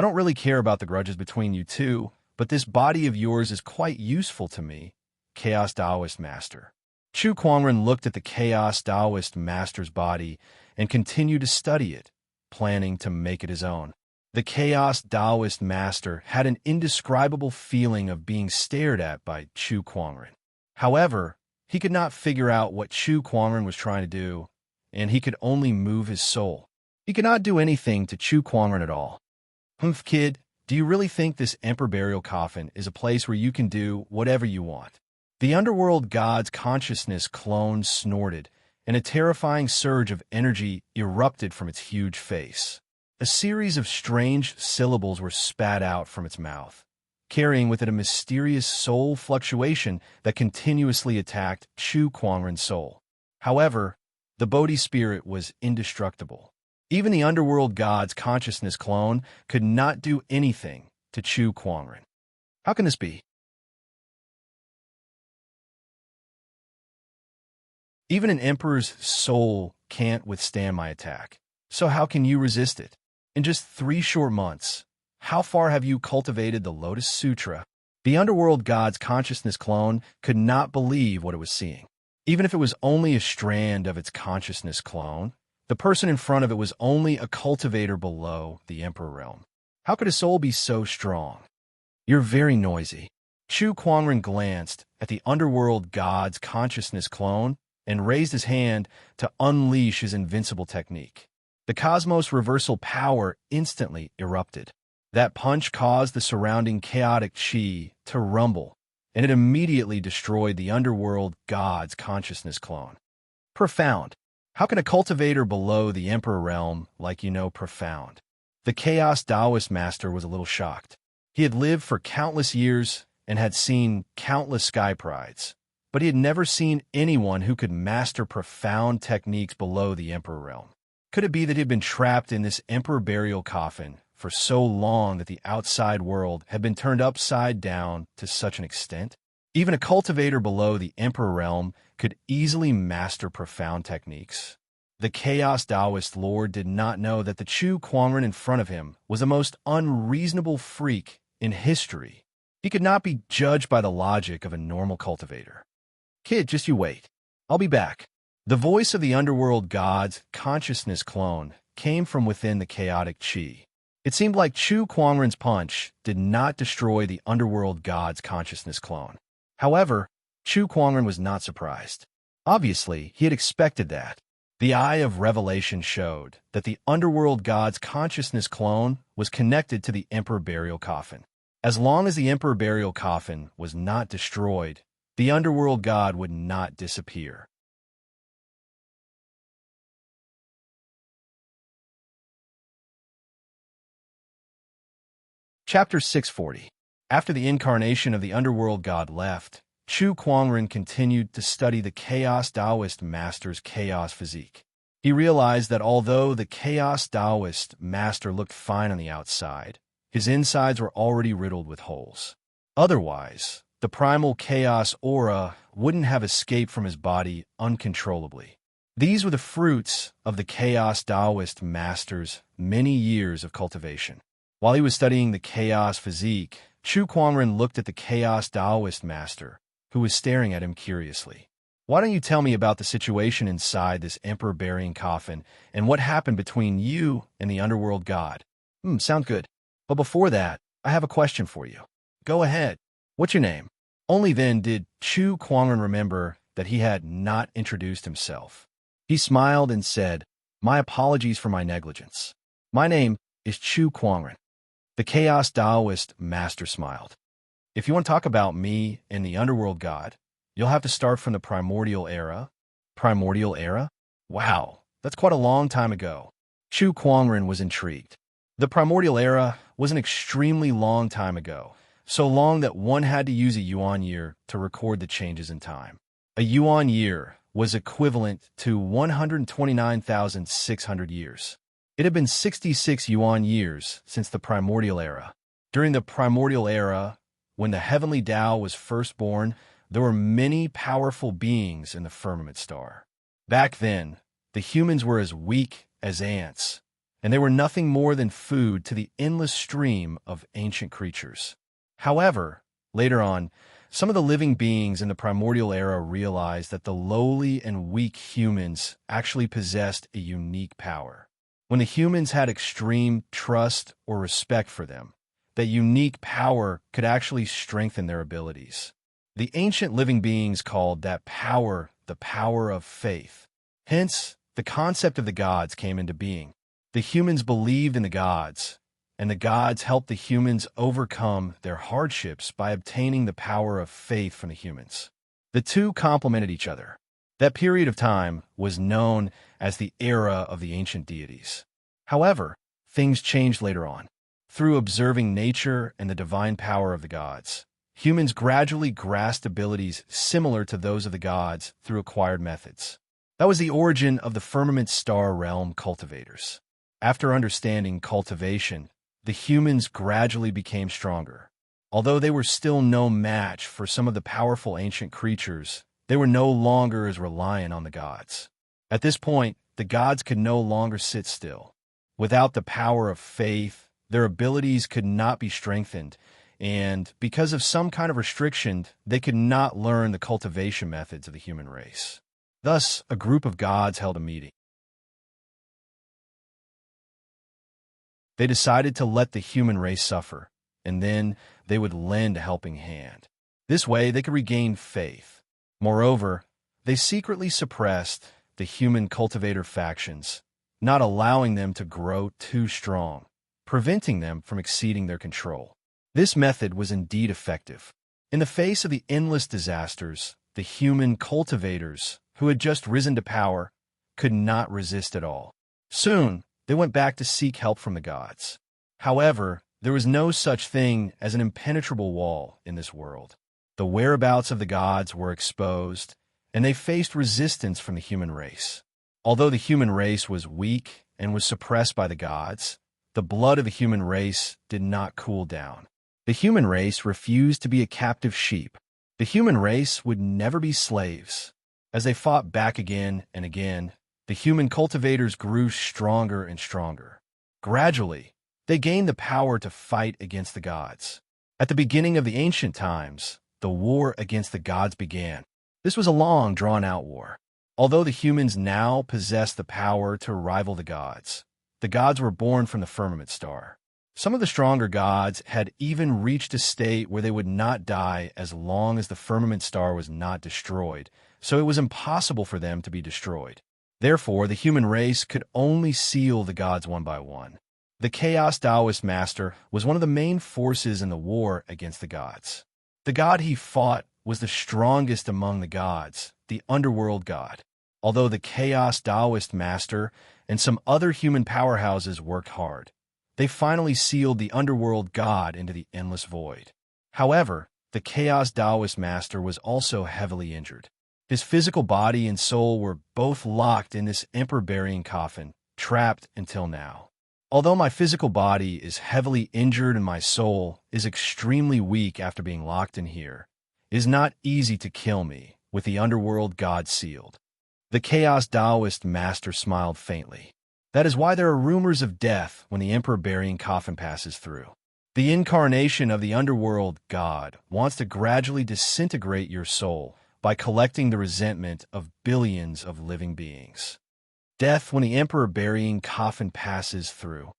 don't really care about the grudges between you two, but this body of yours is quite useful to me, Chaos Taoist master. Chu Kuangren looked at the Chaos Taoist master's body and continued to study it, planning to make it his own. The Chaos Taoist master had an indescribable feeling of being stared at by Chu Kuangren. However, he could not figure out what Chu Kuangren was trying to do, and he could only move his soul. He could not do anything to Chu Kuangren at all. Kid, do you really think this Emperor burial coffin is a place where you can do whatever you want? The underworld god's consciousness clone snorted, and a terrifying surge of energy erupted from its huge face. A series of strange syllables were spat out from its mouth, carrying with it a mysterious soul fluctuation that continuously attacked Chu Kuangren's soul. However, the Bodhi spirit was indestructible. Even the underworld god's consciousness clone could not do anything to Chu Kuangren. How can this be? Even an emperor's soul can't withstand my attack. So how can you resist it? In just 3 short months, how far have you cultivated the Lotus Sutra? The underworld god's consciousness clone could not believe what it was seeing. Even if it was only a strand of its consciousness clone, the person in front of it was only a cultivator below the emperor realm. How could a soul be so strong? You're very noisy. Chu Kuangren glanced at the underworld god's consciousness clone and raised his hand to unleash his invincible technique. The cosmos reversal power instantly erupted. That punch caused the surrounding chaotic chi to rumble, and it immediately destroyed the underworld god's consciousness clone. Profound. How can a cultivator below the Emperor realm profound? The Chaos Taoist master was a little shocked. He had lived for countless years and had seen countless sky prides, but he had never seen anyone who could master profound techniques below the Emperor realm. Could it be that he had been trapped in this Emperor burial coffin for so long that the outside world had been turned upside down to such an extent? Even a cultivator below the Emperor realm could easily master profound techniques. The Chaos Taoist Lord did not know that the Chu Kuangren in front of him was the most unreasonable freak in history. He could not be judged by the logic of a normal cultivator. Kid, just you wait. I'll be back. The voice of the underworld god's consciousness clone came from within the chaotic chi. It seemed like Chu Kuangren's punch did not destroy the underworld god's consciousness clone. However, Chu Kuangren was not surprised. Obviously, he had expected that. The Eye of Revelation showed that the underworld god's consciousness clone was connected to the Emperor burial coffin. As long as the Emperor burial coffin was not destroyed, the underworld god would not disappear. Chapter 640. After the incarnation of the underworld god left, Chu Kuangren continued to study the Chaos Taoist master's chaos physique. He realized that although the Chaos Taoist master looked fine on the outside, his insides were already riddled with holes. Otherwise, the primal chaos aura wouldn't have escaped from his body uncontrollably. These were the fruits of the Chaos Taoist master's many years of cultivation. While he was studying the chaos physique, Chu Kuangren looked at the Chaos Taoist master, who was staring at him curiously. Why don't you tell me about the situation inside this Emperor burying coffin and what happened between you and the underworld god? Sound good. But before that, I have a question for you. Go ahead. What's your name? Only then did Chu Kuangren remember that he had not introduced himself. He smiled and said, "My apologies for my negligence. My name is Chu Kuangren." The Chaos Taoist master smiled. "If you want to talk about me and the underworld god, you'll have to start from the primordial era." Primordial era? Wow, that's quite a long time ago. Chu Kuangren was intrigued. The primordial era was an extremely long time ago, so long that one had to use a yuan year to record the changes in time. A yuan year was equivalent to 129,600 years. It had been 66 yuan years since the primordial era. During the primordial era, when the heavenly Tao was first born, there were many powerful beings in the firmament star. Back then, the humans were as weak as ants, and they were nothing more than food to the endless stream of ancient creatures. However, later on, some of the living beings in the primordial era realized that the lowly and weak humans actually possessed a unique power. When the humans had extreme trust or respect for them, that unique power could actually strengthen their abilities. The ancient living beings called that power the power of faith. Hence, the concept of the gods came into being. The humans believed in the gods, and the gods helped the humans overcome their hardships by obtaining the power of faith from the humans. The two complemented each other. That period of time was known as the era of the ancient deities. However, things changed later on. Through observing nature and the divine power of the gods, humans gradually grasped abilities similar to those of the gods through acquired methods. That was the origin of the firmament star realm cultivators. After understanding cultivation, the humans gradually became stronger. Although they were still no match for some of the powerful ancient creatures, they were no longer as reliant on the gods. At this point, the gods could no longer sit still. Without the power of faith, their abilities could not be strengthened, and because of some kind of restriction, they could not learn the cultivation methods of the human race. Thus, a group of gods held a meeting. They decided to let the human race suffer, and then they would lend a helping hand. This way, they could regain faith. Moreover, they secretly suppressed the human cultivator factions, not allowing them to grow too strong, preventing them from exceeding their control. This method was indeed effective. In the face of the endless disasters, the human cultivators, who had just risen to power, could not resist at all. Soon, they went back to seek help from the gods. However, there was no such thing as an impenetrable wall in this world. The whereabouts of the gods were exposed, and they faced resistance from the human race. Although the human race was weak and was suppressed by the gods, the blood of the human race did not cool down. The human race refused to be a captive sheep. The human race would never be slaves. As they fought back again and again, the human cultivators grew stronger and stronger. Gradually, they gained the power to fight against the gods. At the beginning of the ancient times, the war against the gods began. This was a long, drawn-out war. Although the humans now possessed the power to rival the gods were born from the firmament star. Some of the stronger gods had even reached a state where they would not die as long as the firmament star was not destroyed, so it was impossible for them to be destroyed. Therefore, the human race could only seal the gods one by one. The Chaos Taoist Master was one of the main forces in the war against the gods. The god he fought was the strongest among the gods, the underworld god. Although the Chaos Taoist Master and some other human powerhouses worked hard, they finally sealed the underworld god into the endless void. However, the Chaos Taoist Master was also heavily injured. His physical body and soul were both locked in this emperor-burying coffin, trapped until now. Although my physical body is heavily injured and my soul is extremely weak after being locked in here, it is not easy to kill me with the underworld god sealed. The Chaos Taoist Master smiled faintly. That is why there are rumors of death when the emperor-burying coffin passes through. The incarnation of the underworld god wants to gradually disintegrate your soul by collecting the resentment of billions of living beings. Death when the emperor-burying coffin passes through.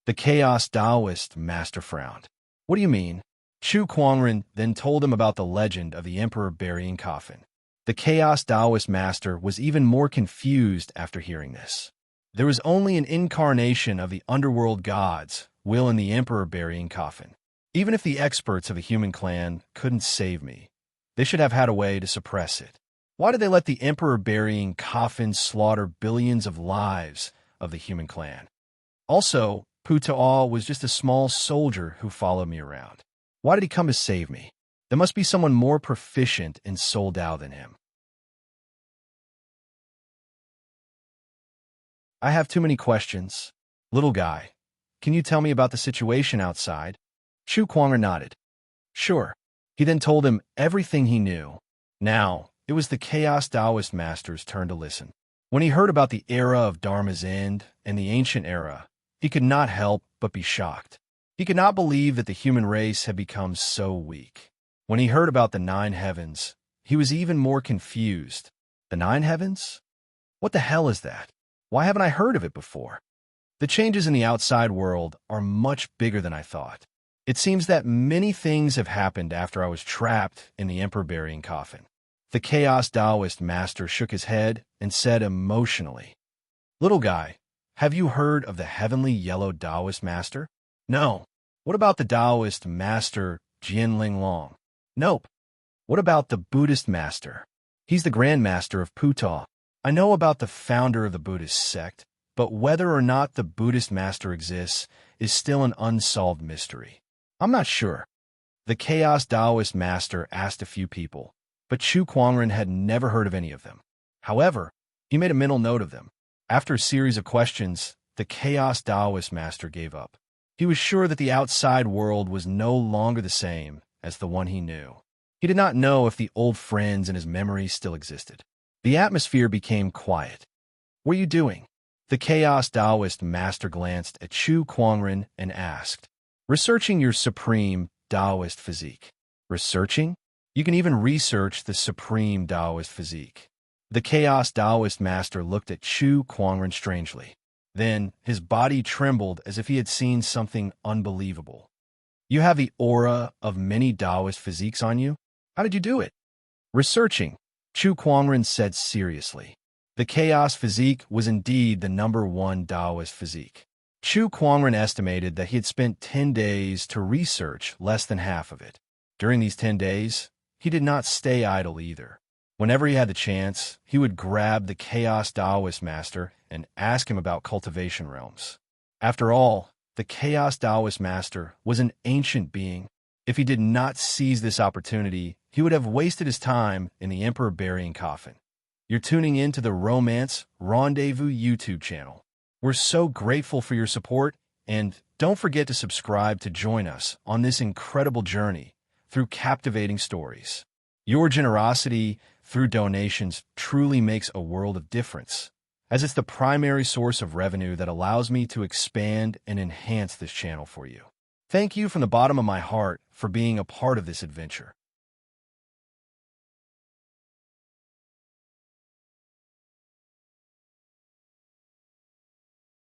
The Chaos Taoist Master frowned. What do you mean? Chu Kuangren then told him about the legend of the emperor-burying coffin. The Chaos Taoist Master was even more confused after hearing this. There was only an incarnation of the underworld gods will in the emperor-burying coffin. Even if the experts of a human clan couldn't save me, they should have had a way to suppress it. Why did they let the emperor-burying coffin slaughter billions of lives of the human clan? Also, Putao was just a small soldier who followed me around. Why did he come to save me? There must be someone more proficient in Soul Dao than him. I have too many questions. Little guy, can you tell me about the situation outside? Chu Kuangren nodded. Sure. He then told him everything he knew. Now, it was the Chaos Taoist Master's turn to listen. When he heard about the era of Dharma's end and the ancient era, he could not help but be shocked. He could not believe that the human race had become so weak. When he heard about the 9 heavens, he was even more confused. The 9 heavens? What the hell is that? Why haven't I heard of it before? The changes in the outside world are much bigger than I thought. It seems that many things have happened after I was trapped in the emperor-burying coffin. The Chaos Taoist Master shook his head and said emotionally, Little guy, have you heard of the heavenly yellow Taoist Master? No. What about the Taoist Master Jianling Long? Nope. What about the Buddhist Master? He's the Grand Master of Putao. I know about the founder of the Buddhist sect, but whether or not the Buddhist Master exists is still an unsolved mystery. I'm not sure. The Chaos Taoist Master asked a few people, but Chu Kuangren had never heard of any of them. However, he made a mental note of them. After a series of questions, the Chaos Taoist Master gave up. He was sure that the outside world was no longer the same as the one he knew. He did not know if the old friends in his memories still existed. The atmosphere became quiet. What are you doing? The Chaos Taoist Master glanced at Chu Kuangren and asked, Researching your supreme Taoist physique. Researching? You can even research the supreme Taoist physique. The Chaos Taoist Master looked at Chu Kuangren strangely. Then, his body trembled as if he had seen something unbelievable. You have the aura of many Taoist physiques on you? How did you do it? Researching, Chu Kuangren said seriously. The chaos physique was indeed the #1 Taoist physique. Chu Kuangren estimated that he had spent 10 days to research less than half of it. During these 10 days, he did not stay idle either. Whenever he had the chance, he would grab the Chaos Taoist master and ask him about cultivation realms. After all, the Chaos Taoist master was an ancient being. If he did not seize this opportunity, he would have wasted his time in the Emperor burying coffin. You're tuning in to the Romance Rendezvous YouTube channel. We're so grateful for your support, and don't forget to subscribe to join us on this incredible journey through captivating stories. Your generosity through donations truly makes a world of difference, as it's the primary source of revenue that allows me to expand and enhance this channel for you. Thank you from the bottom of my heart for being a part of this adventure.